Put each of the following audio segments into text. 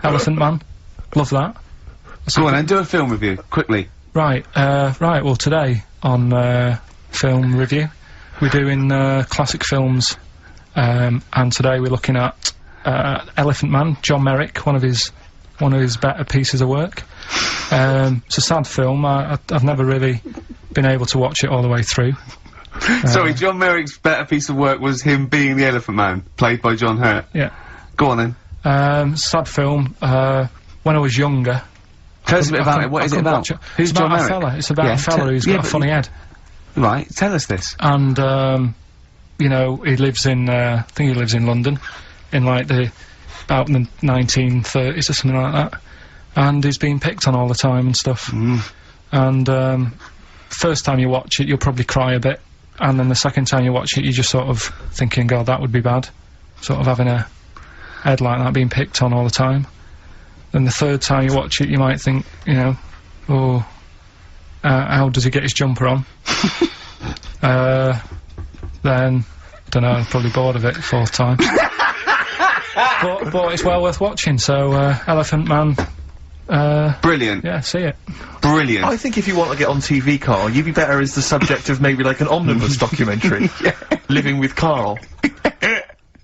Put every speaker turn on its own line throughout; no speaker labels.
Elephant Man. Love that.
Go on then, do a film review, quickly.
Right, well today on, film review, we're doing, classic films, and today we're looking at, Elephant Man, John Merrick, one of his better pieces of work. It's a sad film. I've never really been able to watch it all the way through.
Sorry, John Merrick's better piece of work was him being the Elephant Man, played by John Hurt.
Yeah.
Go on then.
Sad film. When I was younger.
Tell us a bit about it. What is it about? Who's John Merrick?
It's about a fella who's got a funny head.
Right, tell us this.
And, you know, he lives in, I think he lives in London, in like about the 1930s or something like that. And he's being picked on all the time and stuff. And, first time you watch it, you'll probably cry a bit. And then the second time you watch it, you're just sort of thinking, God, that would be bad. Sort of having a head like that being picked on all the time. Then the third time you watch it, you might think, you know, oh, how does he get his jumper on? Then, don't know, I'm probably bored of it the fourth time. but it's well worth watching, so, Elephant Man,
brilliant.
yeah, see it.
Brilliant.
I think if you want to get on TV, Carl, you'd be better as the subject of maybe like an omnibus documentary. Living with Carl.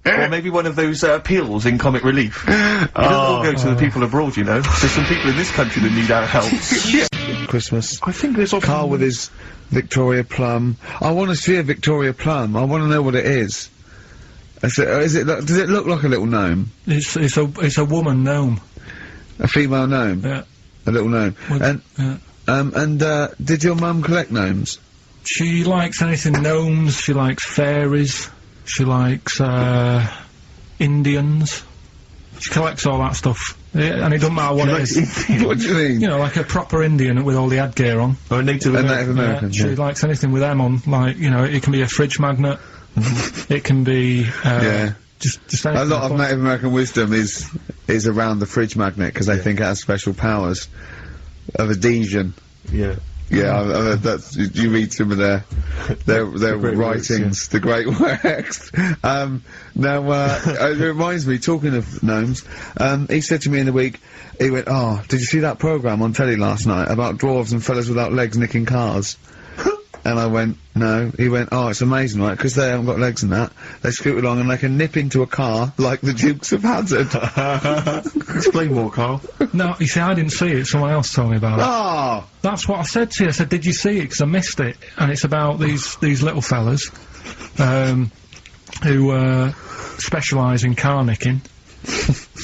Or maybe one of those, appeals in Comic Relief. It doesn't all go to the people abroad, you know. There's some people in this country that need our help.
Christmas.
I think there's often...
Carl with his Victoria Plum. I want to see a Victoria Plum. I want to know what it is. Does it look like a little gnome?
It's a woman gnome.
A female gnome?
Yeah.
A little gnome.
Yeah.
Did your mum collect gnomes?
She likes anything gnomes, she likes fairies, she likes, Indians. She collects all that stuff. Yeah, and it doesn't matter what it is.
What do you mean?
You know, like a proper Indian with all the headgear on.
Or a Native American.
She likes anything with them on, like, you know, it can be a fridge magnet, it can be, just anything.
A lot of Native American wisdom is around the fridge magnet, because they think it has special powers of adhesion.
Yeah.
Yeah, I've heard that. You read some of their writings, the great works. It reminds me, talking of gnomes, he said to me in the week, he went, "Oh, did you see that programme on telly last night about dwarves and fellas without legs nicking cars?" And I went, "No." He went, "Oh, it's amazing, right? Because they haven't got legs and that. They scoot along and they can nip into a car like the Dukes of Hazzard."
Explain more, Carl.
No, you see, I didn't see it, someone else told me about it.
Oh!
That's what I said to you. I said, did you see it? Because I missed it. And it's about these little fellas, who, specialise in car nicking.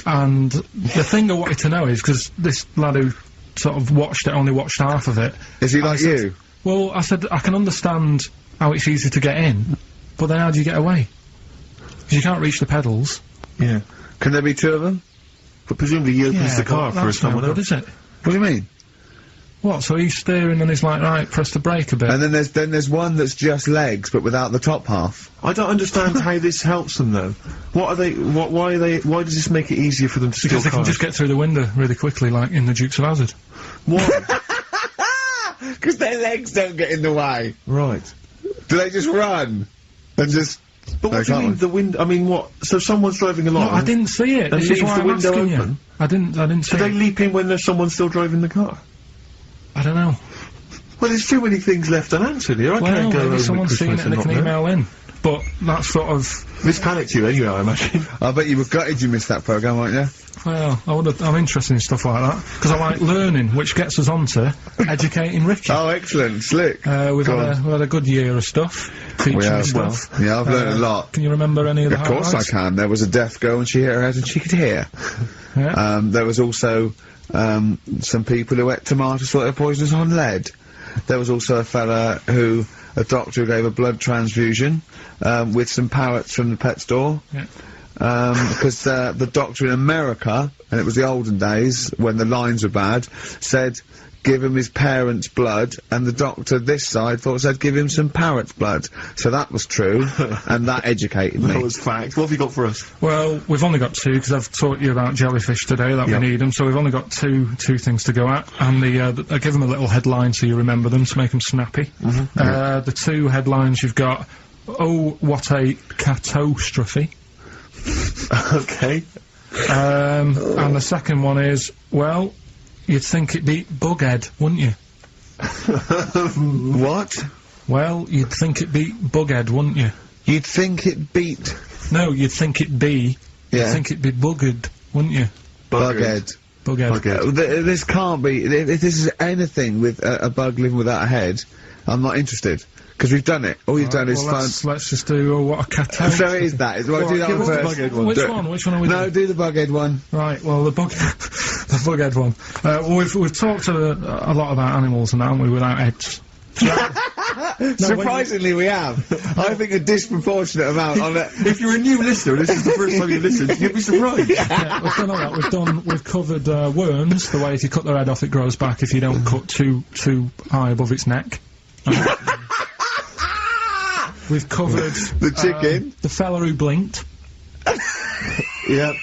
And the thing I wanted to know is, because this lad who sort of only watched half of it.
Is he like you?
Well, I said, I can understand how it's easy to get in, but then how do you get away? Because you can't reach the pedals.
Yeah.
Can there be two of them?
But presumably he opens the car for someone else.
Is it?
What do you mean?
What, so he's steering and he's like, right, press the brake a bit.
And then there's one that's just legs, but without the top half.
I don't understand how this helps them, though. Why does this make it easier for them to steal cars?
Because they can just get through the window really quickly, like in the Dukes of Hazzard.
Why?
Because their legs don't get in the way.
Right.
Do they just run? And just...
But what do you mean, the window? I mean, what? So someone's driving along...
No, I didn't see it.
And
This is
leaves
why
the
I'm
window
asking
open?
you. I didn't see
Do
it.
they leap in when there's someone still driving the car?
I don't know.
Well, there's too many things left unanswered here. I can't go
maybe
over
someone's seen
Christmas
it and they
and
can
not know.
email in. But that's sort of...
This panicked you anyway, I imagine.
I bet you were gutted you missed that programme, weren't you?
Well, I'm interested in stuff like that. Because I like learning, which gets us on to educating Richard.
Oh, excellent. Slick.
We've had a good year of stuff. Teaching stuff.
Yeah, I've learned a lot.
Can you remember any of the
Of course I
highlights?
can. There was a deaf girl and she hit her head and she could hear.
Yeah.
There was also, some people who ate tomatoes thought they were poisonous on lead. There was also a doctor who gave a blood transfusion, with some parrots from the pet store.
Yeah.
Because, the doctor in America, and it was the olden days, when the lines were bad, said, give him his parents' blood, and the doctor this side thought said, give him some parrot's blood. So that was true, and that educated me.
That was fact. What have you got for us?
Well, we've only got two, because I've taught you about jellyfish today, that we need them, so we've only got two things to go at, and I give them a little headline so you remember them, to make them snappy. The two headlines you've got, oh, what a catastrophe.
Okay.
And the second one is, well, you'd think it'd be Bughead, wouldn't you?
What?
Well, you'd think it'd be Bughead, wouldn't you?
You'd think it beat...
No, you'd think it'd be...
Yeah.
You'd think it'd be Buggered, wouldn't you?
Bughead.
Bughead.
This can't be... If this is anything with a bug living without a head, I'm not interested. Because we've done it. All you've done is
well, let's just do what a cat.
So it is that. Well, do that one first.
Which one are we
No,
doing?
do the Bughead one.
Right, well, the Bughead one. Well, we've talked a lot about animals and that, haven't we, without heads.
Surprisingly, we have. I think a disproportionate amount on it.
If you're a new listener, this is the first time you've listened, you'd be surprised.
Yeah, we've done all that. We've covered worms, the way if you cut their head off it grows back if you don't cut too high above its neck. We've covered
the chicken,
the fella who blinked.
Yeah,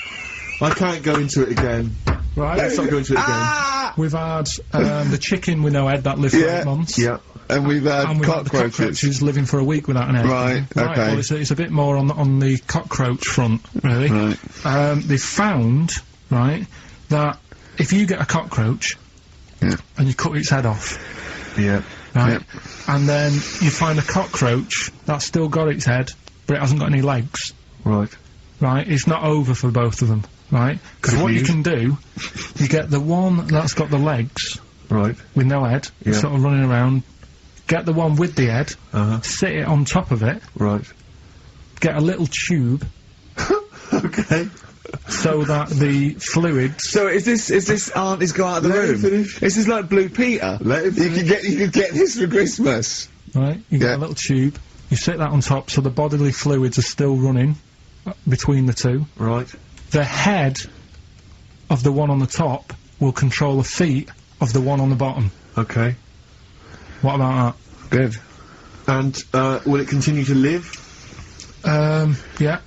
I can't go into it again.
Right,
let's not go into it again.
We've had the chicken with no head that lived for 8 months.
Yeah, and we've had
and we've had the cockroaches living for a week without an head.
Right, okay.
Well, it's a bit more on the cockroach front, really.
Right.
They found, right, that if you get a cockroach and you cut its head off, right, and then you find a cockroach that's still got its head, but it hasn't got any legs.
Right.
Right, it's not over for both of them, right? Because what you can do, you get the one that's got the legs,
right,
with no head, sort of running around, get the one with the head, sit it on top of it,
right,
get a little tube,
okay,
so that the fluids...
So is this auntie's go out of the room?
Finish.
This is like Blue Peter.
Let him finish.
You could get this for Christmas.
Right, you get a little tube, you sit that on top so the bodily fluids are still running between the two.
Right.
The head of the one on the top will control the feet of the one on the bottom.
Okay.
What about
that? Good.
And, will it continue to live?
Yeah.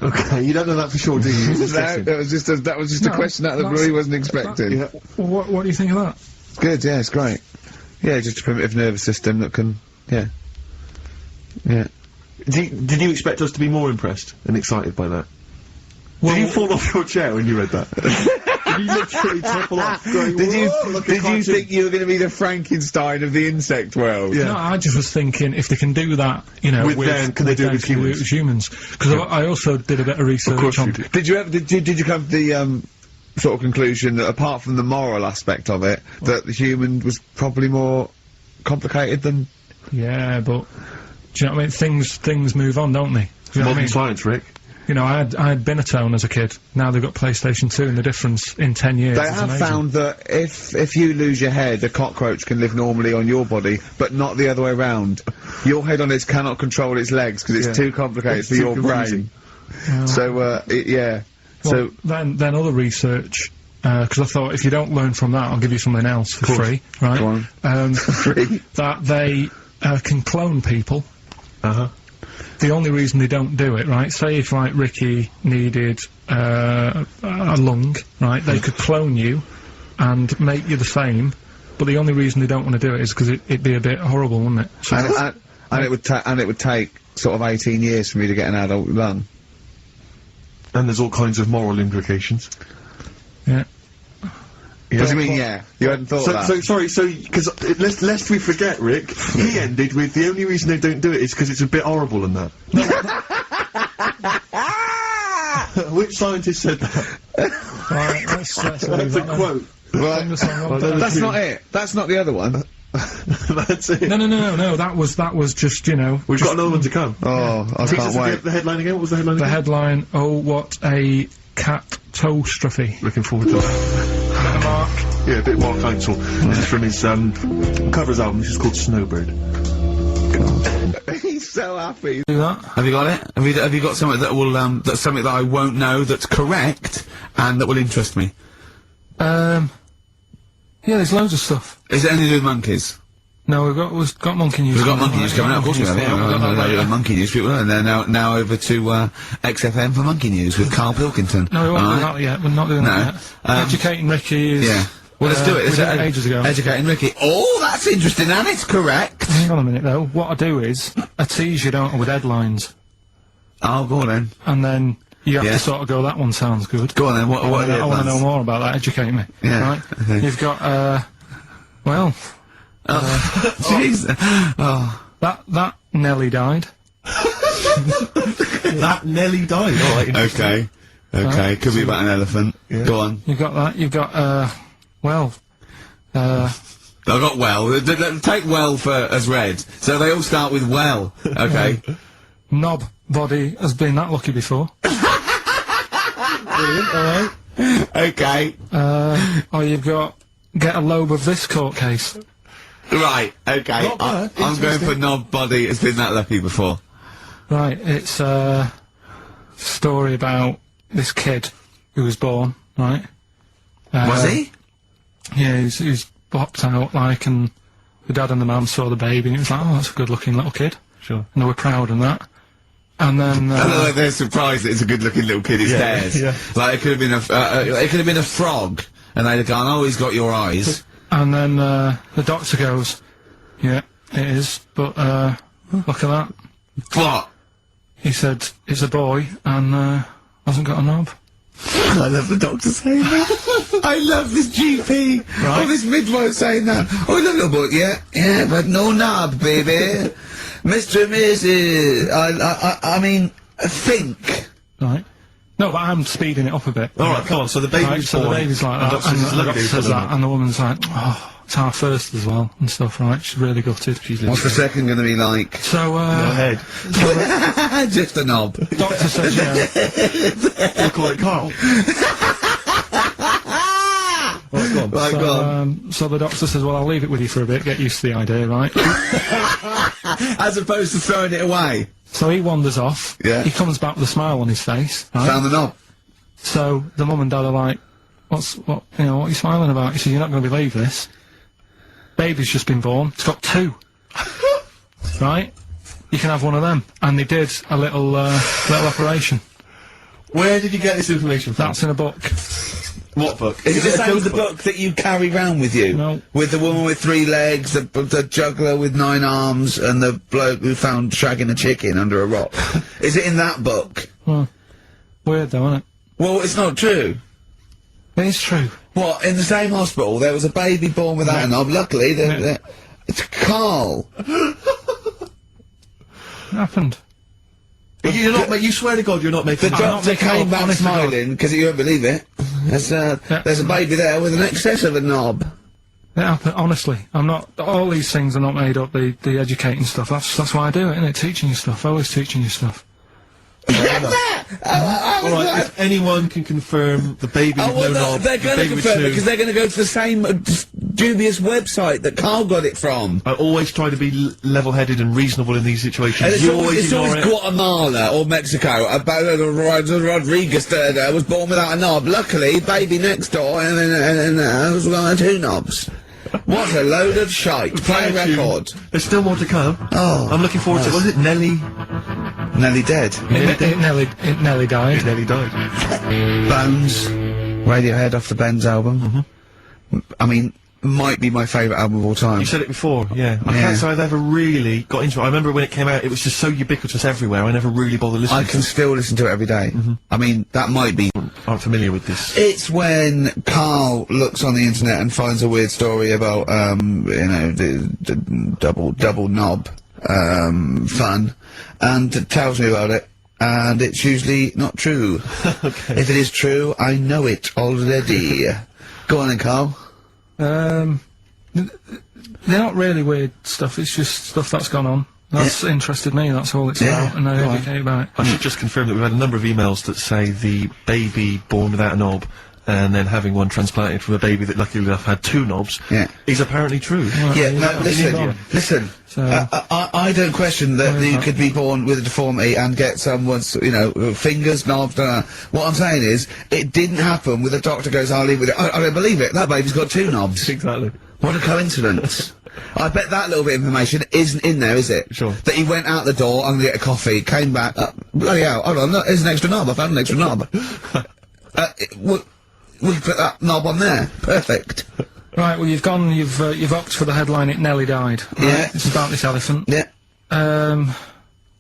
Okay, you don't know that for sure, do you?
That was just a question out of the blue he wasn't expecting.
What do you think of that?
Good, yeah, it's great. Yeah, just a primitive nervous system that can, yeah.
Did you expect us to be more impressed and excited by that?
Well,
did you fall off your chair when you read that? Did you literally topple off? Going,
did you think you were going to be the Frankenstein of the insect world?
Yeah. No, I just was thinking if they can do that, you know,
with them, can they do it with
humans? Because I also did a bit of research
of course
on...
You did.
Did you come to the, sort of conclusion that apart from the moral aspect of it, that the human was probably more complicated than...
Yeah, but... Do you know what I mean? Things move on, don't they? Do you know what I mean?
Science, Rick.
You know, I had Binatone as a kid. Now they've got PlayStation 2, and the difference in 10 years
They have found that if you lose your head, a cockroach can live normally on your body, but not the other way around. Your head on its cannot control its legs, because it's too complicated for your brain. So, yeah.
Well,
so...
Then other research... because I thought, if you don't learn from that, I'll give you something else for free, right?
Go on.
Free. That they can clone people. The only reason they don't do it, right? Say if, like, Ricky needed a lung, right? They could clone you and make you the same, but the only reason they don't want to do it is because it'd be a bit horrible, wouldn't it? So
and it would take sort of 18 years for me to get an adult lung.
And there's all kinds of moral implications.
Yeah.
What do you mean, yeah? You hadn't thought of that?
Because, lest we forget, Rick, he ended with, the only reason they don't do it is because it's a bit horrible and that. Which scientist said that?
Right,
that's a quote.
Right. That's not it. That's not the other one.
That's it.
No, that was just, you know...
We've got another one to come.
Oh, I can't wait.
The headline again? What was the headline again?
The headline, oh, what a catastrophe.
Looking forward to that.
Mark.
Yeah, a bit more counsel. This is from his covers album, which is called Snowbird.
He's so happy.
Do that.
Have you got it? Have you got something that will that's something that I won't know that's correct and that will interest me?
Yeah, there's loads of stuff.
Is it anything to do with monkeys?
No, we've got monkey news.
We've got monkey news coming out, of course we have. Yeah, monkey news people, and they're now over to XFM for monkey news with KARL Pilkington.
No, we won't do that yet. We're not doing that yet. Educating Ricky is...
Yeah. Well, let's do it.
We did it ages ago.
Educating Ricky. Oh, that's interesting, and it's correct.
Hang on a minute, though. What I do is, I tease you, don't I, with headlines.
Oh, go on then.
And then you have
Yeah.
to sort of go, that one sounds good.
Go on then, what are the
I want to know
ones?
more about that, educate me.
Yeah,
Right?
okay.
You've got, well,
Jeez. Oh.
that Nelly died.
That Nelly died. All right. interesting.
Okay, could be about an elephant. Go on.
You've got that, you've got, well,
I got well. Take well for as read. So they all start with well. Okay.
Knob Body has been that lucky before.
Brilliant. All right.
Okay.
Or you've got get a lobe of this court case.
Right. Okay.
Not bad,
I'm going for
interesting.
knob body. Has been that lucky before.
Right, it's a story about this kid who was born, right?
Was he?
Yeah, he was popped out, like, and the dad and the mum saw the baby, and it was like, oh, that's a good-looking little kid.
Sure.
And they were proud and that. And then,
I don't know, they're surprised that it's a good-looking little kid. It's theirs.
yeah.
Like it could have been it could have been a frog, and they'd have gone, "Oh, he's got your eyes."
and then, the doctor goes, yeah, it is, but, look at that.
What?
He said, it's a boy, and, hasn't got a knob.
I love the doctor saying that. I love this GP.
Right.
Oh, this midwife saying that. Oh, I love little boy. Yeah, but no knob, baby. Mr. and Mrs. I mean, think.
Right. No, but I'm speeding it up a bit.
All right. Come on. So the baby's
Right, so
born.
the baby's like
and
that,
doctor
and
says,
the
"Look,
doctor
baby,
says
put it
that,
on."
and the woman's like, oh, it's our first as well, and stuff, right? She's really gutted.
What's the second going to be like?
So,
Go ahead.
Just a knob.
doctor says, yeah.
We'll call it Carl. Right, go on.
Right, go on.
So the doctor says, well, I'll leave it with you for a bit, get used to the idea, right?
As opposed to throwing it away.
So he wanders off.
Yeah.
He comes back with a smile on his face, right?
Found the knob.
So the mum and dad are like, what are you smiling about? He says, you're not going to believe this. Baby's just been born. It's got two. Right? You can have one of them. And they did a little operation.
Where did you get this information from?
That's in a book.
What book?
Is it the
a
same as the
joke
book that you carry round with you?
No.
With the woman with 3 legs, the juggler with 9 arms, and the bloke who found shagging a chicken under a rock. Is it in that book?
Weird though, isn't it?
Well, it's not true.
It is true.
What, in the same hospital, there was a baby born without a knob. Luckily, it's KARL.
It happened.
You're not. You swear to God, you're not making.
The
it up.
doctor
making it
came
up,
back
honest to God.
smiling, because you won't believe it. There's a baby there with an excess of a knob.
It happened, honestly. I'm not, all these things are not made up, the educating stuff. That's why I do it, innit? Teaching you stuff. Always teaching you stuff.
All right. If anyone can confirm the baby with no knob,
they're
the
going to
baby with
confirm it,
two.
because they're going to go to the same dubious website that KARL got it from.
I always try to be level-headed and reasonable in these situations.
And it's
You
always
ignore it.
Guatemala or Mexico. Rodriguez there was born without a knob. Luckily, baby next door and was got 2 knobs. What a load of shite. Play a
Thank you.
record.
There's still more to come.
Oh,
I'm looking forward to. Was it Nelly?
Nearly dead.
It nearly died.
Nelly died.
Bones. Radiohead off the Benz album. I mean, might be my favourite album of all time.
You said it before, yeah. I
Yeah.
can't say I've ever really got into it. I remember when it came out, it was just so ubiquitous everywhere. I never really bothered listening.
I can still listen to it every day. I mean, that might be.
aren't familiar with this.
It's when KARL looks on the internet and finds a weird story about, the double knob, fun, and tells me about it, and it's usually not true.
Okay.
If it is true, I know it already. Go on then, KARL.
They're not really weird stuff, it's just stuff that's gone on. That's interested me, that's all it's
Yeah,
about, and I
go on.
educate about it.
I should just confirm that we've had a number of emails that say the baby born without a knob and then having one transplanted from a baby that luckily enough had 2 knobs
Yeah.
is apparently true.
Yeah, no, listen.
So-
I don't question that you could be born with a deformity and get someone's, fingers, knobs, What I'm saying is, it didn't happen with a doctor goes, I'll leave with it. I don't believe it. That baby's got 2 knobs.
Exactly.
What a coincidence. I bet that little bit of information isn't in there, is it?
Sure.
That he went out the door, I'm gonna get a coffee, came back, bloody hell, hold on, look, there's an extra knob, I found an extra knob. We'll put that knob on there. Perfect.
Right, well you've opted for the headline, it nearly died. Right?
Yeah.
It's about this elephant.
Yeah.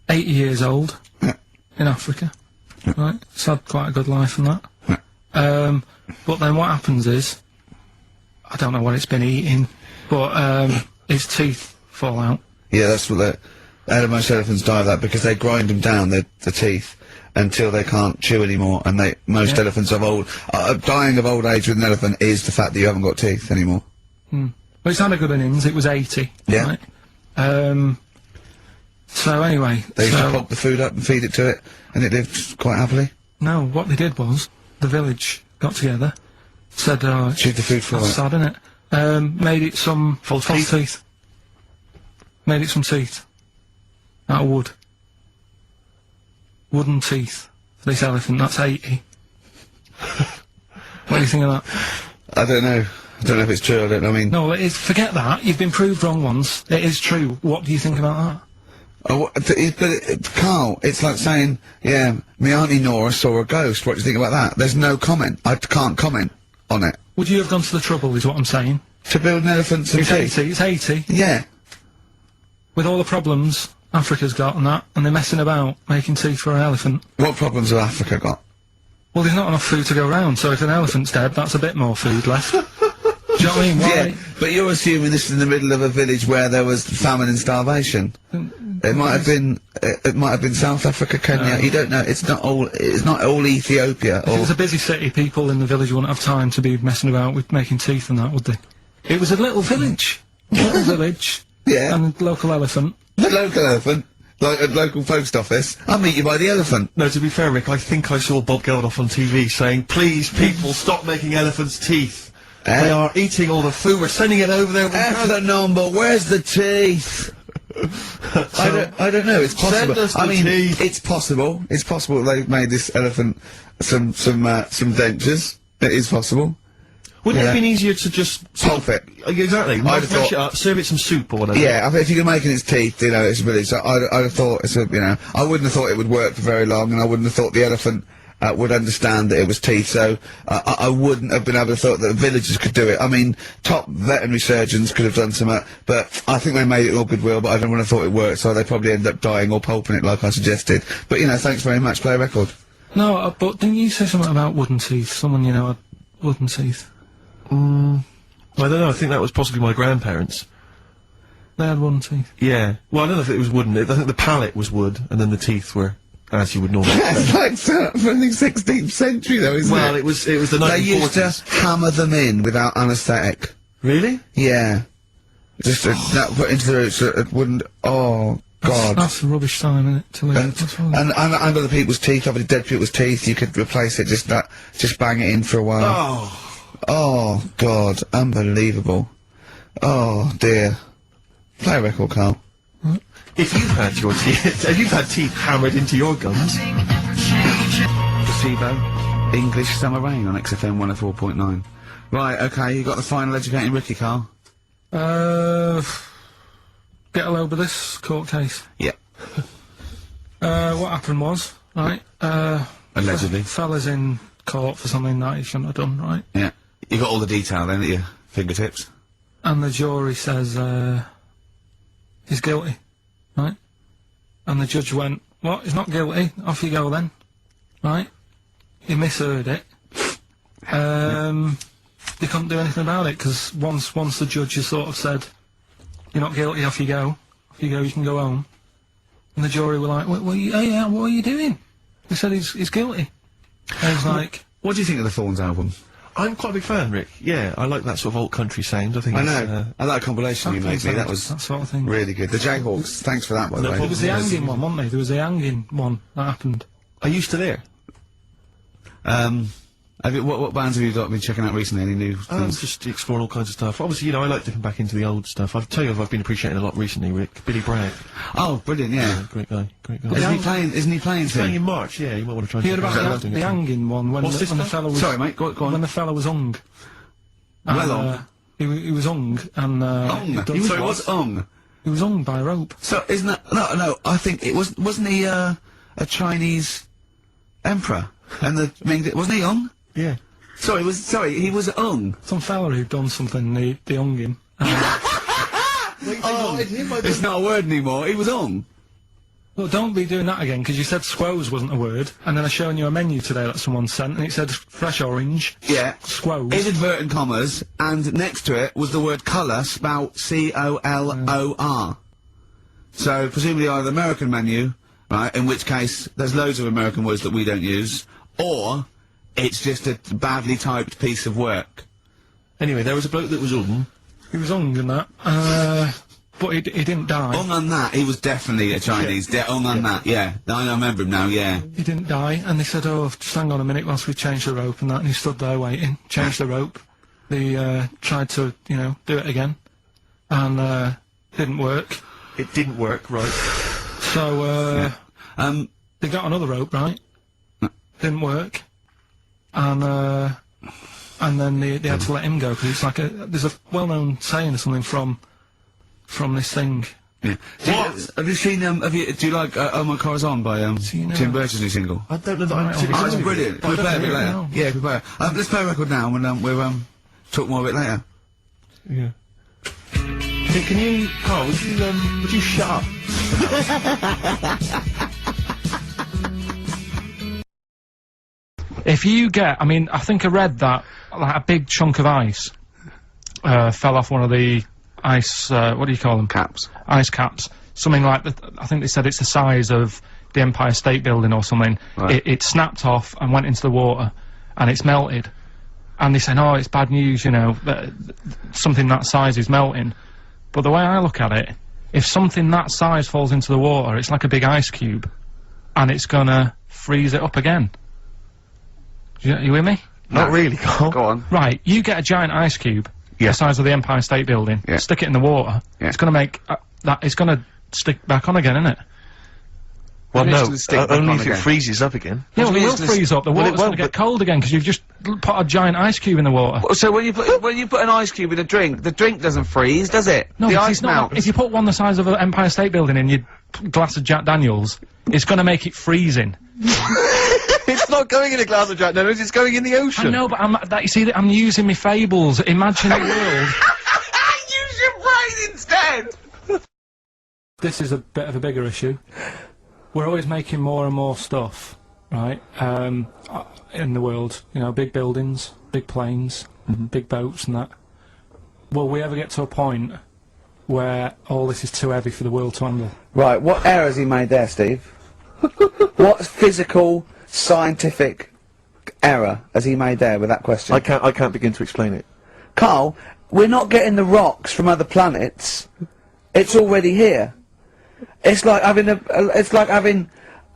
80 years old.
Yeah.
In Africa. right? It's had quite a good life and that. But then what happens is, I don't know what it's been eating, but its teeth fall out.
Yeah, that's what most elephants die of that because they grind them down, the teeth, until they can't chew anymore, and most elephants of dying of old age with an elephant is the fact that you haven't got teeth anymore.
Well, it's had a good innings, it was 80.
Yeah.
Right? So anyway...
They used to pop the food up and feed it to it, and it lived quite happily.
No, what they did was, the village got together, said,
Choose the food for
that's
it.
sad, isn't it? Made it some false teeth. Made it some teeth. Out of wood. Wooden teeth. For this elephant, that's 80. What do you think of that?
I don't know. I don't know if it's true, I don't know, I mean...
No, it is, forget that. You've been proved wrong once. It is true. What do you think about that?
Oh, Carl, it's like saying, yeah, my Auntie Nora saw a ghost. What do you think about that? There's no comment. I can't comment on it.
Would you have gone to the trouble, is what I'm saying?
To build an elephant some
It's
teeth?
80, it's 80.
Yeah.
With all the problems Africa's got and that, and they're messing about making teeth for an elephant.
What problems have Africa got?
Well, there's not enough food to go around, so if an elephant's dead, that's a bit more food left. Do you know what I mean? Why?
Yeah, but you're assuming this is in the middle of a village where there was famine and starvation. It might have been, it might have been South Africa, Kenya. You don't know. It's not all Ethiopia.
If it was a busy city, people in the village wouldn't have time to be messing about with making teeth and that, would they? It was a little village. Little village.
Yeah.
And a local elephant.
The local elephant, like a local post office. I'll meet you by the elephant.
No, to be fair, Rick, I think I saw Bob Geldof on TV saying, please, people, stop making elephants' teeth. They are eating all the food, we're sending it over there.
F the number, where's the teeth? I don't know, it's possible.
Send us the
I mean,
teeth.
it's possible. It's possible they've made this elephant some dentures. It is possible.
Wouldn't it
Yeah.
have been easier to just...
Pulp it.
Exactly.
I'd
Mash
have thought-
it up, serve it some soup or whatever.
Yeah, I mean, if you're making its teeth, you know, it's really, so I'd have thought, I wouldn't have thought it would work for very long, and I wouldn't have thought the elephant would understand that it was teeth, so I wouldn't have been able to thought that villagers could do it. I mean, top veterinary surgeons could have done some, but I think they made it all goodwill, but I don't want to thought it worked, so they probably ended up dying or pulping it like I suggested. But, you know, thanks very much, play a record.
No, but didn't you say something about wooden teeth? Someone you know had wooden teeth.
Well, I don't know, I think that was possibly my grandparents.
They had wooden teeth.
Yeah. Well, I don't know if it was wooden. I think the palate was wood, and then the teeth were as you would normally
That's
expect.
like from the 16th century, though, isn't
Well,
it?
it was the
They used
1940s.
to hammer them in without anaesthetic.
Really?
Yeah. Just that put into the roots, so it wouldn't. Oh God.
That's a rubbish time, isn't it? To leave. That's all.
And under the people's teeth, obviously dead people's teeth, you could replace it. Just bang it in for a while.
Oh.
Oh God, unbelievable. Oh dear. Play a record, Carl.
If you've had your teeth, if you've had teeth hammered into your gums,
Placebo. English Summer Rain on XFM 104.9. Right, okay, you got the final educating Ricky, Carl.
Get a load of this court case.
Yeah.
What happened was, right,
Allegedly.
fella's in court for something that he shouldn't have done, right?
Yeah. You got all the detail then at your fingertips.
And the jury says, he's guilty, right? And the judge went, what, he's not guilty, off you go then, right? He misheard it. They couldn't do anything about it, because once the judge has sort of said, you're not guilty, off you go, you can go home. And the jury were like, what are you doing? He said he's guilty. And he's like,
What do you think of the Thorns album?
I'm quite a big fan, Rick. Yeah, I like that sort of alt country sound. I think
I
it's,
know. I like that compilation you made me. That was
that sort of thing.
really good. The Jayhawks. Thanks for that, by the
No
way.
There was the
Yes.
hanging one, wasn't there? There was the hanging one that happened.
Are you still there?
What bands have you been checking out recently? Any new things?
Just exploring all kinds of stuff. Obviously, you know, I like dipping back into the old stuff. I'll tell you I've been appreciating a lot recently, Rick. Billy Bragg.
Oh, brilliant! Yeah.
Great guy. Great guy.
Isn't he playing? Isn't he playing
Playing
soon?
in March, yeah, you might want to try and
You heard
check
about
out
the hanging one when
What's this
when the
stuff?
fella was
Sorry, mate. Go on.
when the fella was hung.
Well
And,
hung.
He was hung and
Ung.
he
Sorry, what's Ung?
he was hung by a rope.
So isn't that no? I think it wasn't he a Chinese emperor? And the Ming wasn't he Ung?
Yeah.
Sorry, he was Ung.
Some fella who'd done something, they hung him.
It's not a word anymore. He was Ung.
Well, don't be doing that again, because you said squoze wasn't a word, and then I showing you a menu today that someone sent, and it said fresh orange.
Yeah.
Squoze.
In inverted commas, and next to it was the word colour spelt C-O-L-O-R. So, presumably either the American menu, right, in which case there's loads of American words that we don't use, or it's just a badly typed piece of work.
Anyway, there was a bloke that was
He was and that. But he didn't die.
On that, he was definitely a Chinese. That, yeah. I remember him now, yeah.
He didn't die, and they said, oh, just hang on a minute whilst we change the rope and that, and he stood there waiting, changed the rope. They, tried to, you know, do it again, and, didn't work.
It didn't work, right.
So, they got another rope, right? Didn't work. And then they had to let him go, because it's like there's a well-known saying or something from this thing.
Yeah. Have you seen, do you like, Oh My Car's On by, Tim Burton's new single?
I don't know that
Oh, it's brilliant. Can we play a bit later?
No.
Yeah, can we play it? Let's play a record now, and, we'll, talk more of it later.
Yeah.
Can you, Carl, would you shut up?
If you get, I mean, I think I read that, like, a big chunk of ice, fell off one of the ice, what do you call them?
Caps.
Ice caps. Something like I think they said it's the size of the Empire State Building or something.
Right.
It snapped off and went into the water, and it's melted. And they say, oh, it's bad news, you know, that something that size is melting. But the way I look at it, if something that size falls into the water, it's like a big ice cube, and it's gonna freeze it up again. You with me?
Not really, Carl.
Go on.
Right, you get a giant ice cube,
Yeah.
the size of the Empire State Building,
Yeah.
stick it in the water,
Yeah.
it's gonna make, it's gonna stick back on again, isn't it?
Well,
Maybe it's
no,
gonna stick back
only
on
if it
again.
freezes up again.
Yeah,
What
well,
do
it
you
will
mean it's gonna
freeze up, the
Well, it
water's gonna
won't,
get cold again, because you've just put a giant ice cube in the water.
So when you put an ice cube in a drink, the drink doesn't freeze, does it?
No,
the
because
ice
it's not.
melts.
If you put one the size of an Empire State Building in your glass of Jack Daniels, it's gonna make it freezing.
It's not going in a glass of Jack Daniels, it's going in the ocean.
I know, but you see, I'm using my fables, imaginary world.
Use your brain instead!
This is a bit of a bigger issue. We're always making more and more stuff, right, in the world. You know, big buildings, big planes, big boats and that. Will we ever get to a point where all this is too heavy for the world to handle?
Right, what error has he made there, Steve? What physical, scientific error has he made there with that question?
I can't begin to explain it.
Carl, we're not getting the rocks from other planets. It's already here. It's like having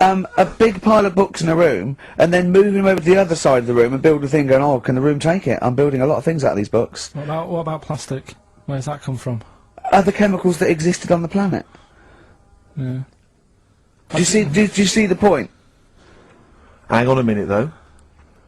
a big pile of books in a room and then moving them over to the other side of the room and build a thing going, oh, can the room take it? I'm building a lot of things out of these books.
What about plastic? Where's that come from?
Other chemicals that existed on the planet.
Yeah.
Do you see the point?
Hang on a minute, though.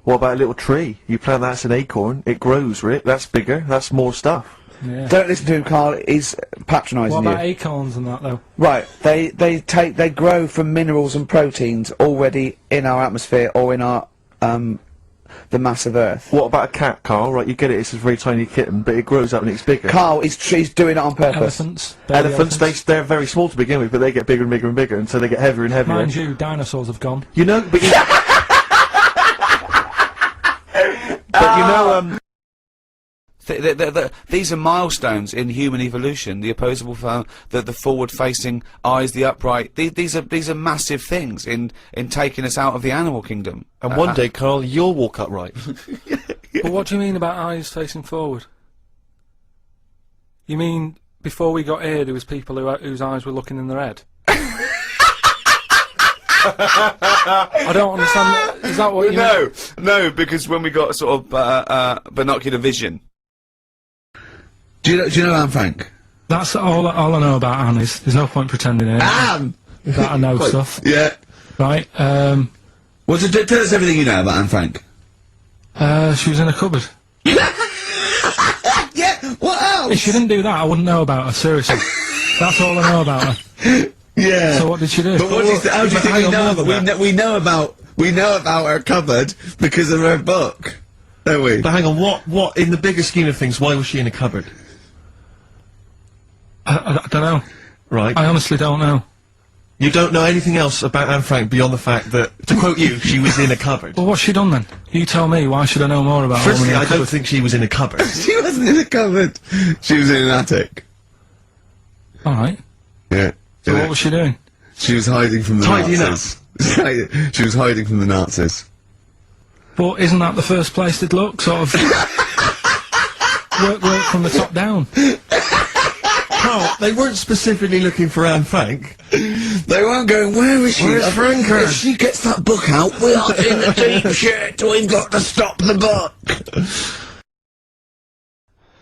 What about a little tree? You plant that as an acorn, it grows, Rick. That's bigger, that's more stuff.
Yeah.
Don't listen to him, Carl. He's patronising
What
you.
about acorns and that, though?
Right, they grow from minerals and proteins already in our atmosphere or in our, the mass of Earth.
What about a cat, Carl? Right, you get it, it's a very tiny kitten, but it grows up and it's bigger.
Carl, he's doing it on purpose.
Elephants. Baby
Elephants, they're very small to begin with, but they get bigger and bigger and bigger, and so they get heavier and heavier.
Mind you, dinosaurs have gone.
You know, but you... but you know,
These are milestones in human evolution. The opposable, the forward-facing eyes, the upright. These are massive things in taking us out of the animal kingdom.
and one day, Carl, you'll walk upright.
But what do you mean about eyes facing forward? You mean before we got here, there was people whose eyes were looking in their head? I don't understand. Is that what you mean?
No, because when we got sort of binocular vision.
Do you know Anne Frank?
That's all I know about Anne is. There's no point pretending here
Anne!
that I know stuff.
Yeah.
Right,
Well, tell us everything you know about Anne Frank.
she was in a cupboard.
Yeah, what else?
If she didn't do that, I wouldn't know about her, seriously. That's all I know about her.
Yeah.
So what did she do?
But how do you think we know about we know about her cupboard because of her book, don't we?
But hang on, what, in the bigger scheme of things, why was she in a cupboard?
I don't know.
Right.
I honestly don't know.
You don't know anything else about Anne Frank beyond the fact that, to quote you, she was in a cupboard.
Well, what's she done then? You tell me, why should I know more about her?
Firstly, I don't think she was in a cupboard.
She wasn't in a cupboard. She was in an attic.
Alright.
Yeah.
So what was she doing?
She was hiding from the
Tidying
Nazis. She was hiding from the Nazis.
But isn't that the first place they'd look? Sort of... work from the top down.
Carl, they weren't specifically looking for Anne Frank.
They weren't going, where is she?
Where's Franker?
If she gets that book out, we are in the deep shit. We've got to stop the book.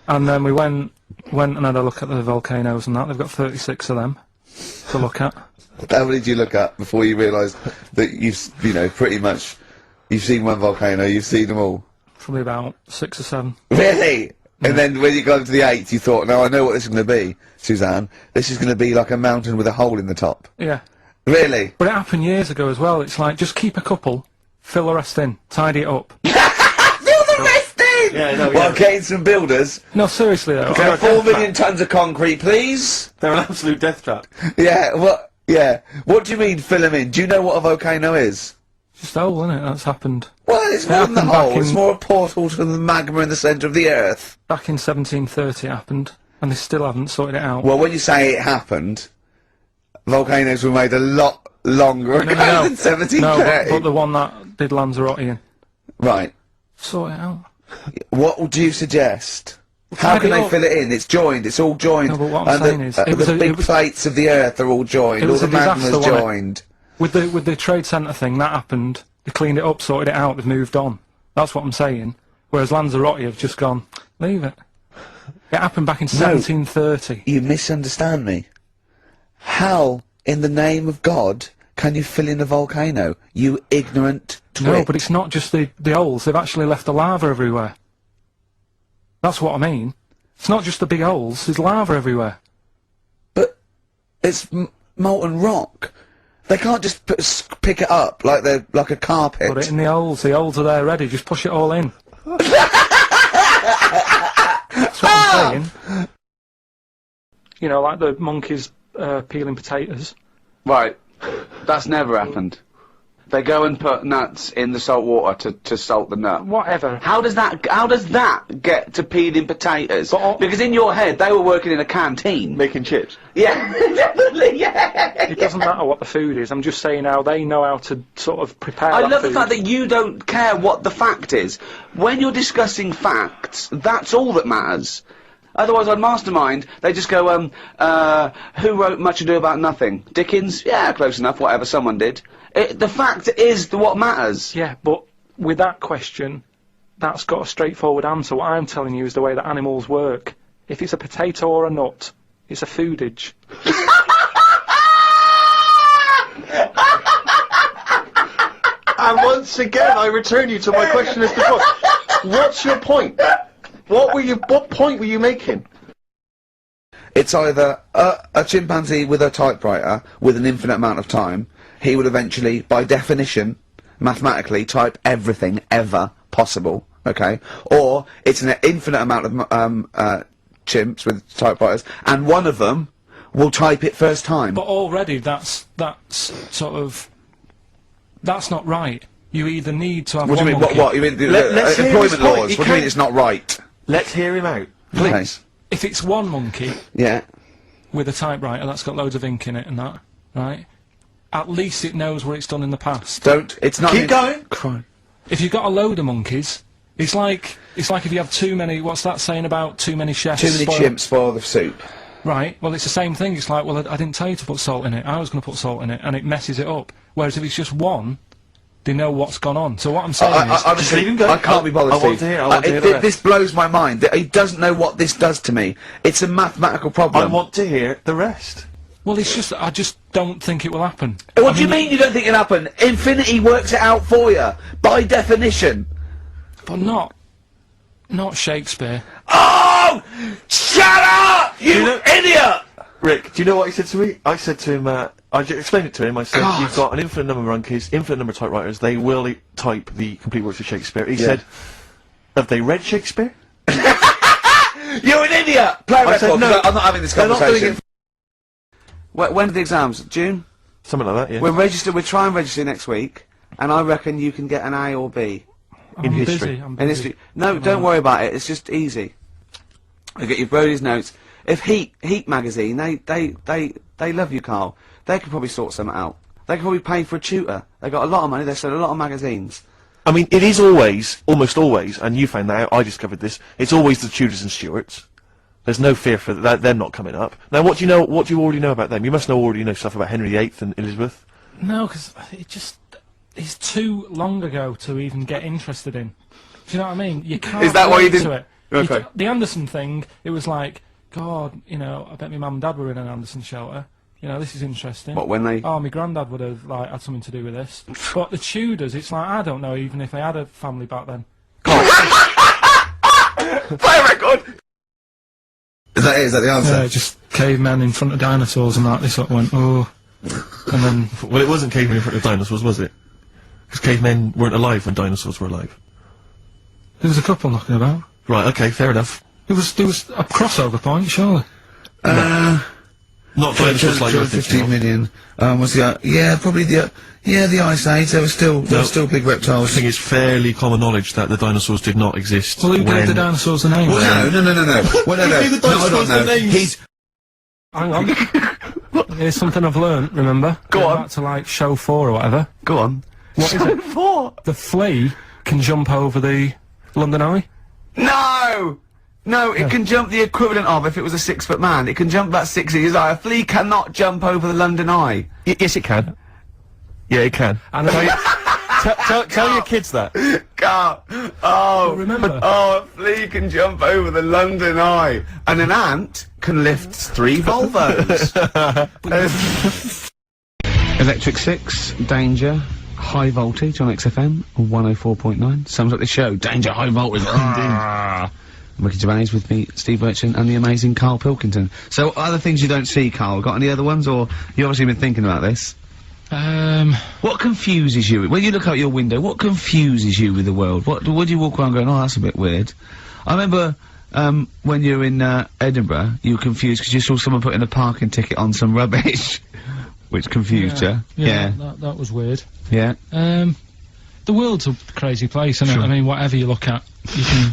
And then we went and had a look at the volcanoes and that. They've got 36 of them to look at.
How many did you look at before you realised that you know, pretty much, you've seen one volcano, you've seen them all?
Probably about 6 or 7.
Really? And then when you got to the 8th, you thought, no, I know what this is going to be, Suzanne. This is going to be like a mountain with a hole in the top.
Yeah.
Really?
But it happened years ago as well. It's like, just keep a couple, fill the rest in, tidy it up.
Fill the rest in!
Yeah, no,
Well, getting some builders.
No, seriously though.
Okay, 4 million tons of concrete, please.
They're an absolute death trap.
Yeah, what? Yeah. What do you mean, fill them in? Do you know what a volcano is?
Just hole, isn't it? That's happened.
Well, it's more than the
happened back
hole. It's
in-
more a portal to the magma in the centre of the Earth.
Back in 1730 it happened, and they still haven't sorted it out.
Well, when you say it happened, volcanoes were made a lot longer ago than 1730.
No, but the one that did Lanzarote,
Right.
sort it out.
What would you suggest? How
tidy
can they
up.
fill it in? It's joined. It's all joined.
No, but what I'm
and
saying is, it was
the
a-
big
it was-
plates of the Earth are all joined.
It
All
was
the
a disaster,
magma's
wasn't it?
joined.
With the trade centre thing, that happened. They cleaned it up, sorted it out, they've moved on. That's what I'm saying. Whereas Lanzarote have just gone, leave it. It happened back in 1730.
You misunderstand me. How, in the name of God, can you fill in a volcano? You ignorant twit.
No, but it's not just the holes. They've actually left the lava everywhere. That's what I mean. It's not just the big holes. There's lava everywhere.
But it's molten rock. They can't just pick it up like they're like a carpet.
Put it in the holes. The holes are there ready. Just push it all in. That's what I'm saying. You know, like the monkeys peeling potatoes.
Right. That's never happened. They go and put nuts in the salt water to salt the nut.
Whatever.
How does that get to peeling potatoes?
But
because in your head, they were working in a canteen.
Making chips.
Yeah, definitely, yeah.
It doesn't matter what the food is. I'm just saying how they know how to sort of prepare
I
that
love
food.
the fact that you don't care what the fact is. When you're discussing facts, that's all that matters. Otherwise, on Mastermind, they just go, who wrote Much Ado About Nothing? Dickens? Yeah, close enough, whatever, someone did. The fact is what matters.
Yeah, but with that question, that's got a straightforward answer. What I'm telling you is the way that animals work. If it's a potato or a nut, it's a foodage.
And once again, I return you to my question as before. What's your point? What point were you making?
It's either a chimpanzee with a typewriter with an infinite amount of time. He would eventually, by definition, mathematically, type everything ever possible. Okay, or it's an infinite amount of chimps with typewriters, and one of them will type it first time.
But already that's sort of... That's not right. You either need to have
What do
one
you mean?
monkey.
What? You mean
Let's hear his
employment
point.
laws?
He
What do you mean
can't-
it's not right?
Let's hear him out.
Please.
If it's one monkey
Yeah.
with a typewriter that's got loads of ink in it and that, right? At least it knows what it's done in the past.
Don't. It's not.
Keep going.
Crime. If you've got a load of monkeys, it's like if you have too many. What's that saying about too many chefs?
Too many
spoil-
chimps spoil the soup.
Right. Well, it's the same thing. It's like, well, I didn't tell you to put salt in it. I was going to put salt in it, and it messes it up. Whereas if it's just one, they know what's gone on. So what I'm saying is,
Honestly,
leave him go.
I can't be bothered.
I want
Steve.
to hear- I want to hear the rest.
This blows my mind. He doesn't know what this does to me. It's a mathematical
I
problem.
want to hear the rest.
well, it's just I just don't think it will happen.
What
I
do you mean you don't think it'll happen? Infinity works it out for you, by definition.
But not Shakespeare.
Oh! Shut up! You
know-
idiot!
Rick, do you know what he said to me? I said to him, I explained it to him, I said,
God.
you've got an infinite number of monkeys, infinite number of typewriters, they will type the complete works of Shakespeare. He said, have they read Shakespeare?
You're an idiot! Play a
I said
record,
no.
'cause I'm not having this
They're not doing
conversation.
it
When are the exams? June?
Something like that, yeah.
We're trying to register next week, and I reckon you can get an A or B.
In history.
I'm
In
busy.
history. No, don't worry about it, it's just easy. You get your Brody's notes. If Heat magazine, they love you, Carl. They could probably sort something out. They could probably pay for a tutor. They got a lot of money, they sell a lot of magazines.
I mean, it is always, almost always, and you found that out, I discovered this, it's always the Tudors and Stuarts. There's no fear for that, they're not coming up. Now, what do you already know about them? You must already know stuff about Henry VIII and Elizabeth.
No, because it's too long ago to even get interested in. Do you know what I mean? You can't.
Is that why you
relate to
didn't-
it.
Okay.
The Anderson thing, it was like, God, you know, I bet my mum and dad were in an Anderson shelter. You know, this is interesting.
What, when they...
Oh, my granddad would have, like, had something to do with this. But the Tudors, it's like, I don't know even if they had a family back then.
Play a record!
Is that it? Is that the answer?
Just cavemen in front of dinosaurs and that, they sort of went, oh. And then...
Well, it wasn't cavemen in front of dinosaurs, was it? Because cavemen weren't alive when dinosaurs were alive.
There was a couple knocking about.
Right, okay, fair enough.
There was a crossover point, surely.
Not dinosaurs like you're
15
thinking of.
million. Was the yeah, probably the Ice Age. There were still big
I
reptiles.
think it's fairly common knowledge that the dinosaurs did not exist.
Well, who gave the
when-
dinosaurs the name?
Well, no. Well, no.
gave the dinosaurs
No, I don't
the
know.
names?
He's
Hang on. Here's something I've learnt, remember?
Go on.
Back to, like, show 4 or whatever.
Go on.
What is it?
What?
The flea can jump over the London Eye?
No! No, it can jump the equivalent of if it was a 6-foot man. It can jump about 6 inches high. A flea cannot jump over the London Eye.
Yes, it can. Yeah, it can.
And
Tell your kids that.
Carl. Oh,
remember.
Oh, a flea can jump over the London Eye. And an ant can lift 3 Volvos. Electric 6, Danger, High Voltage on XFM, 104.9. Sums up the show. Danger, High Voltage. Ricky Gervais with me, Steve Burchin, and the amazing Carl Pilkington. So, other things you don't see, Carl? Got any other ones, or you obviously been thinking about this? What confuses you? When you look out your window, what confuses you with the world? What do you walk around going, oh, that's a bit weird? I remember, when you were in, Edinburgh, you were confused because you saw someone putting a parking ticket on some rubbish, which confused you.
Yeah, that was weird.
Yeah.
The world's a crazy place, isn't it? I mean, whatever you look at, you can...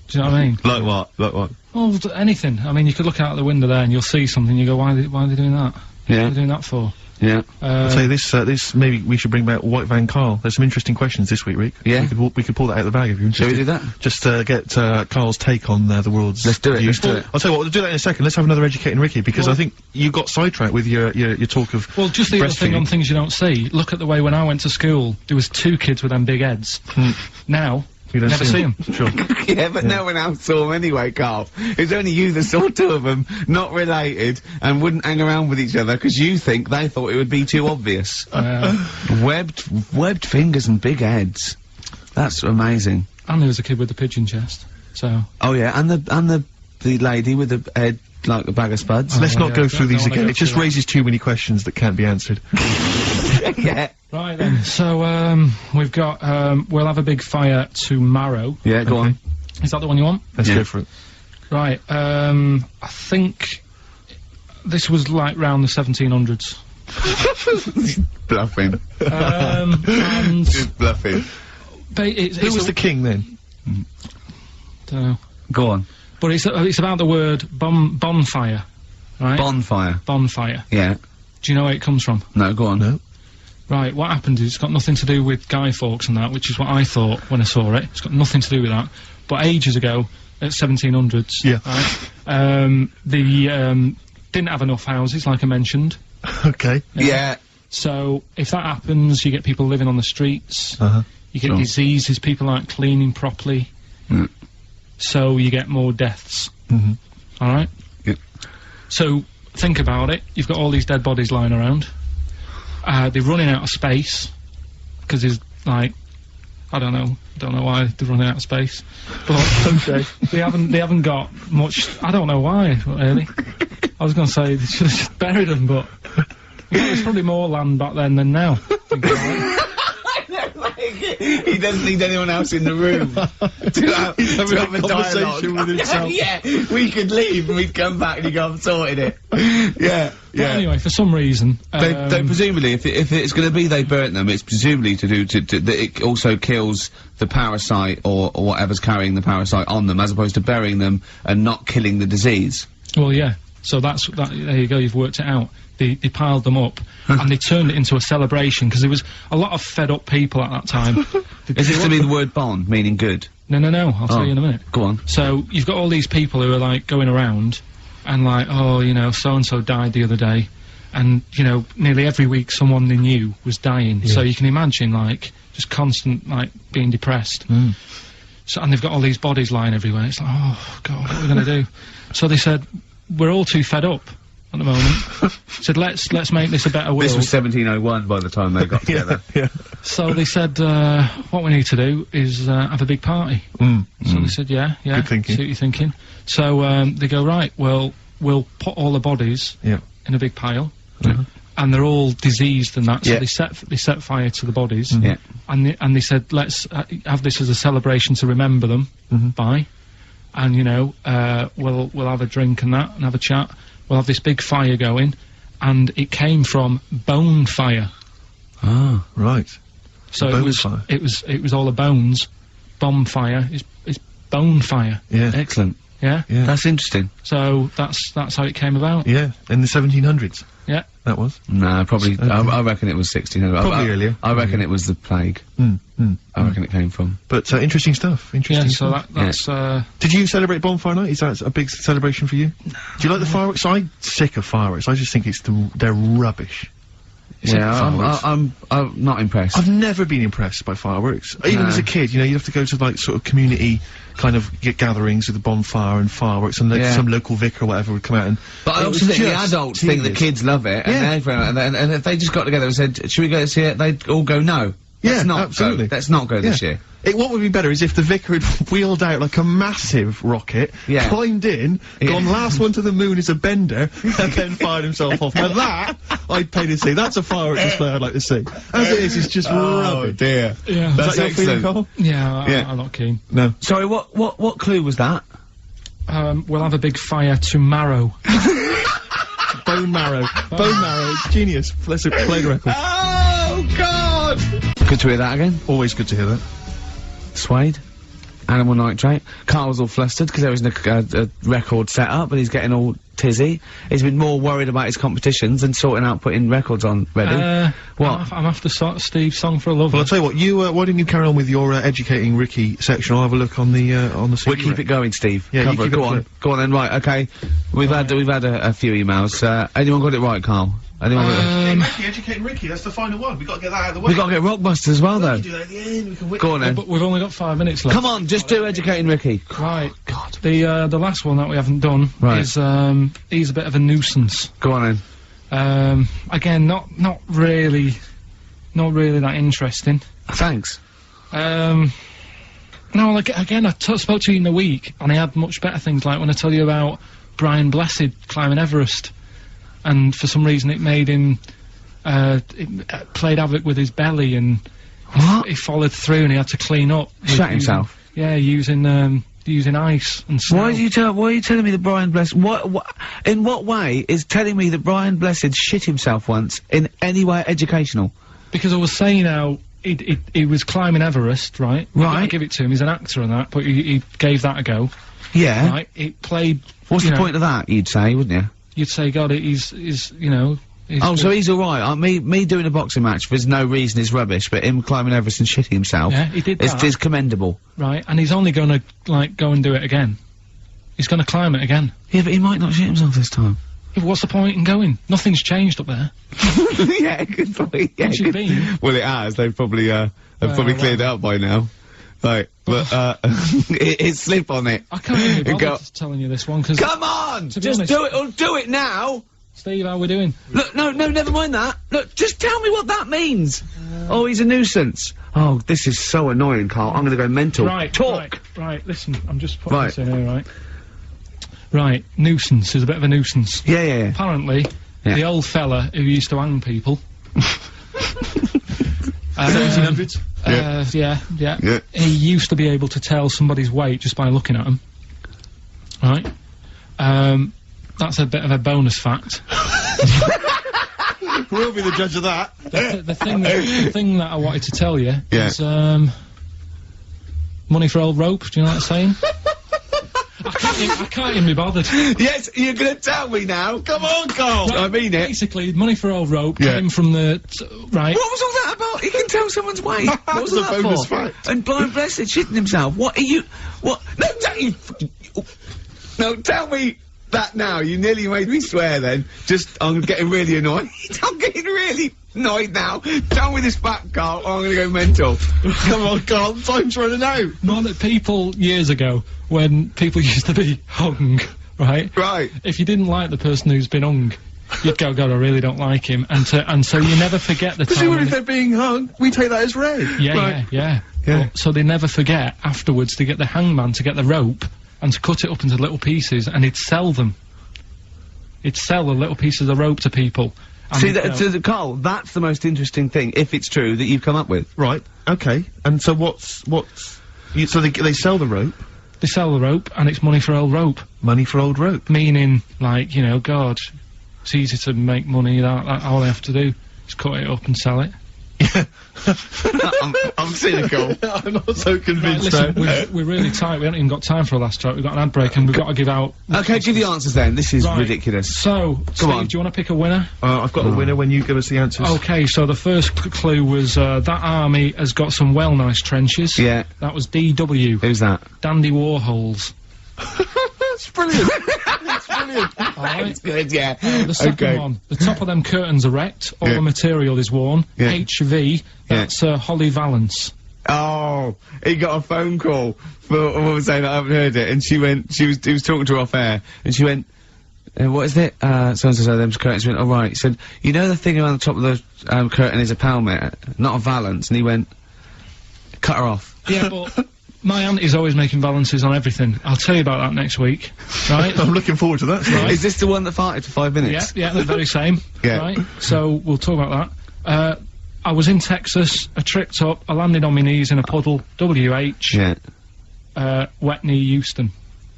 Do you know what I mean?
Like what? Like what?
Well, anything. I mean, you could look out the window there and you'll see something, you go, why are they doing that?
Yeah.
What are they doing that for?
Yeah.
I'll say this, maybe we should bring back White Van Carl. There's some interesting questions this week, Rick.
Yeah.
We could pull that out of the bag if you're interested.
Shall we do that?
Just, get, Carl's take on, the world's
Let's do it,
views.
let's do it.
I'll tell you what, we'll do that in a second. Let's have another Educating Ricky, because
Well-
I think you got sidetracked with your talk of
Well, just the other thing on
breastfeeding.
things you don't see. Look at the way when I went to school, there was 2 kids with them big heads. Now,
You don't
never see them.
Sure.
Yeah, but no one else saw them anyway, Carl. It's only you that saw 2 of them, not related, and wouldn't hang around with each other because you think they thought it would be too obvious. Webbed fingers and big heads. That's amazing.
And there was a kid with a pigeon chest. So,
Oh yeah, and the lady with the head like a bag of spuds.
Let's not
yeah,
go through
don't
these
wanna
again.
go
It just
through that.
raises too many questions that can't be answered.
Yeah.
right then. So, we've got, we'll have a big fire tomorrow.
Yeah, go on.
Is that the one you want?
Let's
Yeah.
go for it.
Right, I think this was like round the 1700s.
Bluffing.
And
Just bluffing.
Who was the king then?
dunno.
Go on.
But it's about the word bonfire, right?
Bonfire.
Bonfire.
Yeah.
Do you know where it comes from?
No, go on.
No.
Right, what happened is it's got nothing to do with Guy Fawkes and that, which is what I thought when I saw it. It's got nothing to do with that. But ages ago, at 1700s,
Yeah.
right, didn't have enough houses, like I mentioned.
Okay.
Yeah.
So, if that happens, you get people living on the streets,
Uh-huh.
you get
Sure.
diseases, people aren't cleaning properly,
Mm.
so you get more deaths.
Mhm.
Alright?
Yep.
So, think about it. You've got all these dead bodies lying around. They're running out of space, because there's, like, I don't know why they're running out of space. But, okay. They haven't got much, I don't know why, really. I was gonna say they should have just buried them, but, you know, there's probably more land back then than now. Think about it.
He doesn't need anyone else in the room to have a
conversation with himself.
Yeah, we could leave and we'd come back and he'd go, I've sorted it. Yeah,
But anyway, for some reason,
They presumably, if it's going to be they burnt them, it's presumably to do that it also kills the parasite or whatever's carrying the parasite on them, as opposed to burying them and not killing the disease.
well, yeah. So there you go. You've worked it out. They piled them up and they turned it into a celebration because there was a lot of fed up people at that time.
Is it to be the word bon, meaning good?
No. I'll tell you in a minute.
Go on.
So you've got all these people who are like going around and like, oh, you know, so and so died the other day, and you know, nearly every week someone they knew was dying. So you can imagine like just constant like being depressed. So and they've got all these bodies lying everywhere. It's like, oh god, what are we gonna do? So they said, we're all too fed up at the moment. Said let's make this a better world.
This was 1701 by the time they got together.
Yeah.
So they said, what we need to do is have a big party. So they said, yeah,
Good thinking.
see what you're thinking. So they go, right, well, we'll put all the bodies
Yeah.
in a big pile, and they're all diseased and that. So
Yeah.
they set fire to the bodies,
Yeah.
and they said, let's have this as a celebration to remember them by, and you know, we'll have a drink and that, and have a chat. We'll have this big fire going, and it came from bone fire.
Ah.
Right.
So
Bone
it was
fire.
it was all the bones. Bonfire is bone fire.
Yeah.
Excellent.
Yeah.
Yeah.
That's interesting.
So that's how it came about.
Yeah. In the 1700s.
Yeah.
That was.
No, probably. I reckon it was 1600.
Probably earlier.
I reckon it was the plague. I reckon it came from.
But interesting stuff. Interesting.
Yeah. So
stuff.
that's
Did you celebrate Bonfire Night? Is that a big celebration for you? Do you like the fireworks? I'm sick of fireworks. I just think they're rubbish.
Yeah,
Fireworks.
I'm not impressed.
I've never been impressed by fireworks. Even
No.
as a kid, you know, you have to go to like sort of community kind of gatherings with a bonfire and fireworks, and
Yeah.
some local vicar or whatever would come out and.
But I
it
also
was
think the
just
adults think the
tedious.
kids love it,
Yeah.
and if they just got together and said, should we go see it, they'd all go, no.
Yeah,
let's not
absolutely.
Go. Let's not go this year.
What would be better is if the vicar had wheeled out like a massive rocket,
Yeah.
climbed in, gone last one to the moon as a bender, and then fired himself off. Now that, I'd pay to see. That's a fireworks display I'd like to see. As it is, it's just rubbish.
dear.
yeah.
Is
That's
that your feeling,
excellent.
Carl?
yeah.
Yeah.
I'm not keen.
No.
Sorry, what clue was that?
We'll have a big fire tomorrow.
Bone marrow. Bone marrow. Genius. Let's play the record.
Oh, God! Good to hear that again.
Always good to hear that.
Suede. Animal nitrate. Carl's all flustered because there isn't a record set up, and he's getting all tizzy. He's been more worried about his competitions than sorting out putting records on ready. What?
I'm after Steve's Song for a Lover.
Well, I'll tell you what, why don't you carry on with your educating Ricky section? I'll have a look on the
We'll keep it going, Steve.
Yeah, you
Cover it.
keep it
Go on.
afloat.
Go on then, right, okay. We've had a few emails. Anyone got it right, Carl? Anyone got it?
Ricky, educating Ricky, that's the final one. We've got to get that out of the way.
We've got to get Rockbusters as well, though.
do that at the end, we can wait.
Go on then.
But we've only got 5 minutes left.
Come on, just do educating Ricky.
Right. God. The last one that we haven't done
Right.
is he's a bit of a nuisance.
Go on then.
Again, not really that interesting.
Thanks.
No, like, again, I spoke to you in the week, and I had much better things, like when I tell you about Brian Blessed climbing Everest, and for some reason it made him, played havoc with his belly, and
What?
he followed through, and he had to clean up. with
Shat
using-
himself?
Yeah, using ice and snow.
Why are you telling me that Brian Blessed, in what way is telling me that Brian Blessed shit himself once in any way educational?
Because I was saying how he was climbing Everest, right? You gotta
Right.
give it to him, he's an actor and that, but he gave that a go,
Yeah.
right? It played,
What's
you
the
know,
point of that, you'd say, wouldn't you?
You'd say, God, he's, you know...
Oh, so he's alright. Me doing a boxing match for no reason is rubbish, but him climbing Everest and shitting himself
Yeah, he did that.
is commendable.
Right, and he's only gonna, like, go and do it again. He's gonna climb it again.
Yeah, but he might not shit himself this time.
Yeah, but what's the point in going? Nothing's changed up there.
Yeah, good point. Yeah,
What's it been?
Well, it has. They've probably cleared it up by now. Right, but it's slip on it.
I can't even be
Go-
bothered telling you this one, because...
Come on!
To be
Just
honest-
do it, or do it now!
Steve, how we doing?
Look, no, never mind that. Look, just tell me what that means. Oh, he's a nuisance. Oh, this is so annoying, Carl. I'm gonna go mental.
Right,
Talk!
right, listen, I'm just putting
Right.
this in here, right? Right, nuisance is a bit of a nuisance.
Yeah.
Apparently,
Yeah.
the old fella who used to hang people...
1700s?
Yeah.
Yeah.
He used to be able to tell somebody's weight just by looking at them. Right? That's a bit of a bonus fact.
We'll be the judge of that.
The thing that I wanted to tell you
Yeah.
is, money for old rope, do you know what I'm saying? I can't even be bothered.
Yes, you're gonna tell me now. Come on, Carl. I mean it.
Basically, money for old rope
Yeah.
came from the, right?
What was all that about? He can tell someone's weight. What was
That's
all
a
that
bonus
for?
fact.
And blind blessed shitting himself. What are you? What? No, don't you?
No, tell me that now. You nearly made me swear then. I'm getting really annoyed. I'm getting really annoyed now. Tell me this back, Carl, or I'm gonna go mental.
Come on, Carl, time's running out.
Not that people, years ago, when people used to be hung, right?
Right.
If you didn't like the person who's been hung, you'd go, God, I really don't like him. And so you never forget the time.
Presumably
when
if they're being hung, we take that as read.
Yeah.
Yeah.
Well, so they never forget afterwards to get the hangman to get the rope and to cut it up into little pieces, and he'd sell them. He'd sell the little pieces of rope to people. And
See,
they'd go,
Carl, that's the most interesting thing, if it's true, that you've come up with.
Right, okay. And so so they sell the rope,
they sell the rope, and it's money for old rope.
money for old rope.
Meaning, like, you know, God, it's easy to make money, that all they have to do is cut it up and sell it.
I'm cynical.
I'm not so
Right,
convinced
listen,
now.
we're really tight, we haven't even got time for a last track, we've got an ad break and we've got to give out...
Okay, give the answers then. This is
Right.
ridiculous.
So, Steve,
on.
do you want to pick a winner?
I've got the winner when you give us the answers.
Okay, so the first clue was, that army has got some well nice trenches.
Yeah.
That was DW.
Who's that?
Dandy Warhols.
That's brilliant. That's brilliant.
Alright.
Good, yeah.
The second
Okay.
one, the top of them curtains are wrecked, all
Yeah.
the material is worn.
Yeah.
HV, that's Holly Valance.
Oh, he got a phone call for a woman saying I haven't heard it, and he was talking to her off air, and she went, what is it? So-and-so said them's curtains. She went, oh right. He said, you know the thing around the top of the, curtain is a palmet, not a valance, and he went, cut her off.
Yeah, but my auntie's always making balances on everything. I'll tell you about that next week, right?
I'm looking forward to that.
Right.
Is this the one that farted for 5
Yeah,
minutes?
yeah, the very same.
Yeah.
Right? So, we'll talk about that. I was in Texas, I tripped up, I landed on my knees in a puddle, WH,
Yeah.
wet knee Houston.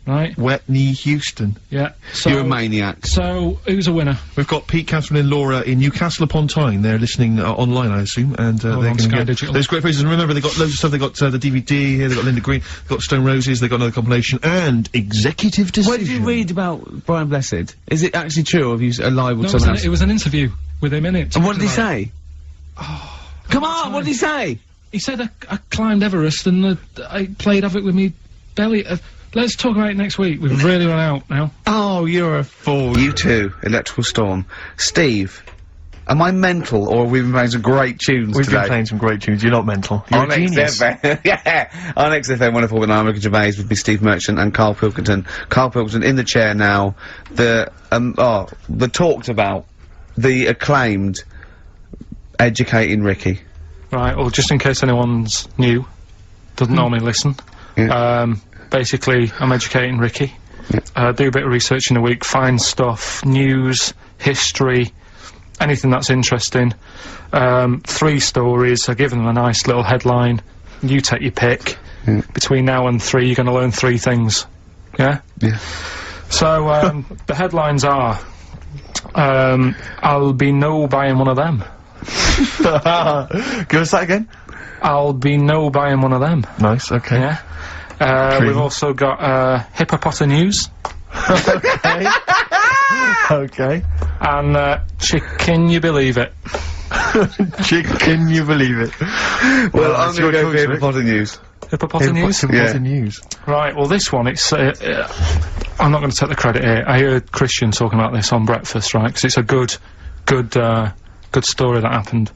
Right?
Wet knee Houston.
Yeah. So,
You're a maniac.
so, who's a winner?
We've got Pete, Catherine and Laura in Newcastle upon Tyne. They're listening online, I assume, and they're
on
going to
Sky
get
Digital.
those great prizes. And remember, they got loads of stuff. They got the DVD here. They got Linda Green. They got Stone Roses. They got another compilation and Executive Decision.
Where did you read about Brian Blessed? Is it actually true, or have you lied with
No,
someone else?
it was an interview with him in it.
And what did he
Right.
say? Come on, what did he say?
He said I climbed Everest and I played Havoc with me belly. Let's talk about it next week. We've really run out now.
Oh, you're a fool. You too, Electrical Storm. Steve, am I mental, or have we been playing some great tunes
We've
today?
been playing some great tunes. You're not mental. You're
On
a genius.
XFM, yeah, on XFM 104.9, Ricky Gervais with me, Steve Merchant and Carl Pilkington. Carl Pilkington in the chair now. The talked about, the acclaimed, educating Ricky.
Right, well, just in case anyone's new, doesn't normally listen.
Yeah.
Basically, I'm educating Ricky. Do a bit of research in a week, find stuff, news, history, anything that's interesting. 3 stories, I give them a nice little headline. You take your pick. Between now and 3, you're going to learn 3 things. Yeah?
Yeah.
So, the headlines are, I'll be no buying one of them.
Give us that again.
I'll be no buying one of them.
Nice. Okay.
Yeah?
Dream.
We've also got, Hippopotamus News.
Okay. Okay.
And, Can You Believe It?
Can you believe it?
Well, I'm
it's
going to
your
go for
choice, Rick.
Hippopotamus News.
Hippopotamus News?
Hippopotamus News.
Right, well this one, it's, I'm not going to take the credit here. I heard Christian talking about this on breakfast, right, because it's a good story that happened.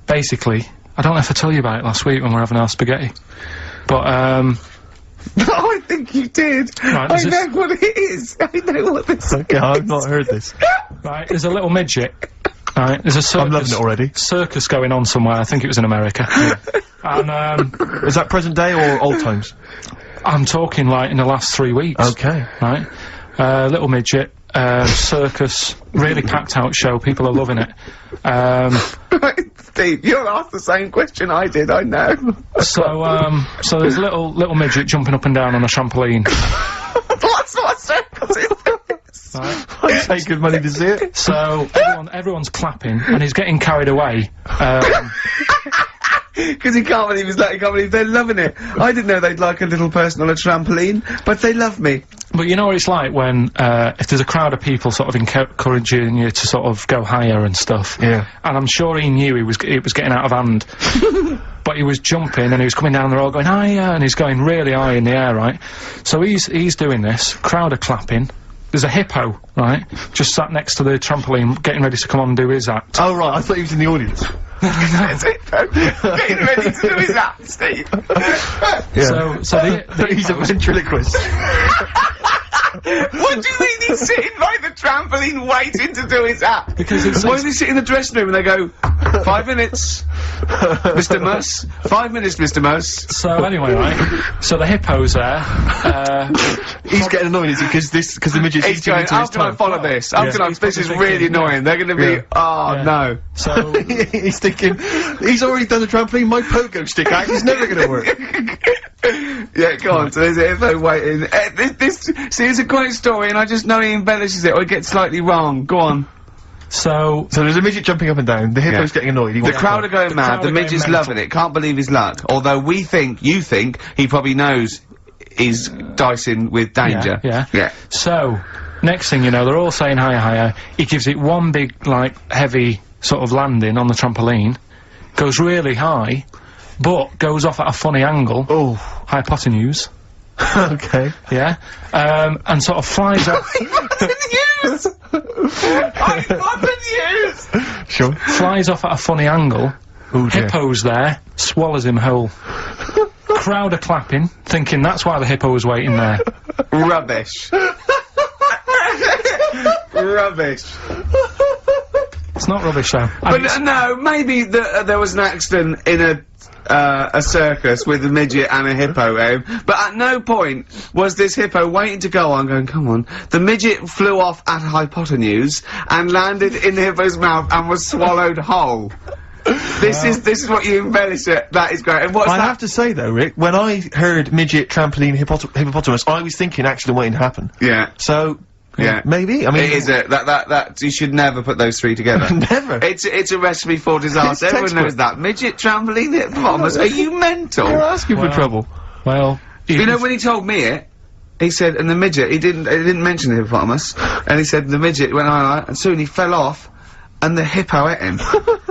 Basically, I don't know if I told you about it last week when we were having our spaghetti, but,
I think you did.
Right,
I
is
know
this-
what it is. I know what this is.
Okay, I've not heard this.
right, there's a little midget, right, there's a circus.
I'm loving it already.
Circus going on somewhere, I think it was in America. And,
Is that present day or old times?
I'm talking like in the last 3 weeks.
Okay.
Right? Little midget, circus, really packed out show. People are loving it.
Steve, you'll ask the same question I did, I know.
So there's a little midget jumping up and down on a trampoline.
That's not a circus, is it?
Right.
I'd pay good money to see it.
So everyone's clapping, and he's getting carried away.
Because he can't believe they're loving it. I didn't know they'd like a little person on a trampoline, but they love me.
But you know what it's like when, if there's a crowd of people sort of encouraging you to sort of go higher and stuff.
Yeah.
And I'm sure he knew it was getting out of hand. But he was jumping and he was coming down the road going higher, and he's going really high in the air, right? So he's doing this, crowd are clapping. There's a hippo, right, just sat next to the trampoline, getting ready to come on and do his act.
Oh, right, I thought he was in the audience.
That's it, getting ready to do his act, Steve.
Yeah. So
he's a ventriloquist.
What do you mean he's sitting by the trampoline waiting to do his act?
Because it's
Why does he sit in the dressing room and they go, 5 minutes, Mr. Mus, 5 minutes, Mr. Mus.
So anyway, right, so the hippo's there,
He's getting annoyed, is he? Because the midget's
He's
eating
going,
into
how
his
can I
tongue.
follow this? How can I,
He's
this is
probably
really
thinking,
annoying. They're going to be, oh
Yeah.
no.
so
He's thinking, he's already done the trampoline, my pogo stick act is never gonna work.
Yeah, go on, so there's a hippo waiting. See, it's a great story and I just know he embellishes it or he gets slightly wrong. Go on.
So
there's a midget jumping up and down, the hippo's getting annoyed. He
The
wants
crowd
to
are going mad, the
are going
midget's
mental.
loving it, can't believe his luck. Although you think, he probably knows he's dicing with danger.
Yeah. So, next thing you know, they're all saying higher, higher. He gives it one big, like, heavy sort of landing on the trampoline, goes really high, but goes off at a funny angle.
Oh,
Hypotenuse.
okay.
Yeah. And sort of flies off.
Hypotenuse!
Sure.
Flies off at a funny angle.
Oh, dear.
Hippo's there, swallows him whole. Crowd are clapping, thinking that's why the hippo was waiting there.
Rubbish. Rubbish.
It's not rubbish though.
But no, maybe there was an accident in a circus with a midget and a hippo, but at no point was this hippo waiting to go on, going, come on. The midget flew off at hypotenuse and landed in the hippo's mouth and was swallowed whole. This is what you embellish it. That is great. And what's
I
that?
have to say though, Rick, when I heard midget, trampoline, hippopotamus, I was thinking accident waiting to happen.
Yeah.
So,
Yeah.
maybe, I mean...
It is that you should never put those three together.
Never.
It's a recipe for disaster.
It's
Everyone
textbook.
knows that. Midget, trampoline, hippopotamus. Are you mental?
You're asking for
Well,
trouble.
Well,
You know, when he told me it, he said, and the midget, he didn't mention the hippopotamus, and he said the midget went on, and soon he fell off, and the hippo ate him.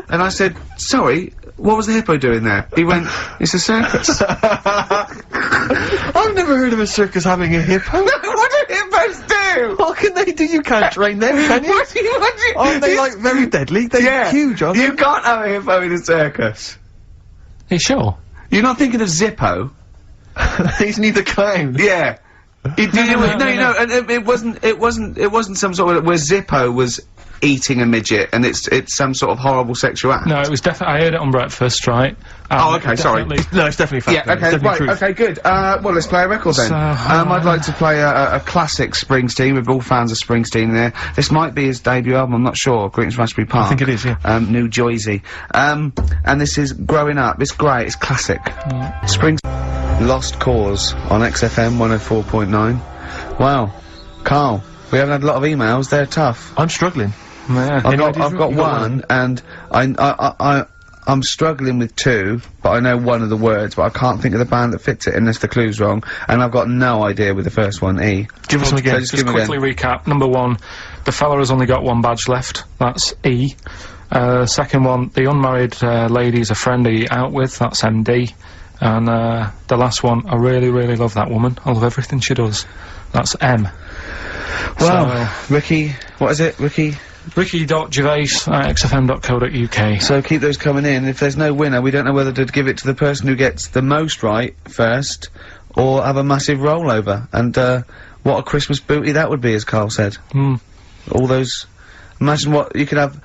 And I said, sorry, what was the hippo doing there? He went, it's a circus.
I've never heard of a circus having a hippo.
What do hippos do?
What can they do? You can't train them, can you?
What do you
Aren't they, like, very deadly? They're
Yeah.
huge, aren't
You can't have a hippo in a circus.
you sure?
You're not thinking of Zippo?
they? He's neither clown.
Yeah.
No.
And it wasn't some sort of where Zippo was eating a midget and it's some sort of horrible sexual act.
No, it was definitely. I heard it on breakfast, right?
Oh, okay, sorry.
No, it's definitely fact.
Yeah, okay,
it's definitely
right,
truth.
okay, good. Well, let's play a record then.
So,
I'd like to play a classic Springsteen. We're all fans of Springsteen there. This might be his debut album, I'm not sure. Greetings from Ashbury Park.
I think it is, yeah.
New Jersey. And this is Growing Up. It's great, it's classic. Springsteen. Lost Cause on XFM 104.9. Wow. Carl, we haven't had a lot of emails, they're tough.
I'm struggling.
Yeah.
I've
Any
got
ideas? You got
one, and I'm struggling with two, but I know one of the words, but I can't think of the band that fits it unless the clue's wrong, and I've got no idea with the first one, E.
Give us some again.
So just
Just
give 'em
quickly recap. Number one, the fella has only got one badge left. That's E. Second one, the unmarried lady is a friend he out with. That's MD. And the last one, I really, really love that woman. I love everything she does. That's M.
Well, Ricky, what is it, Ricky?
Ricky.gervais@xfm.co.uk.
So keep those coming in. If there's no winner, we don't know whether to give it to the person who gets the most right first, or have a massive rollover. And what a Christmas booty that would be, as Carl said. All those. Imagine what you could have.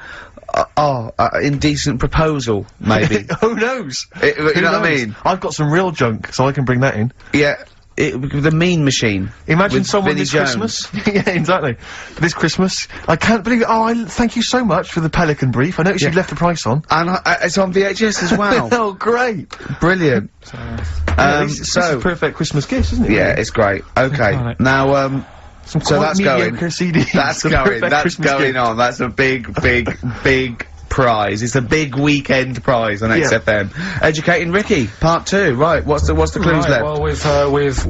Indecent proposal, maybe.
Who knows?
You know what I
Who knows?
mean?
I've got some real junk, so I can bring that in.
Yeah. the Mean Machine.
Imagine
with
someone
Vinnie
this
Jones.
Christmas. Yeah, exactly. This Christmas, I can't believe it. Oh, thank you so much for the Pelican brief. I noticed you've left the price on.
And it's on VHS as well.
Oh, great.
Brilliant.
Yeah, this is perfect Christmas gift, isn't it?
Yeah, it's great. Okay,
Got it.
now
Some
so
quite
that's going.
mediocre CDs.
That's
The
going.
perfect
That's
Christmas
going
gift.
on. That's a big prize. It's a big weekend prize on XFM. Educating Ricky, part 2. Right. What's the clues
Right,
left?
well,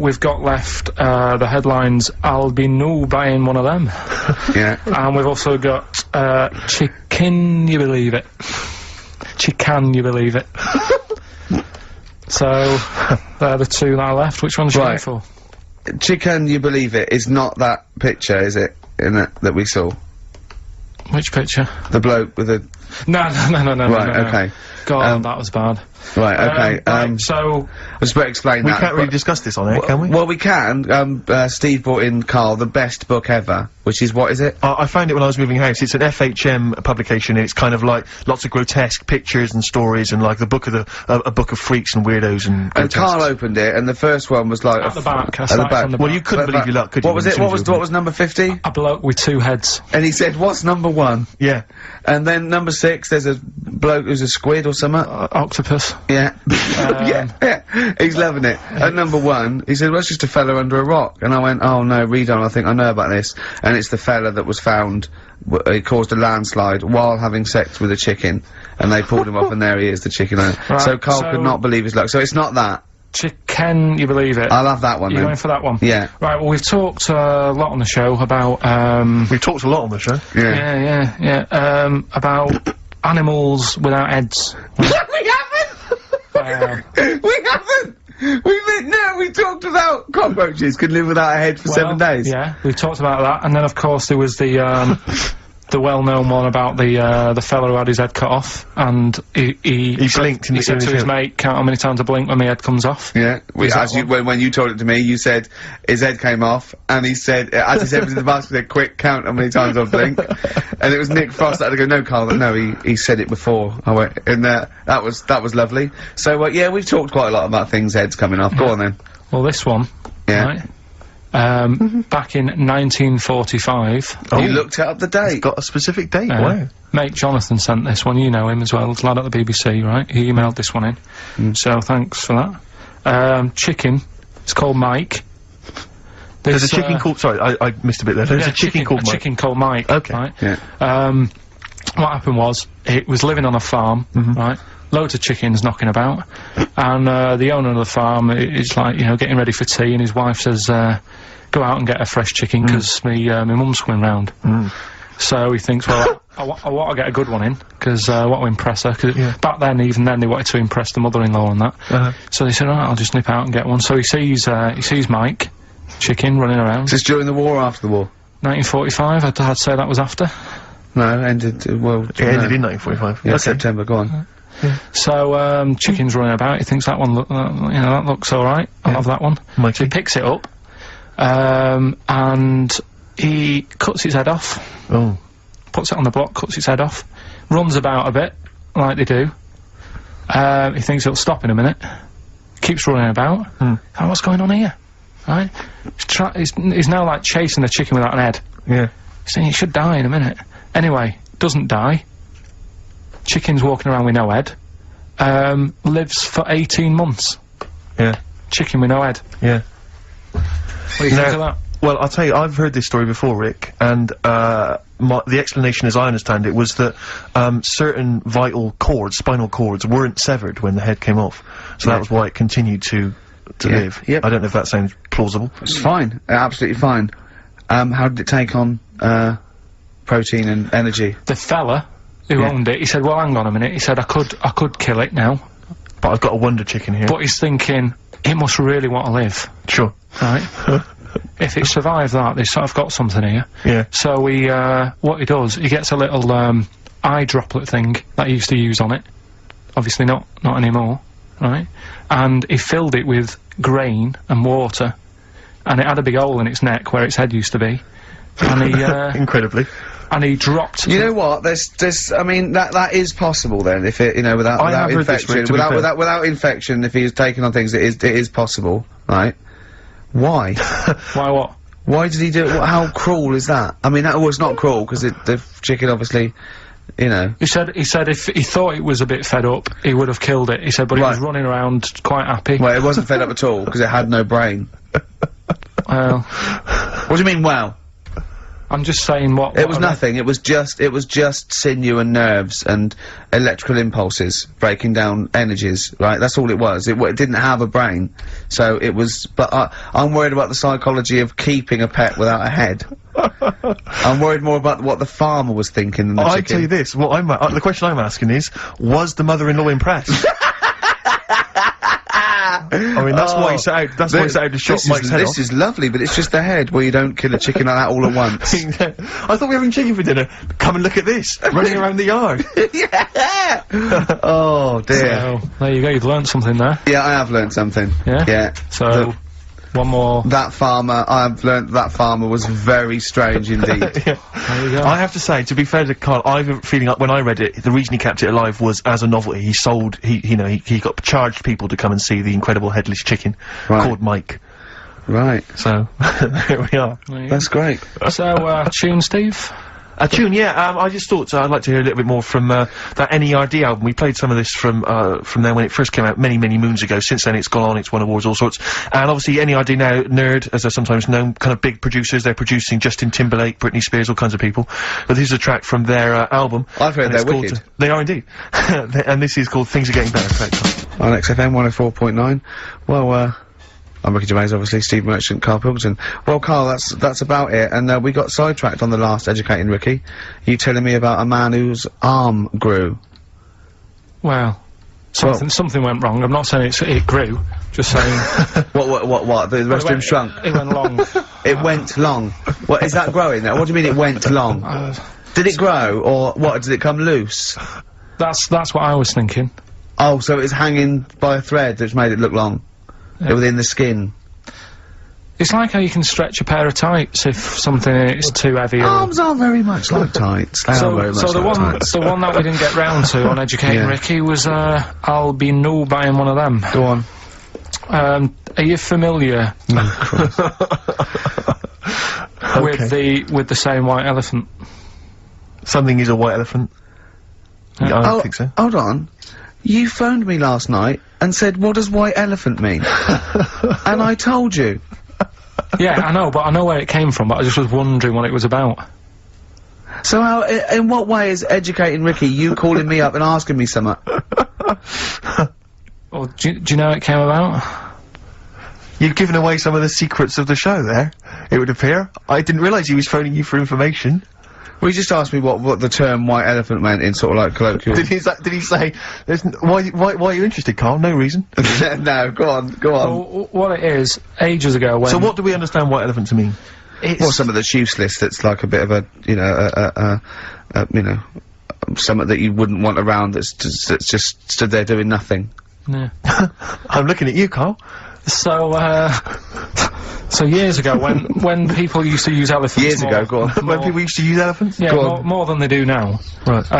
we've got left the headlines. I'll be new buying one of them,
Yeah.
and we've also got chicken. You believe it? Chicken. You believe it? So they're the 2 that are left. Which one's you going
Right.
for?
Chicken, you believe it, is not that picture, is it? In it that we saw.
Which picture?
The bloke with the.
No.
Right.
no.
Okay.
God, that was bad.
Right. Okay.
Right, so
I was about to explain
We
that.
can't really
but-
discuss this on air, can we?
Well, we can. Steve brought in Carl, the best book ever, which is what is it?
I found it when I was moving house. It's an FHM publication, and it's kind of like lots of grotesque pictures and stories, and like the book of a book of freaks and weirdos and.
And
grotesques.
Carl opened it, and the first one was like
at the back. I
At the
started
back.
from the
Well,
back.
you couldn't
But-
believe your luck, could you?
What was
when
it?
as soon
What
as
was
you opened
number 50?
A bloke with 2 heads.
And he said, "What's number 1?"
it? Yeah.
And then number 6, there's a bloke who's a squid or something.
Octopus.
Yeah. yeah. He's loving it. At number 1, he said, well, it's just a fella under a rock. And I went, oh no, read on, I think I know about this. And it's the fella that was found, he caused a landslide while having sex with a chicken. And they pulled him off, and there he is, the chicken owner.
Right,
So Carl
so-
could not believe his luck. So it's not that.
Chicken. You believe it?
I'll have that one
You're
then.
going for that one?
Yeah.
Right, well, we've talked a lot on the show about,
We've talked a lot on the show.
Yeah.
about animals without heads.
we haven't! We haven't! We talked about cockroaches could live without a head for 7 days.
Yeah, we talked about that, and then of course there was the well-known one about the fella who had his head cut off, and he
blinked in
he
the-
said
in
to
his
his
head.
mate, "Count how many times I blink when my head comes off."
Yeah,
Was that
as you,
one?
when you told it to me, you said his head came off, and he said, as he said to the basket, he said, "Quick, count how many times I blink." And it was Nick Frost that had to go, "No, Carl, no, he said it before." I went, and that was lovely. So yeah, we've talked quite a lot about things heads coming off. Go on then.
Well, this one,
Yeah.
right? Back in 1945,
You looked up the date.
Got a specific date. Wow.
mate Jonathan sent this one. You know him as well, the lad at the BBC, right? He emailed this one in. So thanks for that. Chicken. It's called Mike.
There's a chicken called. Sorry, I missed a bit there. There's a chicken called Mike.
chicken called Mike.
Okay.
Right?
Yeah.
What happened was, it was living on a farm, right? Loads of chickens knocking about, and the owner of the farm is like, you know, getting ready for tea, and his wife says, "Go out and get a fresh chicken, 'cause my mum's coming round." So he thinks, well, I want to get a good one in, 'cause I want to impress her. 'Cause back then, even then, they wanted to impress the mother-in-law and that. So they said, "All right, I'll just nip out and get one." So he sees Mike, chicken, running around.
Is this during the war or after the war?
1945. I'd say that was after.
No, ended, well...
It ended in 1945.
Yeah,
Okay.
September, go on.
So chicken's running about. He thinks that one, that looks all right. I'll have that one. So
Mikey.
he picks it up, and he cuts its head off.
Oh.
Puts it on the block, cuts its head off, runs about a bit, like they do. He thinks it'll stop in a minute. Keeps running about. Oh, what's going on here? Right? He's now like chasing the chicken without an head.
Yeah.
He's saying it should die in a minute. Anyway, doesn't die. Chicken's walking around with no head. Lives for 18 months.
Yeah.
Chicken with no head.
Yeah.
What do you think of that?
Well, I'll tell you, I've heard this story before, Rick, and the explanation, as I understand it, was that certain vital cords, spinal cords, weren't severed when the head came off, so that was why it continued to live.
Yep.
I don't know if that sounds plausible.
It's fine, absolutely fine. How did it take on, protein and energy?
The fella who owned it, he said, well, hang on a minute. He said, I could kill it now.
But I've got a wonder chicken here.
But he's thinking, it must really want to live,
Sure.
right? If it survived that, they've sort of got something here.
Yeah.
So he, what he does, he gets a little, eye droplet thing that he used to use on it. Obviously not anymore, right? And he filled it with grain and water, and it had a big hole in its neck where its head used to be. And he,
Incredibly.
and he dropped...
You know what? There's, I mean, that is possible then, if it, you know, without
I have heard this,
infection,
Rick, to be fair.
without infection, if he was taking on things, it is possible, right?
Why?
Why what?
Why did he do it? How cruel is that? I mean, that was not cruel, because the chicken obviously, you know...
He said if he thought it was a bit fed up, he would have killed it. He said, but it was running around quite happy.
Well, it wasn't fed up at all, because it had no brain.
Well...
What do you mean, wow?
I'm just saying what...
It was nothing, it was just sinew and nerves and electrical impulses breaking down energies, right? That's all it was. It didn't have a brain. So it was... But I'm worried about the psychology of keeping a pet without a head. I'm worried more about what the farmer was thinking than the chicken.
I tell you this, what the question I'm asking is, was the mother-in-law impressed? I mean, that's why he set out, that's why he set out to shot Mike's head off.
This is lovely, but it's just the head where you don't kill a chicken like that all at once.
I thought we were having chicken for dinner. Come and look at this, running around the yard.
Yeah! Oh, dear.
So, there you go, you've learnt something there.
Yeah, I have learnt something.
Yeah?
Yeah.
So, one more...
That farmer, I've learnt that farmer was very strange indeed.
Yeah.
There you go.
I have to say, to be fair to Carl, I have a feeling like when I read it, the reason he kept it alive was as a novelty. He sold, he got charged people to come and see the incredible headless chicken called Mike.
Right.
So, here we are.
That's great.
So, tune, Steve?
A tune, yeah, I just thought I'd like to hear a little bit more from, that NERD album. We played some of this from there when it first came out many, many moons ago. Since then it's gone on, it's won awards, all sorts. And obviously NERD now, Nerd, as they're sometimes known, kind of big producers. They're producing Justin Timberlake, Britney Spears, all kinds of people. But this is a track from their, album.
I've heard they're wicked.
They are indeed. And this is called Things Are Getting Better.
On XFM 104.9. Well, I'm Ricky Gervais, obviously, Steve Merchant, Carl Pilkington. Well, Carl, that's about it, and we got sidetracked on the last Educating Ricky. You telling me about a man whose arm grew.
Well, something went wrong. I'm not saying it grew, just saying...
What? The rest of him shrunk?
It went long.
It went long. What, is that growing there? What do you mean it went long? Did it grow, or what, did it come loose?
That's what I was thinking.
Oh, so it's hanging by a thread that's made it look long? Within the skin.
It's like how you can stretch a pair of tights if something is too heavy.
Arms are very much like tights. They are very much like tights.
The one that we didn't get round to on Educating Ricky was, I'll be no buying one of them.
Go on.
Are you familiar
Okay.
with the saying white elephant?
Something is a white elephant. Yeah, I don't think so.
Hold on. You phoned me last night and said, what does white elephant mean? And I told you.
Yeah, I know, but I know where it came from, but I just was wondering what it was about.
So how, in what way is Educating Ricky you calling me up and asking me something?
Well, do you know how it came about?
You've given away some of the secrets of the show there, it would appear. I didn't realise he was phoning you for information.
Well, he just asked me what the term white elephant meant in sort of like colloquial.
Did he say, why are you interested, Carl? No reason.
No, go on.
Well, what it is, ages ago when...
So what do we understand white elephant to mean?
Well, some of that's useless, that's like a bit of a, you know, something that you wouldn't want around that's just stood there doing nothing.
Yeah.
I'm looking at you, Carl.
So years ago, when people used to use elephants
Years ago, go on.
When people used to use elephants?
Yeah, more than they do now.
Right.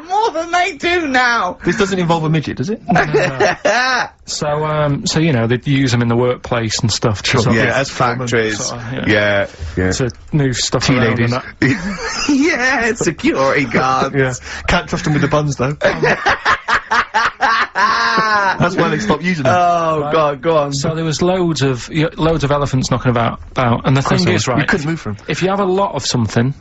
More than they do now!
This doesn't involve a midget, does it?
No. So you know, they'd use them in the workplace and stuff. To sort of-
Yeah, as factories.
sort of,
yeah.
To move stuff
Tea
around
ladies.
and that.
Yeah, security guards.
Yeah. Can't trust them with the buns, though. That's why they stopped using them.
Oh,
Right.
God, go on.
So there was loads of elephants knocking about, and the thing is, right,
You couldn't move from.
if you have a lot of something,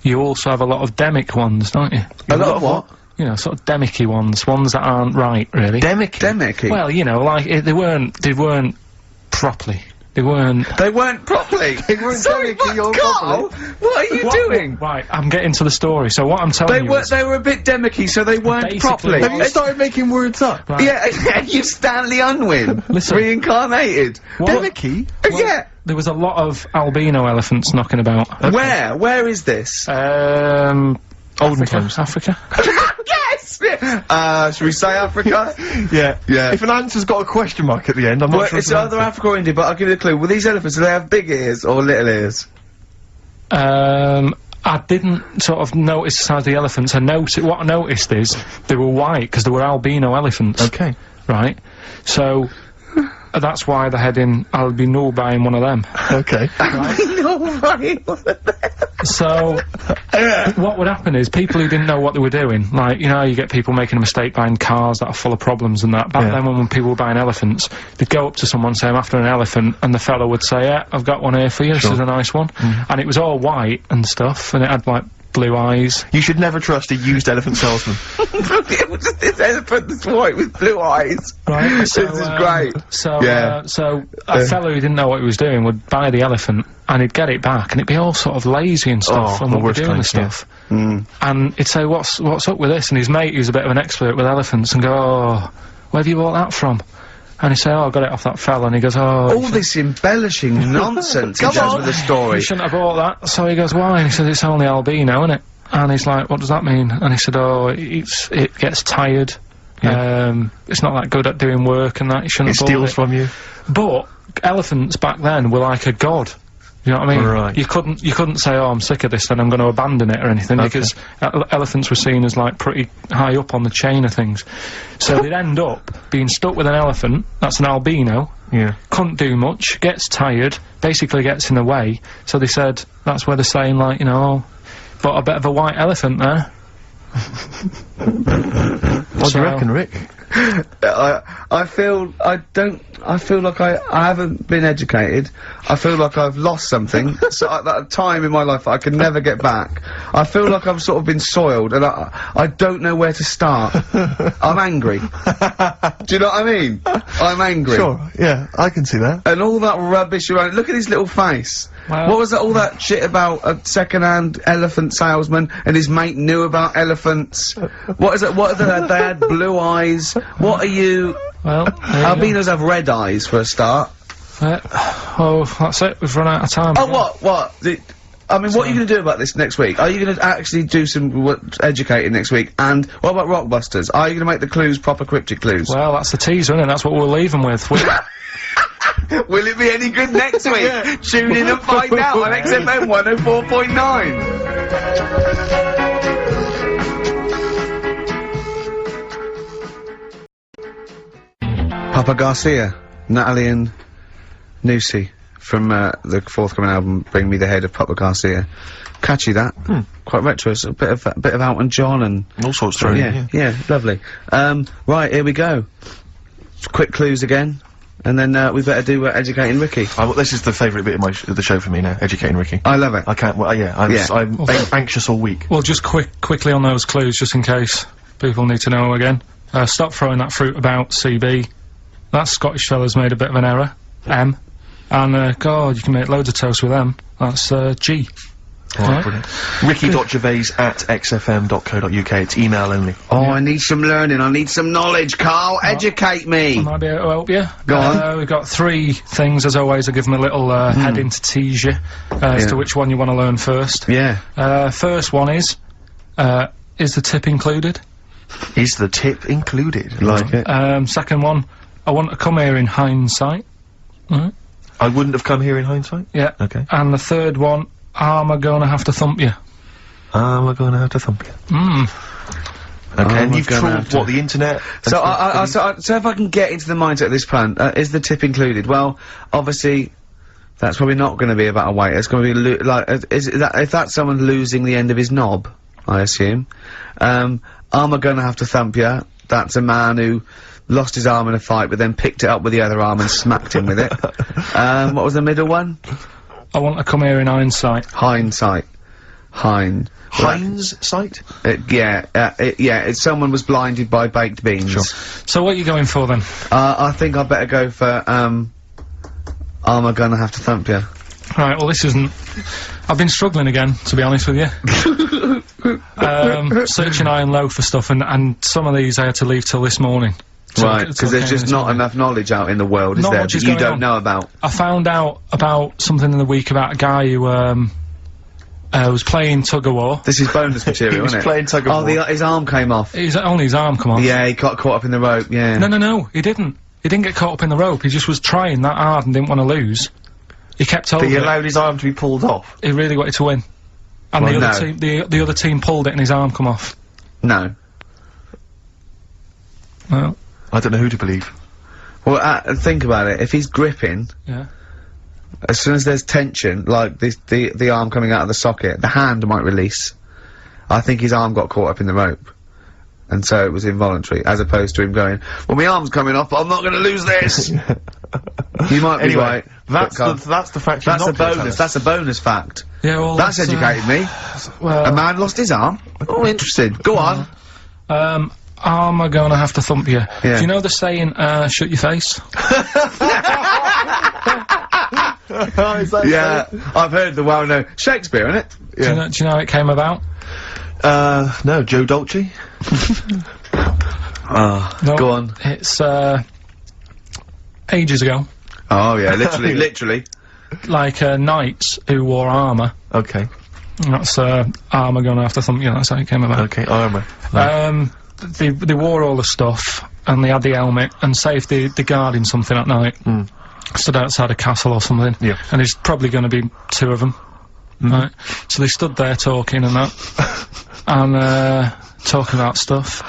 you also have a lot of demic ones, don't you?
A lot of what?
You know, sort of demicky ones that aren't right, really.
Demicky?
Well, you know, like, they weren't properly. They weren't
properly. Sorry, what, Carl? What are you doing?
Right, I'm getting to the story. So what I'm telling you is...
They were a bit demicky, so they weren't
Basically,
properly.
what-
Have you started making words up?
Right.
Yeah, you Stanley Unwin.
Listen.
Reincarnated.
Demicky?
Yeah.
There was a lot of albino elephants knocking about.
Where? Where is this?
Olden times. Africa.
Yes! Should we say Africa?
Yeah.
Yeah.
If an answer's got a question mark at the end, I'm not
Well,
sure
it's
an
either
answer.
Africa or India, but I'll give you a clue. Well, these elephants, do they have big ears or little ears?
I didn't sort of notice the size of the elephants. What I noticed is they were white because they were albino elephants.
Okay.
Right? So, that's why they're heading, I'll be null buying one of them.
Okay.
So, what would happen is, people who didn't know what they were doing, like, you know how you get people making a mistake buying cars that are full of problems and that. Back then, when people were buying elephants, they'd go up to someone, say, I'm after an elephant, and the fellow would say, yeah, I've got one here for you, this is a nice one. And it was all white and stuff, and it had, like, blue eyes.
You should never trust a used elephant salesman.
This elephant that's white with blue eyes.
Right, so,
this is great.
So,
Yeah.
so a fellow who didn't know what he was doing would buy the elephant, and he'd get it back, and it'd be all sort of lazy and stuff,
Oh,
and
the
what we're
worst
doing
kind,
and stuff. And he'd say, what's up with this? And his mate, who's a bit of an expert with elephants, and go, oh, where have you bought that from? And he'd say, oh, I got it off that fella, and he goes, oh...
All this embellishing nonsense he does with the story.
You shouldn't have bought that. So he goes, why? And he says, it's only albino, innit? And he's like, what does that mean? And he said, oh, it gets tired. It's not that good at doing work and that. You shouldn't have bought it.
It steals from you.
But elephants back then were like a god. You know what I mean?
Right.
You couldn't say, oh, I'm sick of this, then I'm going to abandon it or anything, because elephants were seen as like pretty high up on the chain of things. So they'd end up being stuck with an elephant that's an albino.
Yeah.
Couldn't do much, gets tired, basically gets in the way. So they said, that's where they're saying, like, you know, but a bit of a white elephant there.
What do you reckon, Rick?
I feel like I haven't been educated. I feel like I've lost something. So at that time in my life I can never get back. I feel like I've sort of been soiled, and I don't know where to start. I'm angry. Do you know what I mean? I'm angry.
Sure, yeah, I can see that.
And all that rubbish around. Look at his little face.
Well,
What was that? All that shit about a second-hand elephant salesman and his mate knew about elephants. What is it? What are they had blue eyes. What are you?
well, there you go.
Albinos have red eyes for a start.
Oh, that's it, we've run out of time.
Oh,
again.
what? I mean, what are you going to do about this next week? Are you going to actually do some educating next week? And what about Rockbusters? Are you going to make the clues proper cryptic clues?
Well, that's the teaser, isn't it? That's what we'll leave them with.
Will it be any good next week? Tune in and find out on XFM 104.9. Papa Garcia, Natalie and Nusi from the forthcoming album Bring Me the Head of Papa Garcia. Catchy that. Quite retro. It's a bit of Elton John and
All sorts thrown in,
yeah, lovely. Right, here we go. Quick clues again. And then, we better do, Educating Ricky.
Well, this is the favourite bit of the show for me now, Educating Ricky.
I love it.
I can't, well, yeah, I'm anxious all week.
Well, just quickly on those clues, just in case people need to know again. Stop throwing that fruit about, CB. That Scottish fella's made a bit of an error. M. And, God, you can make loads of toast with M. That's, G.
Alright, brilliant. Ricky.gervais@xfm.co.uk, it's email only.
Oh, I need some learning. I need some knowledge, Carl. Educate me.
I might be able to help you.
Go on.
We've got 3 things, as always. I'll give them a little, heading to tease you, as to which one you want to learn first.
Yeah.
First one is the tip included?
Is the tip included?
Like it.
Second one, I want to come here in hindsight. Alright.
I wouldn't have come here in hindsight?
Yeah.
Okay.
And the third one, am I gonna have to thump you?
Am I gonna have to thump you? Okay, and you've trawled, what, the internet?
So, so if I can get into the mindset of this plan, is the tip included? Well, obviously, that's probably not gonna be about a waiter. It's gonna be if that's someone losing the end of his knob, I assume. Am I gonna have to thump you? That's a man who lost his arm in a fight, but then picked it up with the other arm and smacked him with it. What was the middle one?
I want to come here in hindsight.
Hindsight.
Heinz site?
Yeah, it's someone was blinded by baked beans.
Sure.
So what are you going for then?
I think I better go for, am I gonna have to thump you?
Right, well this isn't... I've been struggling again, to be honest with you. Searching high and low for stuff, and some of these I had to leave till this morning.
Right, because there's just not enough knowledge out in the world, is
Not
there,
much
that
is
you
going
don't
on.
know about?
I found out about something in the week about a guy who, was playing tug-of-war.
This is bonus material,
He was
isn't it?
playing tug-of-war.
Oh, his arm came off.
Only his arm come off.
Yeah, he got caught up in the rope, yeah.
No, he didn't. He didn't get caught up in the rope, he just was trying that hard and didn't want to lose. He kept holding
But he
it.
allowed his arm to be pulled off?
He really wanted to win. And
Well,
the other
no.
team, the other team pulled it and his arm come off.
No.
Well,
I don't know who to believe.
Well, think about it. If he's gripping,
Yeah.
as soon as there's tension, like the arm coming out of the socket, the hand might release. I think his arm got caught up in the rope. And so it was involuntary, as opposed to him going, well, my arm's coming off, but I'm not gonna lose this! You might be
Anyway,
right.
that's the fact.
That's a bonus, that's a bonus fact.
Yeah, well,
That's educated me.
Well,
A man lost his arm? Oh, interesting. Go on.
am I gonna have to thump you?
Yeah.
Do you know the saying, shut your face?
Yeah, I've heard the well-known Shakespeare, innit?
Do you know how it came about?
No, Joe Dolce?
No,
Go on.
It's, ages ago.
Oh, yeah, literally, literally.
Like, knights who wore armour.
Okay.
That's, armour gonna have to thump you, that's how it came about.
Okay, armour.
They wore all the stuff, and they had the helmet, and say if they're guarding something at night, stood outside a castle or something,
Yeah.
and there's probably gonna be 2 of them, right? So they stood there talking and that, and, talking about stuff,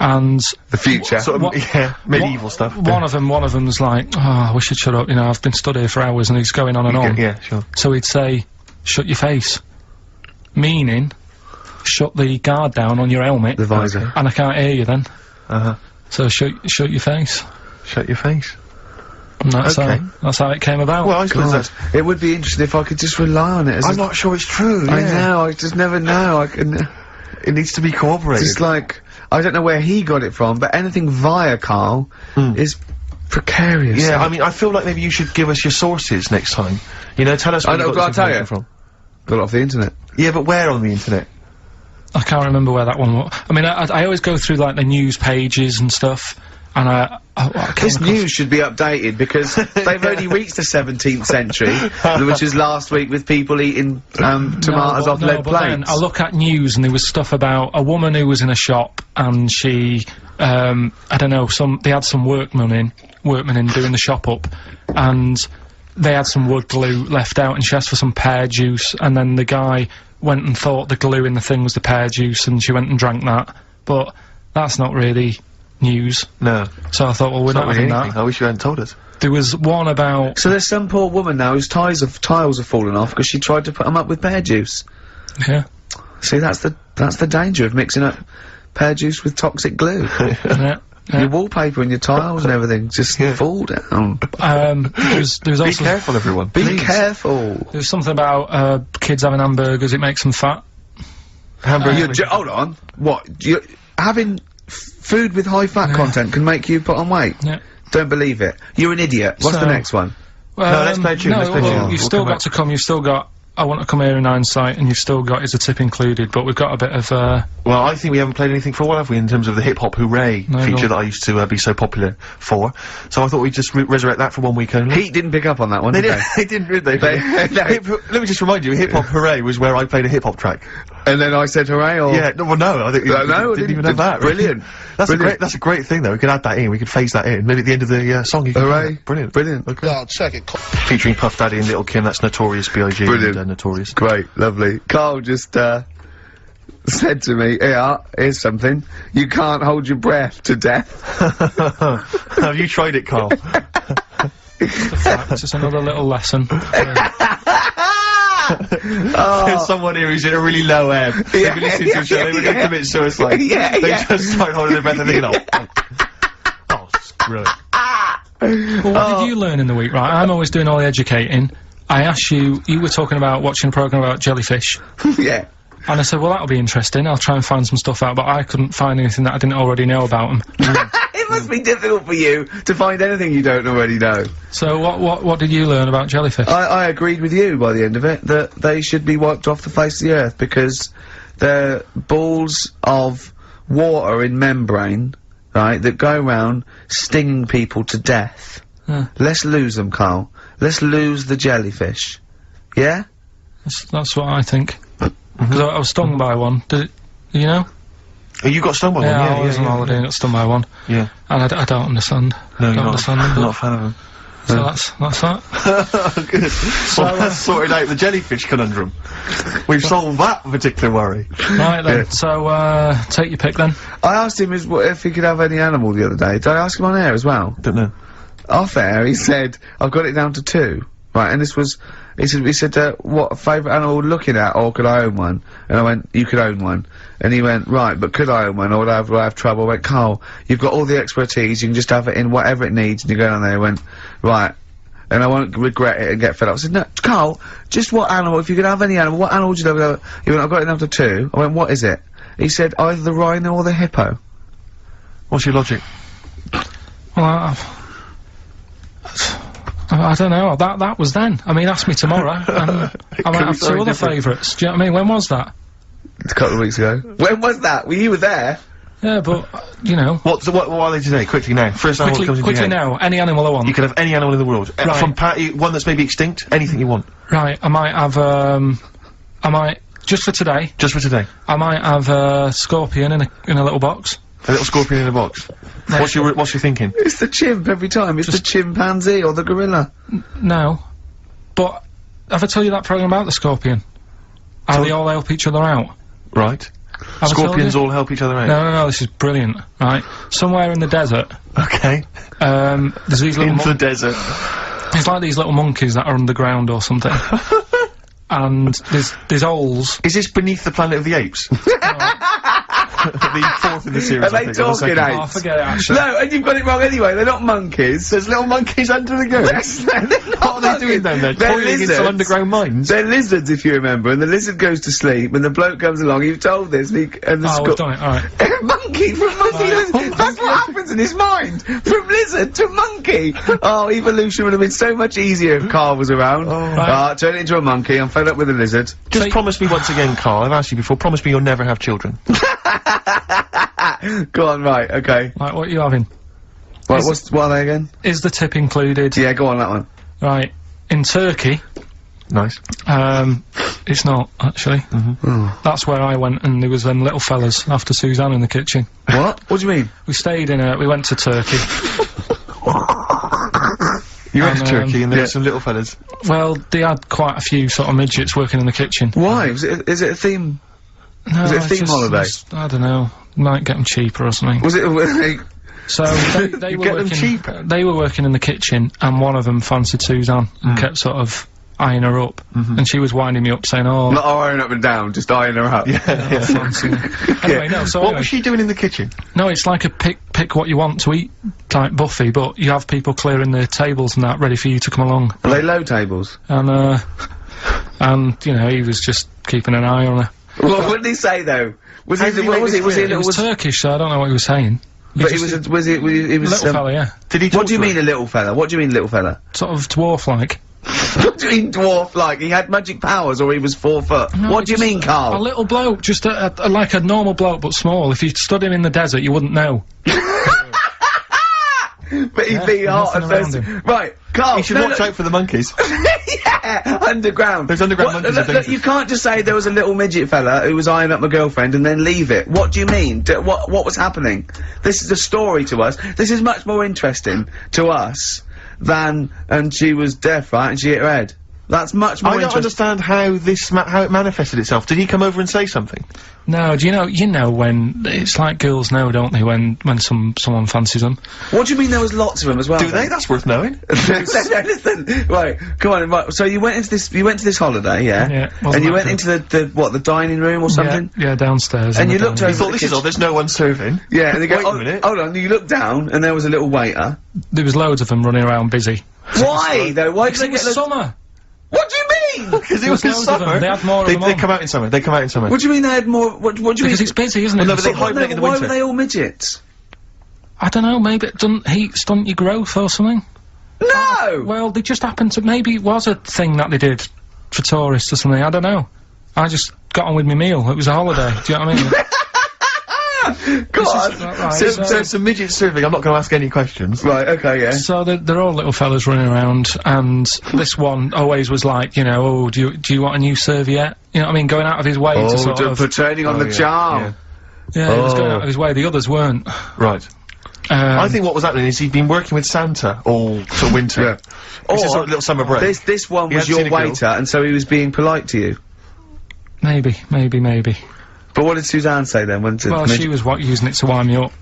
and
The future.
Sort of, yeah, medieval stuff.
one of them's like, oh, I wish you'd shut up, you know, I've been stood here for hours, and he's going on and on.
Yeah, sure.
So he'd say, shut your face. Meaning, shut the guard down on your helmet.
The visor.
And I can't hear you then.
Uh-huh.
So shut your face.
Shut your face.
And that's
Okay.
that's how it came about.
Well, I suppose
God,
that's...
it would be interesting if I could just rely on it as
I'm not sure it's true,
I
yeah.
know, I just never know, I can...
It needs to be corroborated.
Just like, I don't know where he got it from, but anything via Carl is precarious.
Yeah, I mean, I feel like maybe you should give us your sources next time. You know, tell us where
I know,
you got this
I'll tell you.
information from.
Got it off the internet.
Yeah, but where on the internet?
I can't remember where that one was. I mean, I always go through like the news pages and stuff, and I came
This
across-
news should be updated because they've only reached the 17th century, which is last week with people eating tomatoes off lead
but then
plates.
I look at news and there was stuff about a woman who was in a shop and she, I don't know, they had some workmen in doing the shop up, and they had some wood glue left out, and she asked for some pear juice, and then the guy went and thought the glue in the thing was the pear juice, and she went and drank that. But that's not really news.
No.
So I thought, well, we're not
really
having
anything.
that.
I wish you hadn't told us.
There was one about,
So there's some poor woman now whose tiles have fallen off because she tried to put them up with pear juice.
yeah,
See, that's the danger of mixing up pear juice with toxic glue.
yeah.
Your wallpaper and your tiles and everything just fall down.
There was
Be
also
careful, everyone.
Be
Please.
careful.
there was something about kids having hamburgers. It makes them fat.
Hamburger.
Hold on. What? Having food with high fat content can make you put on weight?
Yeah.
Don't believe it. You're an idiot. What's the
So-
next one?
let's play a tune,
No,
let's play a
well,
tune.
you've
We'll
still
come
got
back.
to come. You've still got I Want to Come Here in Hindsight, and you've still got Is a Tip Included, but we've got a bit of,
Well, I think we haven't played anything for a while, have we, in terms of the hip-hop hooray
No,
feature
no.
that I used to be so popular for. So I thought we'd just resurrect that for 1 week only.
Heat didn't pick up on that one,
They
did
didn't, they didn't, did they?
No.
Let me just remind you, Hip Hop Hooray was where I played a hip-hop track.
And then I said hooray, or...
Yeah, no, well, no, I think
No,
you
no,
didn't even have that.
brilliant.
That's
Brilliant.
that's a great thing, though. We could add that in, we could phase that in. Maybe at the end of the song you can
Hooray.
do that. Brilliant.
Brilliant.
Okay.
Yeah, check it.
Featuring Puff Daddy and Little Kim, that's Notorious B.I.G.
Brilliant.
and Notorious.
Great, lovely. Carl just, said to me, here's something. You can't hold your breath to death.
Have you tried it, Carl?
It's just another little lesson.
There's someone here who's in a really low ebb. They've been listening to the show, they were going to commit suicide.
Yeah,
They
yeah.
just started holding their breath and thinking, oh, screw it.
Well, what did you learn in the week, right? I'm always doing all the educating. I asked you were talking about watching a programme about jellyfish,
Yeah.
and I said, well, that'll be interesting, I'll try and find some stuff out, but I couldn't find anything that I didn't already know about them.
It must be difficult for you to find anything you don't already know.
So what did you learn about jellyfish?
I agreed with you by the end of it, that they should be wiped off the face of the earth because they're balls of water in membrane, right, that go around stinging people to death.
Yeah.
Let's lose them, Carl. Let's lose the jellyfish. Yeah?
That's what I think. Because I was stung by one. You know?
Oh, you got stung by one?
Yeah, I was on
yeah,
holiday and got stung by one.
Yeah.
And I don't understand.
No,
don't
you're not,
understand them.
I'm
but-
not a fan of them.
So that's that.
Good. Well, that's sorted out the jellyfish conundrum. We've solved that particular worry.
Right then, so, take your pick then.
I asked him if he could have any animal the other day. Did I ask him on air as well?
Don't know.
off air, he said, I've got it down to 2. Right, and this was, he said, what favourite animal looking at, or could I own one? And I went, you could own one. And he went, right, but could I own one, or would I have trouble? I went, Carl, you've got all the expertise, you can just have it in whatever it needs, and you go down there, he went, right, and I won't regret it and get fed up. I said, no, Carl, just what animal, if you could have any animal, what animal would you love? He went, I've got it down to 2. I went, what is it? He said, either the rhino or the hippo.
What's your logic?
Well, I don't know. That was then. I mean, ask me tomorrow, and I might have 2 other favourites. Do you know what I mean? When was that?
A couple of weeks ago. When was that? Well, you were there.
Yeah, but you know.
What are they today? Quickly now. First animal that comes into your
Quickly
head.
now. Any animal I want.
You could have any animal in the world.
Right.
From one that's maybe extinct. Anything you want.
Right. I might have. Just for today.
Just for today.
I might have a scorpion in a little box.
A little scorpion in a box. What's your thinking?
It's the chimp every time. It's the chimpanzee or the gorilla.
No. But, have I told you that programme about the scorpion? How they all help each other out?
Right.
Have I told
Scorpions
you?
all help each other out?
No, this is brilliant, right? Somewhere in the desert,
Okay.
there's these little
Into the desert.
It's like these little monkeys that are underground or something. And there's holes.
Is this Beneath the Planet of the Apes? The 4th in the series,
Are they
I think, or the
talking
second.
apes?
Oh, forget it, actually.
No, and you've got it wrong anyway. They're not monkeys.
There's little monkeys under the ground. What are they doing down there?
They're
Toiling in
lizards.
some underground mines?
They're lizards, if you remember, and the lizard goes to sleep, and the bloke comes along, you've told this, and the
Oh, we've done it, alright.
monkey from monkey lizard. That's what happens in his mind. From lizard to monkey. Oh, evolution would have been so much easier if Carl was around.
Right.
Turn it into a monkey, I'm fed up with the lizard.
Just promise me once again, Carl, I've asked you before, promise me you'll never have children.
Go on, right, okay.
Like, what are you having?
What are they again?
Is the tip included?
Yeah, go on, that one.
Right. In Turkey,
Nice.
it's not, actually. That's where I went, and there was them little fellas after Suzanne in the kitchen.
What? What do you mean?
We stayed we went to Turkey.
You went to Turkey and there
yeah.
were some little fellas.
Well, they had quite a few sort of midgets working in the kitchen.
Why? Is it a theme?
No,
Was it a
it's
theme
just-
holiday?
I don't know. Might get them cheaper or something.
Was it
So they
You
were
get them
working.
cheaper?
They were working in the kitchen, and one of them fancied Suzanne and kept sort of eyeing her up, and she was winding me up saying, "Oh,
not iron up and down, just eyeing her up?
Yeah.
fancy." Anyway, no. So
What
anyway,
was she doing in the kitchen?
no, it's like a pick what you want to eat type buffet, but you have people clearing the tables and that ready for you to come along,
Are they low tables?
and you know, he was just keeping an eye on her.
What did he say though? Was
How
he?
did he
What
make
was
this
he? Was he?
clear?
It was Turkish, so I don't know what he was saying.
But he was. Was he? He was.
Little fella, yeah,
Did he talk
What do you
to her?
mean a little fella? What do you mean little fella?
sort of dwarf-like.
What do you mean dwarf like? He had magic powers or he was 4 foot?
No,
What do you
just
mean,
A
Carl?
little bloke, just like a normal bloke, but small. If you stood him in the desert, you wouldn't know.
But he'd be hot and
nothing around
thirsty.
him.
Right, Carl.
You should watch out for the monkeys.
Yeah, underground.
Those underground monkeys are
look,
dangerous.
you can't just say there was a little midget fella who was eyeing up my girlfriend and then leave it. What do you mean? What was happening? This is a story to us. This is much more interesting to us than, and she was deaf, right, and she hit her head. That's much more
I don't
interesting.
understand how how it manifested itself. Did he come over and say something?
No, do you know when it's like girls know, don't they? When someone fancies them.
What do you mean there was lots of them as well?
Do they? That's worth knowing.
Listen, right, come on, right, so you went to this holiday, yeah?
Yeah,
And
wasn't
you
that
went
good?
into the dining room or something?
Yeah, downstairs.
And
in
you
the
looked
dining
You
over
thought, this is all, there's no one serving.
Yeah, and they go,
Wait a
oh,
minute.
hold on, you looked down and there was a little waiter.
room. There was loads of them running around busy.
Why, though? Why did
Because
they
it
get
was
those-
summer.
What do you mean?
Because it was
There's
in
loads of them.
summer.
They had more of them
They
on.
come out in summer. They come out in summer.
What do you mean they had more, what do you
Because
mean?
it's busy, isn't it?
no, but they
So-
hibernate in the
why
winter.
were they all midgets?
I don't know, maybe it doesn't heat stunt your growth or something.
No!
Well, they just happened to, maybe it was a thing that they did for tourists or something, I don't know. I just got on with my meal, it was a holiday, do you know what I mean?
Go on.
Right,
So some midget serving. I'm not going to ask any questions.
Right, okay, yeah.
So they're all little fellas running around, and this one always was like, you know, oh, do you want a new serviette? You know what I mean? Going out of his way to sort of...
for turning on
Oh,
the
yeah,
charm.
Yeah, he was going
Oh.
out of his way, the others weren't.
Right. I think what was happening is he'd been working with Santa all sort of winter.
Yeah.
This is
Or
sort of little summer break.
This one
He
was
hadn't
your
seen a girl.
waiter, and so he was being polite to you.
Maybe.
But what did Suzanne say then? When
Well, she was using it to wind me up.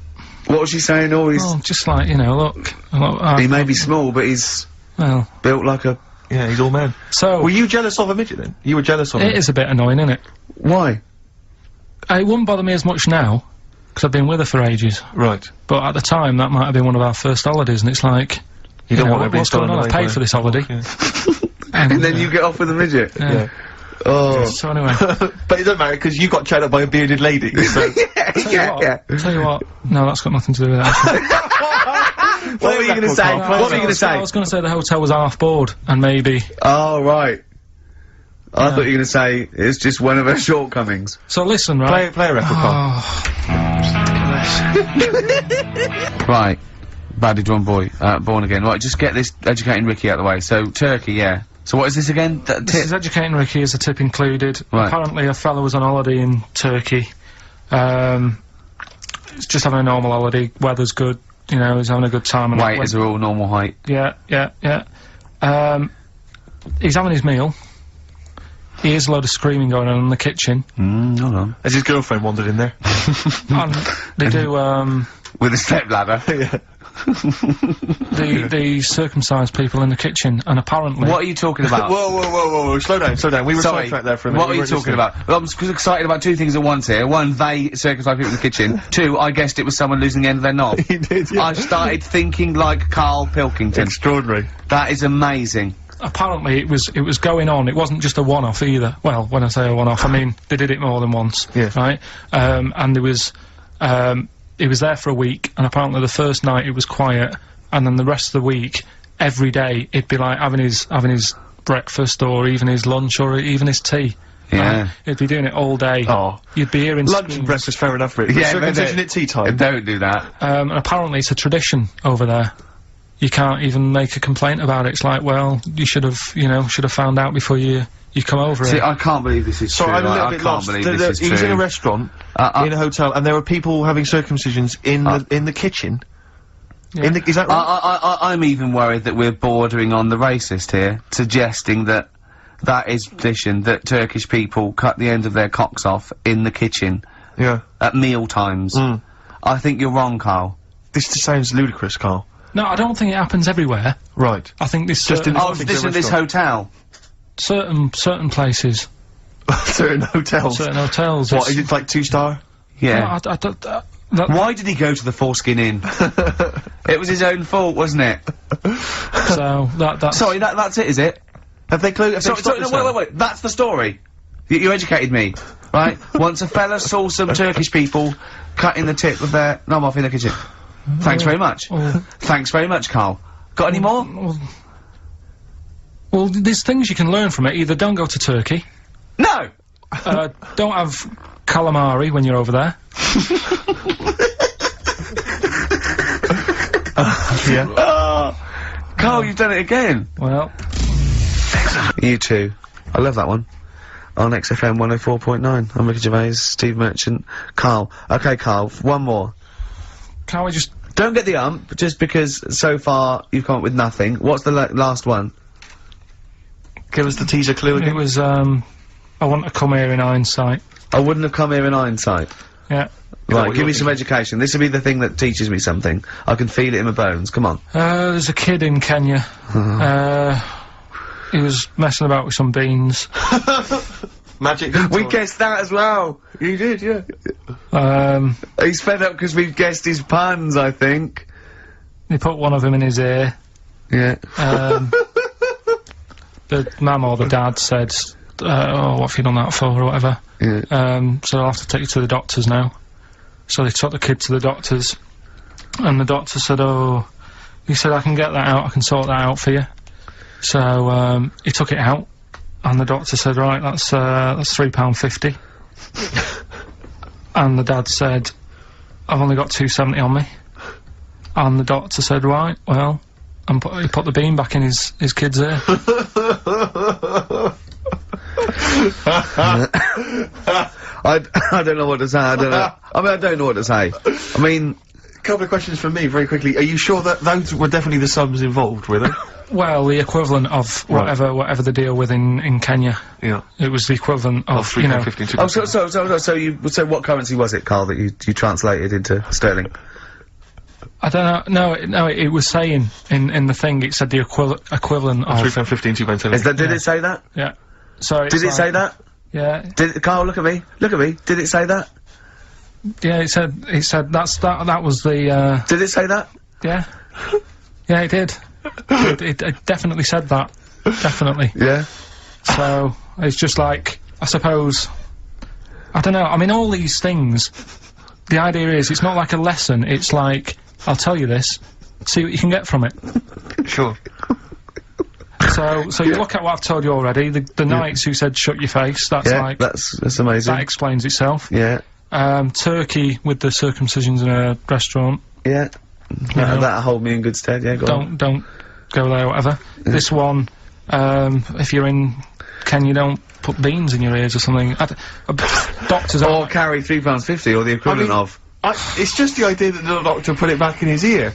What was she saying? Oh, he's...
Oh, just like, you know, look,
he may be small, but he's
well,
built like a...
Yeah, he's all man.
so...
Were you jealous of a midget then? You were jealous of him?
It is a bit annoying, isn't it?
Why?
It wouldn't bother me as much now, because I've been with her for ages.
Right.
But at the time, that might have been one of our first holidays, and it's like...
You don't
know,
want to be
what's going on? I've paid for this holiday.
Yeah.
And then you get off with a midget?
Yeah.
Oh.
So anyway...
But it doesn't matter, because you got chatted up by a bearded lady, so...
Tell you what, no, that's got nothing to do with that.
What were you going to say? What were you going to say?
I was going to say the hotel was half board, and maybe...
Oh, right. I thought you were going to say it's just one of her shortcomings.
So listen, right?
Play a record, Carl.
Right. Badly drawn boy, born again. Right, just get this educating Ricky out of the way. So, Turkey, yeah. So what is this again?
This is educating Ricky as a tip included.
Right.
Apparently a fella was on holiday in Turkey. He's just having a normal holiday, weather's good, you know, he's having a good time. And
Waiters are all normal height.
Yeah. He's having his meal. He hears a load of screaming going on in the kitchen.
Hold on.
Has his girlfriend wandered in there?
And they do,
With a stepladder.
Yeah.
the circumcised people in the kitchen, and apparently...
What are you talking about?
Whoa, slow down. We were
Sorry,
sidetracked there for a minute.
what are you talking about? Well, I'm excited about two things at once here. One, they circumcised people in the kitchen. Two, I guessed it was someone losing the end of their knob.
He did, yeah.
I started thinking like Carl Pilkington.
Extraordinary.
That is amazing.
Apparently it was going on. It wasn't just a one-off either. Well, when I say a one-off, I mean they did it more than once.
Yeah.
Right? And there was, he was there for a week, and apparently the first night it was quiet, and then the rest of the week, every day, it'd be like having his breakfast, or even his lunch, or even his tea.
Yeah.
He'd be doing it all day.
Oh.
You'd be hearing
Lunch and
screams.
breakfast, fair enough, really.
Yeah,
Circumcision at tea time.
Don't do that.
And apparently it's a tradition over there. You can't even make a complaint about it. It's like, well, you should have, you know, found out before you come over
See,
here.
I can't believe this is
So
true.
I'm a little
I
bit
can't
lost.
believe this is
He was in a
true.
restaurant, in a hotel, and there were people having circumcisions in the kitchen.
Yeah.
Is that right?
I'm even worried that we're bordering on the racist here, suggesting that is tradition, that Turkish people cut the end of their cocks off in the kitchen
Yeah.
at meal times. I think you're wrong, Carl.
This just sounds ludicrous, Carl.
No, I don't think it happens everywhere.
Right.
I think this
Just in
Oh,
this
this in this hotel.
certain places,
Certain hotels.
certain hotels.
What,
it's-
is it like 2-star?
Yeah.
No, I don't. That,
Why did he go to the Foreskin Inn? It was his own fault, wasn't it?
so that's
Sorry, that's it, is it?
Have they closed?
Sorry, no, wait. That's the story. You educated me, right? Once a fella saw some Turkish people cutting the tip of their knob off in the kitchen. Thanks very much. Thanks very much, Carl. Got any more?
Well, there's things you can learn from it. Either don't go to Turkey,
No!
don't have calamari when you're over there.
Yeah.
Carl, you've done it again.
Well,
You too. I love that one. On XFM 104.9. I'm Ricky Gervais, Steve Merchant, Carl. Okay, Carl, one more.
can't we just...
Don't get the just because so far you've come up with nothing. What's the last one?
Give us the teaser clue
It
again.
was, I want to come here in hindsight.
I wouldn't have come here in hindsight.
Yeah.
Right,
what
give
you're
me some education. This will be the thing that teaches me something. I can feel it in my bones. Come on.
There's a kid in Kenya. He was messing about with some beans.
Magic.
We guessed that as well.
You did, yeah.
He's fed up because we've guessed his puns, I think.
They put one of them in his ear.
Yeah.
The mum or the dad said, oh, what have you done that for, or whatever.
Yeah.
So I'll have to take you to the doctors now. So they took the kid to the doctors, and the doctor said, oh, he said, I can get that out, I can sort that out for you. So, he took it out, and the doctor said, right, that's £3.50. And the dad said, I've only got £2.70 on me. And the doctor said, right, well, and he put the bean back in his kid's ear.
I don't know what to say. I don't know. I mean, I don't know what to say. I mean,
Couple of questions from me, very quickly. Are you sure that those were definitely the sums involved, were they?
Well, the equivalent of whatever the deal with in Kenya.
Yeah.
It was the equivalent of, you know...
£3.50.
oh, so what currency was it, Carl, that you translated into sterling?
I don't know. No, it was saying in the thing. It said the equivalent of
£3.15, £2.10.
Is that, did it say that?
yeah. So
Did it say that?
Yeah,
Did Carl, look at me. Look at me. Did it say that?
yeah. It said that was the
Did it say that?
yeah, yeah. It did. It definitely said that. Definitely.
Yeah.
So it's just like, I suppose, I don't know. I mean, all these things. The idea is, it's not like a lesson. It's like, I'll tell you this, see what you can get from it.
Sure.
So you look at what I've told you already. The knights who said shut your face. That's
Yeah,
like
that's amazing.
that explains itself.
Yeah.
Turkey with the circumcisions in a restaurant.
Yeah.
know.
That'll hold me in good stead, yeah, go on.
Don't go there, whatever. This one, if you're in Kenya, don't put beans in your ears or something. Doctors
Or
aren't.
carry £3.50 or the equivalent of.
It's just the idea that the doctor put it back in his ear.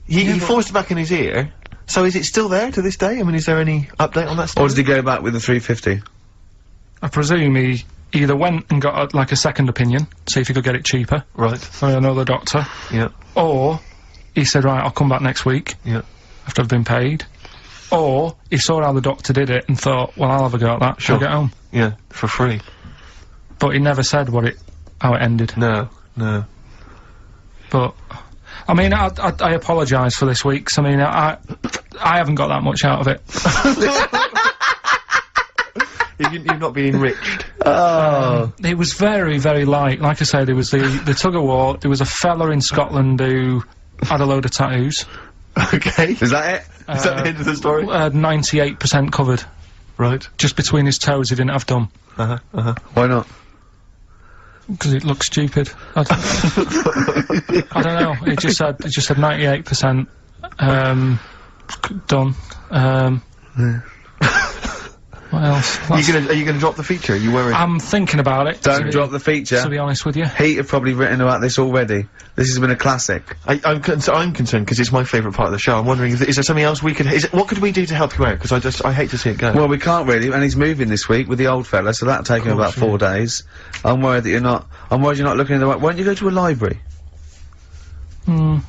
He forced it back in his ear. So is it still there to this day? I mean, is there any update on that story?
Or did he go back with the 350?
I presume he either went and got like a second opinion, see if he could get it cheaper,
Right.
from another doctor,
Yeah.
or he said, right, I'll come back next week
Yeah.
after I've been paid, or he saw how the doctor did it and thought, well, I'll have a go at that,
Sure.
I'll get home.
Yeah. For free.
But he never said how it ended.
No. No.
But, I mean, I apologise for this week, 'cause I mean, I haven't got that much out of it.
You've not been enriched.
Oh.
It was very, very light. Like I said, there was the tug of war, there was a fella in Scotland who had a load of tattoos.
Okay.
Is that it?
Is that the end of the story?
98% covered.
Right.
Just between his toes, he didn't have done.
Why not?
Because it looks stupid. I don't know. It just said 98% done. What else?
Are you gonna drop the feature? Are you worried?
I'm thinking about it.
Don't drop the feature.
To be honest with you.
Heat have probably written about this already. This has been a classic.
I'm concerned because it's my favourite part of the show. I'm wondering, is there something else we could? What could we do to help you out? Because I hate to see it go.
Well, we can't really, and he's moving this week with the old fella, so that'll take him about 4 days. I'm worried that you're not looking in the right. Why don't you go to a library?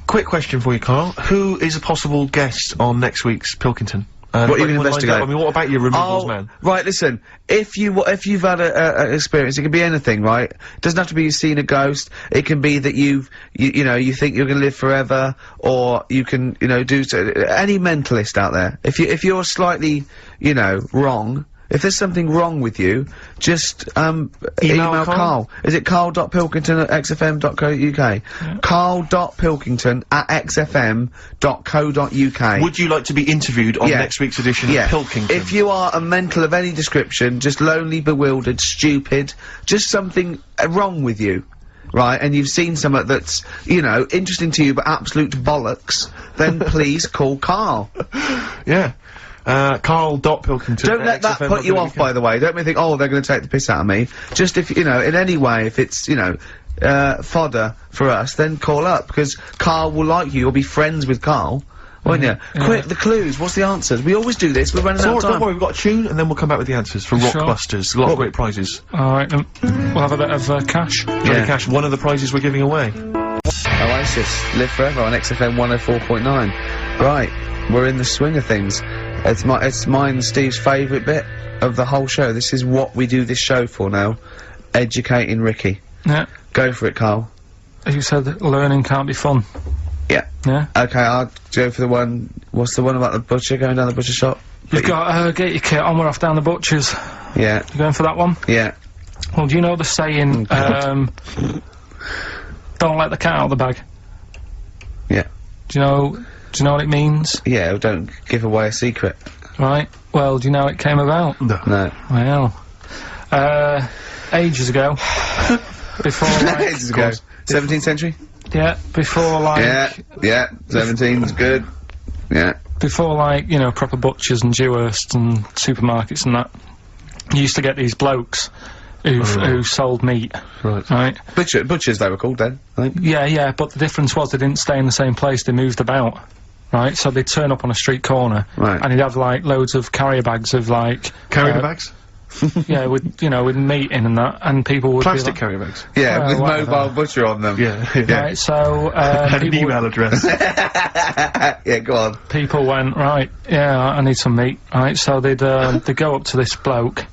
Quick question for you, Carl. Who is a possible guest on next week's Pilkington?
What are you gonna
lined up?
investigate?
I mean, what about your removals man?
Right, listen, if you've had a experience, it can be anything, right? It doesn't have to be you've seen a ghost, it can be that you think you're gonna live forever, or you can, do any mentalist out there. If you're slightly, wrong, if there's something wrong with you, just, email Carl. Is it carl.pilkington@xfm.co.uk? Yeah. carl.pilkington@xfm.co.uk.
Would you like to be interviewed on next week's edition of Pilkington?
If you are a mental of any description, just lonely, bewildered, stupid, just something wrong with you, right, and you've seen something that's, interesting to you but absolute bollocks, then please call Carl.
Yeah. Carl.Pilkington.
Don't let that put you off, by the way. Don't think, oh, they're going to take the piss out of me. Just if, in any way, if it's, fodder for us, then call up, because Carl will like you. You'll be friends with Carl, won't you? Quick, the clues. What's the answers? We always do this. We're running out of time.
Don't worry, we've got a tune, and then we'll come back with the answers for Rockbusters. A lot of great prizes.
Alright, then. We'll have a bit of cash.
Johnny Cash, one of the prizes we're giving away.
Oasis, Live Forever on XFM 104.9. Right, we're in the swing of things. It's mine and Steve's favourite bit of the whole show. This is what we do this show for now. Educating Ricky.
Yeah.
Go for it, Carl.
As you said, learning can't be fun.
Yeah.
Yeah?
Okay, I'll go for the one. What's the one about the butcher, going down the butcher shop?
You've got, get your kit on, we're off down the butcher's.
Yeah.
You going for that one?
Yeah.
Well, do you know the saying, don't let the cat out of the bag?
Yeah.
Do you know what it means?
Yeah, don't give away a secret.
Right. Well, do you know how it came about?
No.
Well, ages ago. Before, like...
Ages ago. 17th century?
Yeah, before, like...
Yeah, 17's good. Yeah.
Before, like, proper butchers and Dewhursts and supermarkets and that, you used to get these blokes who sold meat. Right.
Butchers they were called then, I think.
Yeah, but the difference was they didn't stay in the same place, they moved about. Right, so they'd turn up on a street corner,
right,
and he'd have, like, loads of carrier bags of, like...
Carrier bags?
yeah, with, you know, with meat in and that, and people would
Plastic
be
carrier bags.
Yeah,
Well,
with
whatever.
mobile butcher on them.
Yeah.
like, right, so,
And an
people would-
email address.
Yeah, go on.
people went, right, yeah, I need some meat, right, so they'd go up to this bloke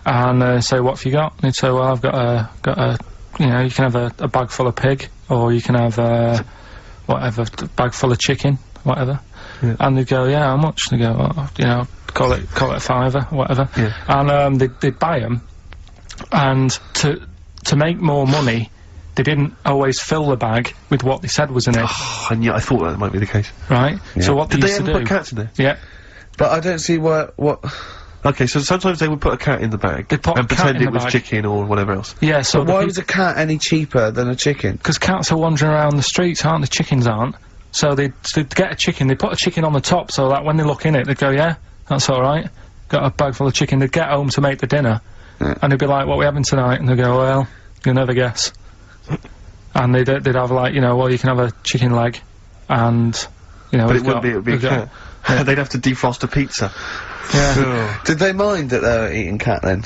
and say, what have you got? And he'd say, well, I've got a, you know, you can have a bag full of pig, or you can have whatever, a bag full of chicken, whatever.
Yeah.
And they'd go, yeah, how much? And they go, oh, you know, call it a fiver, whatever.
Yeah.
And they'd buy them, and to make more money, they didn't always fill the bag with what they said was in it,
And yeah, I thought that might be the case.
right? So what
Did
they
they
used
ever
to
put
do?
cats in there?
Yeah.
But I don't see what.
Okay, so sometimes they would put a cat in the bag
They'd put a
and
cat
pretend
in
it
the
was
bag.
chicken or whatever else.
Yeah, so
Why was a cat any cheaper than a chicken?
because cats are wandering around the streets, aren't they? Chickens aren't. So they'd get a chicken, they put a chicken on the top so that when they look in it, they'd go, yeah, that's alright. Got a bag full of chicken. They'd get home to make the dinner, and they'd be like, what are we having tonight? And they'd go, well, you'll never guess. And they'd have like, you know, well, you can have a chicken leg, and, you know,
But
we've
it wouldn't
got-
be, it would be a
we've got-
cat. They'd have to defrost a pizza.
Yeah.
Did they mind that they were eating cat then?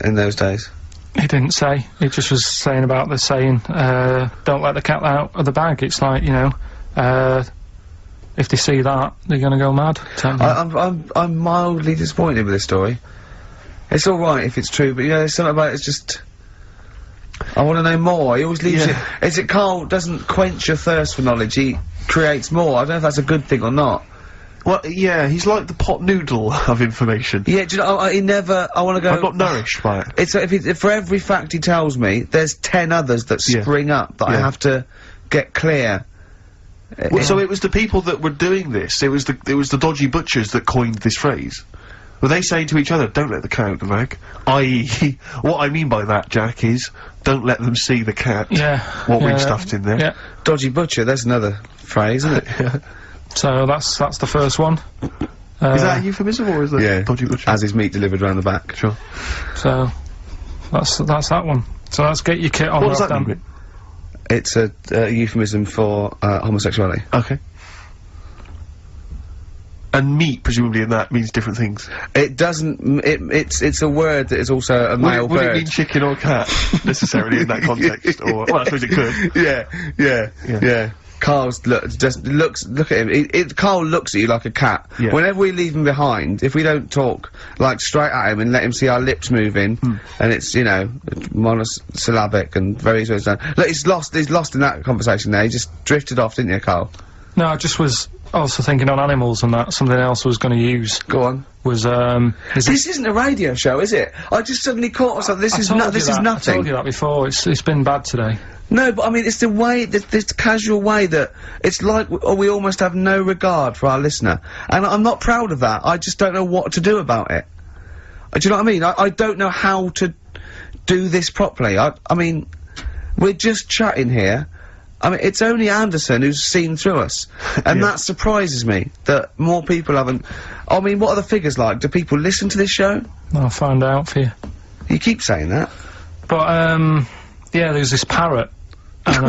In those days?
He didn't say. He just was saying about the saying, don't let the cat out of the bag. It's like, you know, if they see that, they're gonna go mad.
I'm mildly disappointed with this story. It's alright if it's true, but yeah, there's something about it's just. I want to know more. He always leaves
Yeah.
it. Is it Carl doesn't quench your thirst for knowledge? He creates more. I don't know if that's a good thing or not.
Well, yeah, he's like the pot noodle of information.
Yeah, do you know? He never. I want to go.
I'm not nourished by it.
It's if for every fact he tells me, there's 10 others that
Yeah.
spring up that I
Yeah.
have to get clear.
Well, so it was the people that were doing this. It was the dodgy butchers that coined this phrase. Were they saying to each other, "Don't let the cat out the bag"? I.e., what I mean by that, Jack, is don't let them see the cat.
Yeah.
What
yeah,
we've stuffed in there.
Yeah.
Dodgy butcher. There's another phrase, isn't it?
So that's the first one.
Is that a euphemism or is that
Yeah.
dodgy butcher?
As his meat delivered round the back.
Sure.
So that's that one. So let's get your kit on.
What does
Rob,
that
then.
mean?
It's a euphemism for homosexuality.
Okay. And meat, presumably, in that means different things.
It doesn't. It's a word that is also a male
Would it
bird.
mean chicken or cat necessarily in that context? Or well, I suppose it could.
yeah. Carl's look at him. Carl looks at you like a cat.
Yeah.
Whenever we leave him behind, if we don't talk like straight at him and let him see our lips moving, and it's, you know, monosyllabic and very sort of look, he's lost in that conversation there. He just drifted off, didn't you, Carl?
No, I just was also thinking on animals and that. Something else I was going to use
Go on.
was
This isn't a radio show, is it? I just suddenly caught myself. This is
I
this is
told
nothing.
you that before. It's been bad today.
No, but I mean, it's the way, this casual way that it's like we almost have no regard for our listener. And I'm not proud of that. I just don't know what to do about it. Do you know what I mean? I don't know how to do this properly. I mean, we're just chatting here. I mean, it's only Anderson who's seen through us. And
Yeah.
that surprises me, that more people haven't. I mean, what are the figures like? Do people listen to this show?
I'll find out for you.
You keep saying that.
But yeah, there's this parrot, and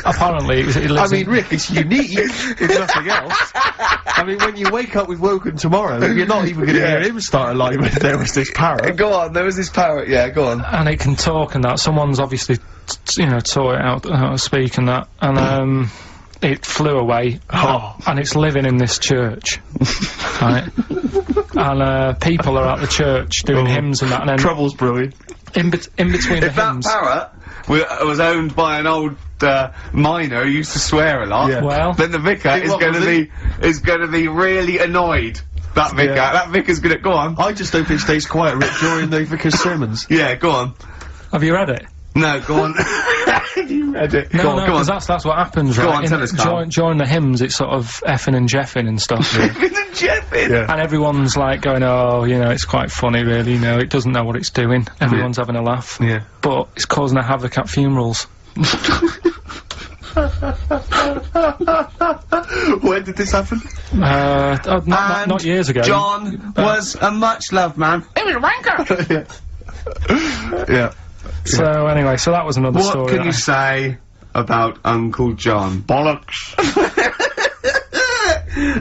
apparently it
I
lives
mean,
in-
Rick, it's unique, if nothing else. I mean, when you wake up with Wogan tomorrow, you're not even gonna hear him start a line with there was this parrot.
Go on, there was this parrot, yeah, go on.
and it can talk and that. Someone's obviously, you know, taught it how to speak and that, and it flew away, and it's living in this church, right? And people are at the church doing hymns and that, and then
Trouble's brewing.
in between the
If that
hymns.
parrot was owned by an old miner who used to swear a lot,
Yeah.
Well,
then the vicar
In
is
what
going to
was
be really annoyed. That vicar,
Yeah.
that vicar's gonna go on.
I just hope it stays quiet, Rick, during the vicar's sermons.
Yeah, go on.
have you read it?
No, go on. You read it.
No,
go on,
no,
go on.
because that's what happens,
Go
right?
on, tell us, Carl.
During the hymns, it's sort of effing and jeffing and stuff.
Jeffin.
Yeah.
And everyone's like going, oh, you know, it's quite funny really, you know, it doesn't know what it's doing. Everyone's having a laugh.
Yeah.
But it's causing a havoc at funerals.
When did this happen?
Not years ago.
John was a much loved man.
Yeah.
So anyway, so that was another
What
story.
can
that
you say about Uncle John?
Bollocks.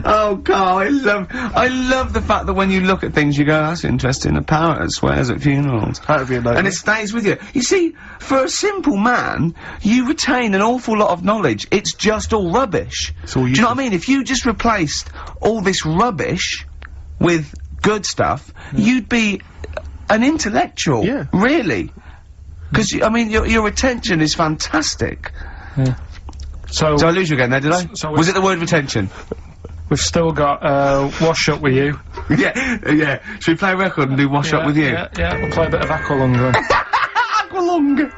Oh, Carl, I love the fact that when you look at things, you go, that's interesting. A parrot swears at funerals.
That would be a nightmare.
And it stays with you. You see, for a simple man, you retain an awful lot of knowledge. It's just all rubbish.
It's all
Do you know what I mean? If you just replaced all this rubbish with good stuff, you'd be an intellectual.
Yeah.
Really. Because, I mean, your retention is fantastic.
Yeah. So
Did I lose you again there, did I? Was it the word retention?
we've still got, Wash Up With You.
Yeah. Should we play a record and do Wash Up With You?
Yeah, we'll play a bit of Aqualung then.
Aqualung!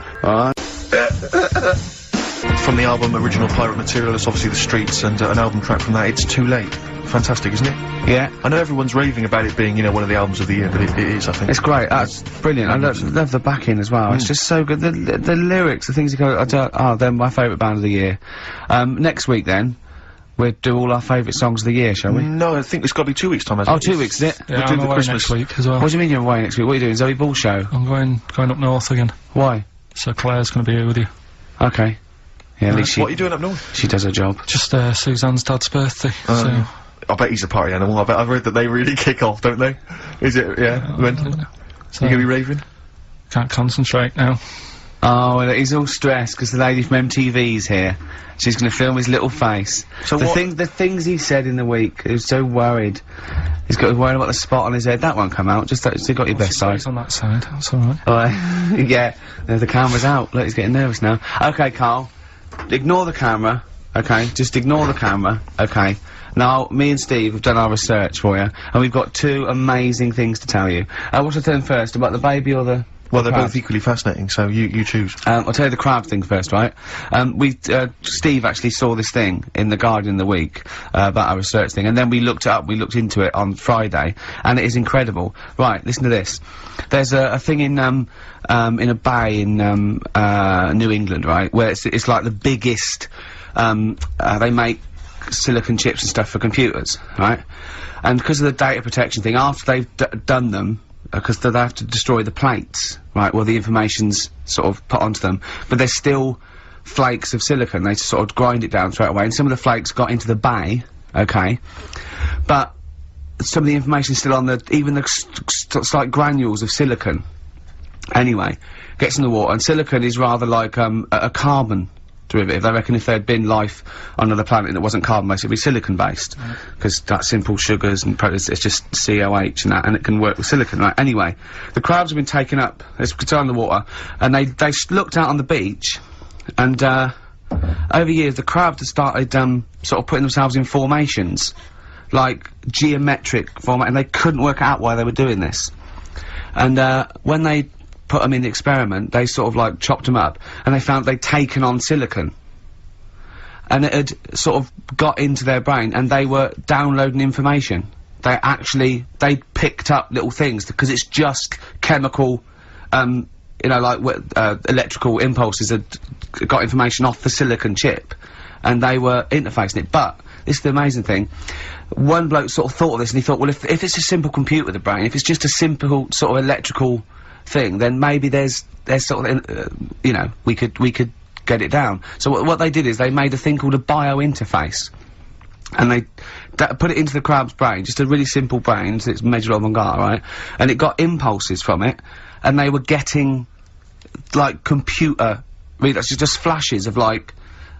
From the album Original Pirate Material, it's obviously The Streets, and an album track from that, It's Too Late. Fantastic, isn't it?
Yeah.
I know everyone's raving about it being, you know, one of the albums of the year, but it is, I think.
It's great. That's brilliant. I love the backing as well. It's just so good. The lyrics, the things you go, they're my favourite band of the year. Next week then, we'll do all our favourite songs of the year, shall we?
No, I think it's got to be 2 weeks' time, hasn't it?
2 weeks, is it?
Yeah,
We'll do
I'm
the
away
Christmas.
next week as well.
What do you mean you're away next week? What are you doing? Zoe Ball show?
I'm going up north again.
Why?
So Claire's gonna be here with you.
Okay. Yeah, at least
What are you doing up north?
she does her job.
Just, Suzanne's dad's birthday, so...
I bet he's a party animal. I bet I've read that they really kick off, don't they? Is it? Yeah. When?
So,
You gonna be raving?
can't concentrate now.
Oh, well, he's all stressed because the lady from MTV's here. She's going to film his little face.
So
the things he said in the week, he was so worried. He's got worried about the spot on his head. That won't come out. Just you got your best side.
It's on that side, that's alright.
Yeah, the camera's out. Look, he's getting nervous now. Okay, Carl. Ignore the camera. Okay, just ignore the camera. Okay. Now, me and Steve have done our research for you, and we've got 2 amazing things to tell you. What should I tell them first, about the baby or the...
Well, they're
crab?
both equally fascinating, so you choose.
I'll tell you the crab thing first, right? Steve actually saw this thing in The Guardian the week, about our research thing, and then we looked it up, we looked into it on Friday, and it is incredible. Right, listen to this. There's a thing in a bay in, New England, right, where it's like the biggest, they make silicon chips and stuff for computers, right? And because of the data protection thing, after they've done them, because they have to destroy the plates, right, well the information's sort of put onto them, but there's still flakes of silicon, they sort of grind it down straight away, and some of the flakes got into the bay, okay, but some of the information's still on even the slight granules of silicon, anyway, gets in the water, and silicon is rather like, a carbon derivative. They reckon if there had been life on another planet that wasn't carbon-based, it'd be silicon-based. Because that's simple sugars and it's just COH and that, and it can work with silicon, right? Anyway, the crabs have been taken up, it's in the water, and they looked out on the beach, and, over years, the crabs have started, sort of putting themselves in formations, like geometric format, and they couldn't work out why they were doing this. And, when they put them in the experiment, they sort of like chopped them up, and they found they'd taken on silicon. And it had sort of got into their brain, and they were downloading information. They picked up little things, because it's just chemical, you know, like, electrical impulses that got information off the silicon chip, and they were interfacing it. But, this is the amazing thing, one bloke sort of thought of this, and he thought, well, if it's a simple computer with a brain, if it's just a simple sort of electrical thing, then maybe there's sort of, you know, we could get it down. So what they did is they made a thing called a biointerface, and they put it into the crab's brain, just a really simple brain, so it's measured avant-garde, right? And it got impulses from it, and they were getting, like, computer, that's just flashes of, like,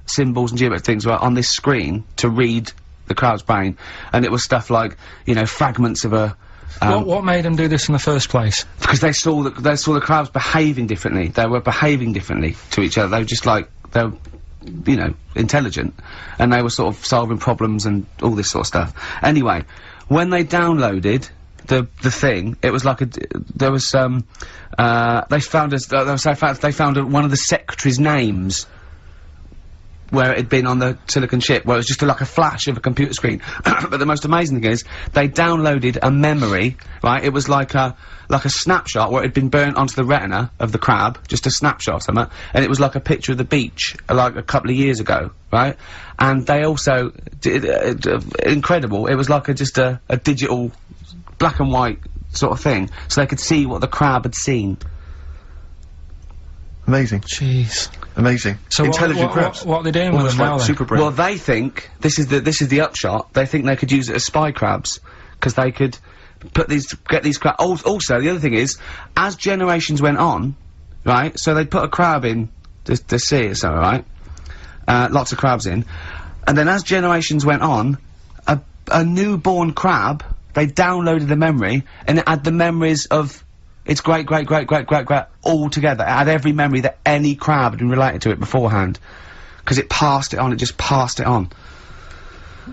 symbols and geometric things right on this screen to read the crab's brain, and it was stuff like, you know, fragments of a,
what made them do this in the first place?
because they saw the crabs behaving differently. They were behaving differently to each other. They were just like, they were, you know, intelligent. And they were sort of solving problems and all this sort of stuff. Anyway, when they downloaded the thing, it was like there was, they found one of the secretary's names where it had been on the silicon chip, where it was just like a flash of a computer screen. But the most amazing thing is, they downloaded a memory, right? It was like a snapshot where it had been burnt onto the retina of the crab, just a snapshot or something, and it was like a picture of the beach, like a couple of years ago, right? And they also did, incredible, it was like just a digital, black and white sort of thing, so they could see what the crab had seen.
Amazing.
Jeez.
Amazing.
So
Intelligent crabs.
what are they doing with
Almost
them now
like
then?
super brain.
Well, they think this is the upshot. They think they could use it as spy crabs because they could get these crabs. Also, the other thing is, as generations went on, right? So they'd put a crab in the sea or something, right? Lots of crabs in, and then as generations went on, a newborn crab, they downloaded the memory and it had the memories of its great all together. It had every memory that any crab had been related to it beforehand. Because it passed it on, it just passed it on.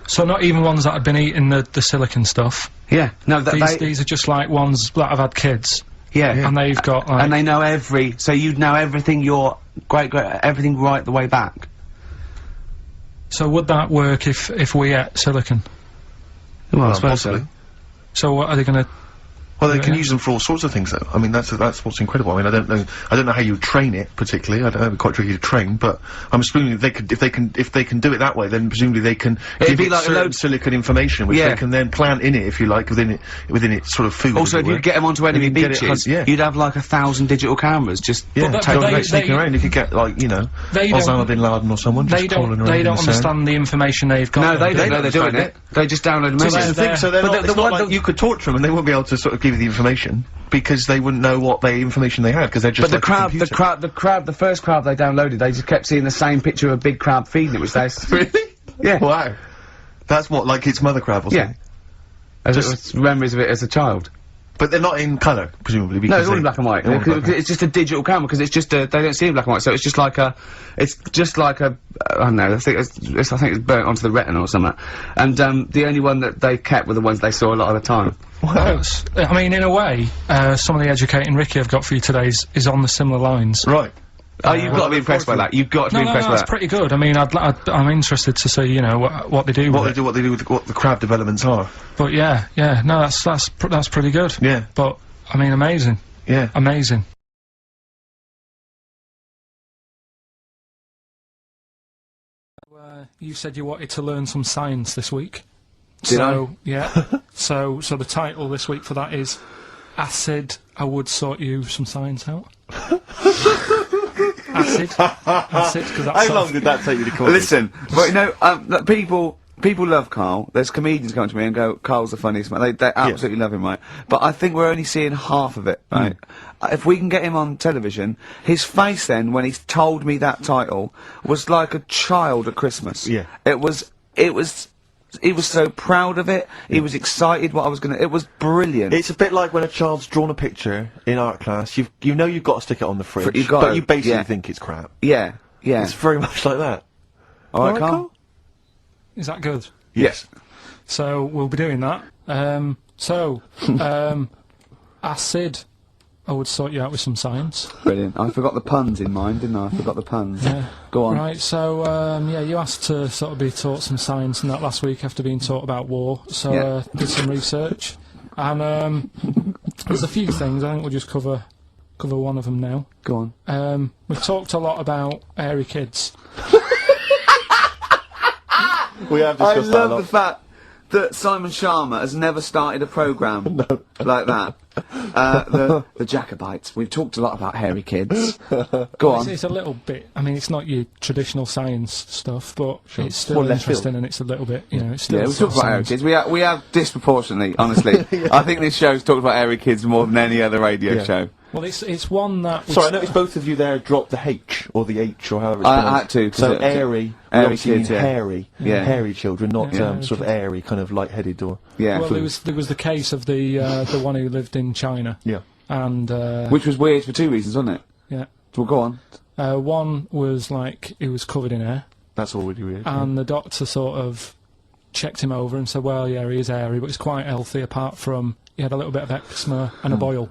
So not even ones that have been eating the silicon stuff.
Yeah, no,
These are just like ones that have had kids.
yeah,
And they've got like...
and they know so you'd know everything your everything right the way back.
So would that work if we ate silicon?
Well, I suppose
possibly.
so.
So what are they gonna...
Well, they can
Yeah.
use them for all sorts of things, though. I mean, that's what's incredible. I mean, I don't know how you train it particularly. I don't know, it'd be quite tricky to train, but I'm assuming if they can do it that way, then presumably they can
It'd
give
be
it
like a
certain
load-
silicon information, which
Yeah.
they can then plant in it, if you like, within its sort of food.
Also,
as
if
it
you
were.
get them onto enemy
you can get it
beaches,
yeah.
you'd have like 1,000 digital cameras just
Yeah,
But
totally
they-
sneaking
they-
around. You could get, like, you know,
They don't-
Osama bin Laden or someone
They
just crawling
don't.
around
They
in
don't
the sand.
understand the information they've got.
No,
then,
they
do
don't know they're doing
understand
it. They just download
So
memories.
That's the thing, so they're
But
not,
the
it's not
one
like
that-
you could torture them and they wouldn't be able to sort of give you the information, because they wouldn't know what information they had, because they're just
But the first crab they downloaded, they just kept seeing the same picture of a big crab feeding it, which they...
Really?
Yeah.
Wow. That's what, like its mother crab or
Yeah.
something?
As it was memories of it as a child.
But they're not in colour, presumably,
No,
because
it's all in black and white.
they're all in black and white.
It's just a digital camera, because it's just they don't see in black and white, so it's just like a, I don't know, I think it's burnt onto the retina or something. And, the only one that they kept were the ones they saw a lot of the time.
Wow.
I mean, in a way, some of the educating Ricky I've got for you today is on the similar lines.
Right.
Oh, you've got to be impressed by that. You've got to
No,
be
no,
impressed
no,
by
that's
that.
pretty good. I mean, I'm interested to see, you know, what they do with it.
What they do with what the crab developments are.
But yeah, no, that's pretty good.
Yeah.
But I mean, amazing,
Yeah.
amazing. You said you wanted to learn some science this week.
Did
I? Yeah. so the title this week for that is Acid. I would sort you some science out. Acid, because that's
How long did that take you to call?
Listen, well, you know, that people love Karl. There's comedians come to me and go, Karl's the funniest man. They absolutely love him, right? But I think we're only seeing half of it, right? If we can get him on television, his face then, when he told me that title, was like a child at Christmas.
Yeah.
He was so proud of it. He was excited what I was gonna. It was brilliant.
It's a bit like when a child's drawn a picture in art class. You know you've got to stick it on the fridge,
You've got
but
to,
you basically
yeah.
think it's crap.
Yeah.
It's very much like that.
All right, Karl.
Is that good?
Yes.
So we'll be doing that. Acid. I would sort you out with some science.
Brilliant. I forgot the puns in mind, didn't I? I forgot the puns.
Yeah.
Go on.
Right, so, yeah, you asked to sort of be taught some science and that last week after being taught about war, so,
Yeah.
did some research, and, there's a few things, I think we'll just cover one of them now.
Go on.
We've talked a lot about hairy kids.
We have
I
discussed that a
love
lot.
the fact that Simon Sharma has never started a programme like that. The Jacobites. We've talked a lot about hairy kids. Go on.
It's a little bit, I mean, it's not your traditional science stuff, but it's still
More left field.
interesting and it's a little bit, you know, it's still...
Yeah, we
sort
talked
of
about hairy
science.
kids. We have disproportionately, honestly. I think this show's talked about hairy kids more than any other radio
Yeah.
show.
Well, it's one that...
Sorry, I noticed both of you there dropped the H, or the H, or however it's
I
pronounced.
had to, 'cause
So
it-
airy,
airy
obviously
kids, yeah.
hairy,
Yeah.
hairy children, not
Yeah.
sort of airy, kind of light-headed or...
Yeah.
Well, there was the case of the one who lived in China,
Yeah.
and
Which was weird for two reasons, wasn't it?
yeah,
Well, go on.
one was like he was covered in hair,
That's all really weird.
and the doctor sort of checked him over and said, "Well, yeah, he is hairy, but he's quite healthy. Apart from he had a little bit of eczema and a boil."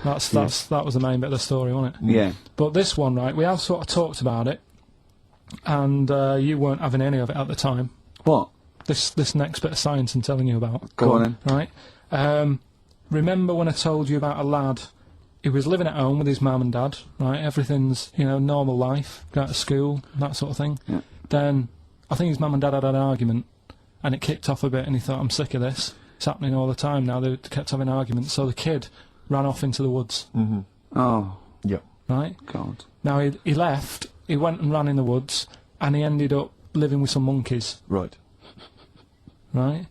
That was the main bit of the story, wasn't it?
Yeah.
But this one, right? We have sort of talked about it, and you weren't having any of it at the time.
What?
This next bit of science I'm telling you about.
Go on then.
Right. Remember when I told you about a lad who was living at home with his mum and dad, right? Everything's, you know, normal life, go to school, that sort of thing.
Yeah.
Then, I think his mum and dad had an argument, and it kicked off a bit, and he thought, I'm sick of this. It's happening all the time now, they kept having arguments, so the kid ran off into the woods.
Oh.
Yeah.
right?
God.
Now, he left, he went and ran in the woods, and he ended up living with some monkeys,
Right.
right?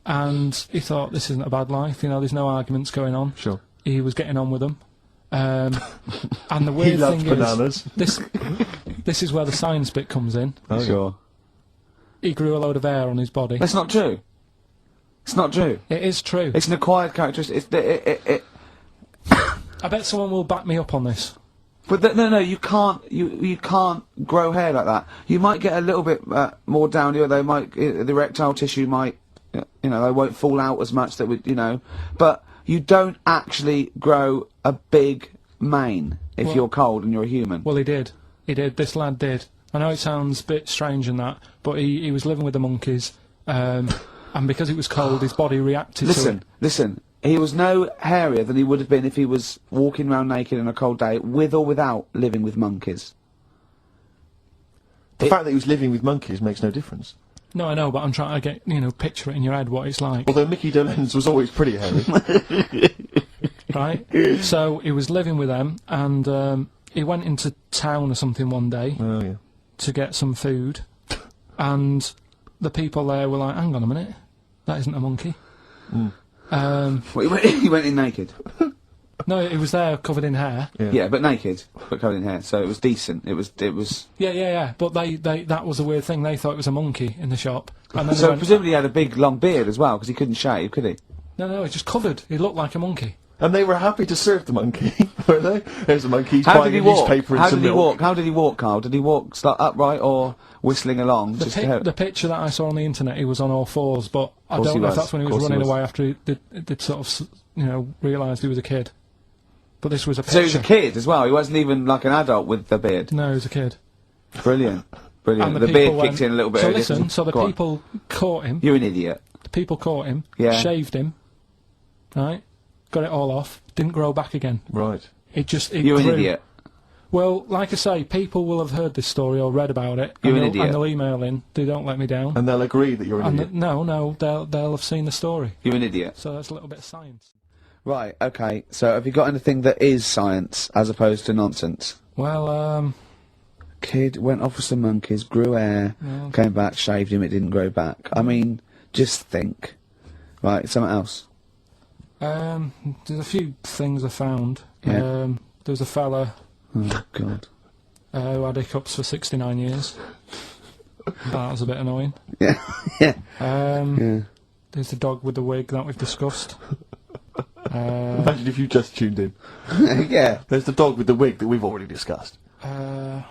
And he thought, this isn't a bad life, you know, there's no arguments going on.
Sure.
He was getting on with them. And the weird
loved
thing
bananas.
is, this is where the science bit comes in.
Oh, yeah.
Sure.
He grew a load of hair on his body.
That's not true. It's not true.
It is true.
It's an acquired characteristic.
I bet someone will back me up on this.
But no, you can't. You can't grow hair like that. You might get a little bit more down here. They might the erectile tissue might, you know, they won't fall out as much. That would, you know, but you don't actually grow a big mane if
Well-
you're cold and you're a human.
Well, he did. He did. This lad did. I know it sounds a bit strange and that, but he was living with the monkeys, and because it was cold, his body reacted to it.
Listen. He was no hairier than he would have been if he was walking around naked on a cold day, with or without living with monkeys.
The fact that he was living with monkeys makes no difference.
No, I know, but I'm trying to get, you know, picture it in your head what it's like,
Although Mickey Dolenz was always pretty hairy.
right? So he was living with them, and he went into town or something one day
Oh, yeah.
to get some food, and the people there were like, hang on a minute, that isn't a monkey.
Well, he went in naked.
No, he was there covered in hair.
Yeah, but naked, but covered in hair. So it was decent. It was.
Yeah. But that was a weird thing. They thought it was a monkey in the shop. And then they
So
went,
presumably he had a big long beard as well, because he couldn't shave, could he?
no, it's just covered. He looked like a monkey.
And they were happy to serve the monkey, were they? There's a monkey, he's
How
buying
did he
a
walk?
newspaper and
How
some
did he
milk.
walk? How did he walk, Carl? Did he walk upright or whistling along?
The,
Just to help?
the picture that I saw on the internet, he was on all fours, but I
Course
don't
he
know if
was.
that's when he was
Course he
running
was.
away after he did sort of, you know, realised he was a kid. But this was a picture.
So he was a kid as well. He wasn't even like an adult with the beard.
No, he was a kid.
Brilliant, brilliant.
And
the
people
beard
went-
kicked in a little bit.
So
earlier.
listen, so the
Go on.
people caught him.
You're an idiot.
The people caught him.
Yeah.
Shaved him. Right. Got it all off. Didn't grow back again.
Right.
It just.
You're an
grew.
idiot.
Well, like I say, people will have heard this story or read about it.
You're an
and
idiot.
they'll email in. They don't let me down.
And they'll agree that you're an
And
idiot.
no, they'll have seen the story.
You're an idiot.
So that's a little bit of science.
Right. Okay. So have you got anything that is science as opposed to nonsense?
Well,
Kid went off with some monkeys, grew hair,
Yeah.
came back, shaved him. It didn't grow back. I mean, just think. Right. Something else.
there's a few things I found.
Yeah.
There was a fella
Oh God.
who had hiccups for 69 years. That was a bit annoying.
Yeah. Yeah.
Yeah. There's the dog with the wig that we've discussed.
Imagine if you just tuned in.
Yeah.
There's the dog with the wig that we've already discussed.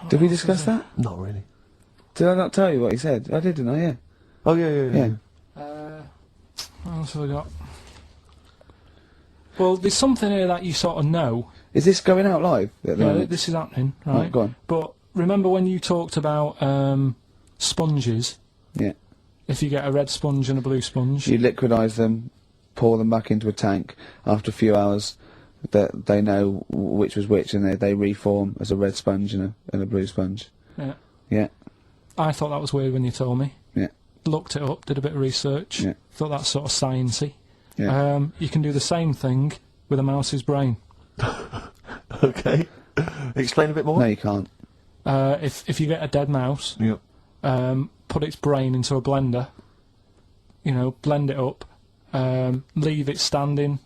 Did we discuss that?
Not really.
Did I not tell you what he said? I did, didn't I? Yeah.
Oh, yeah.
Yeah.
What else have we got? Well, there's something here that you sort of know.
Is this going out live? At the
Yeah,
moment?
this is happening, right?
Right, go on.
But remember when you talked about sponges?
Yeah.
If you get a red sponge and a blue sponge,
You liquidise them, pour them back into a tank. After a few hours, that they know which was which, and they reform as a red sponge and a blue sponge.
yeah.
Yeah.
I thought that was weird when you told me.
Yeah.
Looked it up, did a bit of research.
Yeah.
Thought that's sort of sciencey.
Yeah.
You can do the same thing with a mouse's brain.
Okay. Explain a bit more.
No, you can't.
If you get a dead mouse,
Yep.
put its brain into a blender, you know, blend it up, leave it standing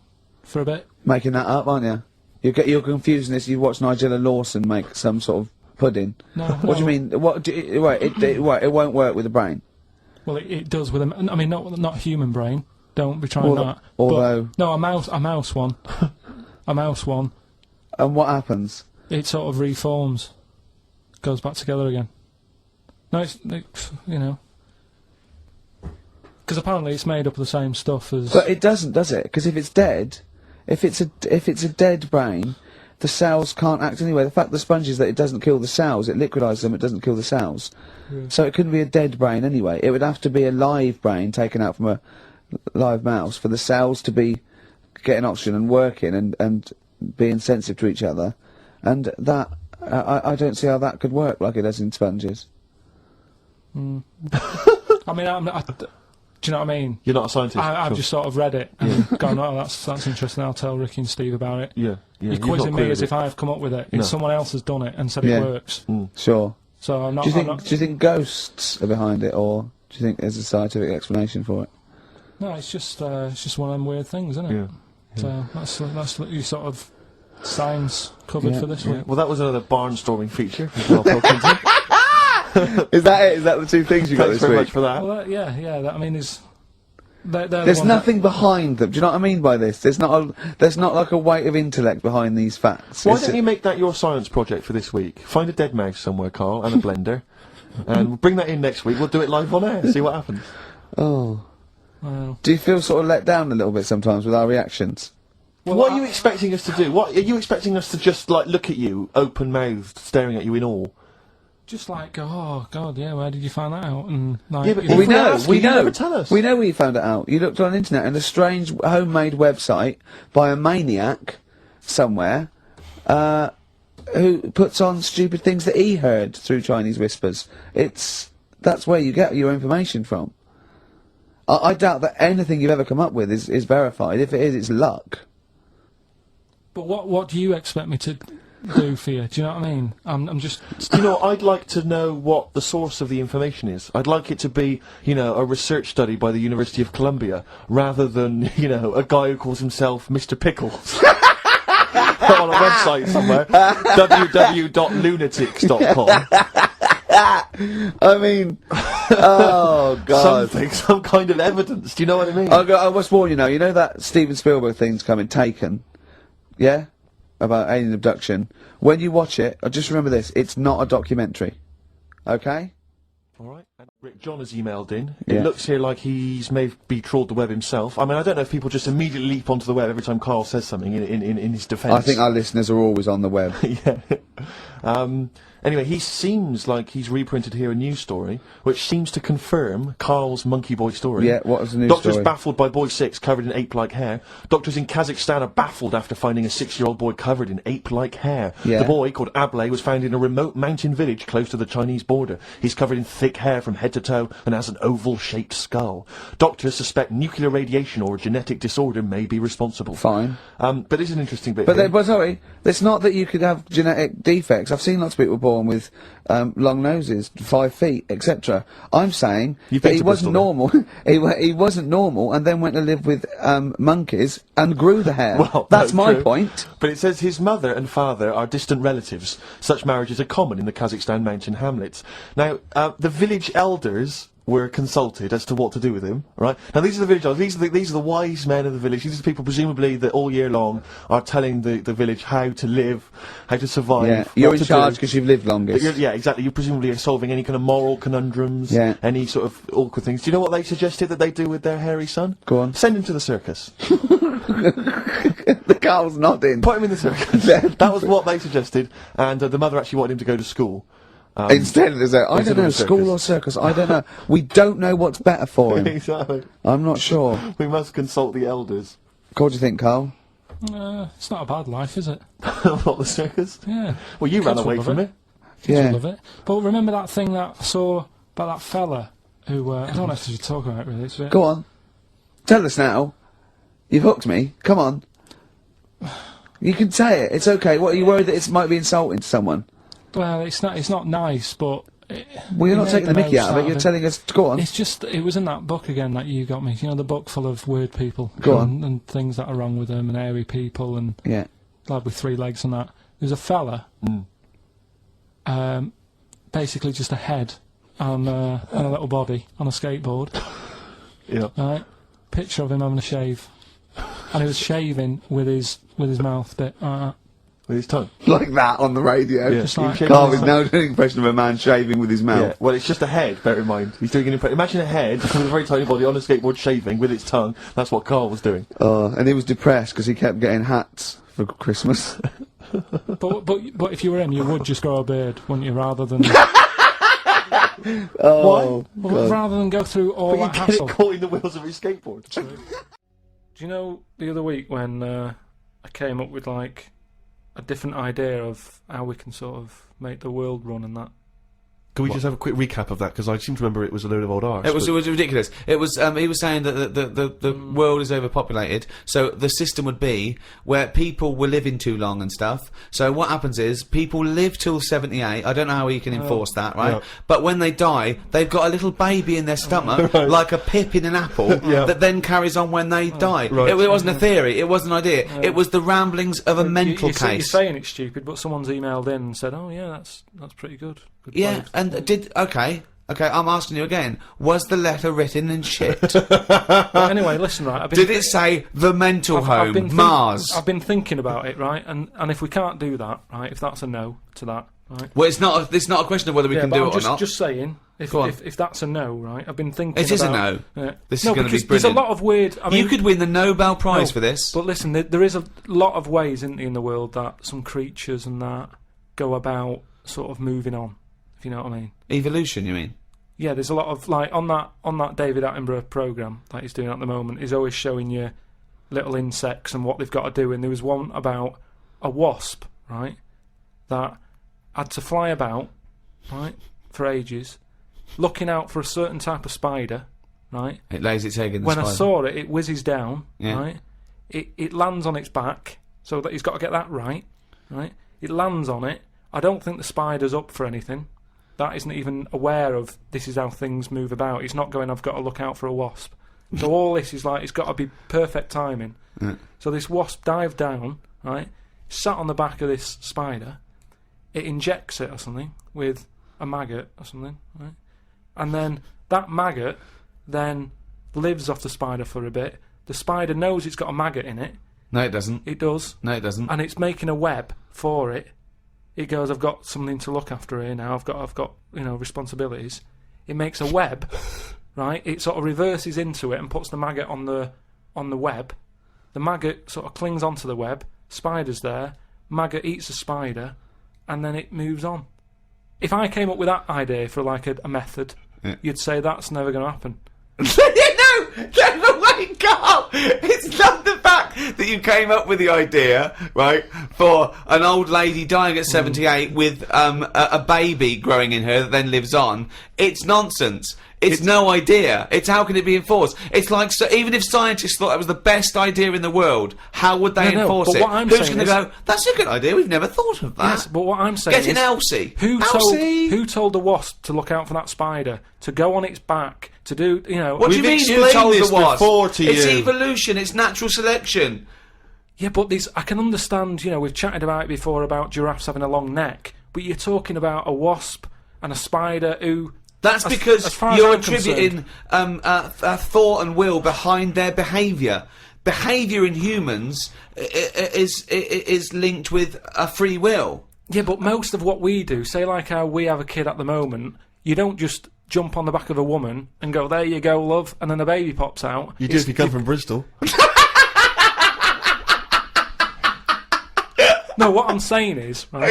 for a bit.
Making that up, aren't you? You're confusing this. You watch Nigella Lawson make some sort of pudding.
No,
What do you mean? What? Right. It won't work with the brain.
Well, it does with a. I mean, not human brain. Don't be trying
Although-
that.
although-
But, no, a mouse one, a mouse one.
And what happens?
It sort of reforms, goes back together again. No, you know, because apparently it's made up of the same stuff as.
But it doesn't, does it? Because if it's dead, if it's a dead brain, the cells can't act anyway. The fact the sponge is that it doesn't kill the cells, it liquidises them, it doesn't kill the cells.
Yeah.
So it couldn't be a dead brain anyway. It would have to be a live brain taken out from a live mouse for the cells to be getting oxygen and working and being sensitive to each other. And that, I don't see how that could work like it does in sponges.
I mean, do Do you know what I mean?
You're not a scientist.
I've
Sure.
just sort of read it and gone, oh, that's interesting. I'll tell Ricky and Steve about it.
Yeah.
You're
you've
quizzing
not
me
queried
as
it.
if I have come up with it.
No.
It's someone else has done it and said
Yeah.
it works.
Sure.
So I'm not.
Do you
I'm not,
think ghosts are behind it, or do you think there's a scientific explanation for it?
no, it's just one of them weird things, isn't it?
Yeah.
So that's what you sort of science covered
Yeah,
for this
Yeah.
week.
Well, that was another barnstorming feature. Carl Pilkington.
Is that it? Is that the two things you got
Thanks
this
very
week?
much for that.
Well, yeah. That, I mean, they're the
There's
ones
nothing behind them. Do you know what I mean by this? There's not like a weight of intellect behind these facts.
Why
It's
don't you make that your science project for this week? Find a dead mouse somewhere, Carl, and a blender, and bring that in next week. We'll do it live on air. See what happens.
Oh.
Well,
Do you feel sort of let down a little bit sometimes with our reactions?
What are you expecting us to do? What are you expecting us to just like look at you, open-mouthed, staring at you in awe?
just like, go, oh God, yeah, where did you find that out? And like,
Yeah, but
you know,
If
We
we
know,
ask
we
you, you
know.
never tell us.
We know where you found it out. You looked on the internet and a strange homemade website by a maniac somewhere, who puts on stupid things that he heard through Chinese whispers. That's where you get your information from. I doubt that anything you've ever come up with is verified. If it is, it's luck.
but what do you expect me to do for you? Do you know what I mean? I'm just.
You know, I'd like to know what the source of the information is. I'd like it to be, you know, a research study by the University of Columbia, rather than, you know, a guy who calls himself Mr. Pickles. On a website somewhere, www.lunatics.com.
I mean, oh God.
Some kind of evidence. Do you know what I mean?
I must warn you now. You know that Steven Spielberg thing's coming, Taken, yeah, about alien abduction. When you watch it, just remember this: it's not a documentary. Okay?
All right. And Rick John has emailed in.
Yeah.
It looks here like he's maybe trawled the web himself. I mean, I don't know if people just immediately leap onto the web every time Carl says something in his defence.
I think our listeners are always on the web.
Yeah. Anyway, he seems like he's reprinted here a news story, which seems to confirm Carl's Monkey Boy story.
Yeah, what was the news
Doctors
story?
baffled by boy 6 covered in ape-like hair. Doctors in Kazakhstan are baffled after finding a 6-year-old boy covered in ape-like hair.
Yeah.
The boy, called Ablay, was found in a remote mountain village close to the Chinese border. He's covered in thick hair from head to toe and has an oval-shaped skull. Doctors suspect nuclear radiation or a genetic disorder may be responsible.
Fine.
But it's an interesting bit
But,
here.
but sorry, it's not that you could have genetic defects. I've seen lots of people born with long noses, 5 feet, etc. I'm saying
You've
that
been
he
to
wasn't
Bristol,
normal. he wasn't normal, and then went to live with monkeys and grew the hair.
Well,
That's
no,
my
true.
point.
But it says his mother and father are distant relatives. Such marriages are common in the Kazakhstan mountain hamlets. Now, the village elders were consulted as to what to do with him, right? Now, these are the village elders. These are the wise men of the village. These are the people, presumably, that all year long are telling the village how to live, how to survive.
Yeah, you're
what
in
to
charge
do.
because you've lived longest.
Yeah, exactly. You presumably are solving any kind of moral conundrums,
Yeah.
any sort of awkward things. Do you know what they suggested that they do with their hairy son?
Go on.
Send him to the circus.
The Carl's nodding.
Put him in the circus. That was what they suggested, and the mother actually wanted him to go to school.
Instead of I don't
instead of
know,
a
school or circus, I don't know. We don't know what's better for him.
Exactly.
I'm not sure.
We must consult the elders.
What do you think, Carl?
It's not a bad life, is it?
What, the circus?
Yeah.
Well, you ran
Kids
away
would
from
love
it.
Kids
Yeah.
would love it. But remember that thing that I saw about that fella who I don't know if we should talk about it really. It's a bit,
Go on. Tell us now. You've hooked me. Come on. You can say it. It's okay. What, are you worried that it might be insulting to someone?
well, it's not nice, but.
Well, you're
you
not taking the
make
mickey out of it. You're
most
telling us. Go on.
It's just, it was in that book again that you got me. You know, the book full of weird people.
Go on.
And things that are wrong with them, and airy people, and
Yeah.
lad with 3 legs and that. There's a fella, basically just a head and a little body on a skateboard.
Yeah.
Right? Picture of him having a shave. And he was shaving with his mouth bit like that.
With his tongue.
Like that on the radio.
Yeah.
Just like-
He shaved
Carl
his
is
tongue.
now doing an impression of a man shaving with his
Yeah.
mouth.
Well, it's just a head, bear in mind. He's doing an impression. Imagine a head with a very tiny body on a skateboard shaving with its tongue. That's what Carl was doing.
And he was depressed because he kept getting hats for Christmas.
But if you were him, you would just grow a beard, wouldn't you, rather than
Oh,
rather than go through all
But you
that
get
hassle.
it caught in the wheels of his skateboard.
Do you know the other week when I came up with like a different idea of how we can sort of make the world run and that?
Can we just have a quick recap of that? Because I seem to remember it was a load of old arse.
It was ridiculous. It was he was saying that the world is overpopulated, so the system would be where people were living too long and stuff. So what happens is people live till 78. I don't know how he can enforce that, right?
Yeah.
But when they die, they've got a little baby in their stomach, like a pip in an apple, that then carries on when they die.
Right.
It wasn't a theory. It wasn't an idea. It was the ramblings of a mental
You're
case.
saying it's stupid, but someone's emailed in and said, "Oh yeah, that's pretty good." Good
Yeah,
place."
and okay, I'm asking you again. Was the letter written in shit?
But anyway, listen, right. I've been
Did it say the mental home, Mars?
I've been thinking about it, right, and if we can't do that, right, if that's a no to that, right.
Well, it's not a question of whether we
Yeah,
can
but
do
I'm
it
just,
or not.
just saying, if
Go on.
if that's a no, right, I've been thinking.
It is a
about,
no. This is
no,
gonna be
because there's a
brilliant.
lot of weird. I mean,
You could win the Nobel Prize
no,
for this.
But listen, there is a lot of ways in the world that some creatures and that go about sort of moving on. If you know what I mean.
Evolution, you mean?
Yeah, there's a lot of like on that David Attenborough program that he's doing at the moment. He's always showing you little insects and what they've got to do. And there was one about a wasp, right, that had to fly about, right, for ages, looking out for a certain type of spider, right.
It lays its egg in the
When I
spider.
saw it, it whizzes down,
Yeah.
right. It lands on its back, so that he's got to get that right. It lands on it. I don't think the spider's up for anything. That isn't even aware of this is how things move about. It's not going, I've got to look out for a wasp. So all this is like, it's got to be perfect timing.
Yeah.
So this wasp dived down, right, sat on the back of this spider, it injects it or something with a maggot or something, right? And then that maggot then lives off the spider for a bit. The spider knows it's got a maggot in it.
No, it doesn't.
It does.
No, it doesn't.
And it's making a web for it. It goes, I've got something to look after here now. I've got responsibilities. It makes a web, right? It sort of reverses into it and puts the maggot on the web. The maggot sort of clings onto the web. Spider's there. Maggot eats the spider, and then it moves on. If I came up with that idea for like a method, you'd say that's never going to happen.
No way, Carl! It's not the fact that you came up with the idea, right, for an old lady dying at 78 with a baby growing in her that then lives on. It's nonsense. It's no idea. It's how can it be enforced? It's like, so even if scientists thought that was the best idea in the world, how would they enforce
but
it?
what I'm
Who's
saying
going to
is-
go, that's a good idea, we've never thought of that.
Yes, but what I'm saying
Get in
is,
Elsie.
Who told the wasp to look out for that spider, to go on its back, to do,
What do you
We've
mean who
explained
told
this
the wasp?
before to
It's
you.
evolution, it's natural selection.
Yeah, but I can understand, we've chatted about it before about giraffes having a long neck, but you're talking about a wasp and a spider who...
That's
as
because
far as
you're
I'm
attributing thought and will behind their behaviour. Behaviour in humans is linked with a free will.
Yeah, but most of what we do, say like how we have a kid at the moment, you don't just jump on the back of a woman and go, there you go, love, and then a baby pops out.
You do if you come from Bristol.
No, what I'm saying is, right,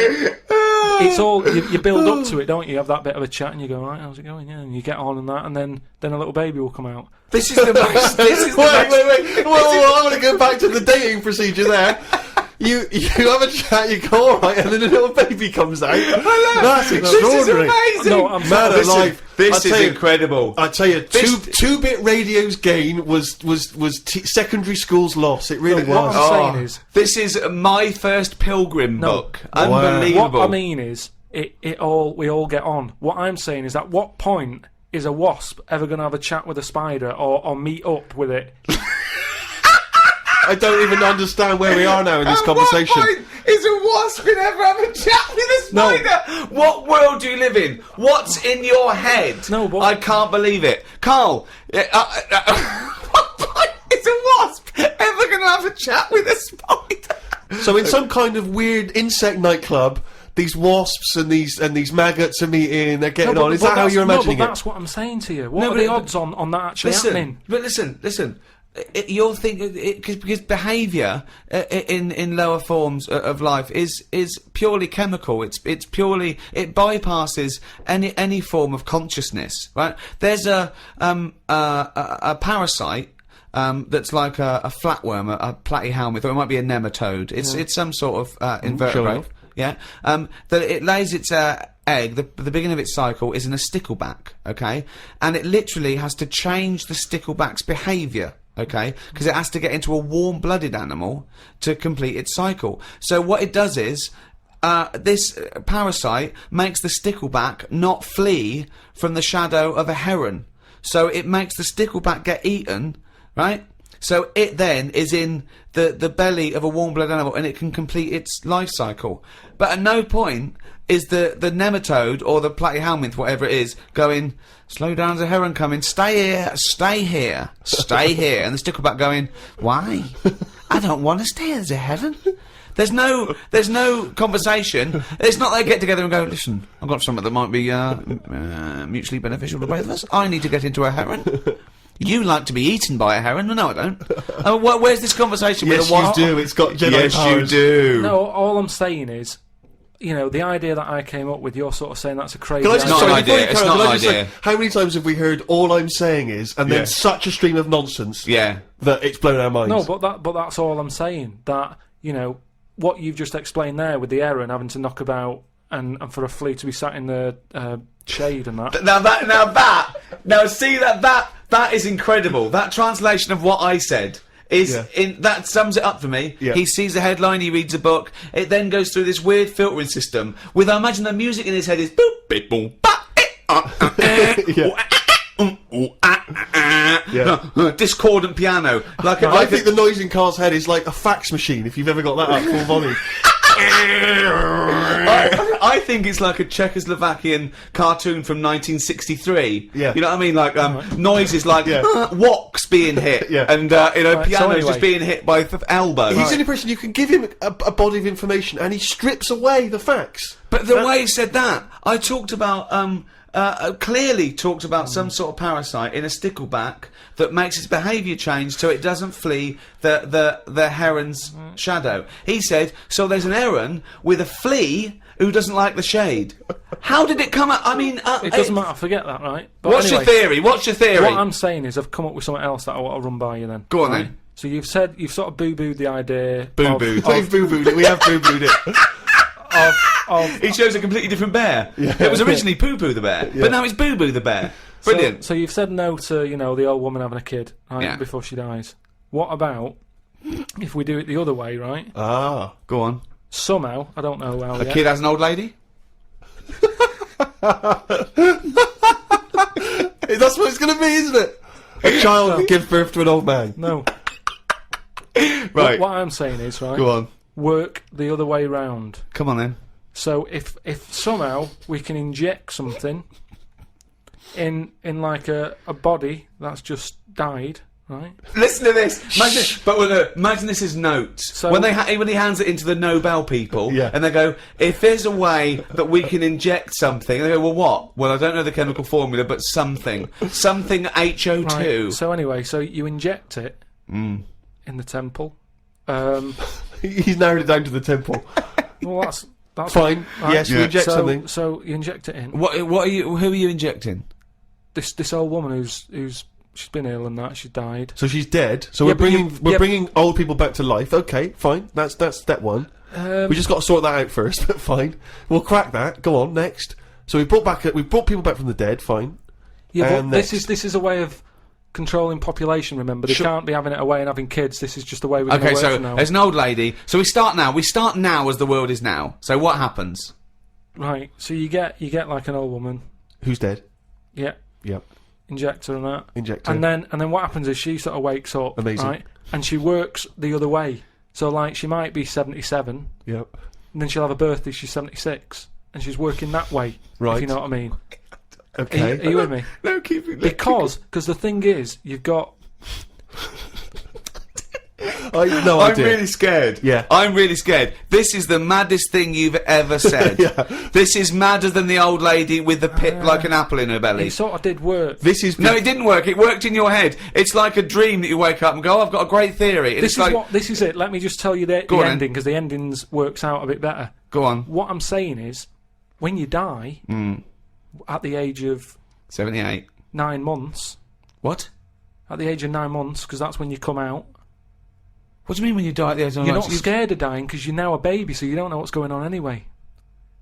it's all, you build up to it, don't you? You have that bit of a chat and you go, right, how's it going? Yeah, and you get on and that, and then a little baby will come out.
This is the most. This is the most.
Wait. Well, I want to go back to the dating procedure there. You have a chat, you go alright, and then a little baby comes out. That's
This is
extraordinary.
amazing.
No, I'm
Man
sorry.
alive.
This
I
is
tell you-
incredible.
I tell you,
This-
two-bit radio's gain was secondary school's loss. It really
what
was.
I'm saying is,
This is my first Pilgrim book. Unbelievable.
what I mean is, we all get on. What I'm saying is, at what point is a wasp ever going to have a chat with a spider or meet up with it?
I don't even understand where we are now in this conversation.
What point is a wasp going to ever have a chat with a
No.
spider? What world do you live in? What's in your head?
No, but-
I can't believe it. Carl, what point is a wasp ever going to have a chat with a spider?
So in some kind of weird insect nightclub, these wasps and these maggots are meeting, they're getting on. Is that how you're imagining
no, but
it?
that's what I'm saying to you. What
No,
are the
but-
odds on that actually happening?
Listen. You're thinking because behaviour in lower forms of life is purely chemical. It bypasses any form of consciousness. Right? There's a parasite that's like a flatworm, a platyhelminth, or it might be a nematode. It's some sort of invertebrate. Yeah. That it lays its egg. The beginning of its cycle is in a stickleback. Okay, and it literally has to change the stickleback's behaviour. Okay, because it has to get into a warm-blooded animal to complete its cycle. So what it does is. This parasite makes the stickleback not flee from the shadow of a heron. So it makes the stickleback get eaten, right? So it then is in the belly of a warm-blooded animal and it can complete its life cycle. But at no point is the nematode or the platyhelminth, whatever it is, going, slow down, there's a heron coming, stay here, stay here, stay here. And the stickleback going, why? I don't want to stay, there's a heron. There's no conversation. It's not they get together and go, listen, I've got something that might be mutually beneficial to both of us. I need to get into a heron. You like to be eaten by a heron? No, I don't. Where's this conversation
Yes,
with a
you do. It's got Jedi
Yes,
powers.
you do.
No, all I'm saying is, you know, the idea that I came up with, you're sort of saying that's a crazy
Can I just,
It's not
sorry,
an
before
idea,
you
it's
carry on,
not
can I
an
just say,
idea.
how many times have we heard all I'm saying is, and then
Yeah.
such a stream of nonsense
Yeah.
that it's blown our minds?
No, but that's all I'm saying. That, you know, what you've just explained there with the heron having to knock about and for a flea to be sat in the shade and that.
Now see that is incredible. That translation of what I said is that sums it up for me.
Yeah.
He sees the headline, he reads a book, it then goes through this weird filtering system with, I imagine the music in his head is boop, beep, boom, ba, discordant piano. Like
I think the noise in Carl's head is like a fax machine, if you've ever got that up full volume.
I think it's like a Czechoslovakian cartoon from 1963.
Yeah.
You know what I mean? Like noises like woks being hit,
Yeah.
and pianos
anyway.
just being hit by the elbow.
He's the only person you can give him a body of information, and he strips away the facts.
But the way he said that, I talked about clearly talked about some sort of parasite in a stickleback that makes its behaviour change so it doesn't flee the heron's shadow. He said, so there's an heron with a flea who doesn't like the shade. How did it come out? I mean,
It doesn't matter, forget that, right? But
What's
anyway,
your theory? What's your theory?
What I'm saying is I've come up with something else that I want to run by you then.
Go on
right?
then.
So you've sort of boo-booed the idea.
Boo-booed.
We've boo-booed it. We have boo-booed it.
Of
He chose a completely different bear. It was originally Poo-Poo the bear, but now it's Boo-Boo the bear. Brilliant.
So you've said no to, you know, the old woman having a kid, right,
Yeah.
before she dies. What about if we do it the other way, right?
Ah.
Go on.
Somehow, I don't know how
A
yet.
kid has an old lady?
That's what it's going to be, isn't it? A child gives birth to an old man.
No.
Right.
What I'm saying is, right,
Go on.
work the other way round.
Come on then.
So if somehow we can inject something in like a body that's just died, right?
Listen to this. Imagine this is notes.
So-
when he hands it into the Nobel people,
Yeah.
and they go, if there's a way that we can inject something, they go, well, what? Well, I don't know the chemical formula, but something HO2.
Right. So anyway, so you inject it in the temple.
He's narrowed it down to the temple.
Well, that's
Fine.
right.
Yes, we inject something.
So you inject it in.
What are you? Who are you injecting?
This old woman who's she's been ill and that she died.
So she's dead. So
Yeah,
we're
but
bringing old people back to life. Okay, fine. That's step one. We just got to sort that out first. But fine, we'll crack that. Go on next. So we brought people back from the dead. Fine.
Yeah, but
next.
this is a way of controlling population. Remember, they can't be having it away and having kids. This is just the way we're going to
Okay,
work
so
from now.
there's an old lady. So we start now. We start now as the world is now. So what happens?
Right. So you get like an old woman.
Who's dead?
Yeah.
Yep.
Injector and that.
Injector.
And then what happens is she sort of wakes up.
Amazing.
Right. And she works the other way. So like she might be 77.
Yep.
And then she'll have a birthday. She's 76. And she's working that way.
Right.
If you know what I mean.
Okay.
Are you with me?
No, keep it.
Because the thing is, you've got.
No
I'm
idea.
really scared.
Yeah.
I'm really scared. This is the maddest thing you've ever said. This is madder than the old lady with the pip like an apple in her belly.
It sort of did work.
This is
No, it didn't work. It worked in your head. It's like a dream that you wake up and go, oh, I've got a great theory. And
This
it's
is
like,
this is it. Let me just tell you the
on then.
ending, because the endings works out a bit better.
go on.
What I'm saying is, when you die at the age of
78.
9 months,
What?
at the age of 9 months, because that's when you come out.
What do you mean when you die at the age of 9
You're
months?
not scared of dying because you're now a baby, so you don't know what's going on anyway.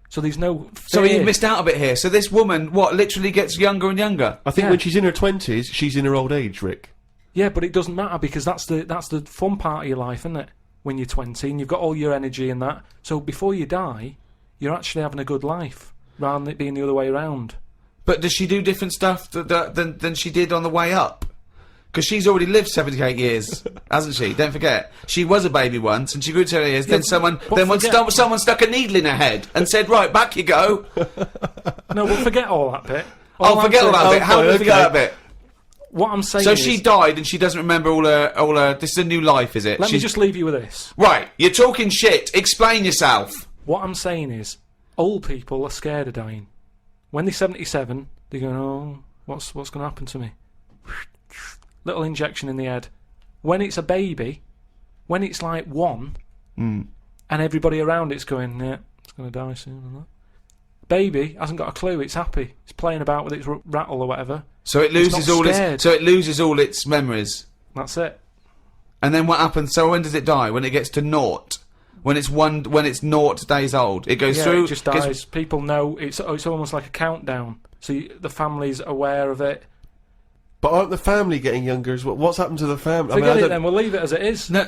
So there's no fear.
So you missed out a bit here. So this woman, what, literally gets younger and younger?
I think
Yeah.
when she's in her 20s, she's in her old age, Rick.
Yeah, but it doesn't matter because that's the fun part of your life, isn't it? When you're 20 and you've got all your energy and that. So before you die, you're actually having a good life rather than it being the other way around.
But does she do different stuff than she did on the way up? Because she's already lived 78 years, hasn't she? Don't forget. She was a baby once, and she grew to 78 years, then someone stuck a needle in her head and said, right, back you go.
No, we'll forget all that bit.
Oh, forget all that bit. How do we forget that bit?
What I'm saying
So
is...
she died and she doesn't remember all her, this is a new life, is it?
Let me just leave you with this.
Right, you're talking shit. Explain yourself.
What I'm saying is, old people are scared of dying. When they're 77, they're going, oh, what's going to happen to me? Little injection in the head. When it's a baby, when it's like 1, and everybody around it's going, yeah, it's going to die soon and that. Baby hasn't got a clue, it's happy. It's playing about with its rattle or whatever.
So it loses all its memories.
That's it.
And then what happens? So when does it die? When it gets to 0? When it's 0 days old, it goes through.
It just dies. People know it's almost like a countdown. So the family's aware of it.
But aren't the family getting younger as well? What's happened to the family?
Forget it then. We'll leave it as it is.
No,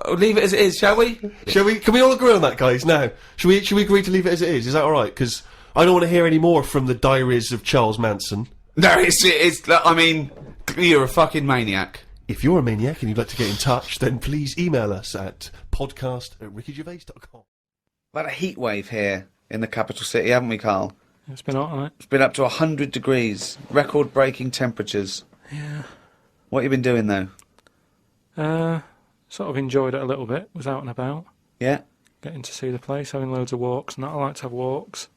leave it as it is, shall we?
Shall we? Can we all agree on that, guys? Now, should we agree to leave it as it is? Is that all right? Because I don't want to hear any more from the diaries of Charles Manson.
No, it's. I mean, you're a fucking maniac.
If you're a maniac and you'd like to get in touch, then please email us at podcast@rickygervais.com.
We've had a heat wave here in the capital city, haven't we, Carl?
It's been hot, hasn't it?
It's been up to 100 degrees, record-breaking temperatures.
Yeah.
What have you been doing, though?
Sort of enjoyed it a little bit. Was out and about.
Yeah?
Getting to see the place, having loads of walks and that. I like to have walks.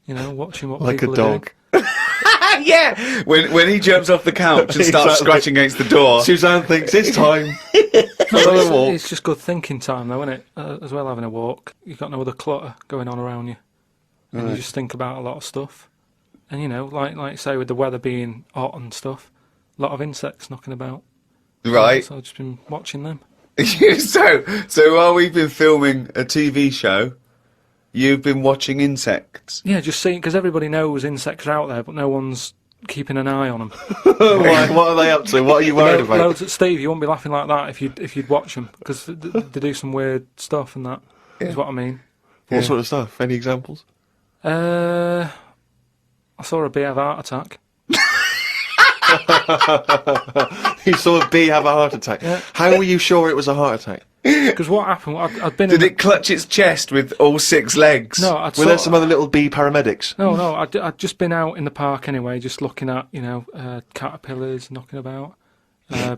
You know, watching what
Like a
people
dog.
are doing.
Yeah! When he jumps off the couch and starts
Exactly.
scratching against the door.
Suzanne thinks it's time for another walk.
It's just good thinking time, though, isn't it? As well, having a walk. You've got no other clutter going on around you. And you just think about a lot of stuff. And, you know, like say, with the weather being hot and stuff, a lot of insects knocking about.
Right.
So I've just been watching them.
so while we've been filming a TV show, you've been watching insects.
Yeah, just seeing, because everybody knows insects are out there, but no one's keeping an eye on them.
Why, what are they up to? What are you worried about?
Steve, you wouldn't be laughing like that if you'd watch them, because they do some weird stuff and that, is what I mean.
What sort of stuff? Any examples?
I saw a bee have a heart attack.
You saw a bee have a heart attack.
Yeah.
How were you sure it was a heart attack?
Because what happened, I'd been
Did it clutch its chest with all 6 legs?
No,
Were there some other little bee paramedics?
No, I'd just been out in the park anyway, just looking at, you know, caterpillars knocking about,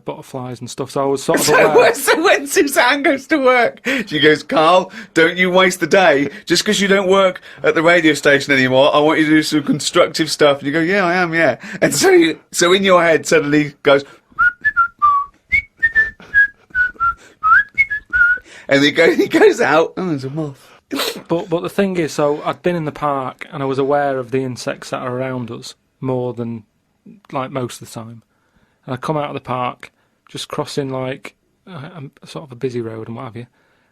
butterflies and stuff, so I was sort of aware.
So when Suzanne goes to work, she goes, Carl, don't you waste the day. Just because you don't work at the radio station anymore, I want you to do some constructive stuff. And you go, yeah, I am, yeah. And so in your head suddenly goes... and he goes out, oh, there's a moth.
But the thing is, so I'd been in the park and I was aware of the insects that are around us more than, like, most of the time. And I come out of the park, just crossing, like, a sort of a busy road and what have you,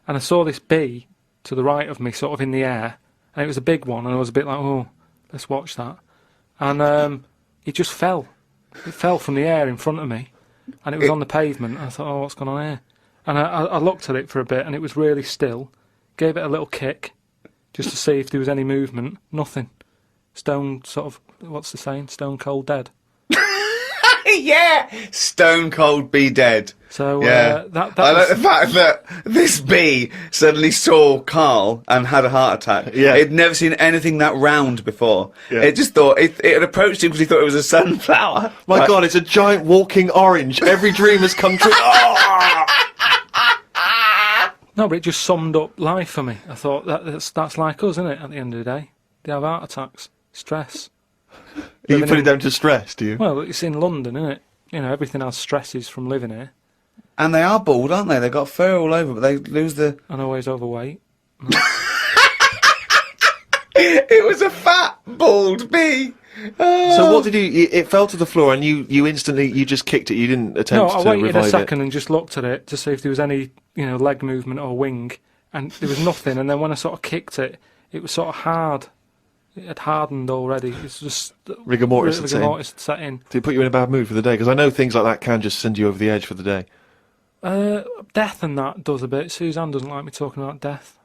and I saw this bee to the right of me, sort of in the air, and it was a big one, and I was a bit like, oh, let's watch that. And it just fell. It fell from the air in front of me, and it was on the pavement, and I thought, oh, what's going on here? And I looked at it for a bit, and it was really still, gave it a little kick, just to see if there was any movement. Nothing. Stone, sort of, what's the saying? Stone cold dead.
Yeah! Stone cold bee dead.
So,
yeah.
that
I like
was...
the fact that this bee suddenly saw Carl and had a heart attack.
Yeah.
It'd never seen anything that round before.
Yeah.
It just thought, it had approached him because he thought it was a sunflower.
My
Like-
God, it's a giant walking orange. Every dream has come true.
No, but it just summed up life for me. I thought, that's like us, isn't it, at the end of the day? They have heart attacks, stress.
You
Living
put it
in-
down to stress, do you?
Well, it's in London, isn't it? You know, everything has stresses from living here.
And they are bald, aren't they? They've got fur all over, but they lose the...
And always overweight.
It was a fat, bald bee.
So what did you? It fell to the floor, and you instantly you just kicked it. You didn't
No,
attempt
I
to
waited
revive
a second
it.
and just looked at it to see if there was any, leg movement or wing, and there was nothing. And then when I sort of kicked it, it was sort of hard. It had hardened already. It's just
Rigor mortis had set in.
rigor mortis had set in.
Did it put you in a bad mood for the day? Because I know things like that can just send you over the edge for the day.
Death and that does a bit. Suzanne doesn't like me talking about death.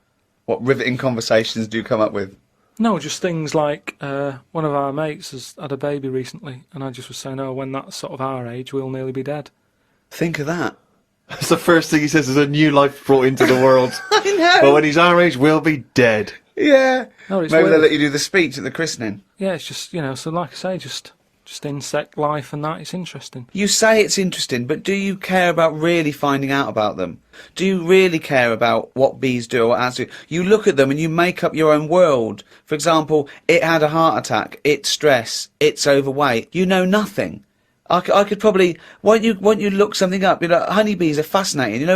What riveting conversations do you come up with?
No, just things like one of our mates has had a baby recently, and I just was saying, oh, when that's sort of our age, we'll nearly be dead.
Think of that.
That's the first thing he says. There's a new life brought into the world.
I know.
But when he's our age, we'll be dead.
Yeah.
No, it's
Maybe
weird.
they'll let you do the speech at the christening.
Yeah, it's just, so like I say, just insect life and that, it's interesting.
You say it's interesting, but do you care about really finding out about them? Do you really care about what bees do or what ants do? You look at them and you make up your own world. For example, it had a heart attack, it's stress, it's overweight. You know nothing. I could probably, won't you look something up? Honeybees are fascinating.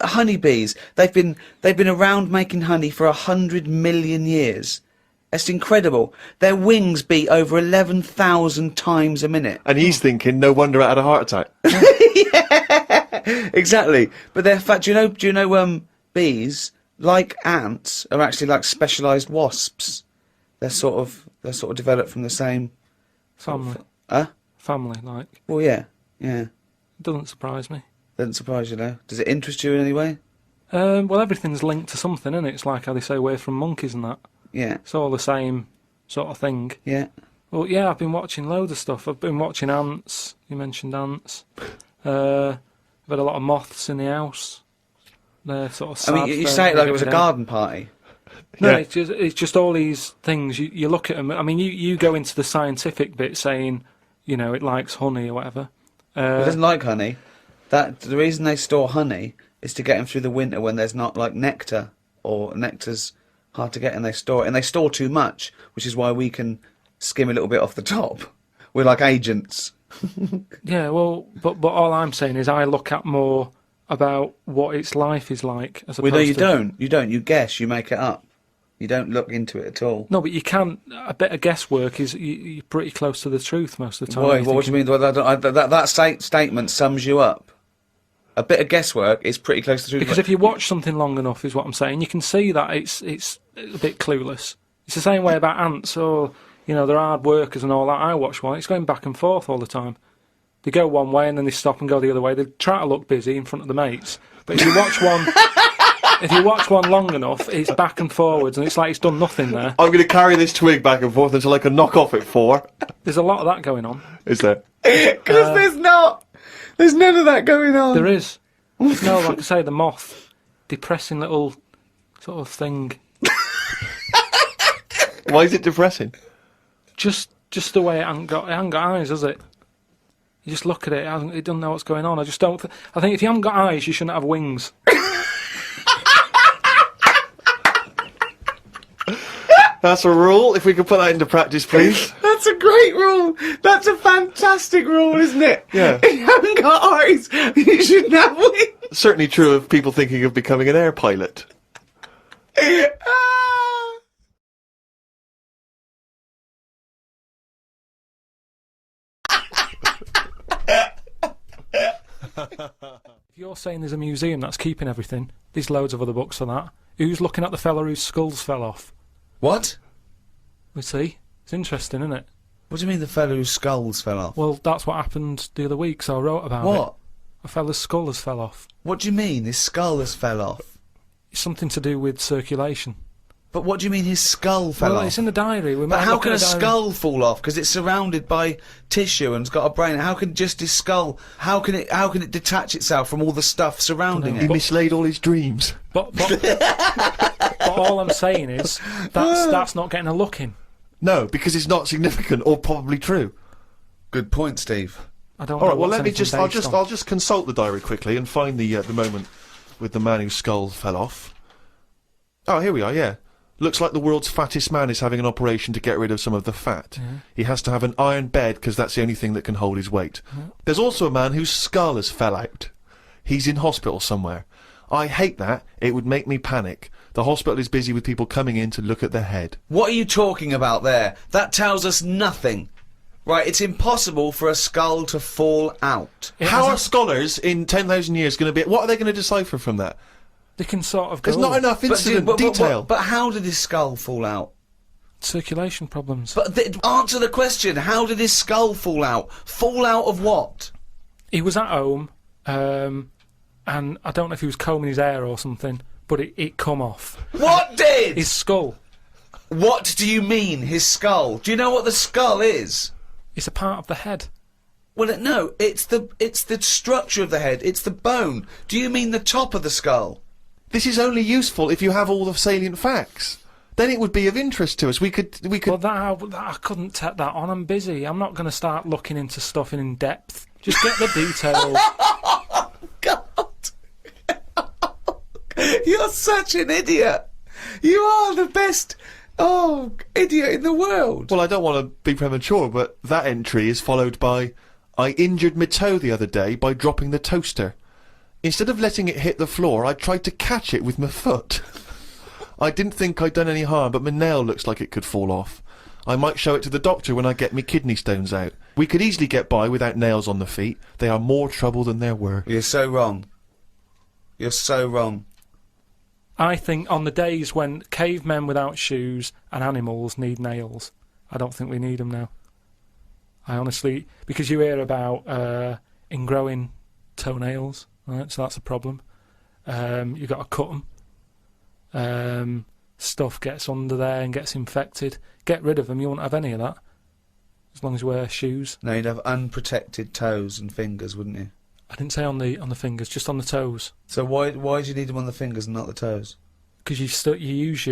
Honeybees, they've been around making honey for 100 million years. It's incredible. Their wings beat over 11,000 times a minute.
And he's thinking, no wonder I had a heart attack.
Yeah, exactly. But do you know bees, like ants, are actually like specialised wasps. They're sort of developed from the same
Family. Family, like.
Well, yeah.
It doesn't surprise me.
Doesn't surprise you, though. Does it interest you in any way?
Well, everything's linked to something, isn't it? It's like how they say away from monkeys and that.
Yeah.
It's all the same sort of thing.
Yeah.
Well, yeah, I've been watching loads of stuff. I've been watching ants. You mentioned ants. I've had a lot of moths in the house. They're sort of sad.
I mean, you say it like it was a garden party.
No,
Yeah.
it's just all these things. You look at them. I mean, you go into the scientific bit saying, it likes honey or whatever.
It doesn't like honey. The reason they store honey is to get them through the winter when there's not like nectar, or nectar's hard to get, and they store it. And they store too much, which is why we can skim a little bit off the top. We're like agents.
Yeah, well, but all I'm saying is I look at more about what its life is like as opposed
Well, no, you
to...
don't. You don't. You guess. You make it up. You don't look into it at all.
No, but you can. A bit of guesswork is you're pretty close to the truth most of the time.
Why?
You're
What do you
thinking-
mean? That statement sums you up. A bit of guesswork is pretty close to the truth.
Because if you watch something long enough, is what I'm saying, you can see that it's a bit clueless. It's the same way about ants, or they're hard workers and all that. I watch one; it's going back and forth all the time. They go one way and then they stop and go the other way. They try to look busy in front of the mates, but if you watch one, if you watch one long enough, it's back and forwards, and it's like it's done nothing there.
I'm going to carry this twig back and forth until I can knock off at 4.
There's a lot of that going on.
Is there?
Because there's not. There's none of that going on.
There is. No, like I say, the moth, depressing little sort of thing.
Why is it depressing?
Just the way it hasn't got eyes, has it? You just look at it, it doesn't know what's going on. I just don't. I think if you haven't got eyes, you shouldn't have wings.
That's a rule. If we could put that into practice, please.
That's a great rule. That's a fantastic rule, isn't it?
Yeah.
If you haven't got eyes, you shouldn't have wings.
Certainly true of people thinking of becoming an air pilot.
If you're saying there's a museum that's keeping everything, there's loads of other books for that. Who's looking at the fella whose skulls fell off?
What?
We see. It's interesting, isn't it?
What do you mean the fellow whose skulls fell off?
Well, that's what happened the other week, so I wrote about it.
What?
A fella's skull has fell off.
What do you mean his skull has fell off?
It's something to do with circulation.
But what do you mean his skull fell
Well,
off?
it's in the diary. We
But
might
how
look
can
at
a
the diary.
skull fall off? Because it's surrounded by tissue and it's got a brain. How can just his skull? How can it detach itself from all the stuff surrounding
He
it?
mislaid all his dreams.
But all I'm saying is that's not getting a look in.
No, because it's not significant or probably true.
Good point, Steve.
I don't.
All
know
right. Well,
what's
let me
anything
just.
based on.
I'll just consult the diary quickly and find the moment with the man whose skull fell off. Oh, here we are. Yeah. Looks like the world's fattest man is having an operation to get rid of some of the fat. He has to have an iron bed because that's the only thing that can hold his weight. There's also a man whose skull has fell out. He's in hospital somewhere. I hate that. It would make me panic. The hospital is busy with people coming in to look at the head.
What are you talking about there? That tells us nothing. Right, it's impossible for a skull to fall out.
How are scholars in 10,000 years going to be... What are they going to decipher from that?
They can sort of go...
There's not enough incident detail.
But how did his skull fall out?
Circulation problems.
But answer the question. How did his skull fall out? Fall out of what?
He was at home, and I don't know if he was combing his hair or something, but it come off.
What did?
His skull.
What do you mean, his skull? Do you know what the skull is?
It's a part of the head.
Well, no, it's the structure of the head. It's the bone. Do you mean the top of the skull?
This is only useful if you have all the salient facts. Then it would be of interest to us. We could.
Well, that I couldn't take that on. I'm busy. I'm not going to start looking into stuff in depth. Just get the details.
God, you're such an idiot. You are the best. Oh, idiot in the world.
Well, I don't want to be premature, but that entry is followed by, I injured my toe the other day by dropping the toaster. Instead of letting it hit the floor, I tried to catch it with my foot. I didn't think I'd done any harm, but my nail looks like it could fall off. I might show it to the doctor when I get me kidney stones out. We could easily get by without nails on the feet. They are more trouble than there were.
You're so wrong. You're so wrong.
I think on the days when cavemen without shoes and animals need nails, I don't think we need them now. I honestly... Because you hear about ingrowing toenails, right? So that's a problem. You've got to cut them. Stuff gets under there and gets infected. Get rid of them, you won't have any of that. As long as you wear shoes.
No, you'd have unprotected toes and fingers, wouldn't you?
I didn't say on the fingers, just on the toes.
So why do you need them on the fingers and not the toes?
Because you use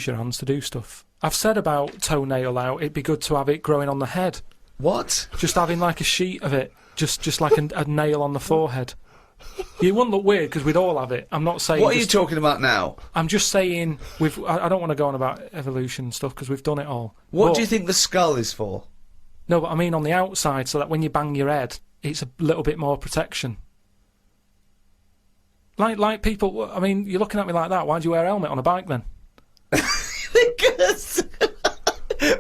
your hands to do stuff. I've said about toenail out. It'd be good to have it growing on the head.
What?
Just having like a sheet of it, just like a nail on the forehead. You wouldn't look weird because we'd all have it. I'm not saying.
What are you talking about now?
I'm just saying I don't want to go on about evolution and stuff because we've done it all.
What do you think the skull is for?
No, but I mean on the outside, so that when you bang your head, it's a little bit more protection. Like people, I mean, you're looking at me like that. Why do you wear a helmet on a bike then?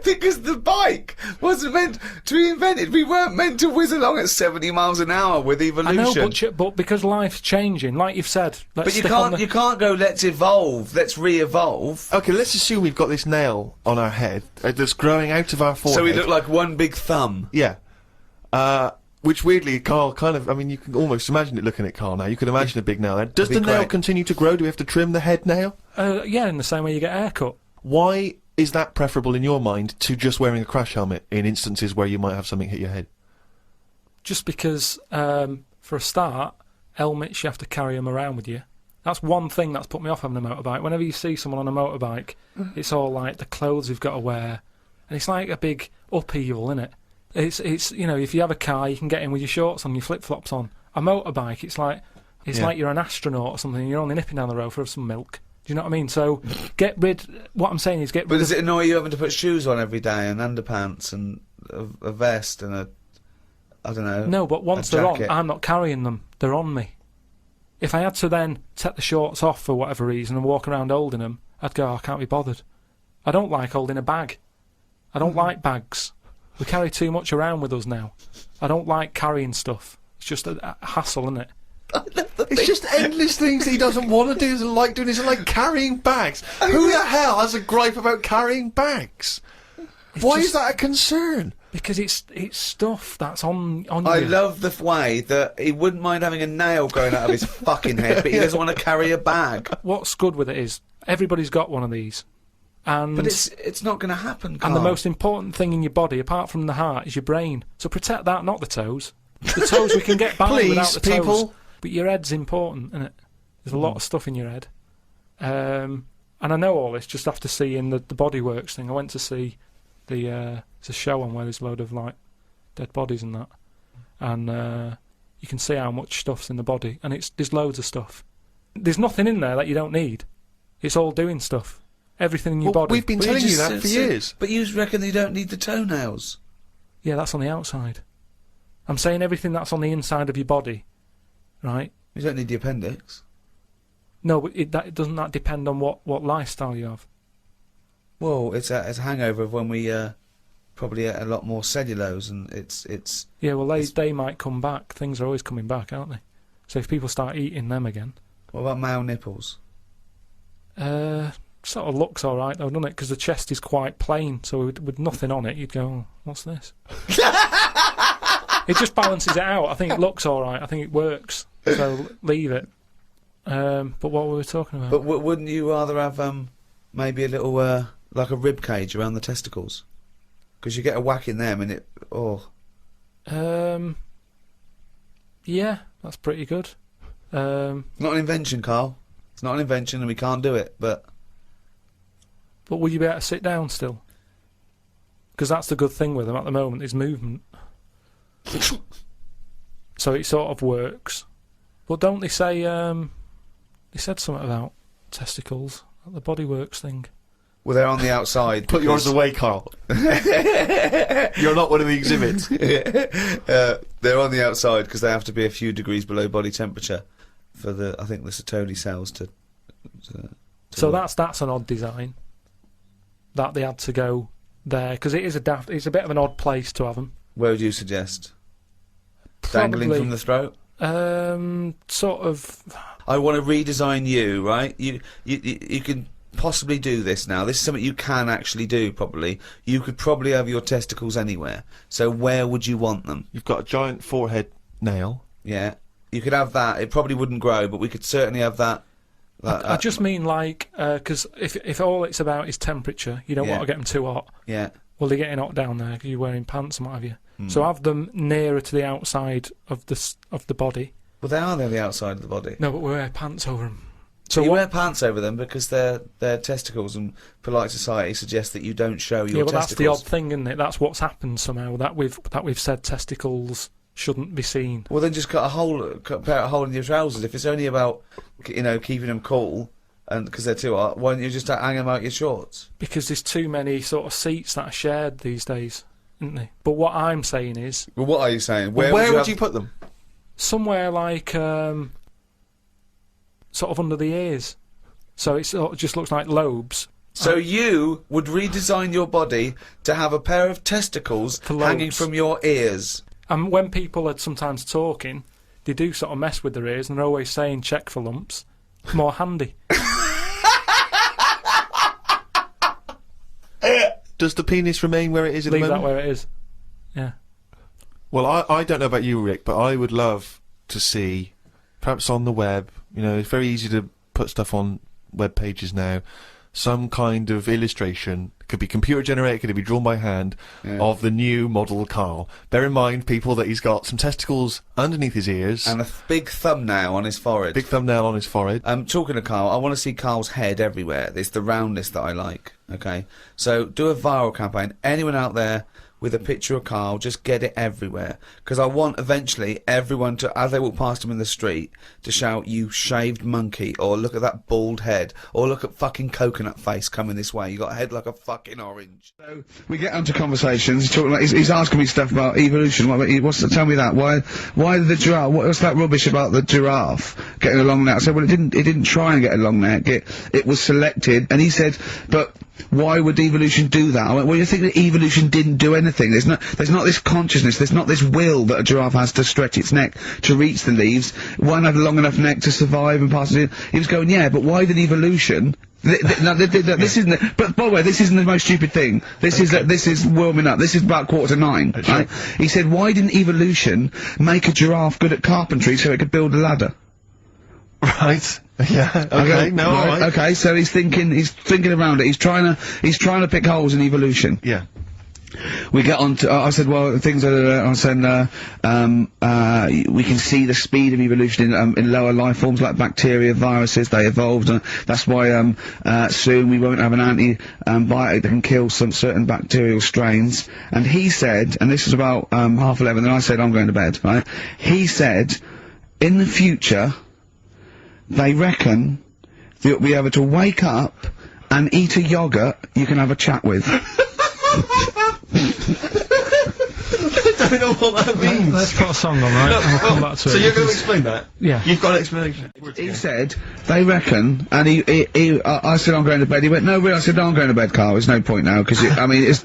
Because the bike wasn't meant to be invented. We weren't meant to whiz along at 70 miles an hour with evolution.
I know, but because life's changing, like you've said.
But you can't go, let's evolve, let's re-evolve.
Okay, let's assume we've got this nail on our head that's growing out of our forehead.
So we look like one big thumb.
Yeah. Which weirdly, Carl kind of, I mean, you can almost imagine it looking at Carl now. You can imagine a big nail there. Does the nail continue to grow? Do we have to trim the head nail?
Yeah, in the same way you get a haircut.
Why is that preferable in your mind to just wearing a crash helmet in instances where you might have something hit your head?
Just because, for a start, helmets, you have to carry them around with you. That's one thing that's put me off having a motorbike. Whenever you see someone on a motorbike, it's all like the clothes you've got to wear. And it's like a big upheaval, isn't it? It's you know, if you have a car, you can get in with your shorts on, your flip-flops on. A motorbike, it's like you're an astronaut or something, and you're only nipping down the road for some milk. Do you know what I mean? So, what I'm saying is get rid
But does it annoy you having to put shoes on every day, and underpants, and a vest, and I don't know...
No, but once they're on, I'm not carrying them. They're on me. If I had to then take the shorts off for whatever reason and walk around holding them, I'd go, I can't be bothered. I don't like holding a bag. I don't like bags. We carry too much around with us now. I don't like carrying stuff. It's just a hassle, isn't it?
It's just endless things that he doesn't want to do, doesn't like doing. It's like carrying bags. Who the hell has a gripe about carrying bags? Why is that a concern?
Because it's stuff that's on you.
I love the way that he wouldn't mind having a nail going out of his fucking head, but he doesn't want to carry a bag.
What's good with it is everybody's got one of these.
But it's not going to happen, Carl.
And the most important thing in your body, apart from the heart, is your brain. So protect that, not the toes. The toes we can get by without the toes. People. But your head's important, isn't it? There's a lot of stuff in your head. And I know all this just after seeing the Bodyworks thing. I went to see it's a show on where there's a load of like dead bodies and that. And you can see how much stuff's in the body. And there's loads of stuff. There's nothing in there that you don't need. It's all doing stuff. Everything in your body.
We've been telling you that for years.
But you reckon you don't need the toenails?
Yeah, that's on the outside. I'm saying everything that's on the inside of your body, right?
You don't need the appendix.
No, but doesn't that depend on what lifestyle you have?
Well, it's a hangover of when we probably ate a lot more cellulose, and it's.
Yeah, well, they might come back. Things are always coming back, aren't they? So if people start eating them again.
What about male nipples?
Sort of looks all right though, doesn't it? Because the chest is quite plain, so with nothing on it, you'd go, oh, what's this? It just balances it out. I think it looks all right. I think it works. So leave it. But what were we talking about?
But wouldn't you rather have maybe a little like a rib cage around the testicles? Because you get a whack in them and it. Oh.
Yeah, that's pretty good.
Not an invention, Carl. It's not an invention, and we can't do it. But
will you be able to sit down still? Because that's the good thing with them at the moment is movement. So it sort of works. But don't they say they said something about testicles at the Bodyworks thing?
well, they're on the outside.
Put yours away, Carl. You're not one of the exhibits.
They're on the outside because they have to be a few degrees below body temperature for the, I think, the Sertoli cells to
so
work.
that's an odd design. That they had to go there because it is it's a bit of an odd place to have them.
Where would you suggest? Dangling from the throat?
Sort of.
I want to redesign you, right? You can possibly do this now. This is something you can actually do, probably. You could probably have your testicles anywhere. So where would you want them?
You've got a giant forehead nail.
Yeah. You could have that. It probably wouldn't grow, but we could certainly have that.
I just mean like, because if all it's about is temperature, you don't want to get them too hot.
Yeah.
Well, they're getting hot down there because you're wearing pants and what have you. So have them nearer to the outside of the body.
Well, they are the outside of the body.
No, but we wear pants over them.
So you wear pants over them because their testicles and polite society suggest that you don't show your testicles.
That's the odd thing, isn't it? That's what's happened somehow. That we've said testicles shouldn't be seen.
Well, then just cut a hole in your trousers. If it's only about, keeping them cool, and because they're too hot, why don't you just hang them out your shorts?
Because there's too many sort of seats that are shared these days, isn't there? But what I'm saying is...
Well, what are you saying?
Where would you put them?
Somewhere like, sort of under the ears. So it sort of just looks like lobes.
So you would redesign your body to have a pair of testicles hanging from your ears.
And when people are sometimes talking, they do sort of mess with their ears and they're always saying check for lumps. More handy.
Does the penis remain where it is at the moment?
Leave that where it is. Yeah.
Well, I don't know about you, Rick, but I would love to see, perhaps on the web, it's very easy to put stuff on web pages now, some kind of illustration, could be computer generated, could be drawn by hand, of the new model Karl. Bear in mind, people, that he's got some testicles underneath his ears.
And a big thumbnail on his forehead.
Big thumbnail on his forehead.
Talking to Karl, I want to see Karl's head everywhere. It's the roundness that I like, okay? So do a viral campaign. Anyone out there with a picture of Karl, just get it everywhere. Because I want, eventually, everyone to, as they walk past him in the street, to shout, "You shaved monkey," or "Look at that bald head," or "Look at fucking coconut face coming this way. You got a head like a fucking orange."
So we get onto conversations. He's talking about, he's asking me stuff about evolution. Tell me that. Why the giraffe? What's that rubbish about the giraffe getting a long neck? I said, well, it didn't try and get a long neck. It was selected. And he said, but why would evolution do that? I went, well, you think that evolution didn't do anything? There's not this consciousness. There's not this will that a giraffe has to stretch its neck to reach the leaves. One had a long enough neck to survive and pass it in. He was going, yeah, but why did evolution? This isn't. But by the way, this isn't the most stupid thing. This is warming up. This is about 8:45. Right? He said, why didn't evolution make a giraffe good at carpentry so it could build a ladder?
Right. Yeah. Okay. No. All right.
Okay. So he's thinking around it. He's trying to pick holes in evolution.
Yeah.
We get on to, I said, well, things are, I said, we can see the speed of evolution in lower life forms like bacteria, viruses, they evolved, and that's why, soon we won't have an antibiotic that can kill some certain bacterial strains. And he said, and this was about, 11:30, and I said, I'm going to bed, right? He said, in the future, they reckon that you'll be able to wake up and eat a yogurt you can have a chat with.
don't know what that means.
Let's put a song on, right? and we'll come back to
so
it.
you're going to
because-
explain that?
Yeah.
You've got an explanation.
He said, they reckon, and I said I'm going to bed, he went, no, really, I said, no, I'm going to bed, Carl, there's no point now, because, I mean, it's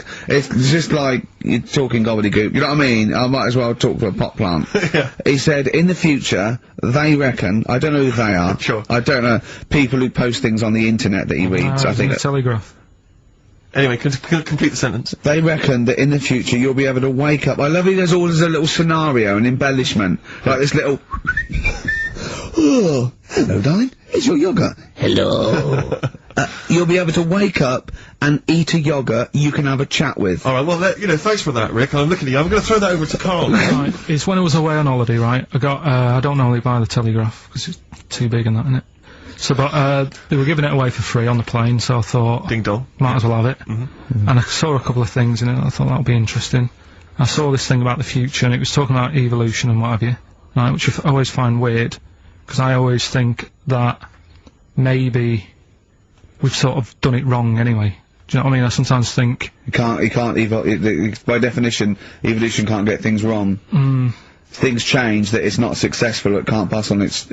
just like, you're talking gobbledygook, you know what I mean? I might as well talk to a pot plant.
Yeah.
He said, in the future, they reckon, I don't know who they are,
Sure.
I don't know, people who post things on the internet that he reads, I think,
the Telegraph.
Anyway, complete the sentence.
they reckon that in the future you'll be able to wake up. I love it. There's always a little scenario, an embellishment, like this little. Oh, hello, darling. It's your yogurt. Hello. You'll be able to wake up and eat a yogurt you can have a chat with.
Alright, well, you know, thanks for that, Rick. I'm looking at you. I'm going to throw that over to Carl now.
Right, it's when I was away on holiday, right? I got, I don't normally buy the Telegraph, because it's too big and that, innit? So, but, they were giving it away for free on the plane, so I thought,
Ding dong.
might as well have it. And I saw a couple of things in it, and I thought that would be interesting. I saw this thing about the future, and it was talking about evolution and what have you, right, which I always find weird, because I always think that maybe we've sort of done it wrong anyway. Do you know what I mean? I sometimes think...
You can't by definition, evolution can't get things wrong. Things change, that it's not successful, it can't pass on its,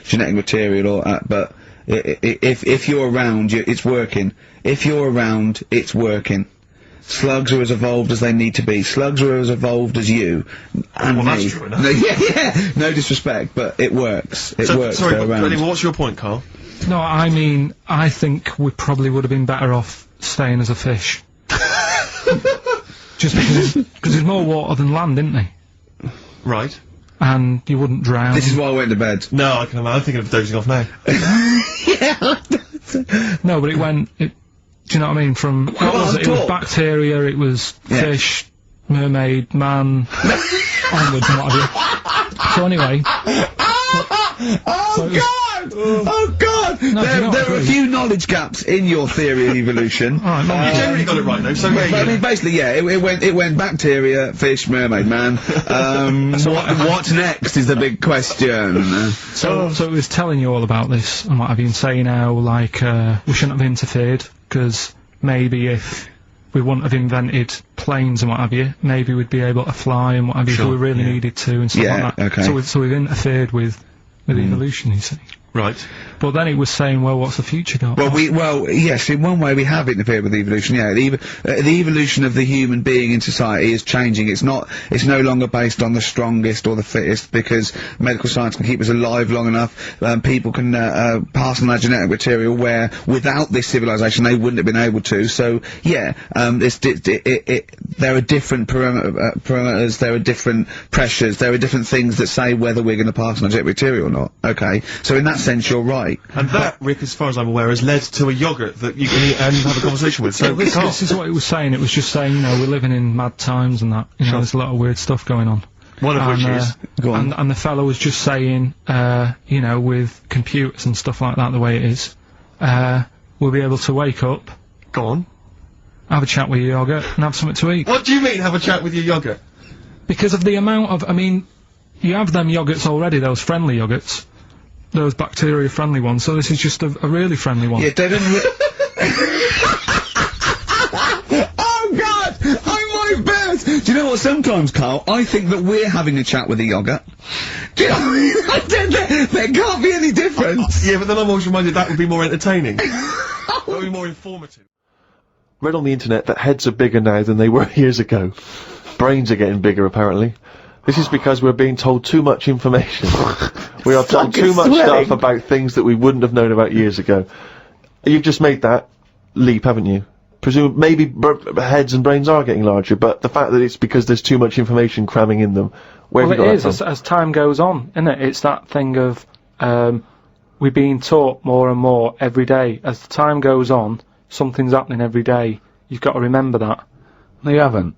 genetic material or, but if you're around, it's working. If you're around, it's working. Slugs are as evolved as they need to be. Slugs are as evolved as you. And
Well,
me.
that's true enough.
No, yeah. No disrespect, but it works. It works.
Sorry,
They're
but
around.
anyway, what's your point, Carl?
No, I mean, I think we probably would have been better off staying as a fish. Just because there's more water than land, isn't there?
Right.
And you wouldn't drown.
This is why I went to bed.
No, I can imagine. I'm thinking of dozing off now.
No, but it went. Do you know what I mean? From what was it? It was
talk.
bacteria. It was
Yeah.
fish, mermaid, man, onwards and what have you. So anyway. So it was-
Oh God!
No, do you not
there are a
agree?
few knowledge gaps in your theory of evolution.
Alright, no,
You generally got it right, though, so there you
But I
go.
mean, basically, yeah, it went bacteria, fish, mermaid, man. What next is the big question.
So it was telling you all about this and what have you, and saying how like we shouldn't have interfered because maybe if we wouldn't have invented planes and what have you, maybe we'd be able to fly and what have you if
Sure,
we really
yeah.
needed to and stuff
Yeah,
like that.
okay.
So we've interfered with evolution, you see.
Right.
But then it was saying, well, what's the future got?
Well, yes, in one way we have interfered with evolution, yeah. The evolution of the human being in society is changing. It's no longer based on the strongest or the fittest, because medical science can keep us alive long enough. People can, pass on their genetic material where, without this civilization, they wouldn't have been able to. So, yeah, there are different parameters, there are different pressures, there are different things that say whether we're gonna pass on our genetic material or not. Okay? So in that sense, you're right.
And that, Rick, as far as I'm aware, has led to a yogurt that you can eat and have a conversation with. So,
this,
Carl.
this is what it was saying. It was just saying, you know, we're living in mad times and that. You know,
Sure.
there's a lot of weird stuff going on.
One of which is...
Go on.
And the fellow was just saying, you know, with computers and stuff like that, the way it is, we'll be able to wake up,
Go on.
have a chat with your yogurt, and have something to eat.
What do you mean, have a chat with your yogurt?
Because of the amount of, I mean, you have them yogurts already, those friendly yogurts. Those bacteria-friendly ones, so this is just a really friendly one.
Yeah, they don't. Oh God! I might burst. Do you know what? Sometimes, Carl, I think that we're having a chat with a yogurt. Do you know what I mean? There can't be any difference.
Yeah, but then I'm always reminded that would be more entertaining. That would be more informative. Read on the internet that heads are bigger now than they were years ago. Brains are getting bigger, apparently. This is because we're being told too much information. We are told too much stuff about things that we wouldn't have known about years ago. You've just made that leap, haven't you? Maybe heads and brains are getting larger, but the fact that it's because there's too much information cramming in them. Where
Well,
have you
it
got
is,
that from?
as time goes on, isn't it? It's that thing of, we're being taught more and more every day. As the time goes on, something's happening every day. You've got to remember that.
No, you haven't.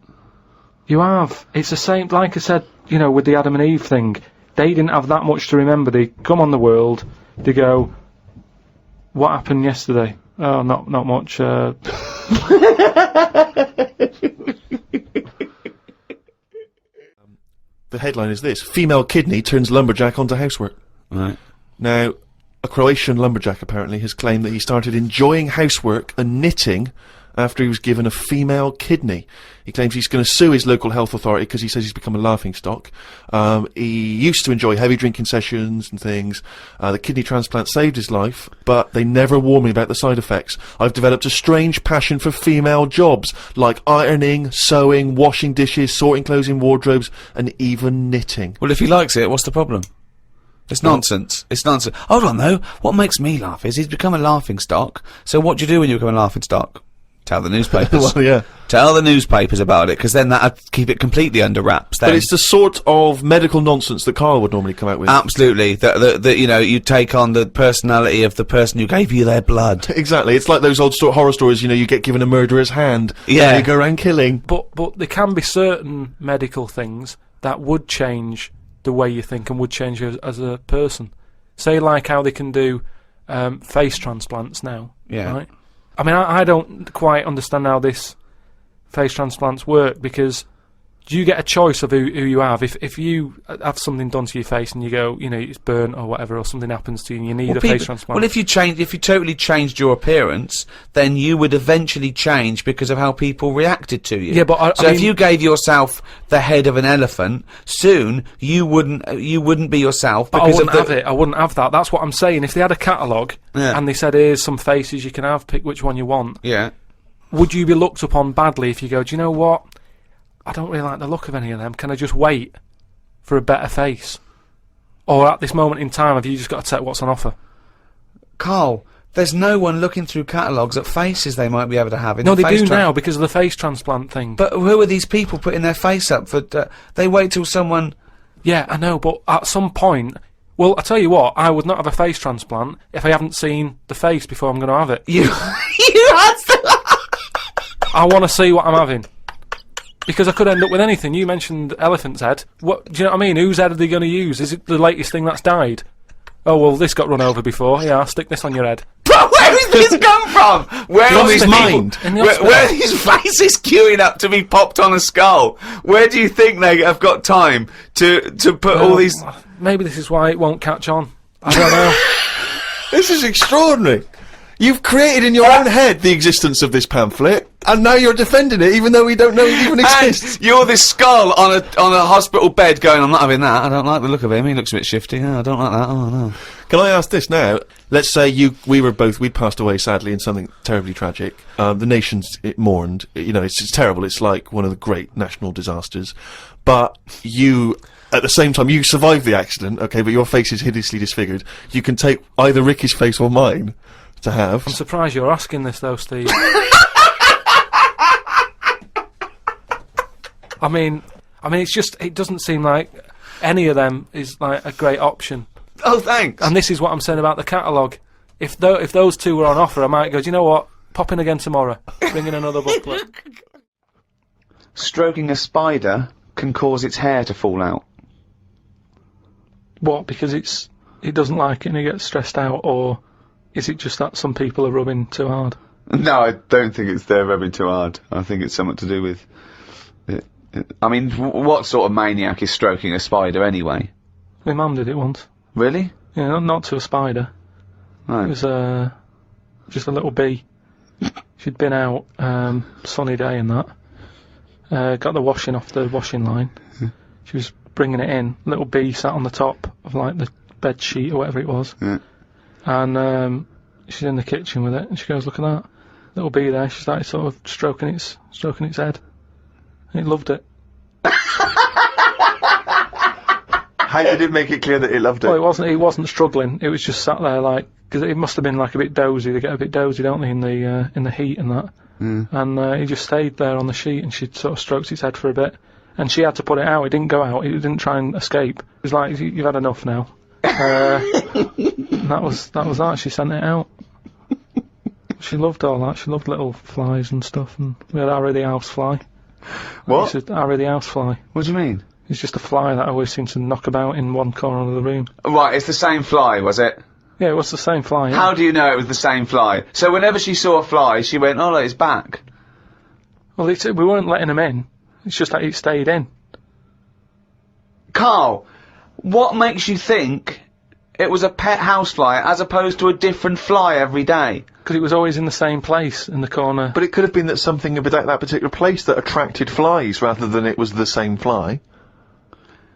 You have. It's the same, like I said, you know, with the Adam and Eve thing. They didn't have that much to remember. They come on the world, they go, what happened yesterday? Oh, not much,
The headline is this: female kidney turns lumberjack onto housework.
Right.
Now, a Croatian lumberjack apparently has claimed that he started enjoying housework and knitting after he was given a female kidney. He claims he's going to sue his local health authority because he says he's become a laughingstock. He used to enjoy heavy drinking sessions and things. The kidney transplant saved his life, but they never warned me about the side effects. I've developed a strange passion for female jobs, like ironing, sewing, washing dishes, sorting clothes in wardrobes, and even knitting.
Well, if he likes it, what's the problem? It's nonsense. It's nonsense. Hold on, though. What makes me laugh is he's become a laughingstock. So what do you do when you become a laughingstock? Tell the newspapers.
Well, yeah.
Tell the newspapers about it, because then that'd keep it completely under wraps. Then.
But it's the sort of medical nonsense that Karl would normally come out with.
Absolutely. That you know, you take on the personality of the person who gave you their blood.
Exactly. It's like those old horror stories, you know, you get given a murderer's hand.
Yeah.
And you go around killing.
But there can be certain medical things that would change the way you think and would change you as a person. Say, like how they can do face transplants now.
Yeah.
Right? I mean, I don't quite understand how this face transplants work, because do you get a choice of who you have? If you have something done to your face and you go, you know, it's burnt or whatever, or something happens to you and you need a face transplant.
Well, if you totally changed your appearance, then you would eventually change because of how people reacted to you.
Yeah, but
so if you gave yourself the head of an elephant, soon you wouldn't be yourself because
I wouldn't have that. That's what I'm saying. If they had a catalogue and they said, here's some faces you can have, pick which one you want.
Yeah.
Would you be looked upon badly if you go, do you know what? I don't really like the look of any of them. Can I just wait for a better face? Or at this moment in time, have you just got to take what's on offer?
Karl, there's no one looking through catalogues at faces they might be able to have.
No, they do now because of the face transplant thing.
But who are these people putting their face up for? They wait till someone.
Yeah, I know, but at some point, well, I tell you what, I would not have a face transplant if I haven't seen the face before I'm going to have it.
You had to.
I want to see what I'm having. Because I could end up with anything. You mentioned elephant's head. What do you know what I mean? Whose head are they going to use? Is it the latest thing that's died? Oh well, this got run over before. Yeah, I'll stick this on your head.
But where has this come from? Where
From
are
his
these
mind.
Where are these faces queuing up to be popped on a skull? Where do you think they have got time to put all these?
Maybe this is why it won't catch on. I don't know.
This is extraordinary. You've created in your own head the existence of this pamphlet, and now you're defending it, even though we don't know it even exists.
And you're this skull on a hospital bed going, I'm not having that. I don't like the look of him. He looks a bit shifty. Oh, I don't like that. Oh no.
Can I ask this now? Let's say we'd passed away sadly in something terribly tragic. The nation's mourned. You know, it's terrible. It's like one of the great national disasters. But you, at the same time, you survived the accident, okay, but your face is hideously disfigured. You can take either Ricky's face or mine to have.
I'm surprised you're asking this though, Steve. I mean, it's just, it doesn't seem like any of them is like a great option.
Oh, thanks.
And this is what I'm saying about the catalogue. If those two were on offer, I might go, do you know what? Pop in again tomorrow. Bring in another booklet.
Stroking a spider can cause its hair to fall out.
What? Because it doesn't like it and it gets stressed out, or is it just that some people are rubbing too hard?
No, I don't think it's they're rubbing too hard. I think it's something to do with it. I mean, what sort of maniac is stroking a spider anyway?
My mum did it once.
Really?
Yeah, not to a spider.
No.
It was just a little bee. She'd been out, sunny day and that. Got the washing off the washing line. She was bringing it in. Little bee sat on the top of like the bed sheet or whatever it was.
Yeah.
And she's in the kitchen with it, and she goes, "Look at that little bee there." She started sort of stroking its head. And it loved it.
How did it make it clear that it loved it?
Well, it wasn't struggling. It was just sat there like, because it must have been like a bit dozy. They get a bit dozy, don't they, in the heat and that.
Mm.
And he just stayed there on the sheet, and she sort of stroked its head for a bit, and she had to put it out. It didn't go out. It didn't try and escape. It was like, you've had enough now. And that was that. She sent it out. She loved all that. She loved little flies and stuff. And we had Harry the housefly.
What?
Harry the housefly.
What do you mean?
It's just a fly that always seems to knock about in one corner of the room.
Right, it's the same fly, was it?
Yeah, it was the same fly. Yeah.
How do you know it was the same fly? So whenever she saw a fly, she went, "Oh, look, it's back."
Well, we weren't letting him in. It's just that it stayed in.
Karl, what makes you think it was a pet housefly as opposed to a different fly every day?
Because it was always in the same place, in the corner.
But it could have been that something about that particular place that attracted flies rather than it was the same fly.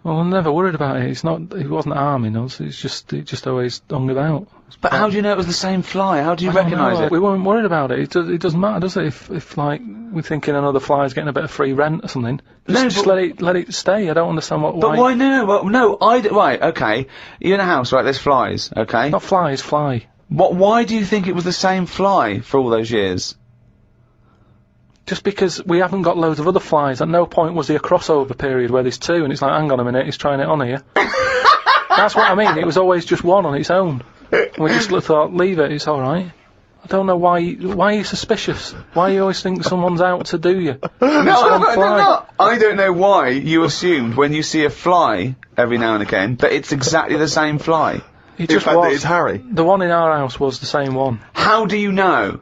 Well, I'm never worried about it. It wasn't harming us. It just always hung about.
But how do you know it was the same fly? How do you
I don't
recognise
know,
it?
We weren't worried about it. It doesn't matter, does it? If like we're thinking another fly's getting a bit of free rent or something, just let it stay. I don't understand
But why no? Well, no, right, okay. You're in a house, right? There's flies, okay.
Not flies, fly.
Why do you think it was the same fly for all those years?
Just because we haven't got loads of other flies. At no point was there a crossover period where there's two, and it's like, hang on a minute, he's trying it on here. That's what I mean. It was always just one on its own. And we just thought, leave it. It's all right. I don't know why are you suspicious? Why you always think someone's out to do you?
I don't know why you assumed when you see a fly every now and again that it's exactly the same fly.
It just
fact that
was.
it's Harry.
The one in our house was the same one.
How do you know?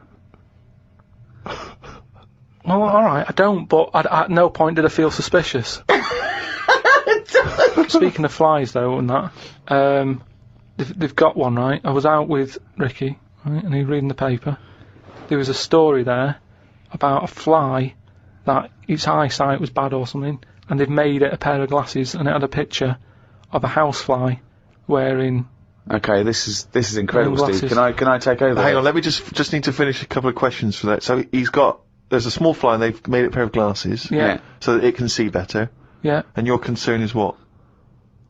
Well, all right, I don't, but at no point did I feel suspicious. Speaking of flies, though, and that, they've got one, right? I was out with Ricky, right, and he was reading the paper. There was a story there about a fly that its eyesight was bad or something, and they've made it a pair of glasses, and it had a picture of a housefly wearing.
Okay, this is incredible, Steve.
Glasses.
Can I take over?
Hang on, let me just need to finish a couple of questions for that. So there's a small fly and they've made it a pair of glasses.
Yeah.
So that it can see better.
Yeah.
And your concern is what?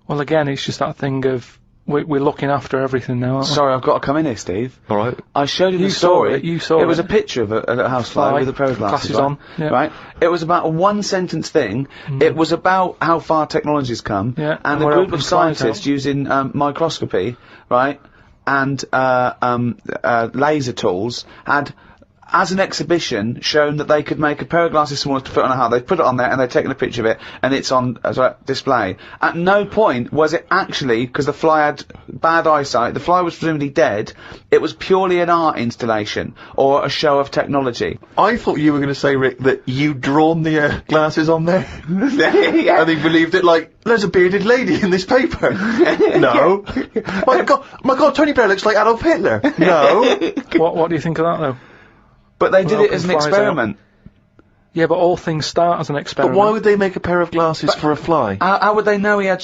Well, again, it's just that thing of we're looking after everything now, aren't we?
Sorry, I've got to come in here, Steve.
All right.
I showed you the
saw
story.
it, you saw
it. was
it.
a picture of a housefly
Fly,
with a pair of glasses,
glasses
right?
on, yeah.
Right? It was about a one-sentence thing. It was about how far technology's come,
Yeah,
and
and
a
we're
group
helping
of
flies
scientists
out.
using microscopy, right, and laser tools had, as an exhibition, shown that they could make a pair of glasses smaller to fit on a house. They put it on there and they'd taken a picture of it, and it's on display. At no point was it actually, because the fly had bad eyesight, the fly was presumably dead, it was purely an art installation, or a show of technology.
I thought you were going to say, Rick, that you'd drawn the glasses on there.
Yeah.
And he believed it like, there's a bearded lady in this paper. No. My God, Tony Blair looks like Adolf Hitler. No.
What do you think of that, though?
But they did it as an
Helping flies
experiment.
Yeah, but all things start as an
But
experiment.
why would they make a pair of glasses for a fly?
How would they know he had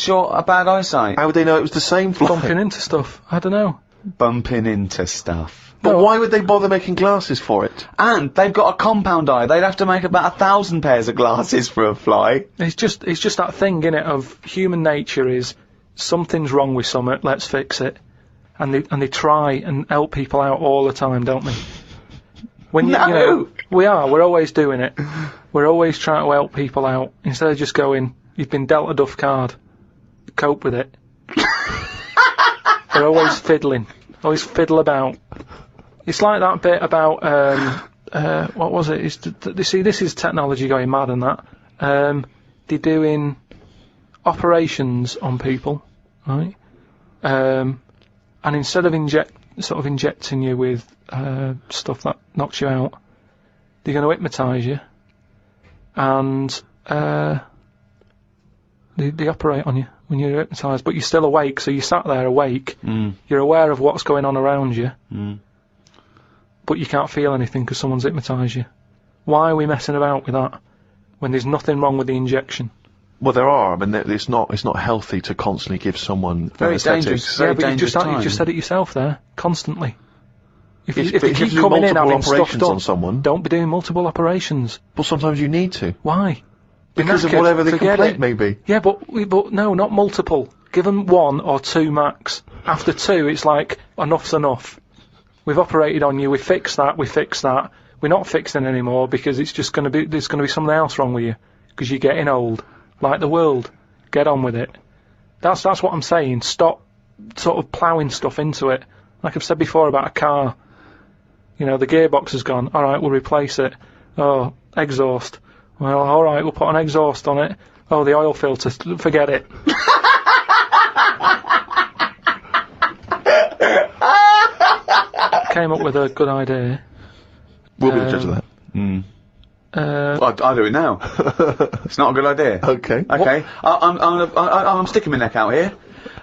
bad eyesight?
How would they know it was the same fly?
Bumping into stuff? I don't know.
Bumping into stuff.
But
No.
why would they bother making glasses for it?
And they've got a compound eye. They'd have to make about 1,000 pairs of glasses for a fly.
It's just that thing, innit, of human nature is something's wrong with something, let's fix it. And they try and help people out all the time, don't they? When you know, we're always doing it. We're always trying to help people out. Instead of just going, you've been dealt a duff card, cope with it. We're always fiddling. Always fiddle about. It's like that bit about, what was it? You see, this is technology going mad and that. They're doing operations on people, right? And instead of injecting you with stuff that knocks you out, they're going to hypnotise you, and they operate on you when you're hypnotised, but you're still awake, so you sat there awake, you're aware of what's going on around you, but you can't feel anything because someone's hypnotised you. Why are we messing about with that when there's nothing wrong with the injection?
Well, there are. I mean, it's not healthy to constantly give someone
Very
anesthetics.
dangerous.
Yeah,
Very
but you
dangerous time.
just said it yourself there, constantly. If
But
they
if
keep
you do
coming in
multiple
having stuff
operations
done,
on someone,
don't be doing multiple operations.
well, sometimes you need to
Why?
because of
Knackered,
whatever the
forget
complaint
it.
may be.
Yeah, but no, not multiple. Give them 1 or 2 max. After 2, it's like, enough's enough. We've operated on you, we fixed that. We're not fixing anymore because it's just there's gonna be something else wrong with you. Because you're getting old. Like the world. Get on with it. That's what I'm saying. Stop sort of ploughing stuff into it. Like I've said before about a car. You know, the gearbox has gone. Alright, we'll replace it. Oh, exhaust. Well, alright, we'll put an exhaust on it. Oh, the oil filter. Forget it. Came up with a good idea.
We'll be the judge of that.
I'll do it now. It's not a good idea.
Okay.
Okay. I'm sticking my neck out here.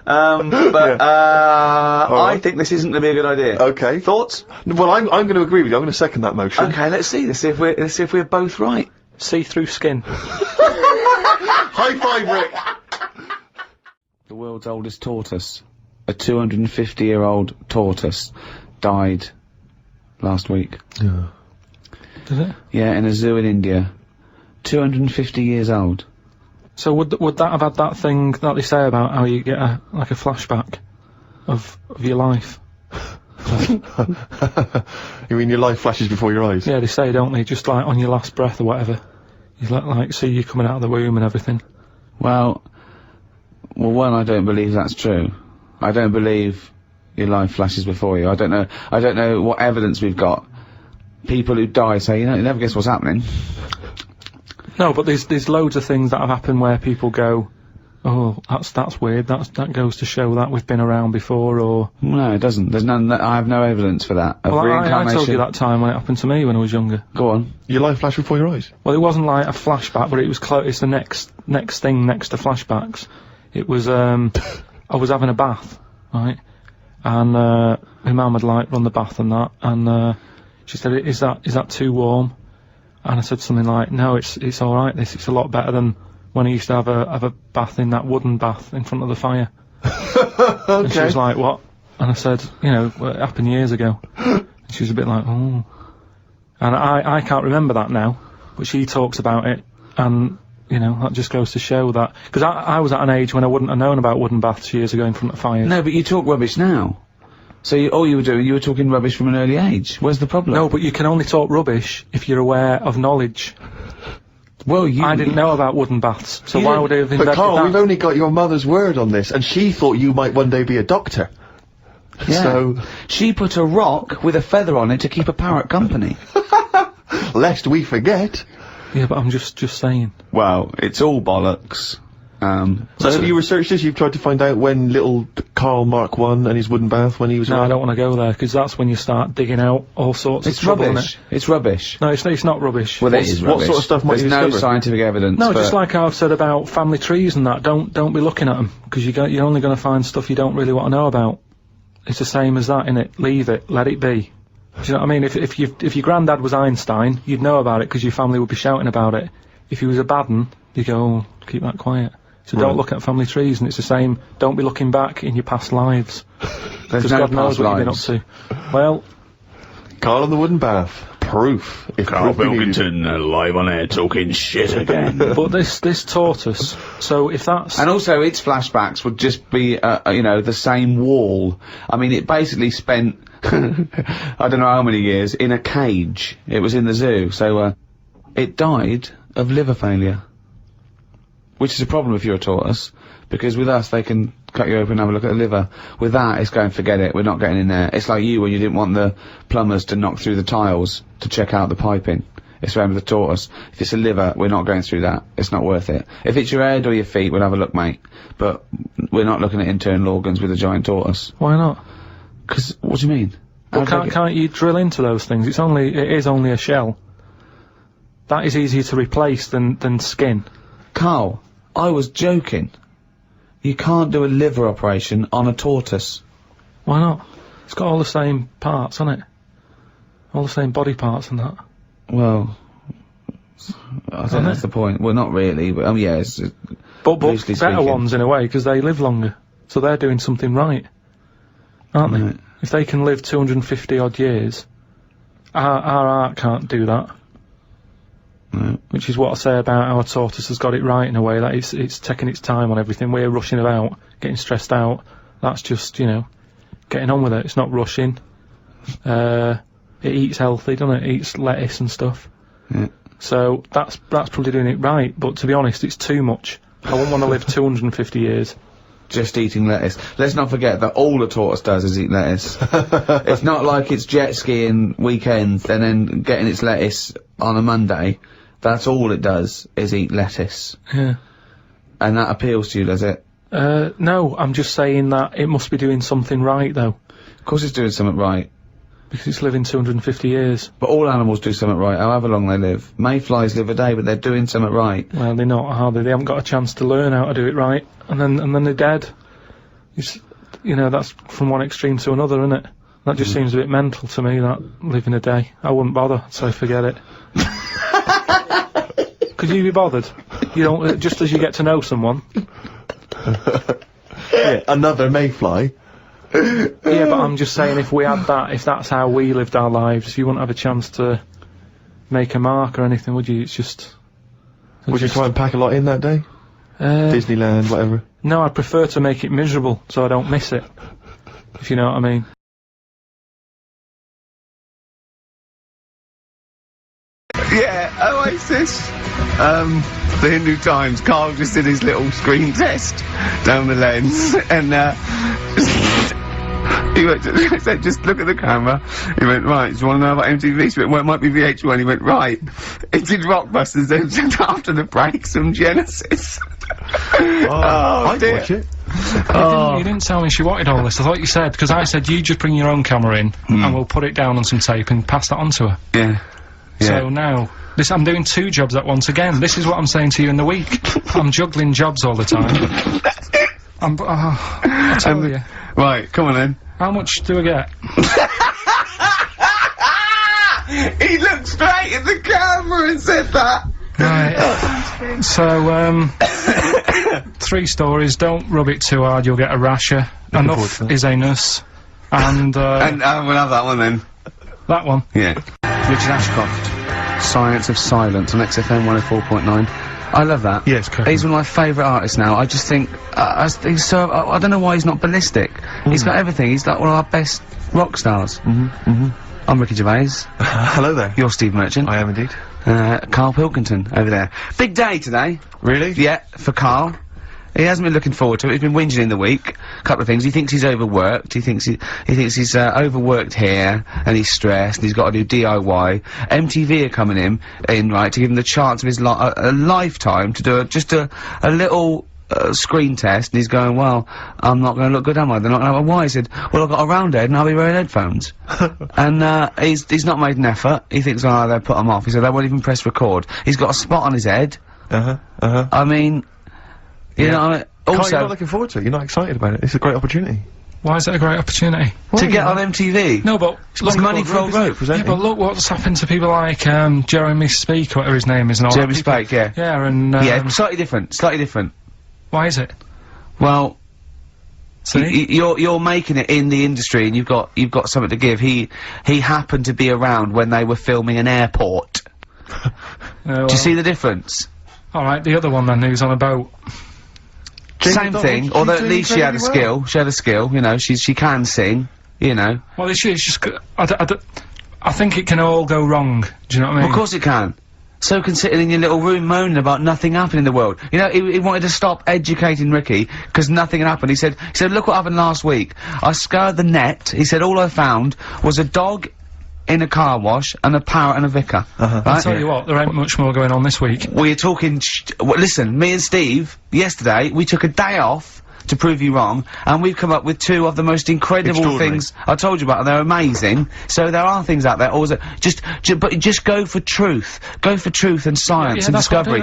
But, I think this isn't gonna be a good idea.
Okay.
Thoughts?
Well, I'm going to agree with you. I'm going to second that motion.
Okay, let's see. Let's see if we're both right.
See-through skin.
High five, Rick.
The world's oldest tortoise, a 250-year-old tortoise, died last week.
Did it?
Yeah, in a zoo in India. 250 years old.
So would that have had that thing that they say about how you get a flashback of your life?
You mean your life flashes before your eyes?
Yeah, they say, don't they? Just like on your last breath or whatever. You like see you coming out of the womb and everything.
Well, one, I don't believe that's true. I don't believe your life flashes before you. I don't know what evidence we've got. People who die say, you never guess what's happening.
No, but there's loads of things that have happened where people go, oh, that's weird. That goes to show that we've been around before, or
no, it doesn't. There's none. I have no evidence for that. Of
well,
reincarnation.
I told you that time when it happened to me when I was younger.
Go on.
Your life flashed before your eyes?
Well, it wasn't like a flashback, but it was close. It's the next thing next to flashbacks. It was I was having a bath, right, and my mum had like run the bath and that, and she said, "Is that too warm?" And I said something like, "No, it's all right. It's a lot better than when I used to have a bath in that wooden bath in front of the fire."
Okay.
And she was like, "What?" And I said, "Well, it happened years ago." And she was a bit like, "Oh." And I can't remember that now, but she talks about it, and that just goes to show that, because I was at an age when I wouldn't have known about wooden baths years ago in front of fires.
No, but you talk rubbish now. So all you were doing, you were talking rubbish from an early age. Where's the problem?
No, but you can only talk rubbish if you're aware of knowledge.
Well,
I didn't know about wooden baths, so why would I have invented
But Carl,
that?
we've only got your mother's word on this, and she thought you might one day be a doctor.
Yeah.
So,
she put a rock with a feather on it to keep a parrot company.
lest we forget.
Yeah, but I'm just saying.
Well, it's all bollocks.
So have you researched this? You've tried to find out when little Karl Mark I and his wooden bath, when he was
No,
around?
I don't want to go there, because that's when you start digging out all sorts
It's
of trouble,
rubbish.
innit?
It's rubbish.
No, it's not rubbish.
Well, it is rubbish.
What sort of stuff might
There's
you
no
discover?
scientific evidence.
No,
but
just like I've said about family trees and that. Don't be looking at them, because you're only going to find stuff you don't really want to know about. It's the same as that, innit? Leave it, let it be. Do you know what I mean? If your granddad was Einstein, you'd know about it because your family would be shouting about it. If he was a bad un, you'd go, oh, keep that quiet. So
Right.
don't look at family trees, and it's the same. Don't be looking back in your past lives,
there's
because
no
God knows
past
what you've been up
lives.
to. Well,
Karl and the wooden bath. Proof. If
Carl
proof be needed.
Pilkington, live on air, talking shit again.
but this tortoise. So if that's
And also, its flashbacks would just be, the same wall. I mean, it basically spent, I don't know how many years, in a cage. It was in the zoo, so, it died of liver failure. Which is a problem if you're a tortoise, because with us, they can cut you open and have a look at the liver. With that, it's going, forget it, we're not getting in there. It's like you when you didn't want the plumbers to knock through the tiles to check out the piping. It's around with the tortoise. If it's a liver, we're not going through that. It's not worth it. If it's your head or your feet, we'll have a look, mate. But we're not looking at internal organs with a giant tortoise.
why not?
'Cause, what do you mean?
Well,
How'd they
can't you drill into those things? It is only a shell. That is easier to replace than skin.
Carl, I was joking. You can't do a liver operation on a tortoise.
Why not? It's got all the same parts, hasn't it? All the same body parts and that.
Well, I think that's the point. Well, not really, but, yeah, it's...
But
Loosely
better
speaking.
ones in a way, because they live longer. So they're doing something right. Aren't they?
Right.
If they can live 250 odd years, our art can't do that.
Right.
Which is what I say about how a tortoise has got it right in a way, that it's taking its time on everything. We're rushing about, getting stressed out. That's just, getting on with it. It's not rushing. It eats healthy, doesn't it? It eats lettuce and stuff.
Yeah.
So that's probably doing it right, but to be honest, it's too much. I wouldn't want to live 250 years.
Just eating lettuce. Let's not forget that all a tortoise does is eat lettuce. It's not like it's jet skiing weekends and then getting its lettuce on a Monday. That's all it does is eat lettuce.
Yeah.
And that appeals to you, does it?
No, I'm just saying that it must be doing something right, though,
Of course it's doing something right.
because it's living 250 years.
But all animals do something right, however long they live. Mayflies live a day, but they're doing something right.
Well, they're not, are they? They haven't got a chance to learn how to do it right, and then they're dead. You know, that's from one extreme to another, isn't it? That just seems a bit mental to me, that living a day. I wouldn't bother, so forget it. Could you be bothered? You don't, just as you get to know someone.
Yeah, another mayfly.
Yeah, but I'm just saying, if we had that, if that's how we lived our lives, you wouldn't have a chance to make a mark or anything, would you? It's just...
Would you try and pack a lot in that day? Disneyland, whatever.
No, I'd prefer to make it miserable, so I don't miss it. If you know what I mean.
Yeah, Oasis. The Hindu Times. Carl just did his little screen test down the lens, and he went to, said, just look at the camera. He went, right, do you want to know about MTV? She went, well, it might be VH1. He went, right. It did Rockbusters, then said after the break, some Genesis.
I'd
dear.
watch it.
You didn't tell me she wanted all this. I thought you said, because I said you just bring your own camera in and we'll put it down on some tape and pass that on to her.
Yeah.
So now, I'm doing 2 jobs at once again. This is what I'm saying to you in the week. I'm juggling jobs all the time. I tell you.
Right, come on then.
How much do I get?
He looked straight at the camera and said that.
Right. So, 3 stories. Don't rub it too hard, you'll get a rasher. Enough is anus. And
we'll have that one then.
that one.
Yeah. Richard Ashcroft. Science of Silence on XFM 104.9. I love that.
Yes, correct.
He's one of my favourite artists now. I just think, he's so, I don't know why he's not ballistic. He's got everything. He's like one of our best rock stars. I'm Ricky Gervais.
Hello there.
You're Steve Merchant.
I am indeed.
Carl Pilkington over there. Big day today.
Really?
Yeah, for Carl. He hasn't been looking forward to it. He's been whinging in the week. A couple of things. He thinks he's overworked. He thinks he's overworked here, and he's stressed, and he's got to do DIY. MTV are coming in, right, to give him the chance of his a lifetime to do just a little screen test, and he's going, well, I'm not going to look good, am I? They're not going to. Why? He said, well, I've got a round head, and I'll be wearing headphones. And he's not made an effort. He thinks, oh, they'll put him off. He said, they won't even press record. He's got a spot on his head. I mean. You know,
Carl,
also
you're not looking forward to it. You're not excited about it. It's a great opportunity.
Why is it a great opportunity?
to get on MTV.
No, but
It's money for old rope.
yeah, but look what's happened to people like Jeremy Speak, whatever his name is, and all
Jeremy
that.
Spake, yeah.
Yeah, and
Yeah, slightly different. Slightly different.
why is it?
Well,
See?
you're making it in the industry, and you've got something to give. He happened to be around when they were filming an airport. Do you see the difference?
All right, the other one then, who's on a boat.
Same thing, although at least she had a skill. She had a skill, you know. She can sing, you know.
Well, it's just. I think it can all go wrong. Do you know what I mean?
Of course it can. So can sitting in your little room moaning about nothing happening in the world. You know, he wanted to stop educating Ricky because nothing had happened. He said, look what happened last week. I scoured the net. He said, all I found was a dog in a car wash and a parrot and a vicar. Right?
I'll tell you what, there ain't much more going on this week.
We're talking. Listen, me and Steve yesterday we took a day off to prove you wrong, and we've come up with 2 of the most incredible things I told you about. And they're amazing. So there are things out there. Or just go for truth. Go for truth and science and discovery.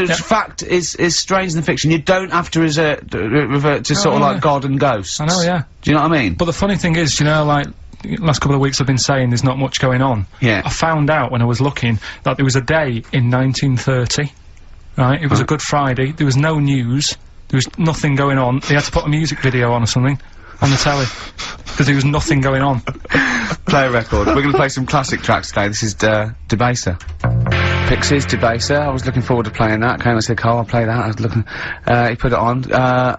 Fact is stranger than fiction. You don't have to revert to sort of like God and ghosts.
I know, yeah.
Do you know what I mean?
But the funny thing is, you know, like. Last couple of weeks I've been saying there's not much going on.
Yeah.
I found out when I was looking that there was a day in 1930, right? It was a Good Friday, there was no news, there was nothing going on, they had to put a music video on or something, on the telly, because there was nothing going on.
Play a record. We're gonna play some classic tracks today. This is, Debaser. Pixies, Debaser. I was looking forward to playing that. Came and said, Carl, I'll play that. I was looking, he put it on,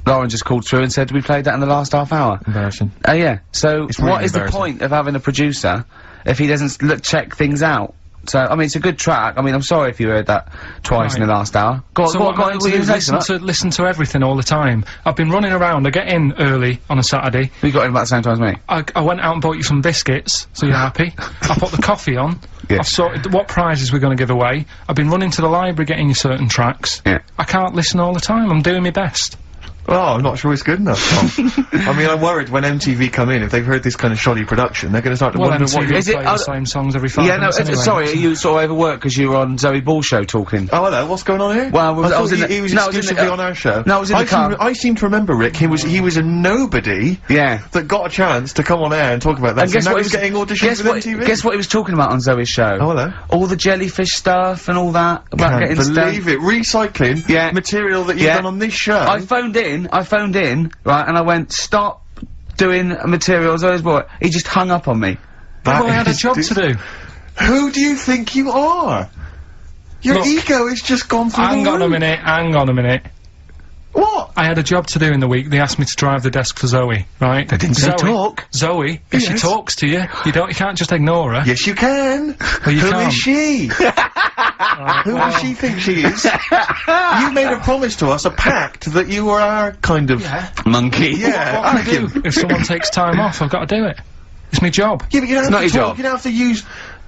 Lauren just called through and said we played that in the last half hour.
Embarrassing.
Yeah. So
It's really
what is the
embarrassing.
point of having a producer if he doesn't check things out? So I mean, it's a good track. I mean, I'm sorry if you heard that twice in the last hour. Go on,
So
go
what
on,
I do is listen to everything all the time. I've been running around, I get in early on a Saturday.
We got in about the same time as me.
I went out and bought you some biscuits, so you're happy. I put the coffee on.
Yeah.
I've sorted what prizes we're going to give away. I've been running to the library getting you certain tracks.
Yeah.
I can't listen all the time, I'm doing my best.
Oh, I'm not sure it's good enough, Tom. I mean, I'm worried when MTV come in, if they've heard this kind of shoddy production, they're going to start to wonder what
MTV
Is it-
play the same songs every 5 minutes anyway.
sorry, are you sort of overworked because you were on Zoe Ball show talking?
Oh, hello, what's going on here?
Well,
I
I was
thought
in the-
he was
no, I was in the-
exclusively on our show.
No, I was in the car.
I seem to remember, Rick, he was a nobody
Yeah.
that got a chance to come on air and talk about that.
And
So
guess
now
what
he's getting auditions with MTV?
Guess what he was talking about on Zoe's show?
Oh, hello.
All the jellyfish stuff and all that about
Can't
getting
believe it. Recycling
Yeah.
material that you've
Yeah.
done on this show.
I phoned in, right, and I went, stop doing material Zoe's boy. He just hung up on me.
That
Well, I had a
is
job to do.
Who do you think you are? Your
Look,
ego has just gone through
Hang
the
on a
roof.
minute, hang on a minute.
What?
I had a job to do in the week. They asked me to drive the desk for Zoe, right? They
didn't say talk.
Zoe, if she
Yes.
talks to you, you can't just ignore her.
Yes, you can.
Well, you
Who
can't.
is she? Who does she think she is? You made a promise to us, a pact, that you were our kind of...
Monkey.
Yeah,
What can I do? If someone takes time off, I've got to do it. It's my job.
Yeah, but you don't have
not
to
your
talk,
job.
you don't have to use...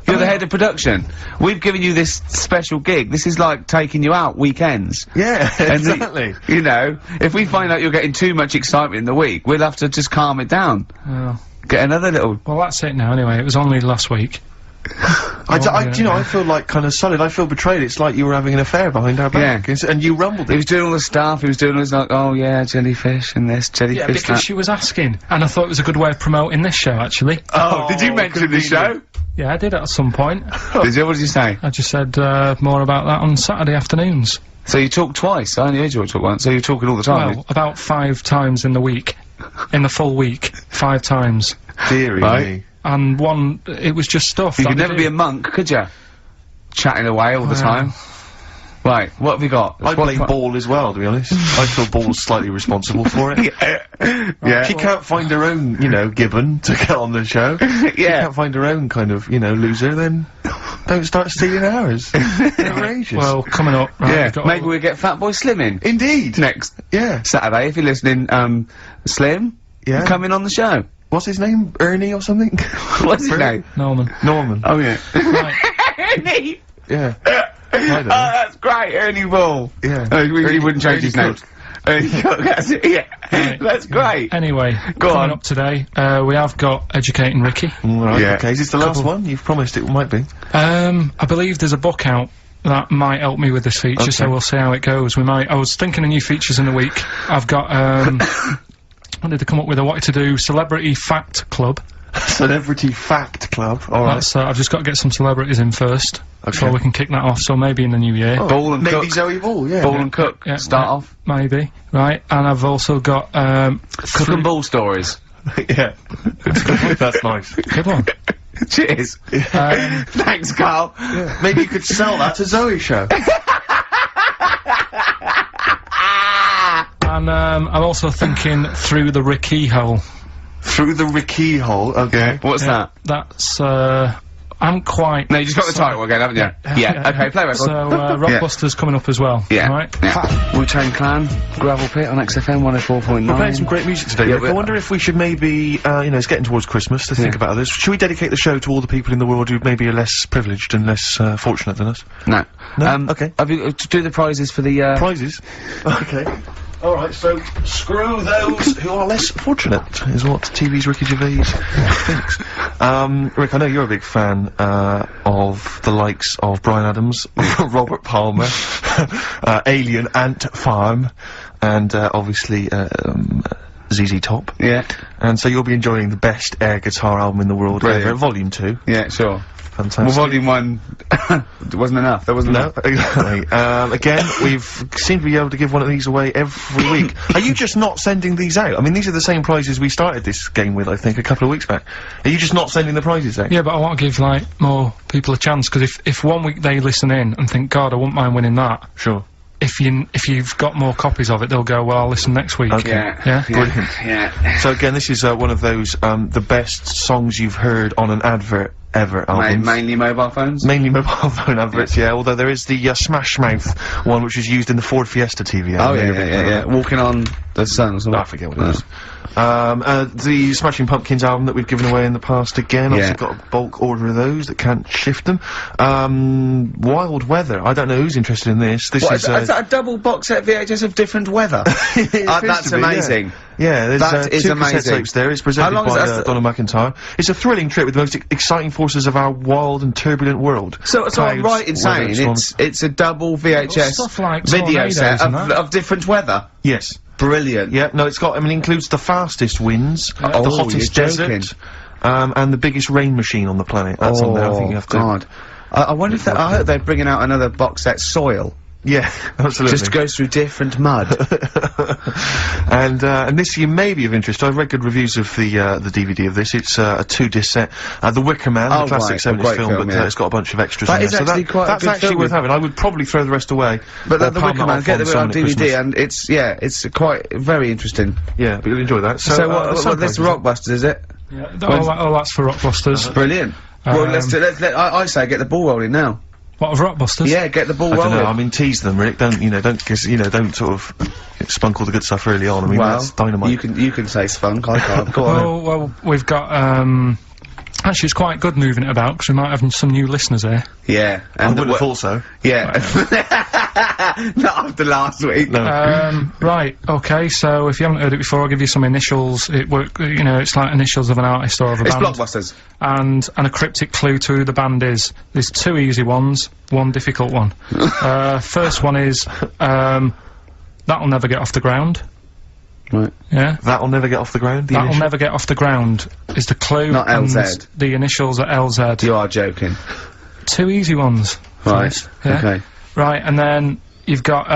You're the head of production. We've given you this special gig. This is like taking you out weekends.
Yeah,
And
exactly.
you know, if we find out you're getting too much excitement in the week, we'll have to just calm it down.
Oh.
Get another little...
Well, that's it now, anyway. It was only last week.
Do you know, I feel like kind of solid. I feel betrayed. It's like you were having an affair behind our back.
Yeah.
And you rumbled
He
it.
was doing all the stuff, he was doing all this like, oh yeah, jellyfish and this, jellyfish
Yeah, because
that.
she was asking, and I thought it was a good way of promoting this show, actually.
Oh, did you mention the show?
Yeah, I did at some point.
Did you? What did you say?
I just said more about that on Saturday afternoons.
So you talked twice, I only heard you talk once, so you're talking all the time.
Well, about 5 times in the week. In the full week. 5 times.
Deary
Right.
me.
And one, it was just stuff.
You
that
could
we
never
do.
be a monk, could you? Chatting away all the time. Right, what have we got?
I
What
blame
pro-
Ball as well, to be honest. I feel Ball's slightly responsible for it.
Yeah.
She can't find her own, you know, gibbon to get on the show. She
Yeah.
can't find her own kind of, you know, loser, then don't start stealing ours. Outrageous.
Well, coming up. Right,
Yeah,
we've got
maybe
all-
we'll get Fatboy Slim in.
Indeed.
Next
Yeah.
Saturday, if you're listening, Slim,
Yeah.
come in on the show.
What's his name? Ernie or something?
What's his name?
Norman.
Norman.
Oh yeah.
Right.
Ernie!
Yeah. I don't know.
that's great, Ernie Ball.
Yeah.
Oh, he
Ernie-
wouldn't change
Ernie
his name.
Cook.
Ernie Cook, that's it, yeah.
Right.
That's great.
Anyway,
Go
coming
on.
up today, we have got Educating Ricky.
Right,
Yeah.
okay. Is this the last one? You've promised it might be.
I believe there's a book out that might help me with this feature, so
Okay.
we'll see how it goes. I was thinking of new features in the week. I've got, what did they come up with? I wanted to do Celebrity Fact Club.
Celebrity Fact Club. Alright.
That's, I've just got to get some celebrities in first, before we can kick that off, so maybe in the new year.
Ball and
Maybe
Cook.
Zoe Ball, yeah.
Ball and Cook.
Yeah,
Start
yeah,
off.
Maybe, right, and I've also got,
Cook and Ball stories.
Yeah. That's nice.
good one.
Cheers. Thanks, Carl.
Maybe you could sell that to Zoe's show.
And, I'm also thinking Through the Ricky Hole.
Through the Ricky hole, okay.
What's that?
That's, I'm quite...
No, you just got the title again, haven't you? Yeah. Okay, play record.
So, Rockbuster's coming up as well,
Yeah.
right?
Yeah. Wu-Tang Clan, Gravel Pit on XFM 104.9.
We're playing some great music today,
Yeah,
Rick. I wonder if we should maybe, you know, it's getting towards Christmas, to think about others. Should we dedicate the show to all the people in the world who maybe are less privileged and less, fortunate than us?
No.
No? Okay.
Have you, do the prizes for the,
Prizes? Okay. Alright, so, screw those who are less fortunate, is what TV's Ricky Gervais thinks. Rick, I know you're a big fan, of the likes of Bryan Adams, Robert Palmer, Alien Ant Farm, and, obviously, ZZ Top.
Yeah.
And so you'll be enjoying the best air guitar album in the world
Brilliant.
ever, Volume 2.
Yeah, sure.
Fantastic.
Well, Volume 1 wasn't enough. There wasn't
No,
enough.
exactly. Again, we've seemed to be able to give one of these away every week. Are you just not sending these out? I mean, these are the same prizes we started this game with, I think, a couple of weeks back. Are you just not sending the prizes out?
Yeah, but I want to give, like, more people a chance, because if 1 week they listen in and think, God, I wouldn't mind winning that,
Sure.
if you've got more copies of it, they'll go, well, I'll listen next week.
Okay.
Yeah?
Brilliant.
Yeah.
So again, this is one of those, the best songs you've heard on an advert ever albums.
Mainly mobile phones?
Mainly mobile phone adverts, yeah, although there is the Smash Mouth one, which is used in the Ford Fiesta TV.
Oh, yeah. Walking on the sun or something.
I forget what it is.
The Smashing Pumpkins album that we've given away in the past again.
Yeah.
Also got a bulk order of those that can't shift them. Wild Weather. I don't know who's interested in this. This
What,
is
is that a double box set VHS of different weather? That's amazing.
Yeah, there's
That is
two
amazing.
cassette tapes there. It's presented
long is
by
that?
Donna McIntyre. It's a thrilling trip with the most exciting forces of our wild and turbulent world.
So I'm
Clouds,
right in
weather,
saying
storms.
it's a double VHS
Stuff like
video
tornadoes
set
and that.
of different weather.
Yes.
Brilliant.
Yeah, no, it's got, I mean, it includes the fastest winds, the
Oh,
hottest
you're
desert, and the biggest rain machine on the planet. That's on there, I think you have to...
God. I wonder if I hope they're bringing out another box set, Soil.
Yeah, absolutely.
Just goes through different mud.
And this you may be of interest. I've read good reviews of the DVD of this. It's a 2-disc set. The Wicker Man,
Oh,
the classic
right, a
70s
great
film,
film,
but
yeah.
it's got a bunch of extras
That
in
is
there.
actually quite a
that's
good
actually
film.
worth having. I would probably throw the rest away.
But
or
the
palm
Wicker
it
Man,
off
get it on
someone at
DVD,
Christmas.
and it's quite very interesting.
Yeah, but you'll enjoy that.
So,
So,
what this Rockbusters, is it?
Yeah, that's for Rockbusters.
Brilliant. Well, I say get the ball rolling now.
What, of Rockbusters?
Yeah, get the ball
I don't
rolling.
know, I mean, tease them, Rick. Don't sort of spunk all the good stuff early on. I mean, that's dynamite.
you can say spunk, I can't. Go on.
Well, we've got, actually it's quite good moving it about, because we might have some new listeners here.
Yeah.
I wouldn't have thought so.
Yeah. Not after last week.
No.
Right, okay, so if you haven't heard it before, I'll give you some initials. It's like initials of an artist or of a
It's
band.
Blockbusters.
And a cryptic clue to who the band is. There's 2 easy ones, 1 difficult one. First one is, That'll Never Get Off the Ground.
Right.
Yeah?
That'll Never Get Off the Ground, the
That'll
initial?
Never Get Off the Ground is the clue.
Not
and
LZ.
The initials are LZ.
You are joking.
2 easy ones.
Right.
Yes, yeah?
Okay.
Right, and then you've got,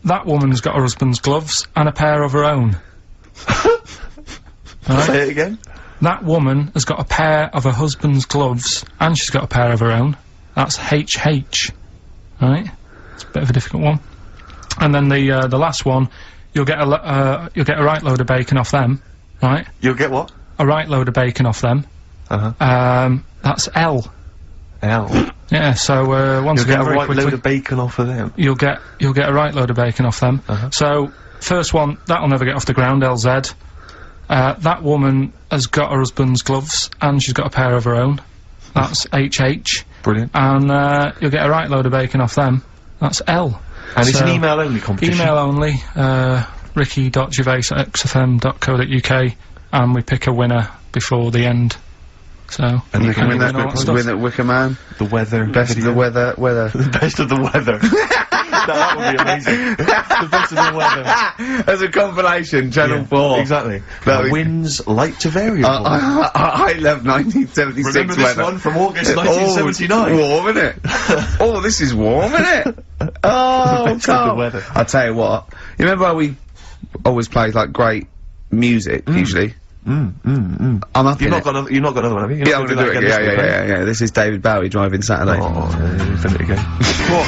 that woman's got her husband's gloves and a pair of her own. Right?
Say it again.
That woman has got a pair of her husband's gloves and she's got a pair of her own. That's HH. Right? It's a bit of a difficult one. And then the last one, you'll get a right load of bacon off them. Right?
You'll get what?
A right load of bacon off them. That's L.
L.
Yeah, so once
You'll
again,
get a
very
right
quickly,
load of bacon off of them.
you'll get a right load of bacon off them. So first one, That'll Never Get Off the Ground, LZ. That woman has got her husband's gloves and she's got a pair of her own. That's HH.
Brilliant.
And you'll get a right load of bacon off them. That's L.
And it's
So,
an email-only competition.
Email only, ricky.gervais@xfm.co.uk, and we pick a winner before the end. So,
And you can win
all that stuff.
Win at Wicker Man.
The weather.
Best of the weather.
The best of the weather. that would be amazing. The best of the weather.
As a compilation, Channel 4.
Exactly.
That'd be-
Winds light to variable.
I love 1976
Remember this
weather.
one from August 1979?
Oh, warm, isn't it? Oh, this is warm, isn't it? Oh,
best of the
Carl.
weather.
I'll tell you what. You remember how we always play, like, great music, usually? I'm up
You've
in
not
it.
got another, you've not got another one, have you? You're
Yeah,
not
I'm
gonna
gonna do
that
it.
again this week, are you?
Yeah. This is David Bowie driving Saturday.
Oh, you've done it again. What?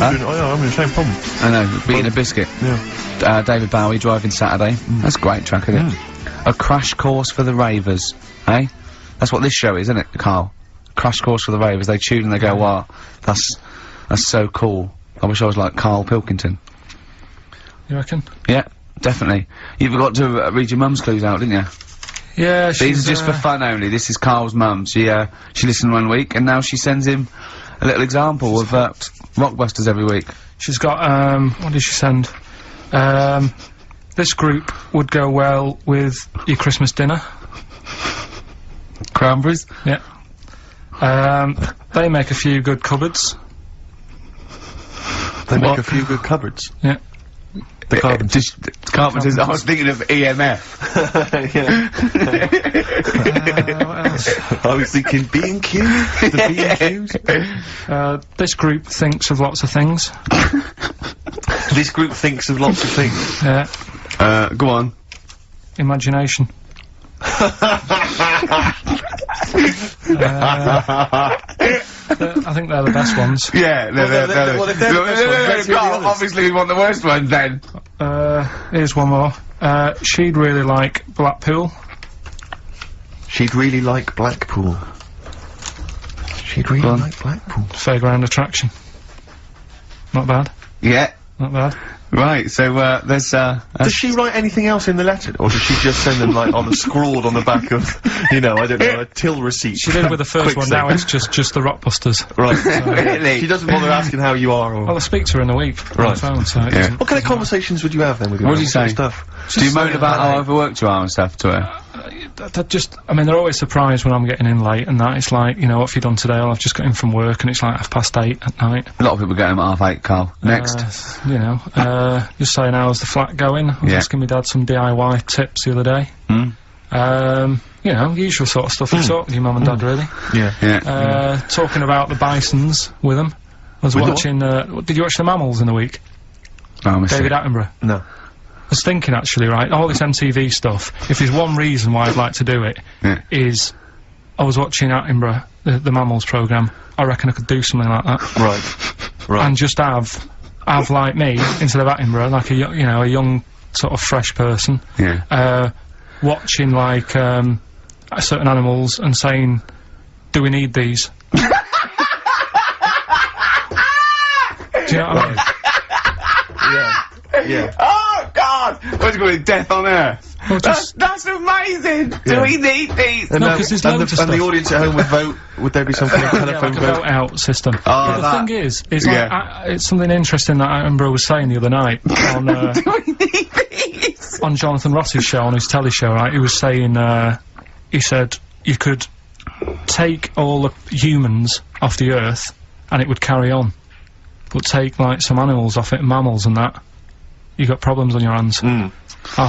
I'm in the same problem.
I know, beating a biscuit.
Yeah.
David Bowie driving Saturday. That's a great track, isn't it? A crash course for the ravers, eh? That's what this show is, isn't it, Carl? Crash course for the ravers. They tune and they go, wow, that's so cool. I wish I was like Carl Pilkington.
You reckon?
Yeah, definitely. You've got to read your mum's clues out, didn't you?
Yeah,
These are just for fun only. This is Carl's mum. She listened one week and now she sends him a little example of Rockbusters every week.
She's got, what did she send? This group would go well with your Christmas dinner.
Cranberries?
Yeah. They make a few good cupboards.
They make a few good cupboards.
Yeah.
The Carpenters.
Carpenters. I was thinking of EMF.
What else?
I was thinking B&Q. The B&Qs.
This group thinks of lots of things.
This group thinks of lots of things.
Yeah.
Go on.
Imagination. I think they're the best ones.
Yeah,
Well, they're the best ones. Let's hear the others.
Obviously we want the worst ones then.
Here's one more. She'd really like Blackpool.
She'd really like Blackpool. She'd really
Go on.
like Blackpool.
Fairground attraction. Not bad.
Yeah.
Not bad.
Right, so, there's,
Does she write anything else in the letter, or does she just send them like on a scrawled on the back of, you know, I don't know, a till receipt?
She did with the first
Quick
one,
save.
now it's just the Rockbusters.
Right.
Really?
She doesn't bother asking how you are, or...
I'll speak to her in a week. On
Right.
the phone, so it
Yeah.
doesn't-
What kind of conversations would you have then with your
What
mum?
does he
What
say?
sort of stuff?
do you moan about how overworked you are and stuff to her?
I mean, they're always surprised when I'm getting in late and that. It's like, you know, what have you done today? Well, I've just got in from work and it's like 8:30 at night.
A lot of people get home at 8:30, Carl. Next.
You know, just saying how's the flat going. I was
Yeah.
asking my dad some DIY tips the other day. You know, usual sort of stuff you talk with your mum and dad, really.
Yeah.
Yeah.
Talking about the bisons with them. I was
With
watching, did you watch The Mammals in the week?
Oh, I missed
David
it.
Attenborough.
No.
I was thinking actually, right, all this MTV stuff, if there's one reason why I'd like to do it,
Yeah.
is I was watching Attenborough, the Mammals programme. I reckon I could do something like that.
Right.
And just have like me, instead of Attenborough, like a, you know, a young, sort of fresh person,
Yeah.
watching like, certain animals and saying, do we need these? Do you know what I mean?
Yeah.
Oh, God! What's going to death on Earth?
Well, just,
That's amazing! Do we need these?
And,
No, 'cause there's
and,
loads of
and the
stuff.
audience at home would vote, would there be some kind of
yeah,
telephone
like a
vote?
vote out system.
Oh,
But the
that-
thing is like,
yeah.
it's something interesting that Attenborough was saying the other night on,
Do we need these?
on Jonathan Ross's show, on his telly show, right? He was saying, he said you could take all the humans off the earth and it would carry on. But take, like, some animals off it, mammals and that, you got problems on your hands. I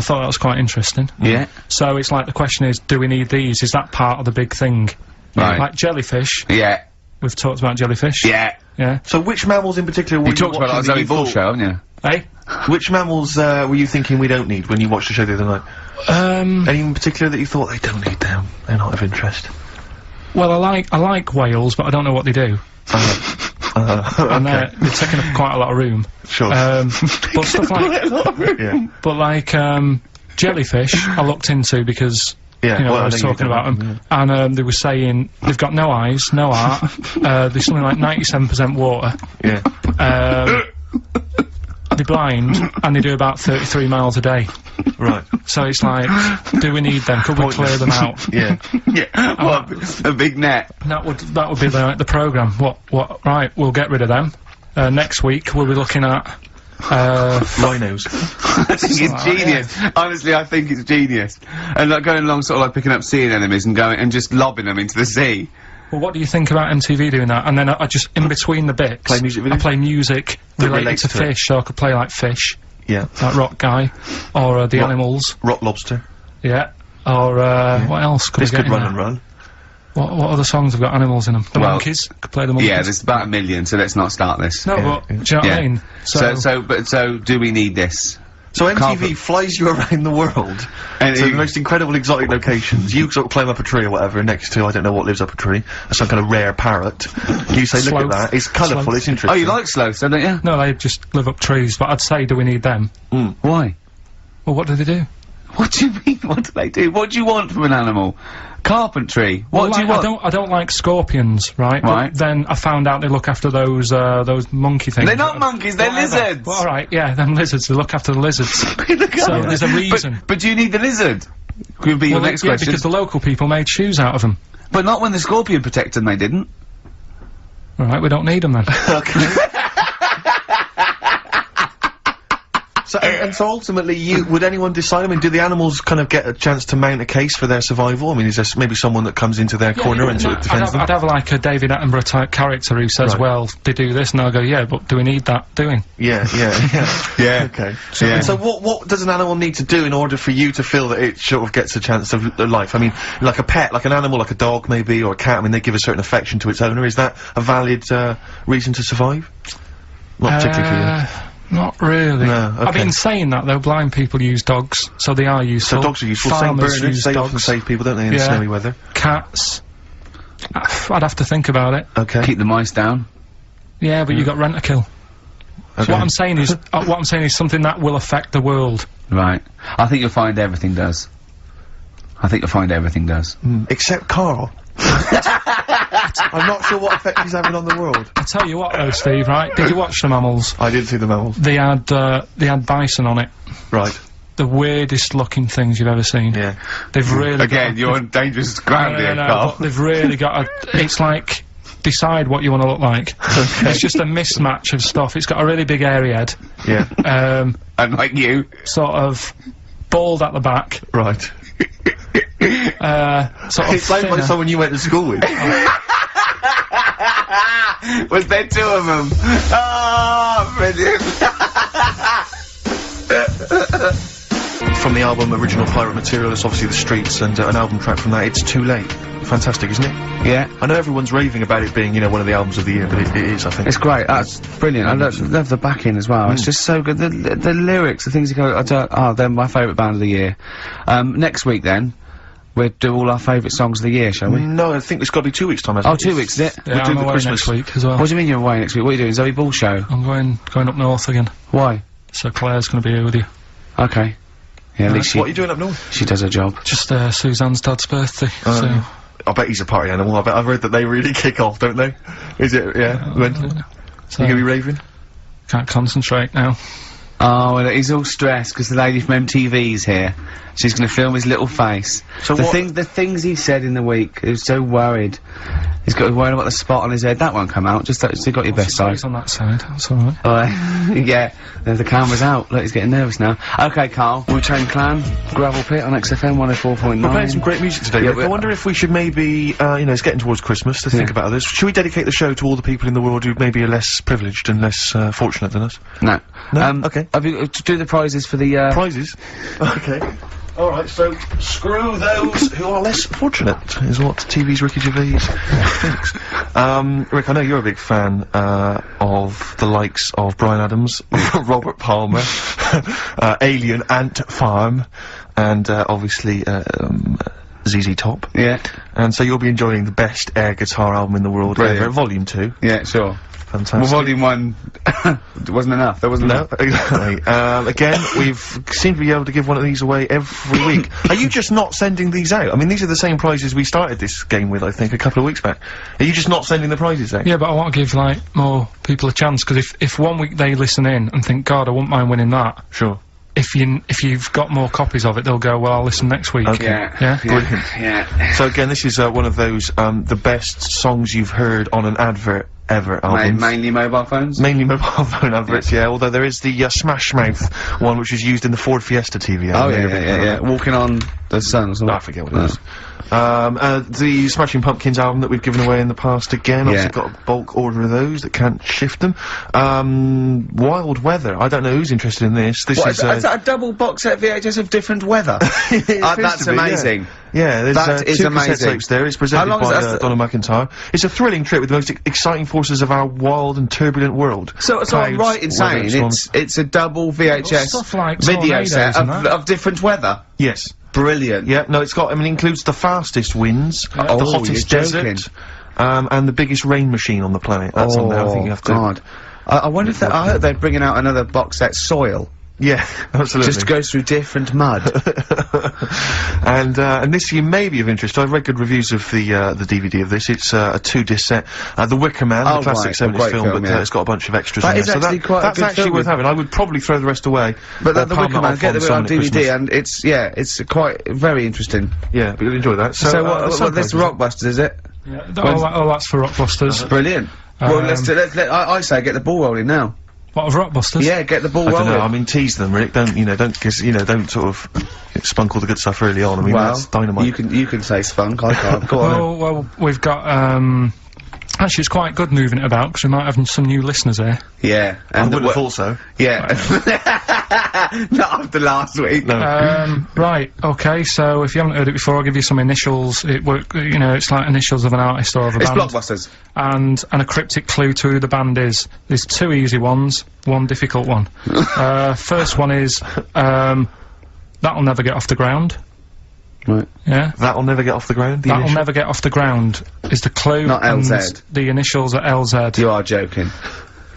thought that was quite interesting.
Yeah.
So it's like, the question is, do we need these? Is that part of the big thing?
Right.
Like jellyfish,
Yeah.
we've talked about jellyfish.
Yeah.
Yeah.
So which mammals in particular were
You
you
talked about it on
watching
Zoe
that you
Ball
thought-
show, haven't you?
Hey?
Which mammals were you thinking we don't need when you watched the show the other night? Any in particular that you thought they don't need them? They're not of interest.
Well, I like whales, but I don't know what they do. And
Okay.
they're taking up quite a lot of room.
Sure.
But stuff like,
Yeah.
but like, jellyfish, I looked into because,
Yeah.
you know,
well,
I was
know you
talking
don't
about
like
them, and they were saying they've got no eyes, no heart, there's something like 97% water,
Yeah.
Uh,
they're blind, and they do about 33 miles a day.
Right.
So it's like, do we need them? Could we clear them out?
Yeah.
Yeah. What? A big net.
That would be the programme. What, right, we'll get rid of them. Next week, we'll be looking at,
Rhinos.
I think it's genius. Honestly, I think it's genius. And like going along sort of like picking up sea anemones and going and just lobbing them into the sea.
well, what do you think about MTV doing that? And then I just, in between the bits,
Play music
I
videos?
play music
That
related
relates
to
to it.
fish, so I could play like fish,
Yeah.
like Rock Guy, or the
Rock-
animals,
Rock lobster.
yeah, or what else could
This
we get
could
in
run
there?
and run.
What other songs have got animals in them? The
Well,
monkeys, could play the monkeys.
Yeah, there's about 1 million, so let's not start this.
No, but, do you know what I mean?
So do we need this?
So MTV
Carpet-
flies you around the world
And
to
you-
the most incredible exotic locations. You sort of climb up a tree or whatever next to, I don't know what lives up a tree, some kind of rare parrot. You say, look
Sloth.
at that, it's colourful,
Sloth.
it's interesting.
Oh, you like sloths, don't you?
No, they just live up trees, but I'd say, do we need them?
Why?
Well, what do they do?
What do you mean? What do they do? What do you want from an animal? Carpentry. What
Well,
do you
like,
want?
I don't like scorpions, right?
Right.
But then I found out they look after those monkey things.
They're not monkeys, they're
Whatever.
lizards.
Well, alright, yeah, them lizards, they look after the lizards. So there's a reason.
But do you need the lizard? Could be your
Well,
next
yeah,
question.
because the local people made shoes out of them.
But not when the scorpion protected them, they didn't.
Alright, we don't need them then.
So, and so ultimately, would anyone decide? I mean, do the animals kind of get a chance to mount a case for their survival? I mean, is there maybe someone that comes into their corner and sort of defends them?
I'd have like a David Attenborough type character who says,
Right.
well, they do this, and I'll go, yeah, but do we need that doing?
Yeah.
Yeah.
Okay.
Yeah.
So what does an animal need to do in order for you to feel that it sort of gets a chance of life? I mean, like a pet, like an animal, like a dog maybe, or a cat, I mean, they give a certain affection to its owner. Is that a valid, reason to survive? Not particularly for you.
Not really.
No,
I
okay.
mean, saying that though, blind people use dogs, so they are useful.
So dogs are useful. Same
Farmers
burners,
use
they often
dogs.
save people, don't they, in
Yeah.
snowy weather?
Cats. I'd have to think about it.
Okay.
Keep the mice down.
Yeah, but you got rent-a-kill.
Okay.
What I'm saying is something that will affect the world.
Right. I think you'll find everything does. I think you'll find everything does.
Except Carl.
I'm not sure what effect he's having on the world.
I tell you what though, Steve, right? Did you watch the Mammals?
I did see the Mammals.
They had bison on it.
Right.
The weirdest looking things you've ever seen.
Yeah.
They've really
Again, you're on dangerous ground here, Carl.
but they've really got it's like, decide what you want to look like. It's just a mismatch of stuff. It's got a really big airy head.
Yeah.
And like you.
Sort of bald at the back.
Right.
Sort of
It's like
thinner.
someone you went to school with.
Was there two of them? Oh, brilliant.
From the album Original Pirate Material, it's obviously The Streets, and an album track from that, It's Too Late. Fantastic, isn't it?
Yeah.
I know everyone's raving about it being, you know, one of the albums of the year, but it is, I think.
It's great. That's brilliant. I love the backing as well. It's just so good. The lyrics, the things you go, they're my favourite band of the year. Next week then, we'll do all our favourite songs of the year, shall we?
No, I think it's got to be 2 weeks' time, hasn't
Oh,
it?
2 weeks, is it?
Yeah,
we'll do
I'm
the
away
Christmas.
next week as well.
What do you mean you're away next week? What are you doing? Zoe Ball show?
I'm going up north again.
Why?
So Claire's going to be here with you.
Okay. Yeah, at least
What are you doing up north?
she does her job.
Just Suzanne's dad's birthday. So
I bet he's a party animal. I've read that they really kick off, don't they? Is it? Yeah. When? You gonna be raving?
can't concentrate now.
Oh, well, he's all stressed because the lady from MTV's here. She's going to film his little face.
So
the things he said in the week, he was so worried. He's got worried about the spot on his head. That won't come out. Just you got your best side.
It's on that side. That's all right.
Oh, yeah. The camera's out. Look, he's getting nervous now. Okay, Carl. Wu-Tang Clan, Gravel Pit on XFM 104.9.
We're playing some great music today.
Yeah,
Rick. I wonder if we should maybe, you know, it's getting towards Christmas, to think about this. Should we dedicate the show to all the people in the world who maybe are less privileged and less fortunate than us?
No.
No? Okay.
Have you do the prizes for the
Prizes? Okay. Alright, so screw those who are less fortunate, is what TV's Ricky Gervais thinks. Rick, I know you're a big fan of the likes of Bryan Adams, Robert Palmer, Alien Ant Farm, and obviously ZZ Top.
Yeah.
And so you'll be enjoying the best air guitar album in the world ever, Volume 2.
Yeah, sure.
Fantastic.
Well, Volume 1 wasn't enough. There wasn't enough.
Exactly. Again, we've seemed to be able to give one of these away every week. Are you just not sending these out? I mean, these are the same prizes we started this game with, I think, a couple of weeks back. Are you just not sending the prizes out?
Yeah, but I want to give, like, more people a chance, because if 1 week they listen in and think, God, I wouldn't mind winning that.
Sure.
If you've got more copies of it, they'll go, well, I'll listen next week.
Okay.
Yeah?
Brilliant.
Yeah.
So again, this is one of those, the best songs you've heard on an advert ever albums.
Mainly mobile phones?
Mainly mobile phone adverts, yeah, although there is the Smash Mouth one, which was used in the Ford Fiesta TV ad.
Oh, yeah. Walking on the sun or something.
I forget what it is. The Smashing Pumpkins album that we've given away in the past again, obviously got a bulk order of those that can't shift them. Wild Weather, I don't know who's interested in this. This
Is that a double box set VHS of different weather? That's amazing.
Yeah, there's
That is
two
amazing.
cassette tapes there. It's presented
How long
by
is that?
Donna McIntyre. It's a thrilling trip with the most exciting forces of our wild and turbulent world.
So I'm right in saying it's a double VHS
Stuff like
video
tornadoes
set
and that.
of different weather.
Yes.
Brilliant.
Yeah, no, it's got, I mean, it includes the fastest winds, the
Oh,
hottest
you're
desert,
joking.
and the biggest rain machine on the planet. That's on there, I think you have to...
God. I wonder if I heard they're bringing out another box set, Soil.
Yeah, absolutely.
Just goes through different mud.
And this you may be of interest. I've read good reviews of the DVD of this. It's a 2-disc set. The Wicker Man, the classic 70s film, but it's got a bunch of extras
That
in
is
there.
actually quite a
that's
good
actually
film.
worth having. I would probably throw the rest away.
But
or
the
palm
Wicker
it
Man,
off
get
on
the bit on
someone at
DVD,
Christmas.
and it's quite very interesting.
Yeah, but you'll enjoy that. So,
what this Rockbusters, is it?
Yeah, that's for Rockbusters.
Brilliant. Well, I say get the ball rolling now.
What, of Rockbusters?
Yeah, get the ball
I don't
rolling.
know, I mean, tease them, Rick. Don't sort of spunk all the good stuff early on. I mean, that's dynamite.
you can say spunk, I can't. Go on.
Well, we've got, actually, it's quite good moving it about, because we might have some new listeners here.
Yeah.
I wouldn't have thought so.
Yeah. Not after last week.
No.
Right, okay, so if you haven't heard it before, I'll give you some initials. It's like initials of an artist or of a
It's
band.
Blockbusters.
And a cryptic clue to who the band is. There's 2 easy ones, 1 difficult one. First one is, That'll Never Get Off the Ground.
Right.
Yeah?
That'll Never Get Off the Ground?
That'll Never Get Off the Ground is the clue.
Not
and
LZ.
the initials are LZ.
You are joking.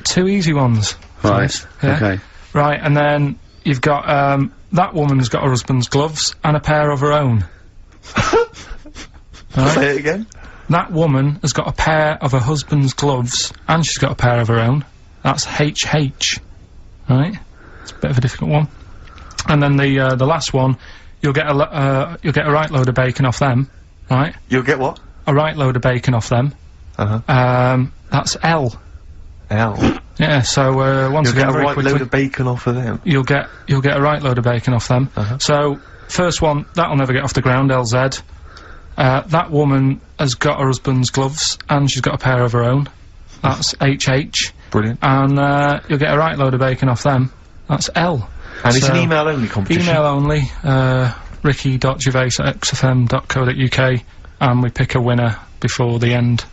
2 easy ones.
Right.
Yeah?
Okay.
Right, and then you've got, that woman's got her husband's gloves and a pair of her own.
Say it again?
That woman has got a pair of her husband's gloves, and she's got a pair of her own. That's HH. Right? It's a bit of a difficult one. And then the last one, you'll get a right load of bacon off them. Right?
You'll get what?
A right load of bacon off them. That's L.
L.
Yeah, so, once
You'll
again,
get a
very
right
quickly,
load of bacon off of them.
you'll get a right load of bacon off them. So, first one, that'll never get off the ground, LZ. That woman has got her husband's gloves, and she's got a pair of her own. That's HH.
Brilliant.
And, you'll get a right load of bacon off them. That's L.
And it's
So,
an email-only competition.
Email only, ricky.gervais@xfm.co.uk, and we pick a winner before the end.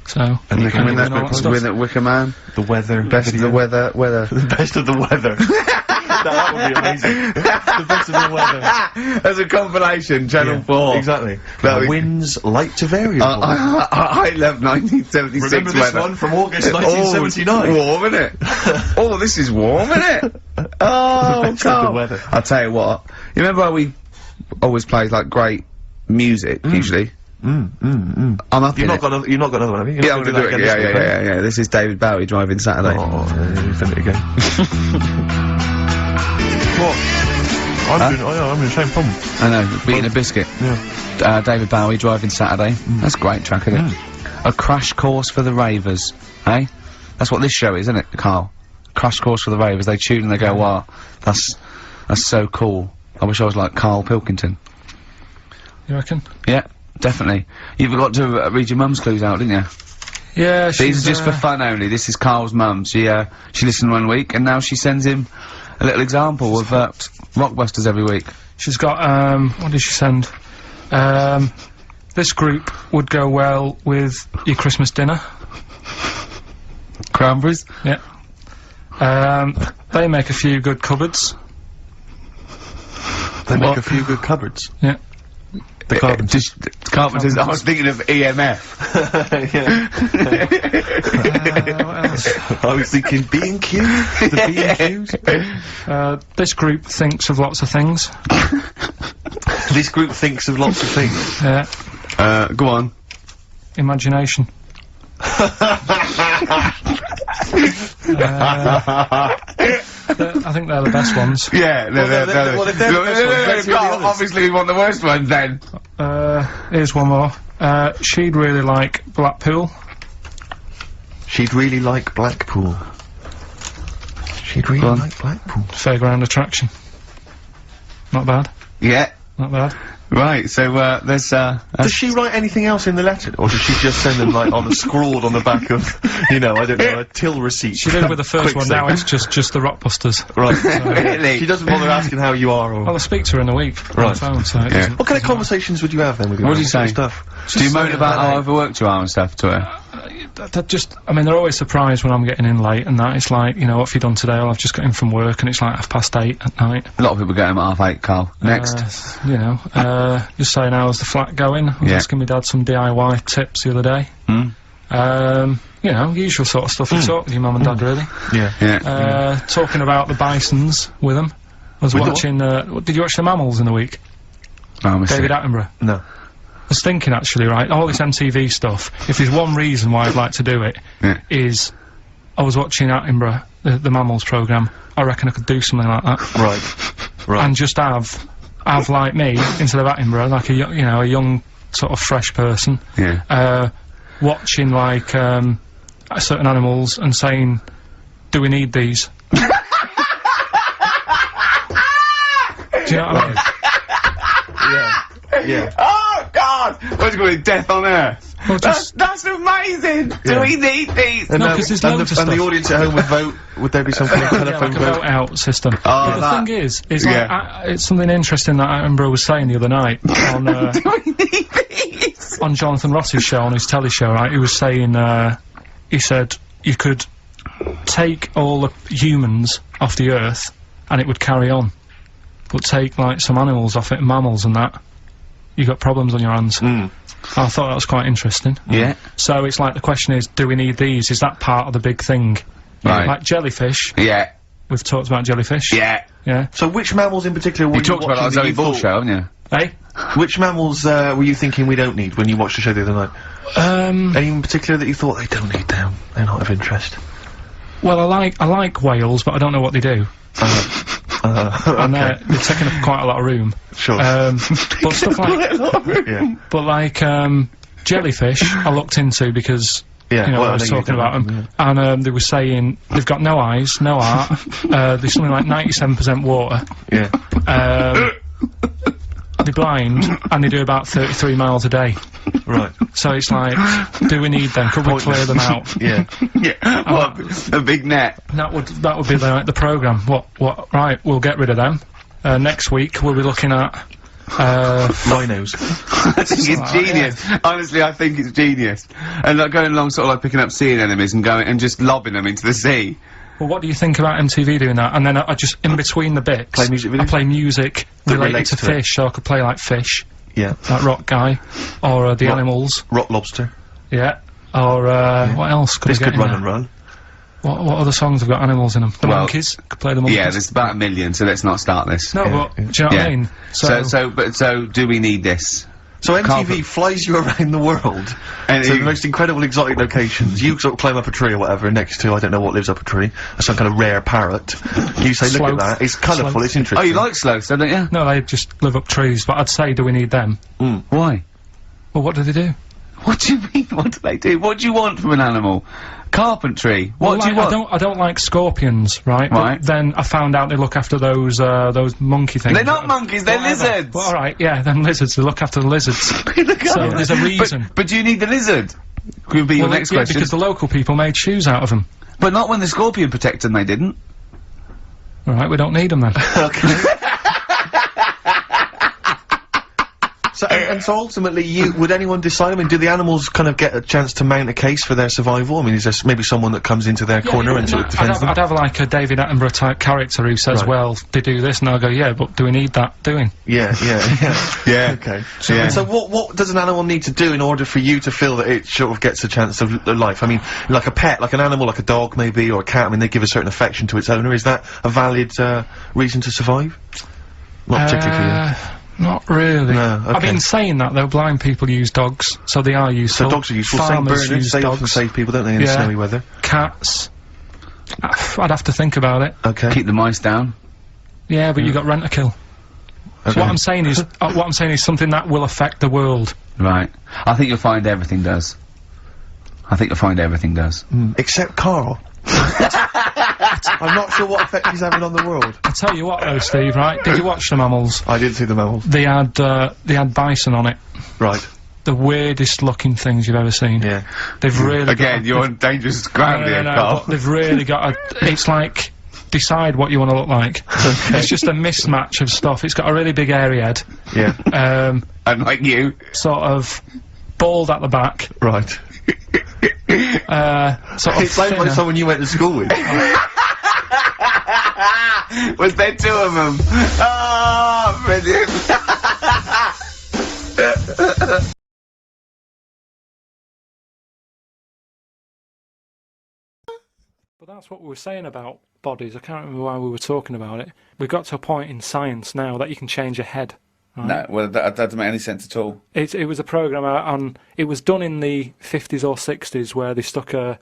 So,
And you can win
all that stuff.
at Wicker Man.
The weather.
Best of the weather.
The best of the weather. that would be amazing. The best of the weather.
As a compilation, Channel 4.
Exactly.
That was-
Winds light to variable.
I love 1976
Remember this
weather.
one from August 1979?
Warm, isn't it? Oh, this is warm, isn't it? Oh,
The best of the
Carl.
weather.
I'll tell you what. You remember how we always play like great music usually? I'm up
You've
in
not
it.
got another one, have you? You're
Yeah,
not
I'm
gonna
gonna do it.
that again this week,
Yeah. This is David Bowie driving Saturday.
Oh, you've done it again. What? I'm in the same problem.
I know, beating a biscuit.
Yeah.
David Bowie driving Saturday. That's a great track, isn't it? A crash course for the ravers, eh? That's what this show is, isn't it, Carl? Crash course for the ravers. They tune and they go, wow, that's so cool. I wish I was like Carl Pilkington.
You reckon?
Yeah, definitely. You've got to read your mum's clues out, didn't you?
Yeah,
These are just for fun only. This is Carl's mum. She listened one week and now she sends him a little example of Rockbusters every week.
She's got, what did she send? This group would go well with your Christmas dinner.
Cranberries?
Yeah. They make a few good cupboards.
They make a few good cupboards.
Yeah.
The Carpenters. Carpenters. I was thinking of EMF.
What else?
I was thinking B&Q. The B&Qs.
This group thinks of lots of things.
This group thinks of lots of things.
Yeah.
Go on.
Imagination. I think they're the best ones.
Yeah,
well, if they're the best ones, let's hear the others.
obviously we want the worst ones then.
Here's one more. She'd really like Blackpool.
She'd really like Blackpool. She'd really like Blackpool.
Fairground attraction. Not bad.
Yeah.
Not bad.
Right, so, there's,
Does she write anything else in the letter, or does she just send them like on a scrawled on the back of, you know, I don't know, a till receipt?
She did with the first
Quick
one.
save.
Now it's just the Rockbusters.
Right.
Really?
She doesn't bother asking how you are, or
Well, I speak to her in a week on
Right.
the phone, so it doesn't-
what kind of conversations would you have then with your
What do you
mum?
say?
Stuff.
do you moan about how overworked you are and stuff to her?
I mean, they're always surprised when I'm getting in late and that. It's like, you know, what have you done today? Well, I've just got in from work and it's like 8:30 at night.
A lot of people get home at 8:30, Carl. Next.
You know, just saying how's the flat going. I was
Yeah.
asking my dad some DIY tips the other day. You know, usual sort of stuff you talk with your mum and dad, really.
Yeah.
Talking about the bisons with them. I was
With the
watching, did you watch The Mammals in the week?
Oh,
David Attenborough.
No.
I was thinking actually, right, all this MTV stuff, if there's one reason why I'd like to do it,
Yeah.
is I was watching Attenborough, the Mammals programme. I reckon I could do something like that.
Right.
And just have like me, instead of Attenborough, like a young, sort of fresh person,
Yeah.
watching like, certain animals and saying, do we need these? Do you know what I mean?
Yeah.
Oh, God! What's going to be death on Earth?
Well, just,
That's amazing! Do we need these?
And,
No, 'cause there's loads of
and the
stuff.
audience at home would vote. Would there be some kind of
yeah,
telephone
like a
vote?
vote out system.
Oh,
But
that-
the thing is like,
yeah.
it's something interesting that Attenborough was saying the other night on,
Do we need these?
on Jonathan Ross's show, on his telly show, right? He was saying, he said you could take all the humans off the earth and it would carry on. But take, like, some animals off it, mammals and that, you got problems on your hands. I thought that was quite interesting.
Yeah.
So it's like, the question is, do we need these? Is that part of the big thing?
Right.
Like jellyfish,
Yeah.
we've talked about jellyfish.
Yeah.
Yeah.
So which mammals in particular were
You talked about that
watching
on
that
Zoe
you
Ball
thought-
show, haven't you?
Eh?
Which mammals were you thinking we don't need when you watched the show the other night? Any in particular that you thought they don't need them? They're not of interest.
Well, I like whales, but I don't know what they do. And
Okay.
they're taking up quite a lot of room.
Sure.
But stuff like,
Yeah.
but like, jellyfish, I looked into because,
Yeah.
you know,
well,
I was
know you
talking about
don't,
them, and they were saying they've got no eyes, no heart, they're something like 97% water,
Yeah.
they're blind, and they do about 33 miles a day.
Right.
So it's like, do we need them? Could we clear them out?
Yeah.
Yeah. What? A big net.
That would be the programme. What? Right, we'll get rid of them. Next week we'll be looking at
Rhinos.
I think it's genius. Honestly, I think it's genius. And like going along, sort of like picking up sea anemones and going and just lobbing them into the sea.
Well, what do you think about MTV doing that? And then I just, in between the bits,
Play music
I
videos?
play music
That
related
relates
to
to it.
fish, so I could play like fish,
Yeah.
like Rock Guy, or the animals,
Rock lobster.
yeah, or what else could
This
I get
could
in
run
there?
and run.
What other songs have got animals in them? The
Well,
monkeys, could play the monkeys.
Yeah, there's about 1 million, so let's not start this.
No,
Yeah,
but do you know what I mean?
So do we need this?
So MTV
Carpet.
flies you around the world
And
to the
you-
most incredible exotic locations. You sort of climb up a tree or whatever next to, I don't know what lives up a tree, some kind of rare parrot. You say, look
Sloth.
at that, it's colourful,
Sloth.
it's interesting.
Oh, you like sloths, don't you?
No, they just live up trees. But I'd say, do we need them?
Why?
Well, what do they do?
What do you mean? What do they do? What do you want from an animal? Carpentry. What
Well,
do you
like,
want?
I don't like scorpions, right?
Right.
But then I found out they look after those monkey things.
They're not monkeys, they're
Whatever.
lizards.
Well, alright, yeah, them lizards, they look after the lizards.
Look
So
at
there's a reason.
But do you need the lizard? Could be your
Well,
next
yeah,
question.
because the local people made shoes out of them.
But not when the scorpion protected them, they didn't.
Alright, we don't need them then.
So, and so ultimately, would anyone decide? I mean, do the animals kind of get a chance to mount a case for their survival? I mean, is there maybe someone that comes into their corner and sort of defends them?
I'd have like a David Attenborough type character who says,
Right.
well, they do this, and I'll go, yeah, but do we need that doing?
Yeah.
Yeah.
Okay.
Yeah.
And so what does an animal need to do in order for you to feel that it sort of gets a chance of life? I mean, like a pet, like an animal, like a dog maybe, or a cat, I mean, they give a certain affection to its owner. Is that a valid, reason to survive? Not particularly for you.
Not really.
No,
I
okay.
mean, saying that though, blind people use dogs, so they are useful.
So dogs are useful. St.
Farmers
Bernards,
use
they often
dogs.
save people, don't they, in
Yeah.
snowy weather?
Cats. I'd have to think about it.
Okay.
Keep the mice down.
Yeah, but you got rent-a-kill. So
Okay.
what I'm saying is something that will affect the world.
Right. I think you'll find everything does. I think you'll find everything does.
Except Carl. I'm not sure what effect he's having on the world.
I tell you what though, Steve, right? Did you watch the mammals?
I did see the mammals.
They had bison on it.
Right.
The weirdest looking things you've ever seen.
Yeah.
They've really
Again,
got
you're on dangerous ground here,
no,
Carl.
but they've really got a, it's like, decide what you want to look like. It's just a mismatch of stuff. It's got a really big airy head,
Yeah.
Unlike you.
sort of bald at the back,
Right.
sort of
It's like
thinner.
someone you went to school with.
Was there two of them? Oh, brilliant.
But that's what we were saying about bodies. I can't remember why we were talking about it. We've got to a point in science now that you can change your head.
No, well, that doesn't make any sense at all.
It was a program on. It was done in the 50s or 60s where they stuck a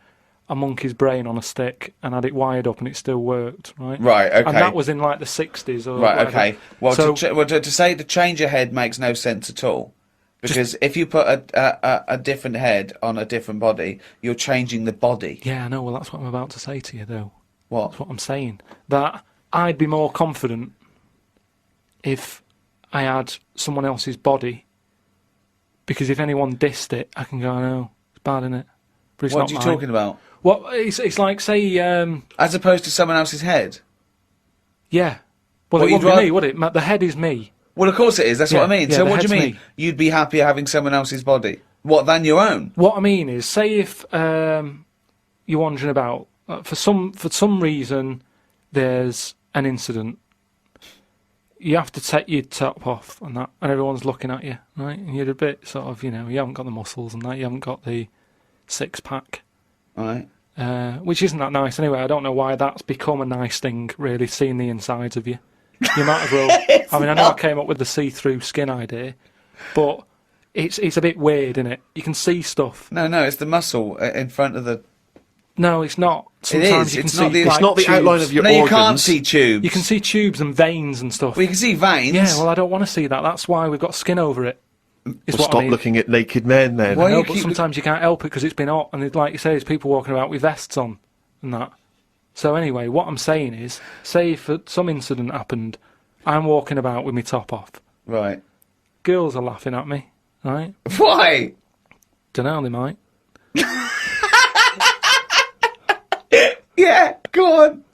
monkey's brain on a stick and had it wired up and it still worked, right?
Right, okay.
And that was in like the 60s or
Right,
whatever.
okay. Well,
So-
to say to change your head makes no sense at all. Because if you put a different head on a different body, you're changing the body.
Yeah, I know. Well, that's what I'm about to say to you, though.
What?
That's what I'm saying. That I'd be more confident if I had someone else's body, because if anyone dissed it, I can go, no, it's bad, innit? But it's
What
not
are you
mine.
talking about?
Well, it's like, say,
As opposed to someone else's head?
yeah. Well,
What,
it
you'd
wouldn't be
rather-
me, would it? The head is me.
Well, of course it is. That's
Yeah,
what I mean.
yeah,
So
the
what do you
head's
mean?
me.
You'd be happier having someone else's body? What, than your own?
What I mean is, say if you're wandering about, for some reason, there's an incident. You have to take your top off and that, and everyone's looking at you, right? And you're a bit sort of, you haven't got the muscles and that, you haven't got the six-pack,
Right.
which isn't that nice anyway. I don't know why that's become a nice thing, really, seeing the insides of you. You might as well. I mean, I know I came up with the see-through skin idea, but it's a bit weird, isn't it? You can see stuff.
No, it's the muscle in front of the...
No, it's not. Sometimes you can
It's
see,
not the-
It's
like,
not the
tubes.
outline of your
No, you
organs.
can't see tubes.
You can see tubes and veins and stuff.
Well, you can see veins.
Yeah, well, I don't want to see that. That's why we've got skin over it. Is
Well,
what
stop
I mean.
looking at naked men then.
Why
No,
you
but
keep-
sometimes you can't help it because it's been hot, and like you say, there's people walking about with vests on and that. So anyway, what I'm saying is, say if some incident happened, I'm walking about with my top off.
Right.
Girls are laughing at me, right?
Why?
Dunno, they might.
Yeah, go on.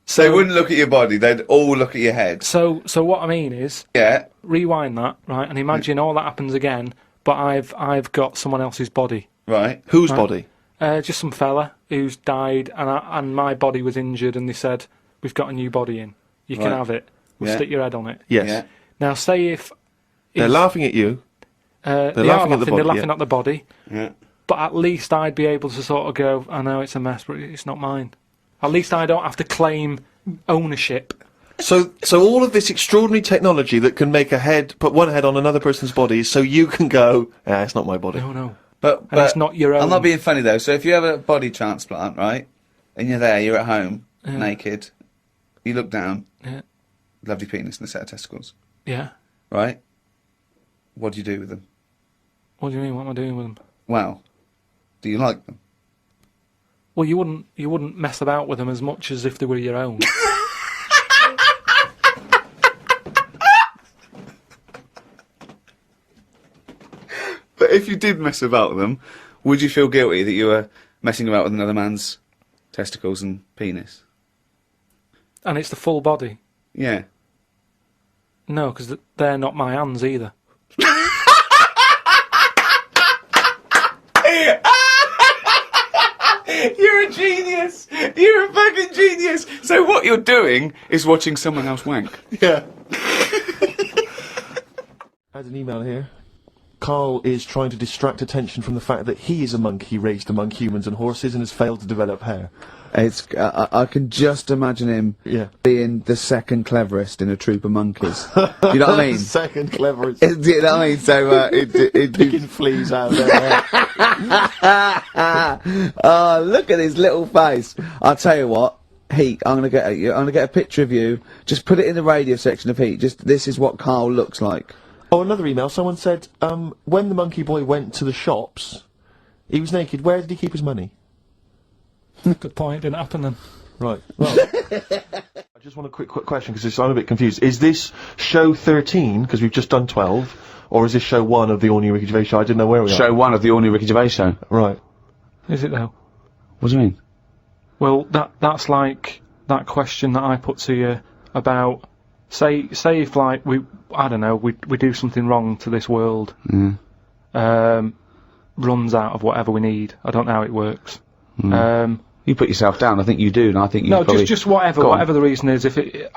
So
They wouldn't look at your body, they'd all look at your head.
So what I mean is,
Yeah.
rewind that, right, and imagine all that happens again, but I've got someone else's body.
Right.
Whose body?
Just some fella who's died, and my body was injured, and they said, we've got a new body in. You can
Right.
have it. We'll
Yeah.
stick your head on it.
Yes.
Yeah.
Now, say if...
They're laughing at you.
they are
laughing
laughing,
at the body,
they're laughing
yeah.
at the body,
Yeah.
but at least I'd be able to sort of go, I know it's a mess, but it's not mine. At least I don't have to claim ownership.
So all of this extraordinary technology that can make put one head on another person's body, so you can go, it's not my body.
No.
But
it's not your
I'm
own.
not being funny though. So if you have a body transplant, right, and you're there, you're at home, naked, you look down,
Yeah.
lovely penis and a set of testicles,
Yeah.
right? What do you do with them?
What do you mean? What am I doing with them?
Well, do you like them?
Well, you wouldn't mess about with them as much as if they were your own.
But if you did mess about with them, would you feel guilty that you were messing about with another man's testicles and penis?
And it's the full body.
Yeah.
No, because they're not my hands either.
You're a genius! You're a fucking genius! So what you're doing is watching someone else wank.
Yeah. I had an email here. Carl is trying to distract attention from the fact that he is a monkey raised among humans and horses and has failed to develop hair.
It's, I can just imagine him
Yeah.
being the second cleverest in a troop of monkeys. Do you know what I mean?
Second cleverest.
Do you know what I mean? So,
Picking fleas out of their hair.
oh, look at his little face. I'll tell you what, Heat, I'm gonna get a picture of you. Just put it in the radio section of Heat. This is what Carl looks like.
Oh, another email. Someone said, when the monkey boy went to the shops, he was naked. Where did he keep his money?
Good point. Didn't happen then.
Right. Well, I just want a quick question because I'm a bit confused. Is this show 13 because we've just done 12, or is this show 1 of the all new Ricky Gervais show? I didn't know where we are.
Show 1 of the all-new Ricky Gervais show.
Right.
Is it though?
What do you mean?
Well, that's like that question that I put to you about. Say if like we do something wrong to this world. Runs out of whatever we need. I don't know how it works.
You put yourself down. I think you do, and I think you
No,
probably...
just whatever
Go on.
the reason is. If it,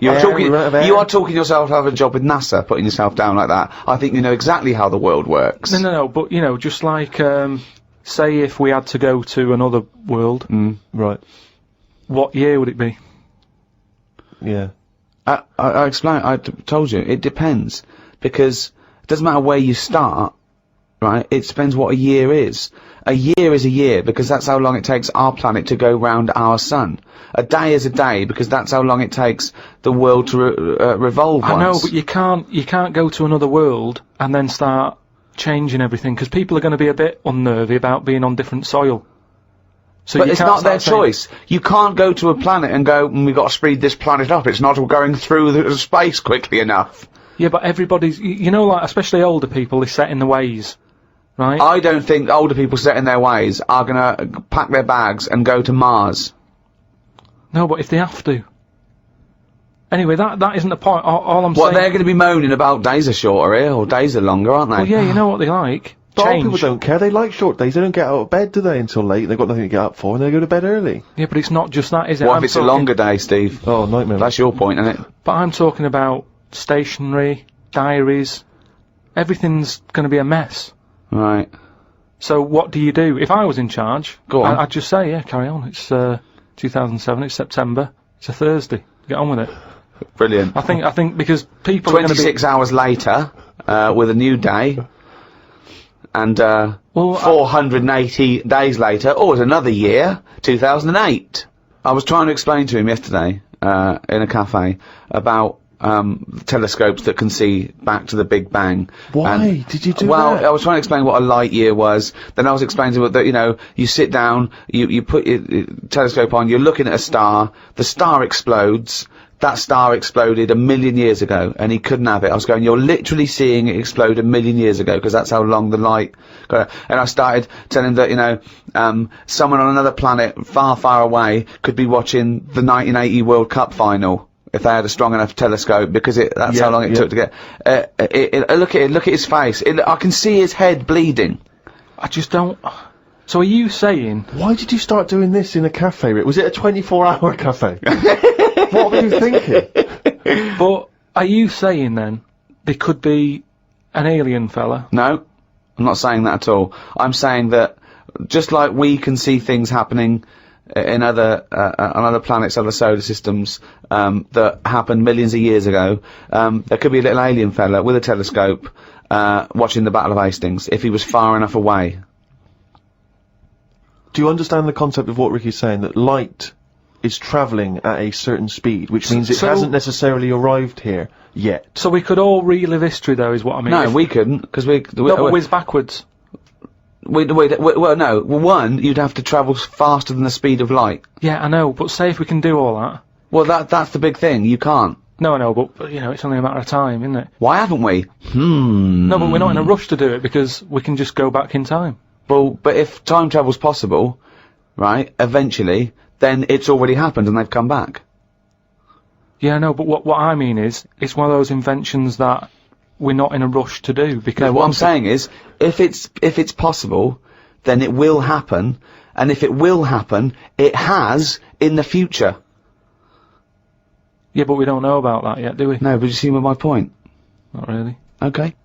You're talking,
we run out of air.
you are talking yourself out of a job with NASA, putting yourself down like that. I think you know exactly how the world works.
no, but you know, just like say if we had to go to another world,
Right.
what year would it be?
Yeah.
I explained, told you, it depends. Because it doesn't matter where you start, right? It depends what a year is. A year is a year, because that's how long it takes our planet to go round our sun. A day is a day, because that's how long it takes the world to revolve once.
I know, but you can't go to another world and then start changing everything, because people are going to be a bit unnervy about being on different soil. So
But
you
it's
can't
not their
start saying-
choice. You can't go to a planet and go, we've got to speed this planet up. It's not going through the space quickly enough.
Yeah, but everybody's, you know, like, especially older people, they set in the ways, right?
I don't think older people set in their ways are gonna pack their bags and go to Mars.
No, but if they have to. Anyway, that isn't the point. All I'm
What,
saying...
they're gonna be moaning about days are shorter here, or days are longer, aren't they?
Well, yeah, you know what they like.
But old
Change.
people don't care. They like short days. They don't get out of bed, do they, until late? They've got nothing to get up for, and they go to bed early.
Yeah, but it's not just that, is it?
What
I'm
if it's a
talking-
longer day, Steve?
Oh, nightmare.
That's your point, isn't it?
But I'm talking about stationery, diaries. Everything's going to be a mess.
Right.
So what do you do? If I was in charge,
Go on.
I'd just say, yeah, carry on. It's 2007. It's September. It's a Thursday. Get on with it.
Brilliant.
I think because people are going to be
26 hours later, with a new day,
And,
Well,
480 days later, oh, it's another year, 2008. I was trying to explain to him yesterday, in a cafe, about, telescopes that can see back to the Big Bang.
Why did you do
well,
that?
I was trying to explain what a light year was, then I was explaining to him that, you know, you sit down, you put your telescope on, you're looking at a star, the star explodes, that star exploded 1 million years ago, and he couldn't have it. I was going, you're literally seeing it explode 1 million years ago, because that's how long the light got. And I started telling him that, you know, someone on another planet far, far away could be watching the 1980 World Cup final, if they had a strong enough telescope, because that's how long it took to get, look at his face. I can see his head bleeding.
I just don't... So are you saying...
Why did you start doing this in a cafe? Was it a 24-hour cafe? What were you thinking?
But are you saying then there could be an alien fella?
No, I'm not saying that at all. I'm saying that just like we can see things happening in other on other planets, other solar systems, that happened millions of years ago, there could be a little alien fella with a telescope watching the Battle of Hastings if he was far enough away.
Do you understand the concept of what Ricky's saying, that light is travelling at a certain speed, which means it hasn't necessarily arrived here yet?
So we could all relive history, though, is what I mean.
No, we couldn't, because we
No, but whiz backwards.
well, no. One, you'd have to travel faster than the speed of light.
Yeah, I know, but say if we can do all that...
Well, that's the big thing. You can't.
No, I know, but, you know, it's only a matter of time, isn't it?
Why haven't we?
No, but we're not in a rush to do it, because we can just go back in time.
Well, but if time travel's possible, right, eventually, then it's already happened and they've come back.
Yeah, no, but what I mean is, it's one of those inventions that we're not in a rush to do, because...
No, what I'm saying is, if it's possible, then it will happen, and if it will happen, it has in the future.
Yeah, but we don't know about that yet, do we?
No, but you see my point?
Not really.
Okay.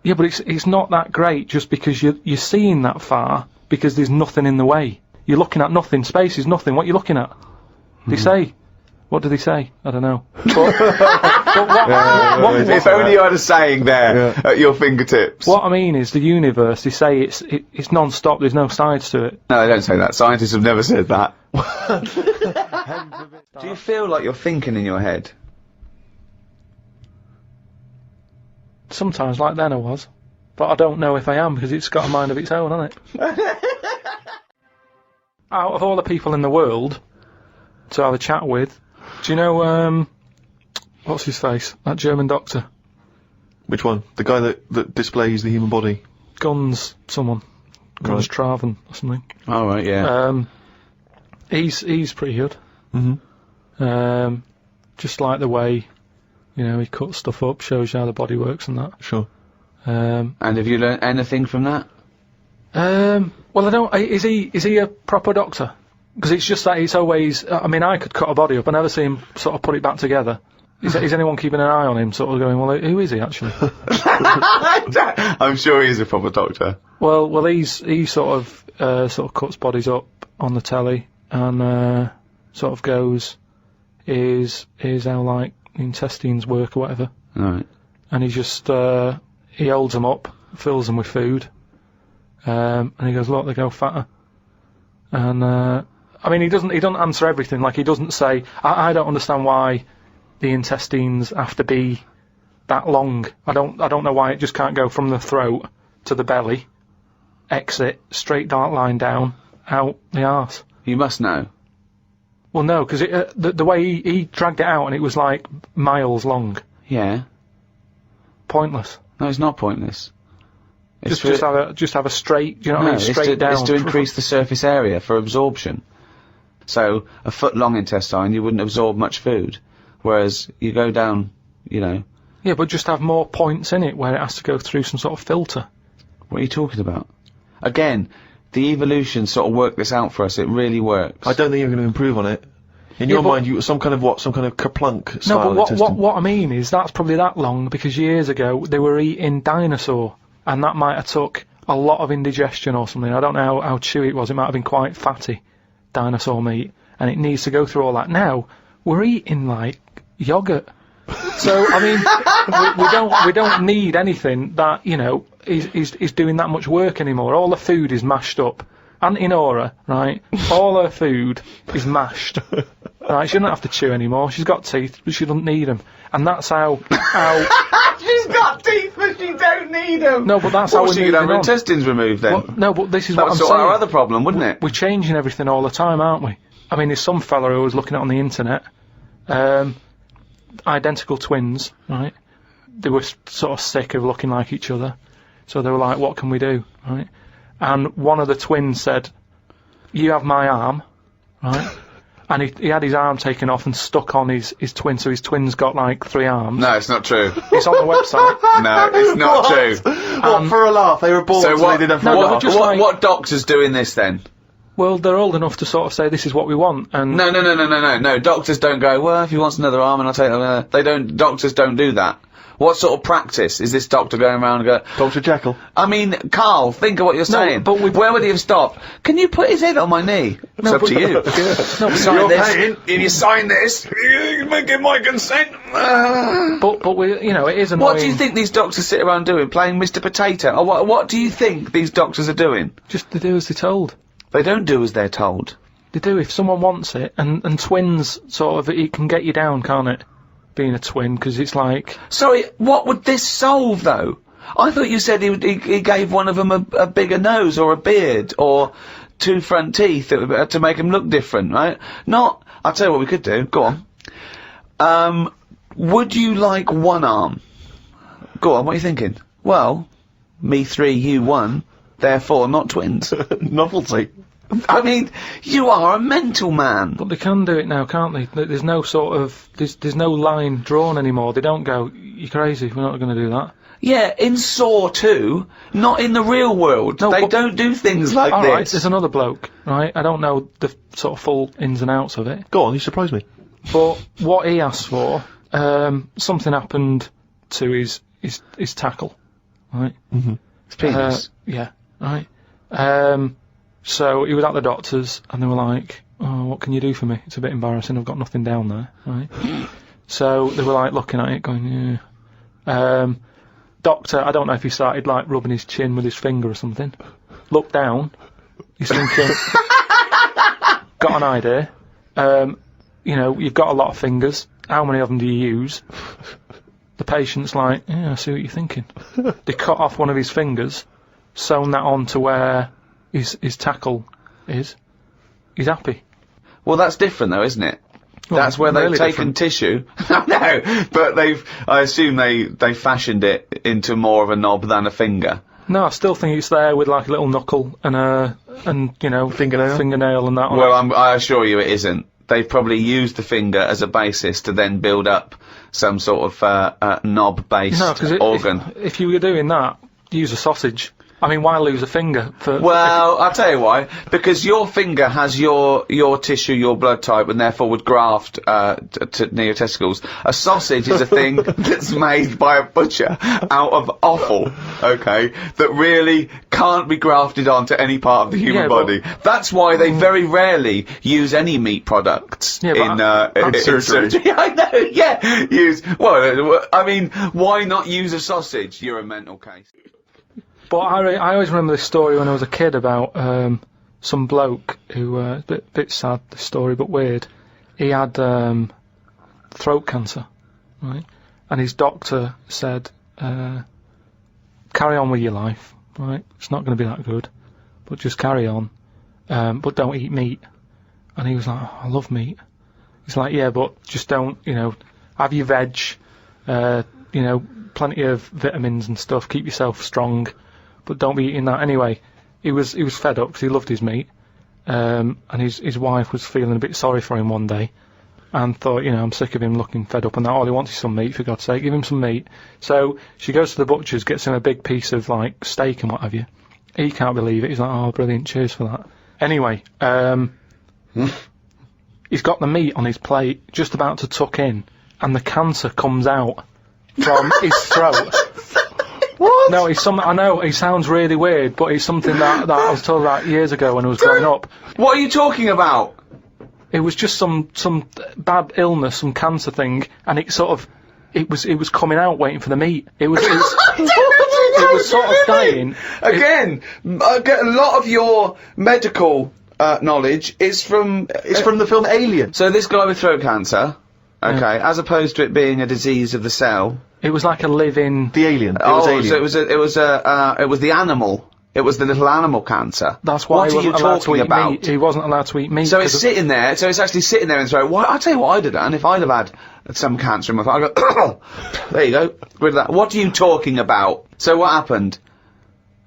Yeah, but it's not that great just because you're seeing that far, because there's nothing in the way. You're looking at nothing. Space is nothing. What are you looking at? They say. What do they say? I don't know.
If only you had a saying there at your fingertips.
What I mean is, the universe, they say it's non-stop, there's no sides to it.
No, they don't say that. Scientists have never said that. Do you feel like you're thinking in your head?
Sometimes, like then I was. But I don't know if I am, because it's got a mind of its own, hasn't it? Out of all the people in the world to have a chat with, do you know, what's his face? That German doctor.
Which one? The guy that displays the human body?
Guns, someone. Guns Traven or something.
Oh, right, yeah.
He's pretty good. Just like the way, you know, he cuts stuff up, shows you how the body works and that.
Sure.
And have you learned anything from that?
Well, I don't. Is he a proper doctor? Because it's just that he's always. I mean, I could cut a body up. I never see him sort of put it back together. Is anyone keeping an eye on him, sort of going, well, who is he actually?
I'm sure he's a proper doctor.
Well, he sort of cuts bodies up on the telly and sort of goes, here's how like the intestines work or whatever.
Right.
And he just he holds them up, fills them with food, and he goes, look, they go fatter. And I mean, he doesn't answer everything. Like, he doesn't say, I don't understand why the intestines have to be that long. I don't know why it just can't go from the throat to the belly, exit, straight dark line down, out the arse.
You must know.
Well, no, because the way he dragged it out, and it was like miles long.
Yeah.
Pointless.
No, it's not pointless.
Just have a straight, do you know what I mean? Straight down.
It's to increase the surface area for absorption. So, a foot long intestine, you wouldn't absorb much food. Whereas, you go down, you know...
Yeah, but just have more points in it where it has to go through some sort of filter.
What are you talking about? Again, the evolution sort of worked this out for us. It really works.
I don't think you're going to improve on it. In your mind, you some kind of kerplunk style.
No, but what I mean is that's probably that long because years ago they were eating dinosaur, and that might have took a lot of indigestion or something. I don't know how chewy it was. It might have been quite fatty, dinosaur meat, and it needs to go through all that. Now we're eating like yogurt. So I mean, we don't need anything that is doing that much work anymore. All the food is mashed up. Auntie Nora, right? All her food is mashed. Right? She doesn't have to chew anymore. She's got teeth, but she doesn't need them. And that's how.
She's got teeth, but she don't need them.
No, but that's how we're
she
moving
could have her
on.
intestines removed then.
Well, no, but this is
that
what I'm
would sort
saying.
our other problem, wouldn't it?
We're changing everything all the time, aren't we? I mean, there's some fella who was looking at on the internet, identical twins, right? They were sort of sick of looking like each other, so they were like, "What can we do?" Right? And one of the twins said, "You have my arm," right? And he had his arm taken off and stuck on his twin, so his twin's got like 3 arms.
No, it's not true.
It's on the website.
No, it's not true.
What, for a laugh? They were born, so
what,
they didn't have
no,
a
but
laugh.
just like-
what doctor's doing this then?
Well, they're old enough to sort of say this is what we want, and
No. Doctors don't go, well, if he wants another arm and I'll take it. They don't, doctors don't do that. What sort of practice is this doctor going around and go,
Dr. Jekyll.
I mean, Carl, think of what you're saying.
but
where would he have stopped? Can you put his head on my knee? It's up to you.
no,
Sign this. If you sign this, you give my consent.
but we, it is annoying.
What do you think these doctors sit around doing? Playing Mr. Potato? Or what do you think these doctors are doing?
Just to do as they're told.
They don't do as they're told.
They do if someone wants it, and twins sort of it can get you down, can't it? Being a twin, because it's like.
Sorry, what would this solve though? I thought you said he gave one of them a bigger nose or a beard or 2 front teeth to make him look different, right? Not. I'll tell you what we could do. Go on. Would you like 1 arm? Go on. What are you thinking? Well, me 3, you 1. Therefore, not twins.
Novelty.
I mean, you are a mental man.
But they can do it now, can't they? There's no sort of there's no line drawn anymore. They don't go, "You're crazy. We're not going to do that."
Yeah, in Saw 2, not in the real world.
No,
they
but-
don't do things like
All
this.
right, there's another bloke, right? I don't know the sort of full ins and outs of it,
Go on, you surprised me.
but what he asked for, something happened to his tackle, right?
It's penis.
Yeah, right. So he was at the doctor's, and they were like, "Oh, what can you do for me? It's a bit embarrassing. I've got nothing down there." Right. So they were like looking at it, going, "Yeah." Doctor, I don't know if he started like rubbing his chin with his finger or something. Looked down. He's thinking, "Got an idea. You've got a lot of fingers. How many of them do you use?" The patient's like, "Yeah, I see what you're thinking." They cut off one of his fingers, sewn that on to where his tackle is. He's happy.
Well, that's different though, isn't it?
Well,
That's where they've
really
taken
different.
tissue. No, but I assume they fashioned it into more of a knob than a finger.
No, I still think it's there with like a little knuckle and fingernail and that on
Well, I assure you it isn't. They've probably used the finger as a basis to then build up some sort of knob-based
No, because
organ.
if you were doing that, use a sausage. I mean, why lose a finger for?
Well, I'll tell you why. Because your finger has your tissue, your blood type, and therefore would graft near your testicles. A sausage is a thing that's made by a butcher out of offal, okay, that really can't be grafted onto any part of the human
Yeah, but-
body. That's why they very rarely use any meat products
Yeah, but
in surgery. I know, yeah. Well, I mean, why not use a sausage? You're a mental case.
But I always remember this story when I was a kid about some bloke who a bit sad, this story, but weird. He had throat cancer, right? And his doctor said, "Carry on with your life, right? It's not going to be that good, but just carry on, but don't eat meat." And he was like, "Oh, I love meat." He's like, "Yeah, but just don't, have your veg, plenty of vitamins and stuff. Keep yourself strong." But don't be eating that anyway. He was fed up because he loved his meat, and his wife was feeling a bit sorry for him one day, and thought, I'm sick of him looking fed up and that. All he wants is some meat, for God's sake, give him some meat. So she goes to the butcher's, gets him a big piece of like steak and what have you. He can't believe it. He's like, "Oh, brilliant, cheers for that." Anyway, he's got the meat on his plate, just about to tuck in, and the cancer comes out from his throat. What? No, I know, it sounds really weird, but it's something that I was told about years ago when I was growing up.
What are you talking about?
It was just some bad illness, some cancer thing, and it sort of it was coming out waiting for the meat. It was it was sort of dying.
Again, I get a lot of your medical knowledge is from
the film Alien.
So this guy with throat cancer, okay, as opposed to it being a disease of the cell.
It was like a living.
The Alien. It was Alien.
So it was the animal. It was the little animal cancer.
That's why
What
he
are you
wasn't allowed to
talking
eat
about?
meat. He wasn't allowed to eat meat.
So it's sitting there. So it's actually sitting there in his throat. Why? I'll tell you what I'd have done if I'd have had some cancer in my throat. I'd go, there you go, rid of that. What are you talking about? So what happened?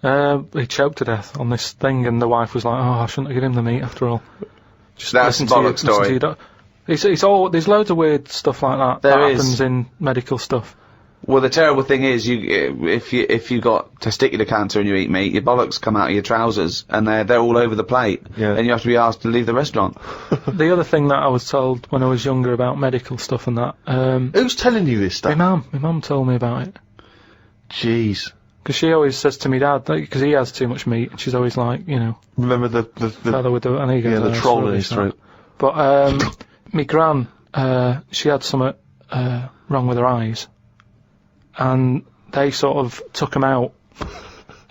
He choked to death on this thing, and the wife was like, "Oh, I shouldn't have given him the meat after all." Just
That's
listen
a
to
bollock
your- listen to
story.
your doc- It's all. There's loads of weird stuff like that
There
that
is.
happens in medical stuff.
Well, the terrible thing is, if you got testicular cancer and you eat meat, your bollocks come out of your trousers, and they're all over the plate,
Yeah.
and you have to be asked to leave the restaurant.
The other thing that I was told when I was younger about medical stuff and that,
Who's telling you this
my
stuff?
mum told me about it.
Jeez.
Because she always says to me dad, because he has too much meat, and she's always like, you know,
Remember the
fella with the, and he goes,
the
"Oh,
troll in
sorry,
his
sorry."
throat.
But, me gran, she had something, wrong with her eyes. And they sort of took them out,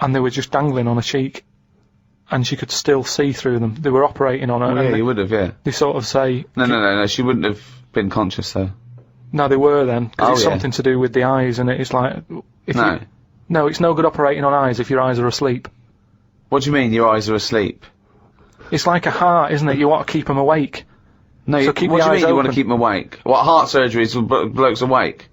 and they were just dangling on her cheek. And she could still see through them. They were operating on her,
Yeah,
and
you would have, yeah.
they sort of say,
No, she wouldn't have been conscious, though.
no, they were then, because
Oh,
it's
yeah.
something to do with the eyes, and it's like, if
No.
no, it's no good operating on eyes if your eyes are asleep.
What do you mean, your eyes are asleep?
It's like a heart, isn't it? You want to keep them awake.
No,
So
you,
keep
what
the
do you
eyes
mean you want to
open.
keep them awake? What, heart surgeries with blokes awake?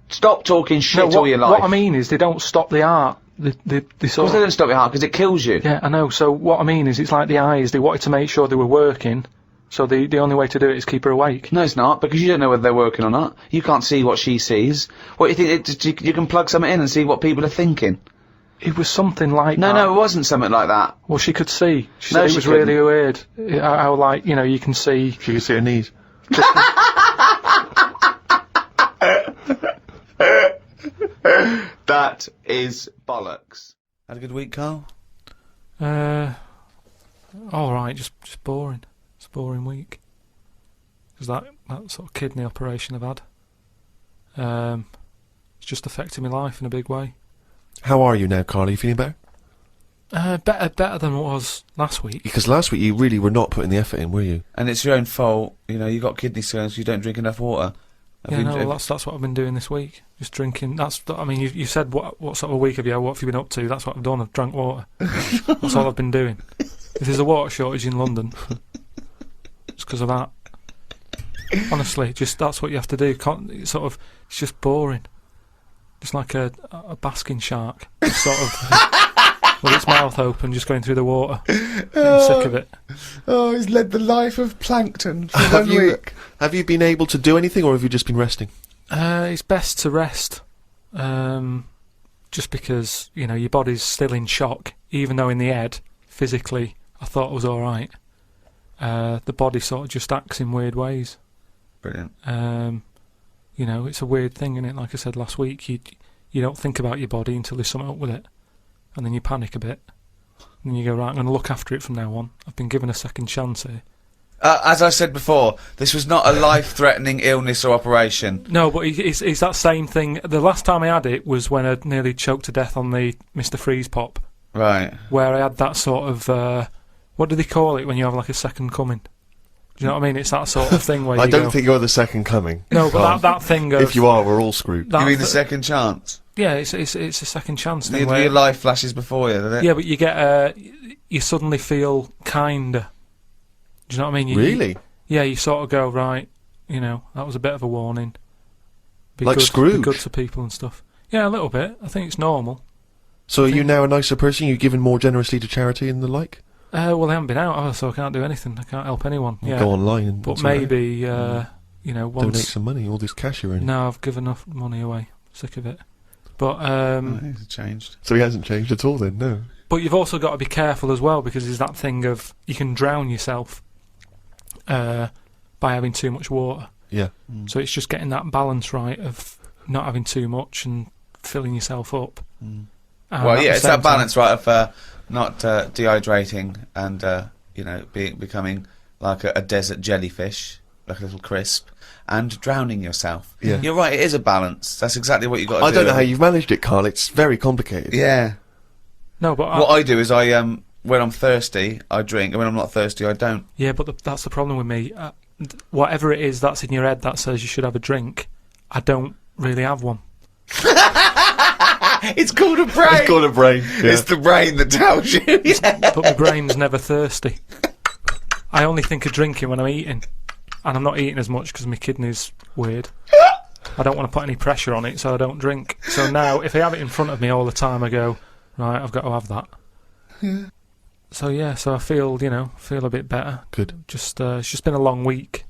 Stop talking shit
No,
all your life.
what I mean is they don't stop the heart. They
Of course
sort
they
of,
don't stop your heart, because it kills you.
yeah, I know. So what I mean is it's like the eyes. They wanted to make sure they were working. So the only way to do it is keep her awake.
No, it's not, because you don't know whether they're working or not. You can't see what she sees. What, you think, you can plug something in and see what people are thinking?
It was something like
No,
that.
no, it wasn't something like that.
Well, she could see. She
No,
said it
she
was really weird. How like, you know, you can see.
She could see her knees.
That is bollocks.
Had a good week, Carl?
All right, just boring. It's a boring week. Because that sort of kidney operation I've had, it's just affected my life in a big way.
How are you now, Carl? Are you feeling better?
Better than it was last week.
Because last week you really were not putting the effort in, were you?
And it's your own fault, you know, you got kidney stones, you don't drink enough water. Have
Yeah,
you-
no,
have-
well, that's what I've been doing this week. Just drinking. I mean, you said what sort of week have you had? What have you been up to? That's what I've done. I've drank water. That's all I've been doing. If there's a water shortage in London, it's because of that. Honestly, just that's what you have to do. It's just boring. It's like a basking shark, just sort of with its mouth open, just going through the water. I'm sick of it.
Oh, he's led the life of plankton for
Have you been able to do anything, or have you just been resting?
It's best to rest, just because you know your body's still in shock. Even though in the head, physically, I thought I was all right. The body sort of just acts in weird ways.
Brilliant.
You know, it's a weird thing, isn't it? Like I said last week, you don't think about your body until there's something up with it, and then you panic a bit, and then you go, right, I'm going to look after it from now on. I've been given a second chance here.
As I said before, this was not a life-threatening illness or operation.
No, but it's that same thing. The last time I had it was when I nearly choked to death on the Mr. Freeze pop,
Right.
where I had that sort of, what do they call it when you have like a second coming? Do you know what I mean? It's that sort of thing where
I
you
don't
go,
think you're the second coming.
no, but
Carl.
that thing of...
If you are, we're all screwed.
You mean the
th-
second chance?
Yeah, it's a second chance thing.
Your
where,
life flashes before you, doesn't it?
yeah, but you get, you suddenly feel kinder. Do you know what I mean?
Really?
Yeah, you sort of go, right, you know, that was a bit of a warning. Be
Like
good,
Scrooge?
Be good to people and stuff. Yeah, a little bit. I think it's normal.
So are you now a nicer person? You've given more generously to charity and the like?
Well, they haven't been out, so I can't do anything. I can't help anyone. Yeah.
Go online and
But
sort it out.
maybe, you know,
Donate
once...
some money, all this cash you're earning.
No, I've given enough money away. Sick of it. But,
It's changed.
So he hasn't changed at all then, no.
but you've also got to be careful as well, because there's that thing of you can drown yourself by having too much water.
Yeah.
So it's just getting that balance right of not having too much and filling yourself up. And
Well,
at
yeah,
the
it's
same
that balance, right, of not dehydrating and, you know, becoming like a desert jellyfish. like a little crisp, and drowning yourself.
Yeah.
You're right, it is a balance. That's exactly what you got to do.
I don't know how you've managed it, Carl. It's very complicated.
Yeah.
No, but
What I do is when I'm thirsty, I drink, and when I'm not thirsty, I don't.
yeah, but that's the problem with me. Whatever it is that's in your head that says you should have a drink, I don't really have one.
It's called a brain!
It's called a brain. Yeah.
It's the brain that tells you.
But my brain's never thirsty. I only think of drinking when I'm eating. And I'm not eating as much because my kidney's weird. I don't want to put any pressure on it, so I don't drink. So now, if I have it in front of me all the time, I go, right, I've got to have that.
Yeah.
So yeah, so I feel, feel a bit better.
Good.
Just, it's just been a long week.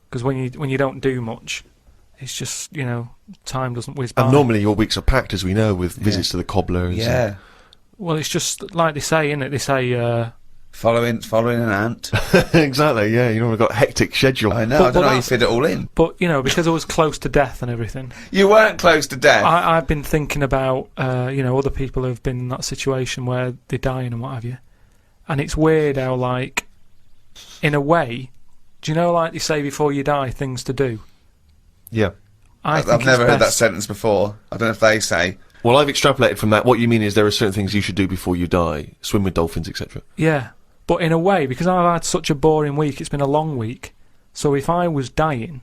Because when you don't do much, it's just, time doesn't whiz by.
And normally your weeks are packed, as we know, with visits to the cobblers.
Yeah.
Well, it's just like they say, innit? They say,
Following an ant.
Exactly, yeah. You've got a hectic schedule.
I know,
But-
I don't
but
know how you
that's-
fit it all in.
but, because I was close to death and everything,
You weren't close to death.
I've been thinking about, other people who've been in that situation where they're dying and what have you. And it's weird how, like, in a way, do you know, like they say before you die, things to do?
Yeah.
Think
I've
it's
never heard that
best-
sentence before. I don't know if they say.
Well, I've extrapolated from that. What you mean is there are certain things you should do before you die. Swim with dolphins, etc.
Yeah. But in a way, because I've had such a boring week, it's been a long week. So if I was dying,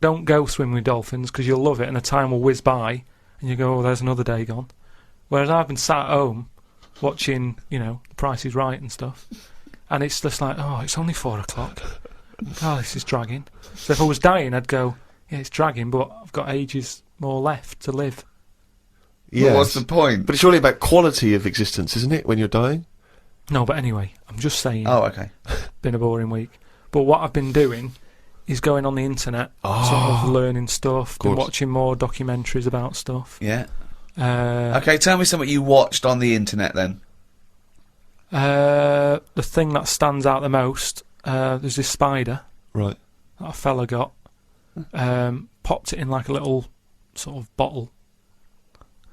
don't go swim with dolphins because you'll love it and the time will whiz by and you go, oh, there's another day gone. Whereas I've been sat at home watching, The Price is Right and stuff. And it's just like, oh, it's only 4 o'clock. Oh, this is dragging. So if I was dying, I'd go, yeah, it's dragging, but I've got ages more left to live.
Yeah.
Well, what's the point?
But it's really about quality of existence, isn't it, when you're dying?
No, but anyway, I'm just saying.
Oh, okay.
Been a boring week. But what I've been doing is going on the internet, sort of learning stuff, been watching more documentaries about stuff.
Yeah.
Uh,
Okay, tell me something you watched on the internet then.
The thing that stands out the most, there's this spider
Right.
that a fella got, popped it in like a little sort of bottle.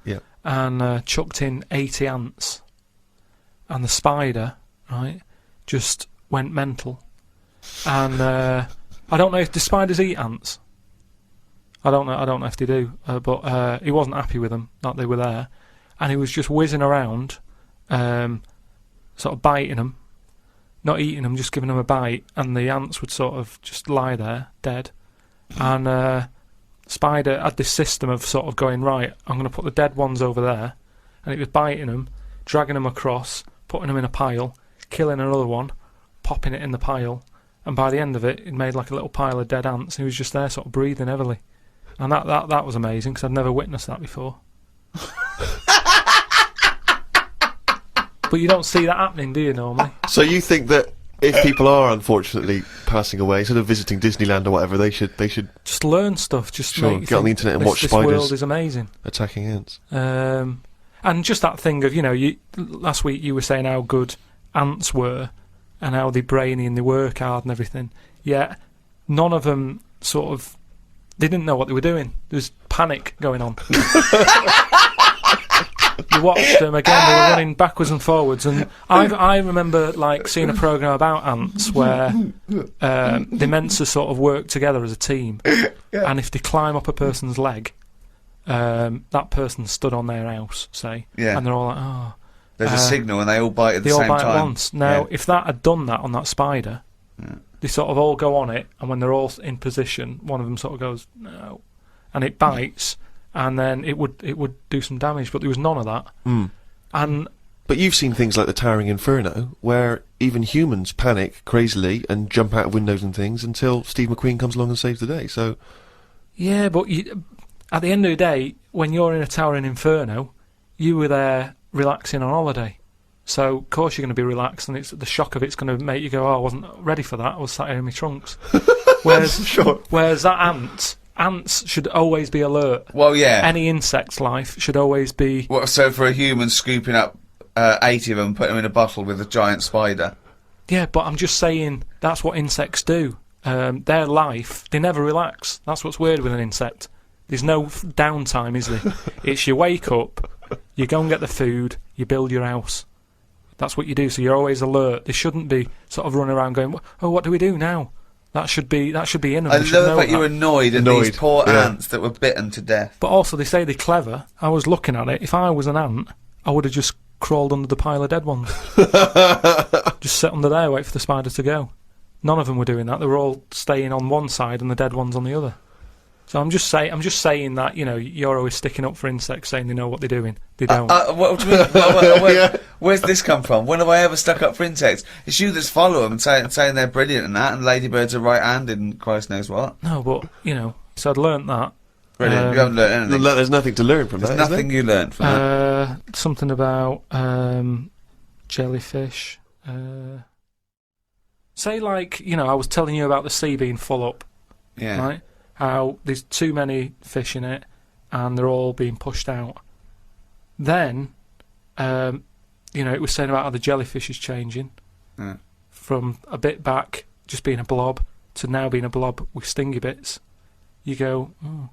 Yeah.
And chucked in 80 ants. And the spider, right, just went mental. And I don't know if the spiders eat ants. I don't know if they do. But he wasn't happy with them, that they were there. And he was just whizzing around, sort of biting them. Not eating them, just giving them a bite. And the ants would sort of just lie there, dead. And spider had this system of sort of going, right, I'm going to put the dead ones over there. And it was biting them, dragging them across, putting them in a pile, killing another one, popping it in the pile, and by the end of it, it made like a little pile of dead ants. He was just there, sort of breathing heavily, and that was amazing because I'd never witnessed that before. But you don't see that happening, do you, normally?
So you think that if people are unfortunately passing away, instead of visiting Disneyland or whatever, they should
Just learn stuff. Just
Sure,
make you
get on the
think
internet and
this-
watch
this
spiders.
world is amazing.
attacking ants.
And just that thing of, last week you were saying how good ants were and how they're brainy and they work hard and everything. Yet, none of them they didn't know what they were doing. There was panic going on. You watched them again, they were running backwards and forwards. And I remember, like, seeing a programme about ants where they're meant to sort of work together as a team. And if they climb up a person's leg, that person stood on their house, say, and they're all like, oh.
There's a signal and they all bite at the
They all
same
bite
time.
at once. Now, if that had done that on that spider, they sort of all go on it, and when they're all in position, one of them sort of goes, no, and it bites, and then it would do some damage, but there was none of that. And
But you've seen things like the Towering Inferno, where even humans panic crazily and jump out of windows and things until Steve McQueen comes along and saves the day. So
yeah, but at the end of the day, when you're in a Towering Inferno, you were there relaxing on holiday. So, of course, you're going to be relaxed, and the shock of it's going to make you go, oh, I wasn't ready for that. I was sat here in my trunks. Whereas that ants should always be alert.
Well, yeah.
Any insect's life should always be...
What, so for a human scooping up 80 of them, putting them in a bottle with a giant spider?
Yeah, but I'm just saying that's what insects do. Their life, they never relax. That's what's weird with an insect. There's no downtime, is there? It's you wake up, you go and get the food, you build your house. That's what you do, so you're always alert. They shouldn't be sort of running around going, oh, what do we do now? That should be in them.
I
They should
love
know
that you're annoyed at these poor
yeah.
ants that were bitten to death.
But also, they say they're clever. I was looking at it. If I was an ant, I would have just crawled under the pile of dead ones. Just sit under there, wait for the spider to go. None of them were doing that. They were all staying on one side and the dead ones on the other. So I'm just saying that, you know, you're always sticking up for insects, saying they know what they're doing. They don't.
What do you mean? Where's this come from? When have I ever stuck up for insects? It's you that's follow them and saying they're brilliant and that, and ladybirds are right-handed and Christ knows what.
No, but, you know, so I'd learnt that.
Brilliant. You haven't learnt anything.
There's nothing to learn from
There's
that, is
nothing you learnt from that.
Something about jellyfish. Say, like, you know, I was telling you about the sea being full up,
Yeah.
right? How there's too many fish in it and they're all being pushed out. Then, you know, it was saying about how the jellyfish is changing
Yeah.
from a bit back, just being a blob, to now being a blob with stingy bits. You go, oh.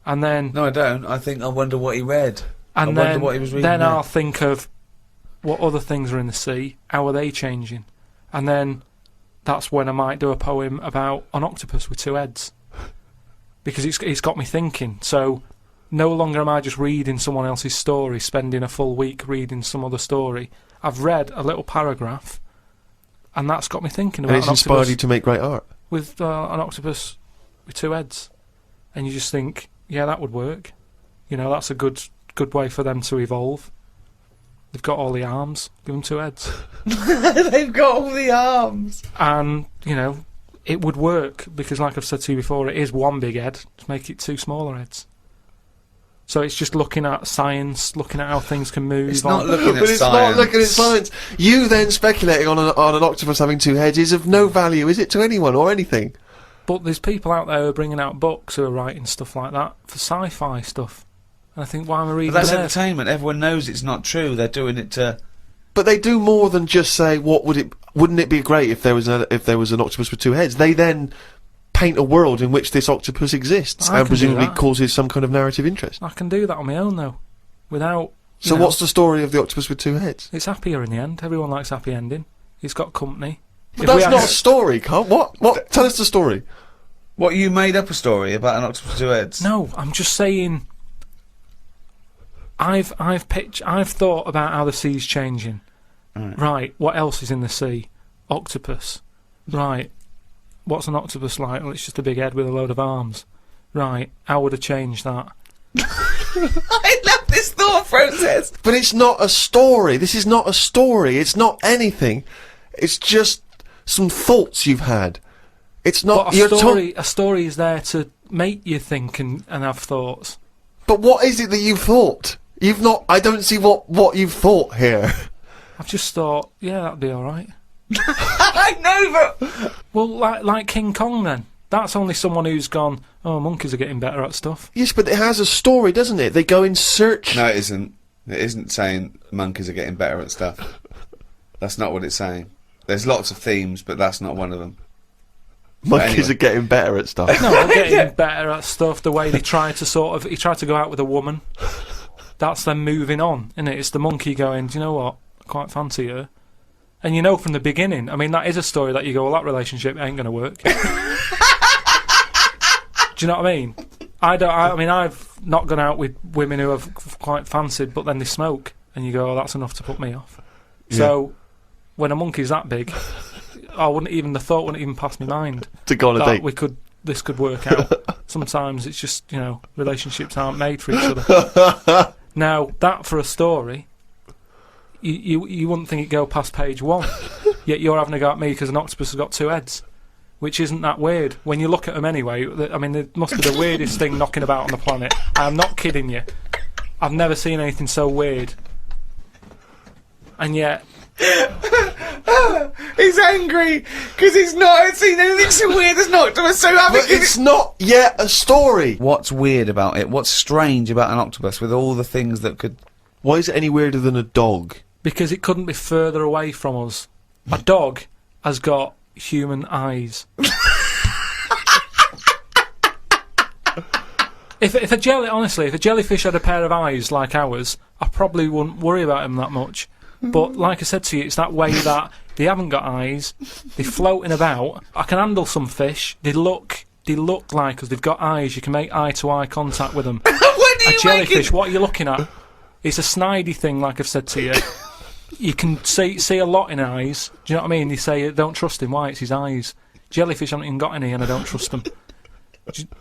And then...
No, I don't. I think I wonder what he read.
And
I wonder what he was reading
then
there.
I'll think of what other things are in the sea, how are they changing? And then that's when I might do a poem about an octopus with two heads. Because it's got me thinking. So no longer am I just reading someone else's story, spending a full week reading some other story. I've read a little paragraph, and that's got me thinking about
And it's
an
inspired
octopus
you to make great art.
with an octopus with two heads. And you just think, yeah, that would work. You know, that's a good way for them to evolve. They've got all the arms, give them two heads.
They've got all the arms.
And, you know, it would work, because like I've said to you before, it is one big head, just make it two smaller heads. So it's just looking at science, looking at how things can move.
It's not looking at
But it's
science.
not looking at science. You then speculating on an octopus having two heads is of no value, is it, to anyone or anything?
But there's people out there who are bringing out books who are writing stuff like that for sci-fi stuff. And I think, why am I reading
But that's
theirs?
entertainment. Everyone knows it's not true. They're doing it to...
But they do more than just say, wouldn't it be great if there was an octopus with two heads? They then paint a world in which this octopus exists
I
and
can do
presumably
that.
causes some kind of narrative interest.
I can do that on my own, though, without... you
So
know,
what's the story of the octopus with two heads?
It's happier in the end. Everyone likes happy ending. It's got company.
But
If we
that's
had-
not a story, Carl. What? Tell us the story.
What, you made up a story about an octopus with two heads?
No, I'm just saying... I've thought about how the sea's changing. Right, what else is in the sea? Octopus. Right, what's an octopus like? Well, it's just a big head with a load of arms. Right, how would I change that?
I love this thought process.
But it's not a story. This is not a story. It's not anything. It's just some thoughts you've had. It's not...
But a story is there to make you think and have thoughts.
But what is it that you've thought? You've not... I don't see what you've thought here.
I've just thought, yeah, that'd be alright.
I know, but...
Well, like King Kong then. That's only someone who's gone, oh, monkeys are getting better at stuff.
Yes, but it has a story, doesn't it? They go in search...
No, it isn't. It isn't saying monkeys are getting better at stuff. That's not what it's saying. There's lots of themes, but that's not one of them.
Monkeys
anyway.
are getting better at stuff.
No, they're getting better at stuff. The way they try to he tried to go out with a woman. That's them moving on, isn't it? It's the monkey going, do you know what? I quite fancy her. And you know from the beginning, I mean, that is a story that you go, well, that relationship ain't going to work. Do you know what I mean? I mean, I've not gone out with women who I've quite fancied, but then they smoke, and you go, oh, that's enough to put me off.
Yeah.
So, when a monkey's that big, the thought wouldn't even pass my mind.
To go on a
that
date.
This could work out. Sometimes it's just, you know, relationships aren't made for each other. Now, that for a story, you wouldn't think it'd go past page 1. Yet you're having a go at me because an octopus has got two heads. Which isn't that weird. When you look at them anyway, I mean, it must be the weirdest thing knocking about on the planet. I'm not kidding you. I've never seen anything so weird. And yet...
He's angry because he's not seen anything so weird as an octopus, so having...
But it's not yet a story.
What's weird about it? What's strange about an octopus with all the things that could...
Why is it any weirder than a dog?
Because it couldn't be further away from us. A dog has got human eyes. If a jellyfish had a pair of eyes like ours, I probably wouldn't worry about him that much. But like I said to you, it's that way that They haven't got eyes. They're floating about. I can handle some fish. They look like us. They've got eyes. You can make eye-to-eye contact with them.
What are you
A jellyfish,
making?
what are you looking at? It's a snidey thing, like I've said to you. You can see a lot in eyes. Do you know what I mean? They say, don't trust him. Why? It's his eyes. Jellyfish haven't even got any, and I don't trust them.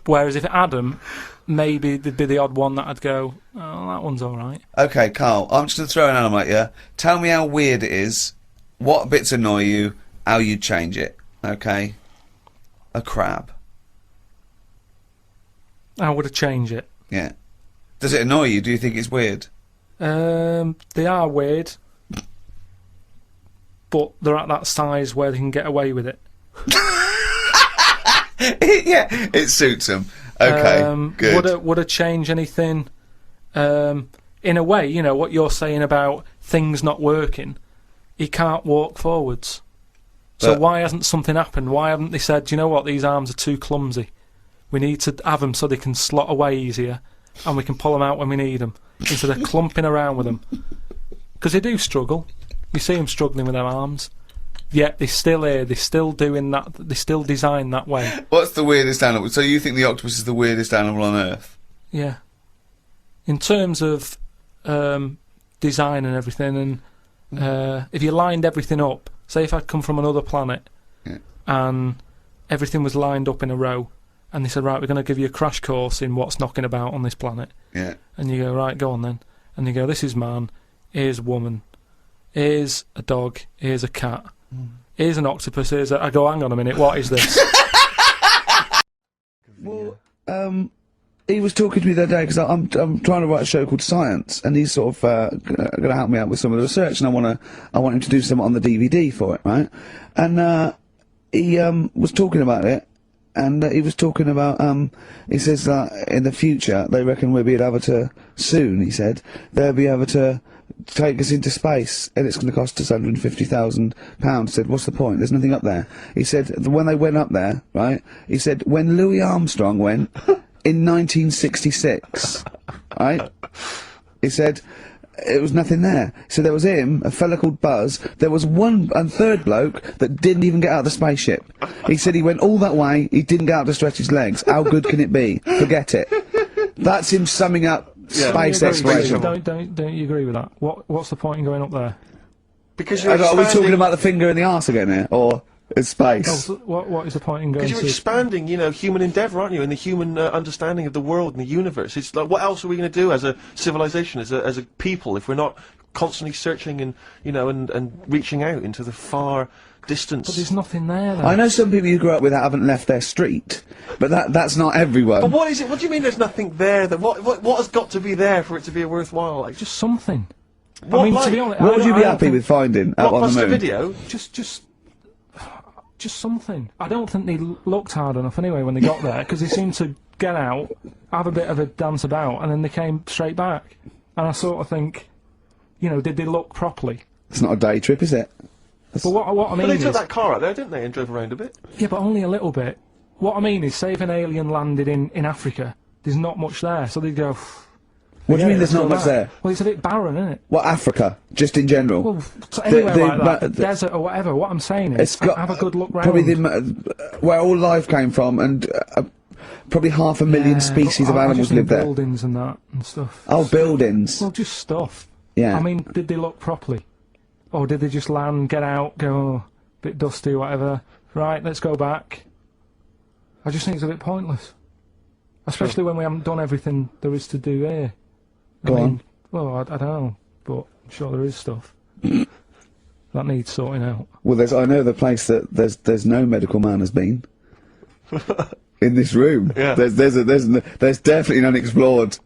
Whereas if it had them, maybe there'd be the odd one that I'd go, oh, that one's alright.
Okay, Carl, I'm just going to throw an animal at you. Tell me how weird it is, what bits annoy you, how you'd change it. Okay? A crab.
How would I change it?
Yeah. Does it annoy you? Do you think it's weird?
They are weird, but they're at that size where they can get away with it.
Yeah, it suits them. Okay, good.
Would it change anything? In a way, you know, what you're saying about things not working, he can't walk forwards. So
But-
why hasn't something happened? Why haven't they said, you know what, these arms are too clumsy. We need to have them so they can slot away easier, and we can pull them out when we need them, instead of clumping around with them. Because they do struggle. You see them struggling with their arms. Yet they're still here, they're still doing that, they're still designed that way.
What's the weirdest animal? So you think the octopus is the weirdest animal on Earth?
Yeah. In terms of design and everything, and if you lined everything up, say if I'd come from another planet,
Yeah.
and everything was lined up in a row, and they said, right, we're going to give you a crash course in what's knocking about on this planet.
Yeah.
And you go, right, go on then. And you go, this is man, here's a woman, here's a dog, here's a cat, here's an octopus, here's a... I go, hang on a minute, what is this?
Well, he was talking to me the other day because I'm trying to write a show called Science, and he's sort of going to help me out with some of the research, and I want him to do some on the DVD for it, right? And he was talking about it, and he was talking about he says that in the future they reckon we'll be able to soon. He said they'll be able to take us into space, and it's going to cost us £150,000. Said, what's the point? There's nothing up there. He said when they went up there, right? He said when Louis Armstrong went in 1966, right? He said it was nothing there. So there was him, a fella called Buzz. There was one and third bloke that didn't even get out of the spaceship. He said he went all that way. He didn't get out to stretch his legs. How good can it be? Forget it. That's him summing up space exploration.
Don't you agree with that? What's the point in going up there?
Because you're
Are we
expanding...
talking about the finger in the arse again here, or space?
Oh, so what is the point in going
Because you're
to...
expanding, you know, human endeavour, aren't you, and the human understanding of the world and the universe. It's like, what else are we going to do as a civilization, as a people, if we're not constantly searching and, you know, and reaching out into the far distance?
But there's nothing there, though.
I know some people you grew up with that haven't left their street, but that's not everyone.
But what is it? What do you mean there's nothing there? That what has got to be there for it to be a worthwhile? Like,
Just something.
what,
I mean,
like,
to be honest...
What would you be
I don't
happy
think-
with finding out on the
Blockbuster
moon?
video?
Just something. I don't think they looked hard enough anyway when they got there, because they seemed to get out, have a bit of a dance about, and then they came straight back. And I sort of think, you know, did they look properly?
It's not a day trip, is it?
But what I mean
But they
is...
took that car out there, didn't they, and drove around a bit?
Yeah, but only a little bit. What I mean is, say if an alien landed in Africa, there's not much there, so they'd go...
What do you mean
let's
there's not
go
much
back.
there?
Well, it's a bit barren, isn't it?
What, Africa? Just in general?
Well, so anywhere like that, the
the-
desert or whatever, what I'm saying is,
It's got
have a good look round.
probably where all life came from, and probably 500,000 species of
I
animals
just mean
live there.
buildings and that, and stuff.
Oh, buildings.
Well, just stuff.
Yeah.
I mean, did they look properly? Or did they just land, get out, go, oh, bit dusty, whatever, right, let's go back? I just think it's a bit pointless. Especially when we haven't done everything there is to do here.
Go on.
Well, I don't know, but I'm sure there is stuff that needs sorting out.
Well, I know the place that there's no medical man has been in this room.
Yeah.
There's definitely an unexplored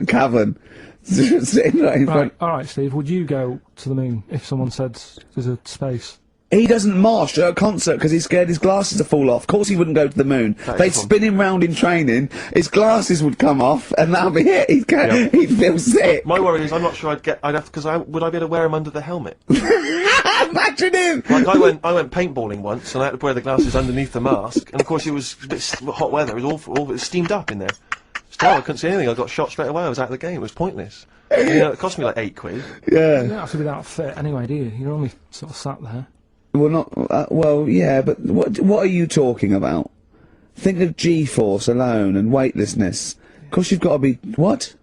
cavern sitting right in
Right,
front.
alright, Steve, would you go to the moon if someone said there's a space?
He doesn't march at a concert because he's scared his glasses to fall off. Of course he wouldn't go to the moon.
That
They'd
is fun.
spin him round in training, his glasses would come off, and that'll be it. He'd feel sick.
My worry is I'm not sure I'd have to, because would I be able to wear them under the helmet?
Imagine him!
Like I went paintballing once, and I had to wear the glasses underneath the mask, and of course it was a bit hot weather. It was all it was steamed up in there. Still, I couldn't see anything. I got shot straight away. I was out of the game. It was pointless. You know, it cost me like £8.
Yeah.
You don't have to be that fit anyway, do you? You're only sort of sat there.
Well, not, well, yeah, but what are you talking about? Think of G-force alone and weightlessness. Of course you've got to be, what?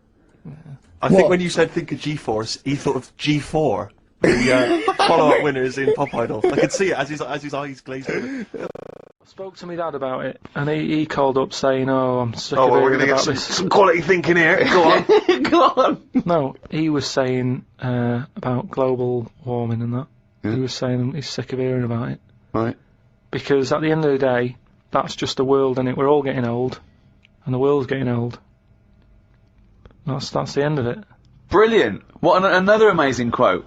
I think when you said think of G-force, he thought of G4. The follow-up winners in Pop Idol. I could see it as his eyes glazed over.
I spoke to my dad about it, and he called up saying, "Oh, I'm sick
Oh,
of
well, we're
hearing
gonna
about
get
this."
some quality thinking here. Go on.
Go on.
No, he was saying about global warming and that. He was saying he's sick of hearing about it.
Right.
Because at the end of the day, that's just the world, and we're all getting old, and the world's getting old. That's the end of it.
Brilliant. What another amazing quote.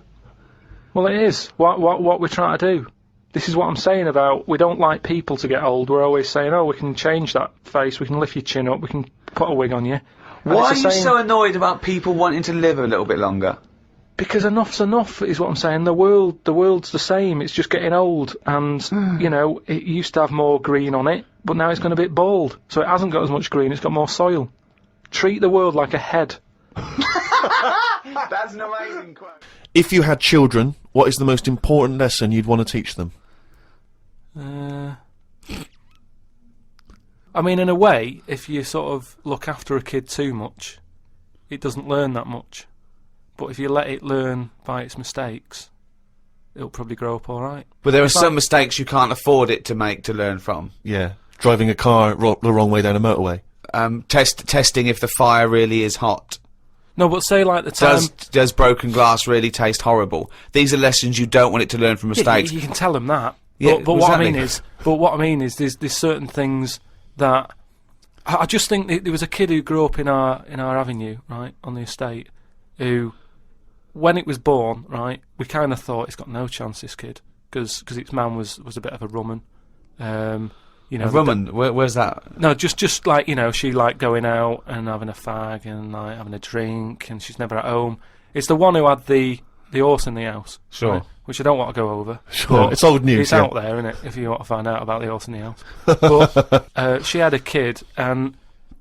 Well, it is. What we're trying to do. This is what I'm saying about we don't like people to get old. We're always saying, oh, we can change that face, we can lift your chin up, we can put a wig on you. And
Why are
it's
you
the same-
so annoyed about people wanting to live a little bit longer?
Because enough's enough is what I'm saying. The world's the same. It's just getting old, and you know, it used to have more green on it, but now it's gone a bit bald, so it hasn't got as much green. It's got more soil. Treat the world like a head.
That's an amazing quote.
If you had children, what is the most important lesson you'd want to teach them?
I mean, in a way, if you sort of look after a kid too much, it doesn't learn that much. But if you let it learn by its mistakes, it'll probably grow up all right.
But there are some mistakes you can't afford it to make to learn from.
Yeah, driving a car the wrong way down a motorway.
Testing if the fire really is hot.
No, but say like the time...
Does broken glass really taste horrible? These are lessons you don't want it to learn from mistakes.
You can tell them that.
Yeah,
but what I mean is, there's certain things that I just think there was a kid who grew up in our avenue, right, on the estate, who, when it was born, right, we kind of thought it's got no chance, this kid, because its man was a bit of a rumman. You know,
a rumman? Where's that?
No, just like, you know, she like going out and having a fag and like having a drink, and she's never at home. It's the one who had the horse in the house.
Sure.
Right, which I don't want to go over.
Sure, it's old news.
It's out there, isn't it, if you want to find out about the horse in the house. But she had a kid, and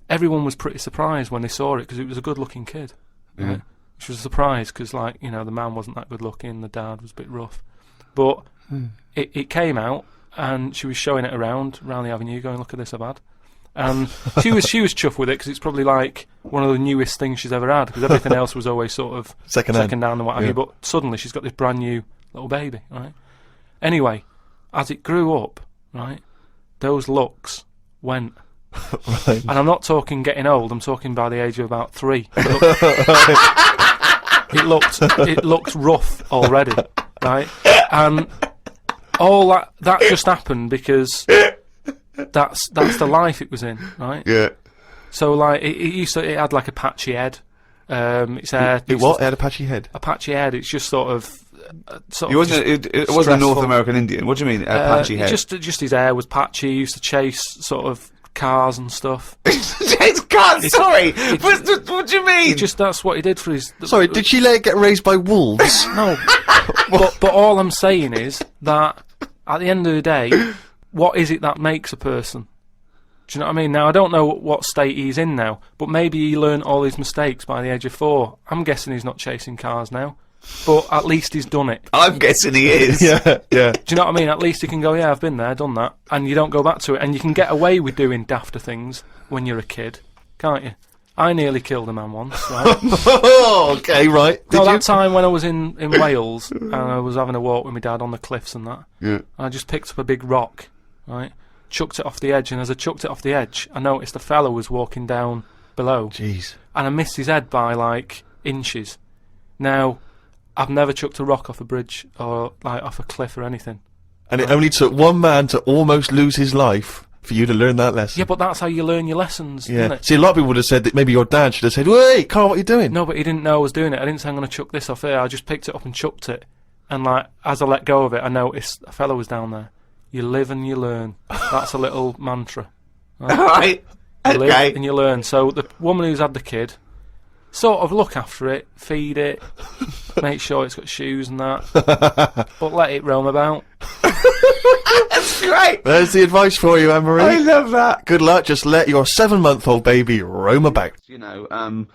everyone was pretty surprised when they saw it, because it was a good-looking kid.
Yeah.
Right? Which was a surprise, because, like, you know, the man wasn't that good-looking, the dad was a bit rough. But it came out, and she was showing it around the avenue, going, look at this I've had. And she was chuffed with it, because it's probably like one of the newest things she's ever had, because everything else was always sort of
Second hand
and what have you. But suddenly she's got this brand new little baby, right? Anyway, as it grew up, right, those looks went.
Right.
And I'm not talking getting old, I'm talking by the age of about 3. It looks rough already, right? And all that just happened because that's the life it was in, right?
Yeah.
So like it had like a patchy head. Its hair.
It what? It had a patchy head.
A patchy head. It's just sort of.
It wasn't a North American Indian. What do you mean? A patchy head.
Just his hair was patchy. He used to chase sort of cars and stuff.
Chase cars. Sorry. What do you mean?
That's what he did for his.
Sorry, did she let it get raised by wolves?
No. but all I'm saying is that at the end of the day, what is it that makes a person? Do you know what I mean? Now, I don't know what state he's in now, but maybe he learned all his mistakes by the age of 4. I'm guessing he's not chasing cars now, but at least he's done it.
I'm guessing he is.
Yeah.
Do you know what I mean? At least he can go, yeah, I've been there, done that, and you don't go back to it, and you can get away with doing dafter things when you're a kid, can't you? I nearly killed a man once, right?
Okay, right. Did you?
That time when I was in Wales, and I was having a walk with my dad on the cliffs and that,
Yeah.
I just picked up a big rock, right? Chucked it off the edge, and as I chucked it off the edge, I noticed a fella was walking down below.
Jeez.
And I missed his head by, like, inches. Now, I've never chucked a rock off a bridge, or, like, off a cliff or anything.
And it only took one man to almost lose his life for you to learn that lesson.
Yeah, but that's how you learn your lessons,
Yeah.
isn't it?
See, a lot of people would have said that maybe your dad should have said, wait, Carl, what are you doing?
No, but he didn't know I was doing it. I didn't say I'm going to chuck this off here. I just picked it up and chucked it. And, like, as I let go of it, I noticed a fella was down there. You live and you learn. That's a little mantra. Right?
Right.
You live
Okay.
and you learn. So the woman who's had the kid, sort of look after it, feed it, make sure it's got shoes and that, but let it roam about.
That's great.
There's the advice for you, Anne-Marie.
I love that.
Good luck, just let your 7-month-old baby roam about.
You know,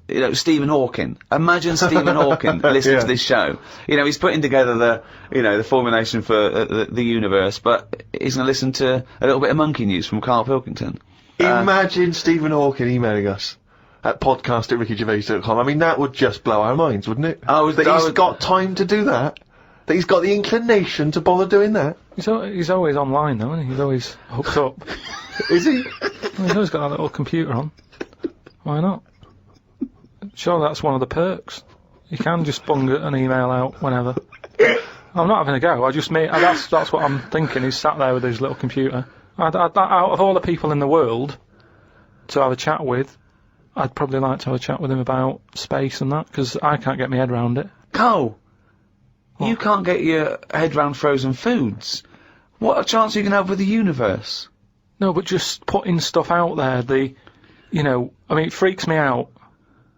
you know, Stephen Hawking. Imagine Stephen Hawking listening to this show. You know, he's putting together the, you know, the formulation for the universe, but he's going to listen to a little bit of monkey news from Carl Pilkington.
Imagine Stephen Hawking emailing us at podcast@rickygervais.com. I mean, that would just blow our minds, wouldn't it? That he's got time to do that. That he's got the inclination to bother doing that.
He's always online though, isn't he? He's always hooked up.
Is he?
Well, he's always got a little computer on. Why not? Sure, that's one of the perks. You can just bung an email out whenever. I'm not having a go. I just mean that's what I'm thinking. He's sat there with his little computer. Out of all the people in the world to have a chat with, I'd probably like to have a chat with him about space and that, because I can't get my head around it.
Carl, you can't get your head round frozen foods. What a chance are you going to have with the universe?
No, but just putting stuff out there, you know, I mean, it freaks me out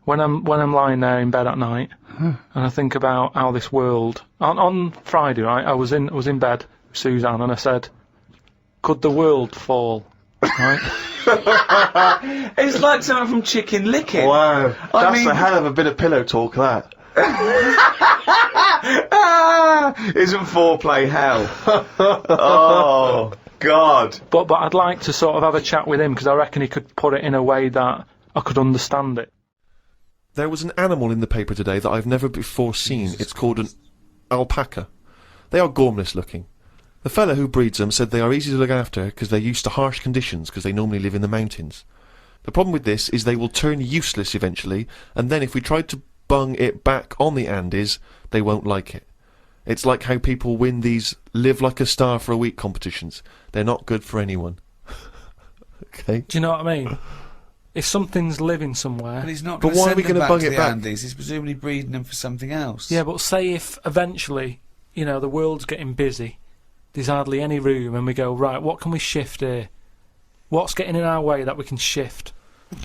when I'm lying there in bed at night, and I think about how this world. On Friday, right, I was in bed with Suzanne, and I said, could the world fall? Right?
It's like something from Chicken Licken.
Wow.
I
That's
mean-
a hell of a bit of pillow talk, that.
Isn't foreplay hell? Oh, God.
But I'd like to sort of have a chat with him, because I reckon he could put it in a way that I could understand it.
There was an animal in the paper today that I've never before seen. It's called an alpaca. They are gormless looking. The fella who breeds them said they are easy to look after because they're used to harsh conditions because they normally live in the mountains. The problem with this is they will turn useless eventually, and then if we tried to bung it back on the Andes, they won't like it. It's like how people win these live like a star for a week competitions. They're not good for anyone. Okay.
Do you know what I mean? If something's living somewhere...
But he's not
But
going to
why are
send
we
them
gonna
back
bung
to
it
the
back?
Andes. He's presumably breeding them for something else.
Yeah, but say if eventually, you know, the world's getting busy, there's hardly any room, and we go, right, what can we shift here? What's getting in our way that we can shift?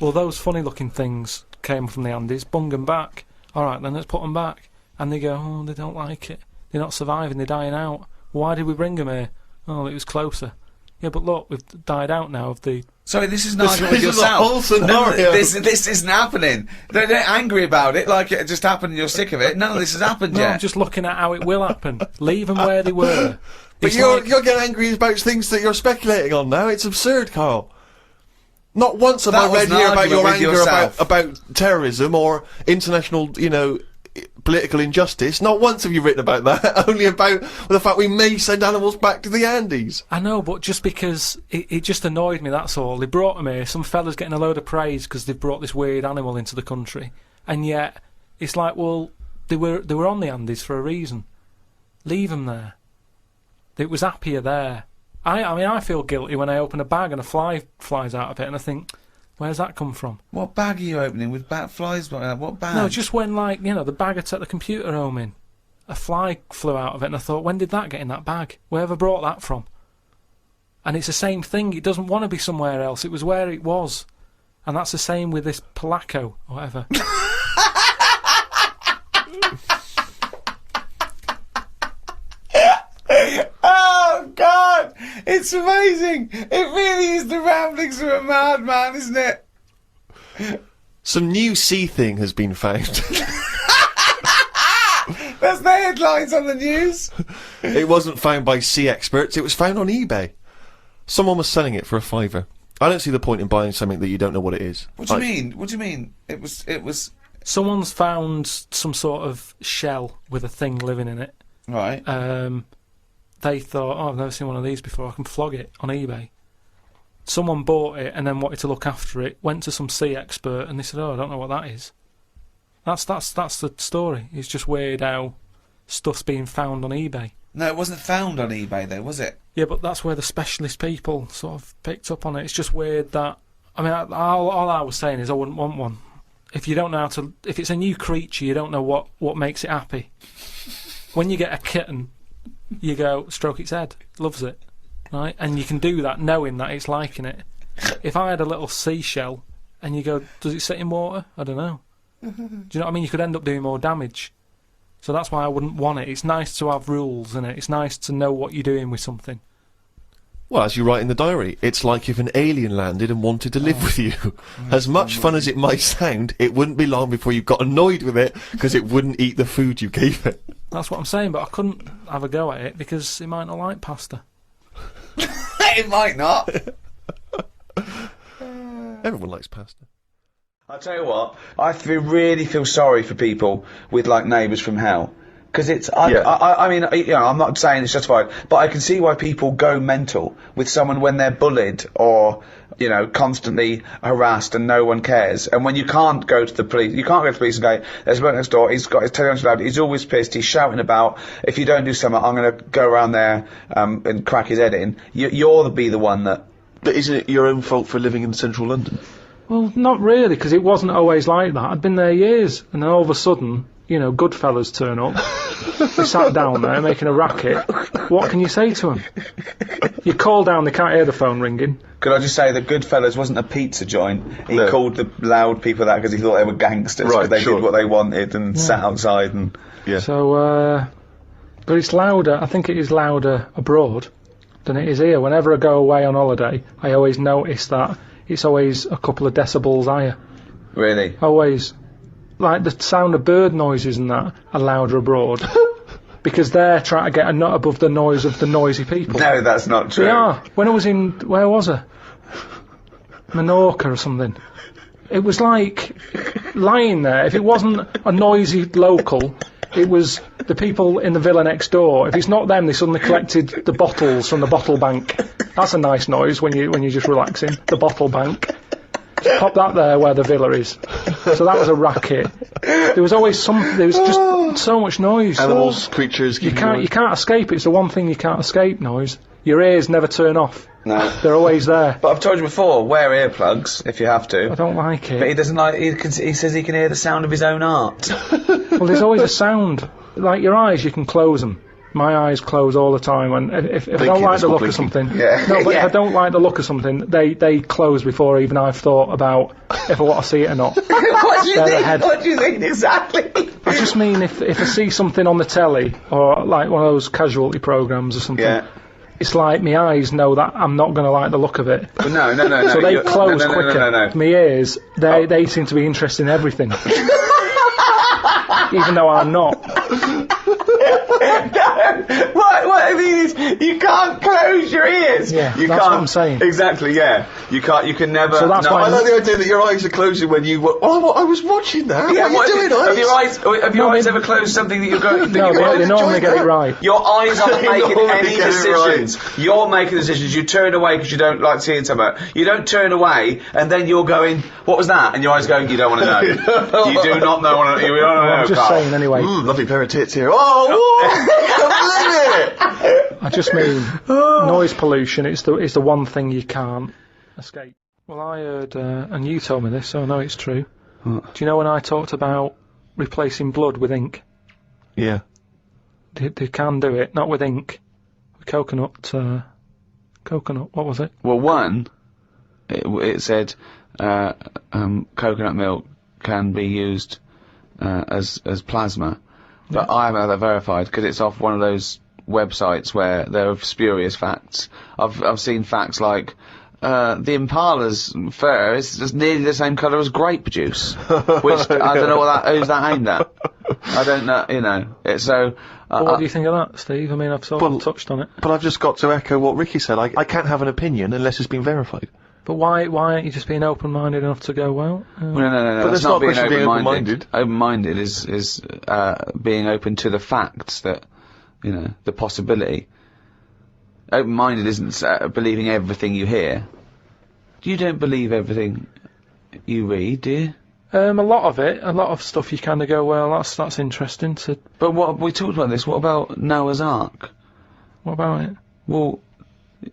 Well, those funny-looking things came from the Andes, bung them back. All right, then let's put them back. And they go, oh, they don't like it. They're not surviving, they're dying out. Why did we bring them here? Oh, it was closer. Yeah, but look, we've died out now of the...
Sorry, this is an argument with
is a whole
yourself. No,
scenario.
this isn't happening. Don't get angry about it like it just happened and you're sick of it. No, this has happened
No,
yet.
I'm just looking at how it will happen. Leave them where they were.
But
It's
you're
like-
getting angry about things that you're speculating on now. It's absurd, Carl. Not once have
That
I
was
read
an
here about
argument
your
with
anger
yourself.
about terrorism or international, you know, political injustice. Not once have you written about that. Only about the fact we may send animals back to the Andes.
I know, but just because it just annoyed me, that's all. They brought them here, some fella's getting a load of praise because they've brought this weird animal into the country, and yet it's like, well, they were on the Andes for a reason. Leave them there. It was happier there. I mean, I feel guilty when I open a bag and a fly flies out of it, and I think, where's that come from?
What bag are you opening with bat flies? What bag?
No, just when, like, you know, the bag I took the computer home in, a fly flew out of it, and I thought, when did that get in that bag? Wherever brought that from? And it's the same thing. It doesn't want to be somewhere else. It was where it was. And that's the same with this Polaco, or whatever.
Oh, God! It's amazing! It really is the ramblings of a madman, isn't it?
Some new sea thing has been found.
That's the headlines on the news.
It wasn't found by sea experts. It was found on eBay. Someone was selling it for a £5. I don't see the point in buying something that you don't know what it is.
What do you mean? What do you mean? It was...
Someone's found some sort of shell with a thing living in it.
Right.
They thought, oh, I've never seen one of these before, I can flog it on eBay. Someone bought it and then wanted to look after it, went to some sea expert, and they said, oh, I don't know what that is. That's the story. It's just weird how stuff's being found on eBay.
No, it wasn't found on eBay, though, was it?
Yeah, but that's where the specialist people sort of picked up on it. It's just weird that... I mean, all I was saying is I wouldn't want one. If you don't know how to... If it's a new creature, you don't know what makes it happy. When you get a kitten... You go, stroke its head, loves it, right? And you can do that knowing that it's liking it. If I had a little seashell and you go, does it sit in water? I don't know. Do you know what I mean? You could end up doing more damage. So that's why I wouldn't want it. It's nice to have rules, isn't it? It's nice to know what you're doing with something.
Well, as you write in the diary, it's like if an alien landed and wanted to live with you. As much fun as it might sound, it wouldn't be long before you got annoyed with it, because it wouldn't eat the food you gave it.
That's what I'm saying, but I couldn't have a go at it because it might not like pasta.
It might not.
Everyone likes pasta.
I'll tell you what, really feel sorry for people with, like, neighbours from hell. Because it's, I mean, you know, I'm not saying it's justified, but I can see why people go mental with someone when they're bullied or, you know, constantly harassed and no one cares. And when you can't go to the police, you can't go to the police and go, there's a bloke next door, he's got his telly on too loud, he's always pissed, he's shouting about, if you don't do something, I'm gonna go around there, and crack his head in. You're the one that...
But isn't it your own fault for living in central London?
Well, not really, because it wasn't always like that. I'd been there years, and then all of a sudden, you know, good fellas turn up. They sat down there making a racket. What can you say to them? You call down, they can't hear the phone ringing.
Could I just say that Goodfellas wasn't a pizza joint? He called the loud people that because he thought they were gangsters.
Right,
they did what they wanted and sat outside and...
Yeah.
So, but it's louder, I think it is louder abroad than it is here. Whenever I go away on holiday, I always notice that it's always a couple of decibels higher.
Really?
Always. Like, the sound of bird noises and that are louder abroad. Because they're trying to get a nut above the noise of the noisy people.
No, that's not true.
They are. When I was in, where was I? Menorca or something. It was like lying there. If it wasn't a noisy local, it was the people in the villa next door. If it's not them, they suddenly collected the bottles from the bottle bank. That's a nice noise when you're just relaxing. The bottle bank. Just pop that there where the villa is. So that was a racket. There was always there was just so much noise.
Animals, creatures.
You can't escape. It's the one thing you can't escape. Noise. Your ears never turn off.
No.
They're always there.
But I've told you before, wear earplugs if you have to.
I don't like it.
But he doesn't like. He says he can hear the sound of his own art.
Well, there's always a sound. Like your eyes, you can close them. My eyes close all the time, and if I don't like the look of something,
Yeah.
no, but
Yeah.
if I don't like the look of something, they close before even I've thought about if I want to see it or not.
What do you
They're
think?
ahead.
What do you think exactly?
I just mean if I see something on the telly or like one of those casualty programs or something,
Yeah.
it's like my eyes know that I'm not going to like the look of it.
Well, no.
So they
you're-
close
no,
quicker.
No.
My ears, they seem to be interested in everything. Even though I'm not.
What I mean is, you can't close your ears.
Yeah,
you
that's
can't.
what I'm saying.
Exactly. Yeah. You can't. You can never.
So that's
no,
why
I like the idea that your eyes are closing when you. I was watching that.
Yeah,
what are you doing,
have your eyes? Have your
No,
eyes
they-
ever closed something that you're going?
No, they normally get it right.
Your eyes aren't
They
making
normally
any
get it right.
decisions. You're making decisions. You turn away because you don't like seeing something. You don't turn away, and then you're going, "What was that?" And your eyes going, "You don't want to know. You do not know. You don't want to know."
I'm just
Carl.
saying anyway.
Lovely pair of tits here. Oh, I can't believe it.
I just mean noise pollution. It's the one thing you can't escape. Well, I heard, and you told me this, so I know it's true. Do you know when I talked about replacing blood with ink?
Yeah.
They can do it, not with ink. With coconut. What was it?
Well, one, it said coconut milk can be used as plasma, but I haven't had that verified because it's off one of those websites where there are spurious facts. I've seen facts like the Impala's fur is just nearly the same colour as grape juice, which I don't know who's that aimed at. I don't know, you know. It's so.
Well, what do you think of that, Steve? I mean, I've sort of touched on it.
But I've just got to echo what Ricky said. I can't have an opinion unless it's been verified.
But why aren't you just being open-minded enough to go, well?
No.
But
That's
that's not
not being
a question of being
open-minded.
open-minded.
Open-minded is being open to the facts that, you know, the possibility. Open-minded isn't believing everything you hear. You don't believe everything you read, do you?
A lot of stuff you kind of go, well, that's interesting.
But what we talked about this. What about Noah's Ark?
What about it?
Well,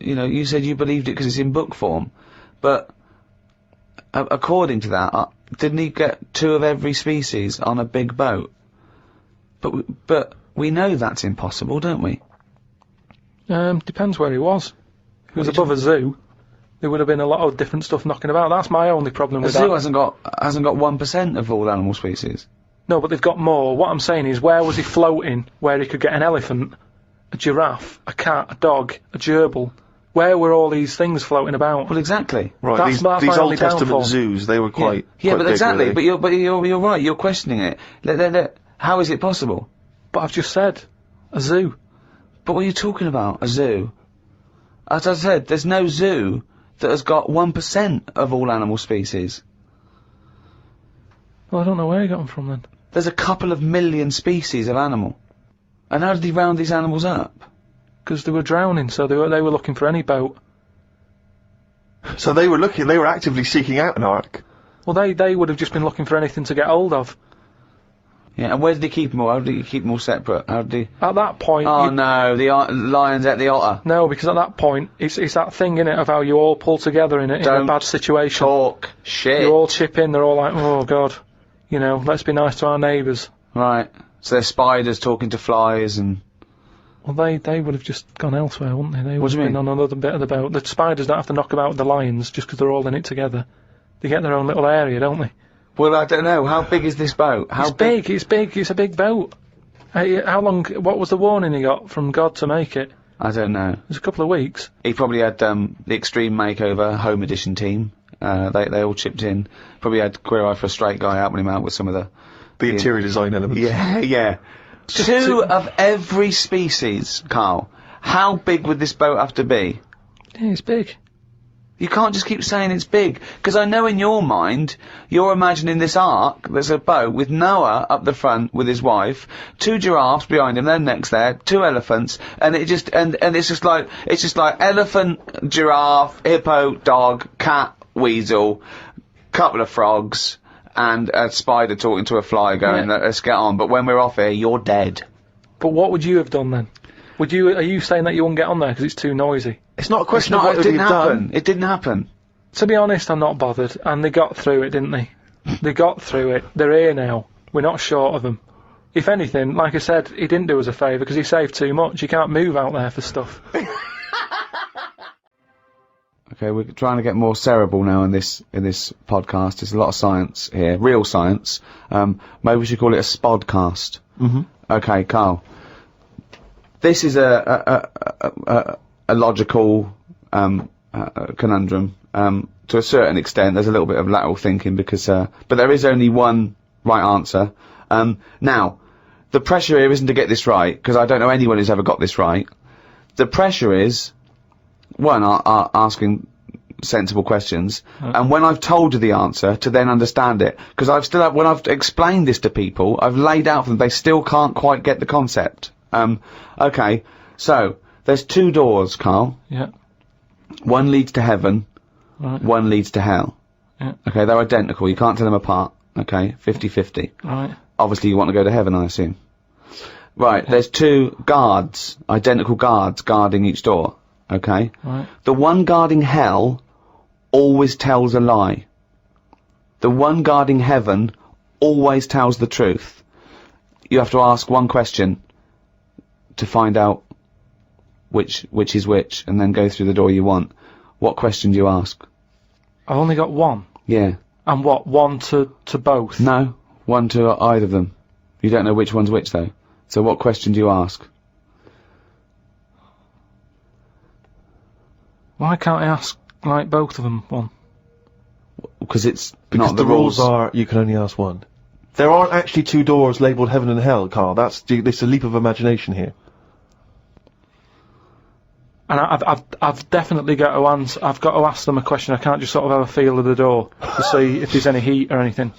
you know, you said you believed it because it's in book form, but according to that, didn't he get 2 of every species on a big boat? But we know that's impossible, don't we?
Depends where he was. If he was above a zoo, there would have been a lot of different stuff knocking about. That's my only problem
A
with
zoo
that.
hasn't got 1% of all animal species.
No, but they've got more. What I'm saying is, where was he floating where he could get an elephant, a giraffe, a cat, a dog, a gerbil, Where were all these things floating about?
Well, exactly.
Right,
That's my
these Old
only
Testament
downfall.
zoos, they were quite...
Yeah,
quite
but
big,
exactly.
really.
But you're right. You're questioning it. How is it possible?
But I've just said, a zoo.
But what are you talking about? A zoo? As I said, there's no zoo that has got 1% of all animal species.
Well, I don't know where he got them from then.
There's a couple of million species of animal. And how did he round these animals up?
Because they were drowning, so they were looking for any boat.
So they were actively seeking out an ark.
Well, they would have just been looking for anything to get hold of.
Yeah, and where did he keep them all? How did he keep them all separate? How did he...
At that point...
Oh no, the lions ate the otter.
No, because at that point, it's that thing, innit, of how you all pull together in a
Don't
bad situation.
Talk shit.
You all chip in, they're all like, oh god, you know, let's be nice to our neighbours.
Right. So there's spiders talking to flies and...
Well, they would have just gone elsewhere, wouldn't they? They
What
would
do you
have been
mean?
on another bit of the boat. The spiders don't have to knock about the lions just because they're all in it together. They get their own little area, don't they?
Well, I don't know. How big is this boat? How
It's big, it's a big boat. How long, what was the warning he got from God to make it?
I don't know.
It was a couple of weeks.
He probably had the Extreme Makeover Home Edition team. They all chipped in. Probably had Queer Eye for a Straight Guy helping him out with some of
The interior design elements.
Yeah, yeah. Two of every species, Carl. How big would this boat have to be?
Yeah, it's big.
You can't just keep saying it's big, because I know in your mind, you're imagining this ark, there's a boat with Noah up the front with his wife, 2 giraffes behind him, then next there, 2 elephants, and it just, and it's just like elephant, giraffe, hippo, dog, cat, weasel, couple of frogs, and a spider talking to a fly going, let's get on, but when we're off here, you're dead.
But what would you have done then? Are you saying that you wouldn't get on there because it's too noisy?
It's not a question
No,
of what
it
would
didn't
have
happen.
done.
It didn't happen.
To be honest, I'm not bothered, and they got through it, didn't they? They got through it. They're here now. We're not short of them. If anything, like I said, he didn't do us a favour because he saved too much. You can't move out there for stuff.
Okay, we're trying to get more cerebral now in this podcast. There's a lot of science here, real science. Maybe we should call it a spodcast.
Mm-hmm.
Okay, Carl. This is a logical conundrum. To a certain extent, there's a little bit of lateral thinking because, but there is only one right answer. Now, the pressure here isn't to get this right because I don't know anyone who's ever got this right. The pressure is. One, asking sensible questions, and when I've told you the answer, to then understand it. Because when I've explained this to people, I've laid out for them, they still can't quite get the concept. Okay, so, there's 2 doors, Carl.
Yeah.
One leads to heaven,
Right.
one leads to hell.
Yeah.
Okay, they're identical, you can't tell them apart. Okay, 50-50.
Right.
Obviously you want to go to heaven, I assume. Right, there's 2 guards, identical guards, guarding each door. Okay?
Right.
The one guarding hell always tells a lie. The one guarding heaven always tells the truth. You have to ask one question to find out which is which, and then go through the door you want. What question do you ask?
I've only got one.
Yeah.
And what, one to both?
No, one to either of them. You don't know which one's which, though. So what question do you ask?
Why can't I ask, like, both of them one?
Because it's
Because
not
the
the
rules are you can only ask one. There aren't actually 2 doors labelled heaven and hell, Carl. It's a leap of imagination here.
And I've definitely got to answer. I've got to ask them a question. I can't just sort of have a feel of the door to see if there's any heat or anything.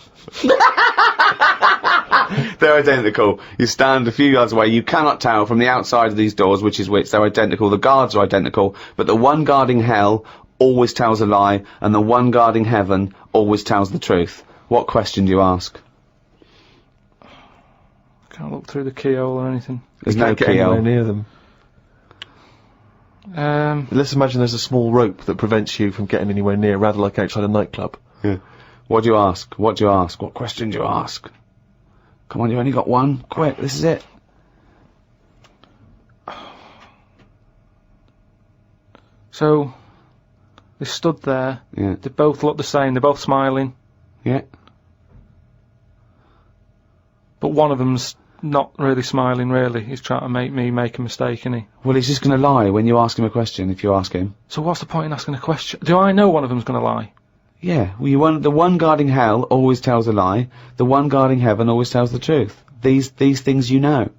They're identical. You stand a few yards away. You cannot tell from the outside of these doors which is which. They're identical. The guards are identical. But the one guarding hell always tells a lie, and the one guarding heaven always tells the truth. What question do you ask?
Can't look through the keyhole or anything.
There's
You
no
can't get anywhere
keyhole.
near them. Let's imagine there's a small rope that prevents you from getting anywhere near, rather like outside a nightclub.
Yeah. What do you ask? What do you ask? What question do you ask? Come on, you only got one. Quick, this is it.
So, they stood there.
Yeah.
They both look the same. They're both smiling.
Yeah.
But one of them's not really smiling, really. He's trying to make me make a mistake, isn't he?
Well, he's just gonna lie when you ask him a question, if you ask him.
So what's the point in asking a question? Do I know one of them's gonna lie?
Yeah, well, the one guarding hell always tells a lie, the one guarding heaven always tells the truth. These things you know.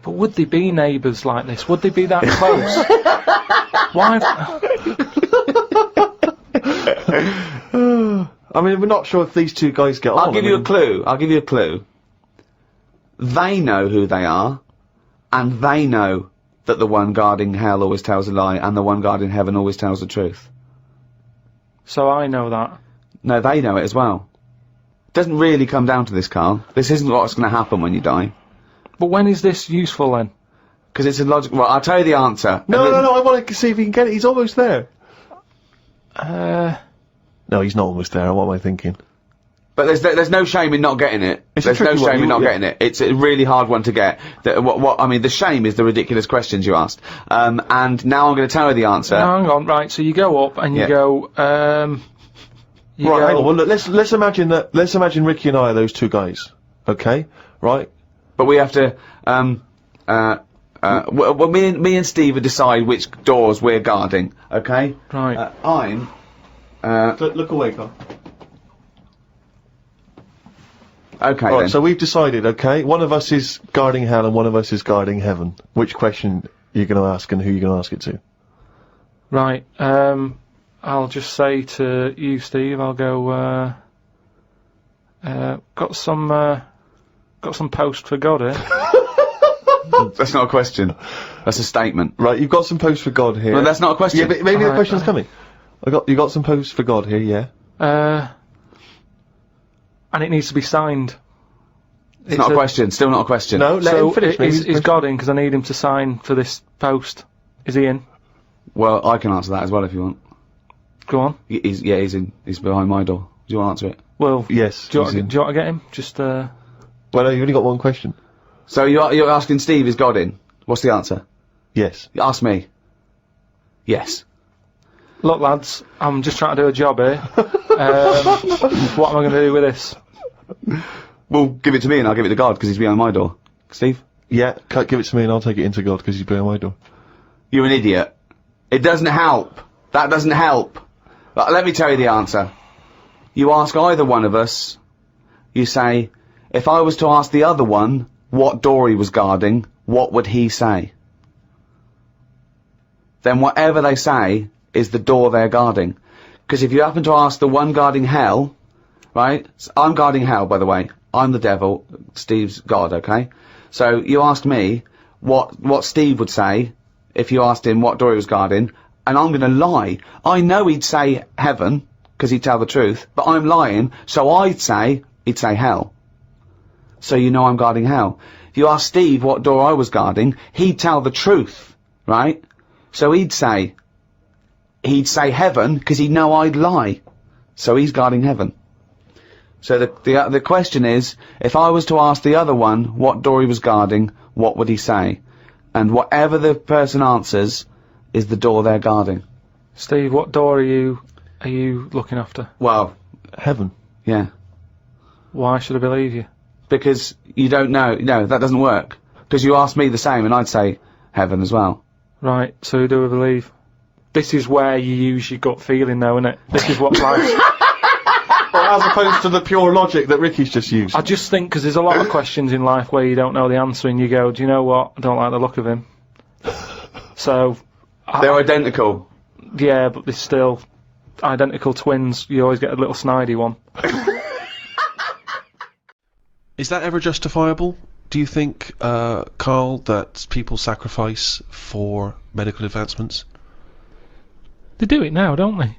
But would they be neighbours like this? Would they be that close? Why?
I mean, we're not sure if these two guys get on.
I'll give you a clue. They know who they are, and they know that the one guarding hell always tells a lie, and the one guarding heaven always tells the truth.
So I know that.
No, they know it as well. Doesn't really come down to this, Carl. This isn't what's going to happen when you die.
But when is this useful then?
Because it's a logical. Well, I'll tell you the answer.
No, I want to see if he can get it. He's almost there. No, he's not almost there. What am I thinking?
But there's no shame in not getting it.
It's a
There's no
tricky one,
shame in not
yeah.
getting it. It's a really hard one to get. I mean, the shame is the ridiculous questions you asked. And now I'm going to tell you the answer.
No, hang on, right, so you go up and you
Yeah.
go, you
Right,
go,
hang on. Well, look, let's imagine that. Let's imagine Ricky and I are those two guys. Okay, right?
But we have to, well, me and Steve will decide which doors we're guarding, okay?
Right.
Look away, Carl.
Okay
Right,
then.
so we've decided. Okay, one of us is guarding hell and one of us is guarding heaven. Which question you're going to ask and who you're going to ask it to?
right, I'll just say to you, Steve, I'll go, got some post for God here.
That's not a question. That's a statement.
Right, you've got some posts for God here.
No, that's not a question.
Yeah, but maybe the
Alright,
question's coming. You got some posts for God here, yeah.
And it needs to be signed.
It's not a question. Still not a question.
No, let
So
him finish. maybe
is God in? Because I need him to sign for this post. Is he in?
Well, I can answer that as well if you want.
Go on.
He's in. He's behind my door. Do you want to answer it?
Well,
Yes.
do you,
he's
want,
in.
do you want to get him? Just,
Well, no, you've only got one question.
So you're asking Steve, is God in? What's the answer?
Yes.
Ask me. Yes.
look, lads, I'm just trying to do a job here. What am I going to do with this?
Well, give it to me and I'll give it to God because he's behind my door. Steve?
Yeah, give it to me and I'll take it into God because he's behind my door.
You're an idiot. It doesn't help. That doesn't help. Let me tell you the answer. You ask either one of us, you say, if I was to ask the other one what door he was guarding, what would he say? Then whatever they say is the door they're guarding. Because if you happen to ask the one guarding hell, right? I'm guarding hell, by the way. I'm the devil, Steve's God, okay? So you asked me what Steve would say if you asked him what door he was guarding, and I'm gonna lie. I know he'd say heaven, because he'd tell the truth, but I'm lying, so I'd say he'd say hell. So you know I'm guarding hell. If you ask Steve what door I was guarding, he'd tell the truth, right? So he'd say heaven, because he'd know I'd lie. So he's guarding heaven. So the question is, if I was to ask the other one what door he was guarding, what would he say? And whatever the person answers is the door they're guarding.
Steve, what door are you looking after?
Well,
Heaven.
yeah.
Why should I believe you?
Because you don't know. No, that doesn't work. Because you asked me the same and I'd say heaven as well.
Right, so who do I believe? This is where you use your gut feeling though, isn't it? This is what life...
Well, as opposed to the pure logic that Ricky's just used.
I just think, because there's a lot of questions in life where you don't know the answer and you go, do you know what? I don't like the look of him. So...
They're identical.
Yeah, but they're still identical twins. You always get a little snidey one.
Is that ever justifiable? Do you think, Carl, that people sacrifice for medical advancements?
They do it now, don't they?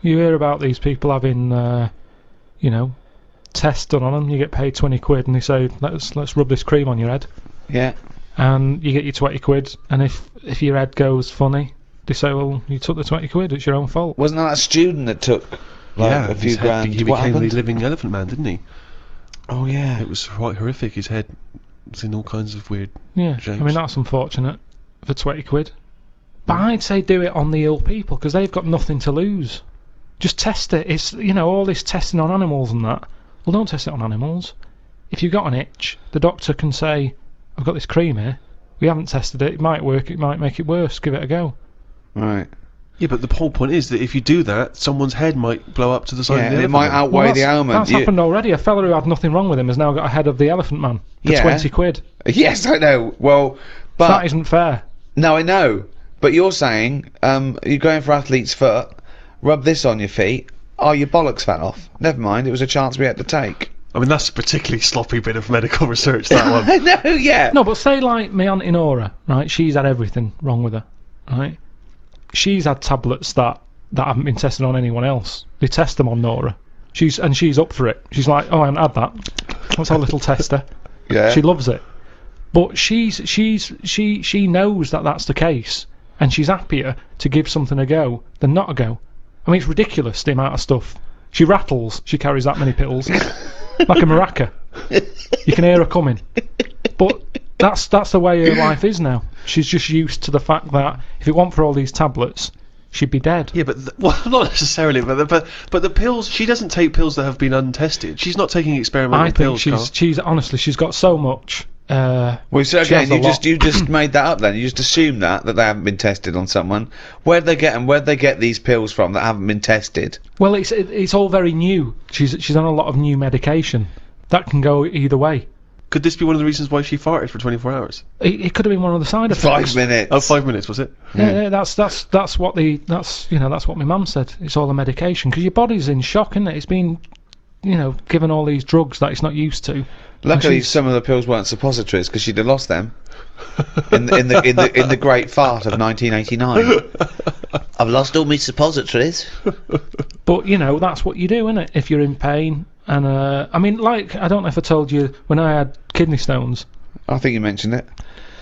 You hear about these people having, you know, tests done on them. You get paid 20 quid and they say, let's rub this cream on your head.
Yeah.
And you get your 20 quid, and if your head goes funny, they say, well, you took the 20 quid, it's your own fault.
Wasn't that a student that took like, a few grand?
He
What
became the
happened?
living elephant man, didn't he?
Oh yeah.
It was quite horrific. His head was in all kinds of weird
Yeah,
shapes.
I mean, that's unfortunate for 20 quid. But I'd say do it on the ill people, because they've got nothing to lose. Just test it. It's, you know, all this testing on animals and that. Well, don't test it on animals. if you've got an itch, the doctor can say, I've got this cream here, we haven't tested it, it might work, it might make it worse, give it a go.
Right.
Yeah, but the whole point is that if you do that, someone's head might blow up to the side
Yeah,
of the
and it
elephant
might
man.
outweigh the ailment.
That's happened already. A fella who had nothing wrong with him has now got a head of the elephant man for
Yeah.
20 quid.
Yes, I know. Well, but
That isn't fair.
no, I know. But you're saying, you're going for athlete's foot. Rub this on your feet. Oh, your bollocks fell off. Never mind. It was a chance we had to take.
I mean, that's a particularly sloppy bit of medical research, that one.
I know. Yeah.
No, but say like my Auntie Nora, right? She's had everything wrong with her, right? She's had tablets that haven't been tested on anyone else. They test them on Nora. She's up for it. She's like, oh, I haven't had that. What's our little tester?
Yeah.
She loves it. But she knows that that's the case, and she's happier to give something a go than not a go. I mean, it's ridiculous the amount of stuff. She rattles. She carries that many pills, like a maraca. You can hear her coming. But that's the way her life is now. She's just used to the fact that if it weren't for all these tablets, she'd be dead.
Yeah, but well, not necessarily. But the pills. She doesn't take pills that have been untested. She's not taking experimental
I think
pills. Carl.
she's honestly, she's got so much.
Well, so
she has
again,
a lot.
you just made that up then. You just assumed that they haven't been tested on someone. Where'd they get them? Where'd they get these pills from that haven't been tested?
Well, it's all very new. She's on a lot of new medication. That can go either way.
Could this be one of the reasons why she farted for 24 hours?
It could have been one of the side effects.
5 minutes.
Oh, 5 minutes, was it?
Yeah, that's what that's what my mum said. It's all the medication because your body's in shock, isn't it? It's been, given all these drugs that it's not used to.
Luckily, some of the pills weren't suppositories because she'd have lost them in the great fart of 1989. I've lost all my suppositories.
But that's what you do, isn't it? If you're in pain, and I mean, like I don't know if I told you when I had kidney stones,
I think you mentioned it.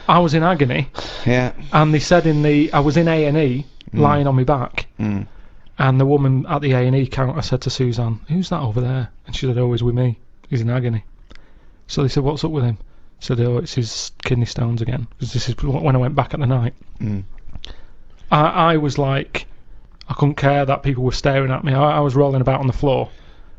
I was in agony,
Yeah.
and they said I was in A&E lying on my back, and the woman at the A&E counter said to Suzanne, "Who's that over there?" And she said, "Oh, he's with me. He's in agony." So they said, "What's up with him?" I said, "Oh, it's his kidney stones again." Because this is when I went back at the night. I was like, I couldn't care that people were staring at me. I was rolling about on the floor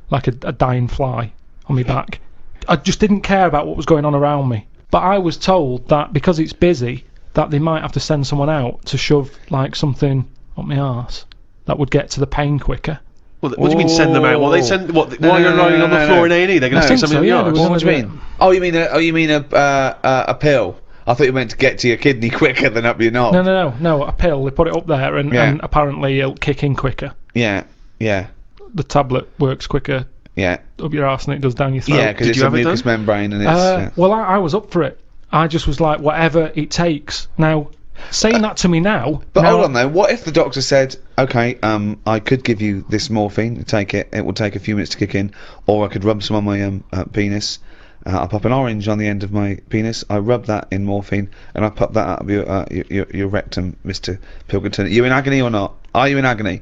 like a dying fly on my back. I just didn't care about what was going on around me. But I was told that because it's busy, that they might have to send someone out to shove like something up my arse that would get to the pain quicker.
Well, what do you mean send them out? Well, they send while you're lying on the floor in A&E, they're going to stick something in your arse.
What do you mean? Oh, you mean a pill? I thought you meant to get to your kidney quicker than up your knob.
No, a pill. They put it up there, and apparently it'll kick in quicker.
Yeah.
The tablet works quicker up your arse than it does down your throat.
Yeah, because it's a mucous membrane and it's...
Well, I was up for it. I just was like, whatever it takes. Now, saying that to me now...
But hold on though, what if the doctor said, okay, I could give you this morphine, take it will take a few minutes to kick in, or I could rub some on my penis, I pop an orange on the end of my penis, I rub that in morphine, and I pop that out of your rectum, Mr. Pilkington. Are you in agony or not? Are you in agony?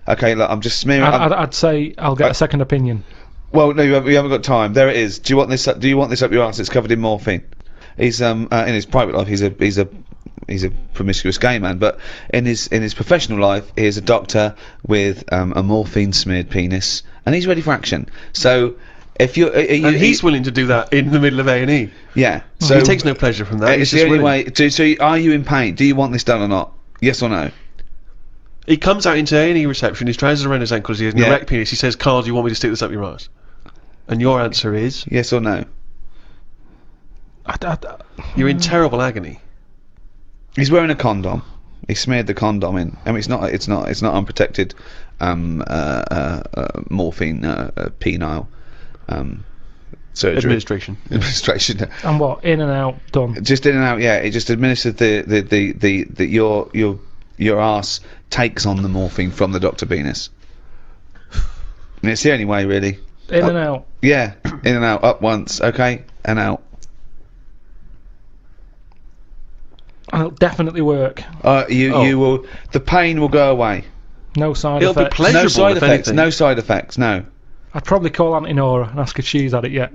Okay, look, I'm just smearing...
I'd say I'll get a second opinion.
Well, no, you haven't got time. There it is. Do you want this up your arse? It's covered in morphine. He's in his private life he's a promiscuous gay man, but in his professional life he is a doctor with a morphine smeared penis, and he's ready for action. So if you're
and he's willing to do that in the middle of A&E.
Yeah. So
he takes no pleasure from that.
It's the only way. So are you in pain? Do you want this done or not? Yes or no?
He comes out into A&E reception, his trousers around his ankles, he has an erect penis, he says, "Carl, do you want me to stick this up your arse?" And your answer is?
Yes or no?
You're in terrible agony.
He's wearing a condom. He smeared the condom in. I mean, it's not unprotected morphine penile surgery. Administration.
And what? In and out, done.
Just in and out. Yeah, it just administered your arse takes on the morphine from the Dr. Penis. And it's the only way, really.
In and out.
Yeah, in and out. Up once, okay, and out.
And it'll definitely work.
You will. The pain will go away.
No side
It'll
effects.
be pleasurable.
No side effects.
Anything.
No side effects. No.
I'd probably call Auntie Nora and ask if she's had it yet.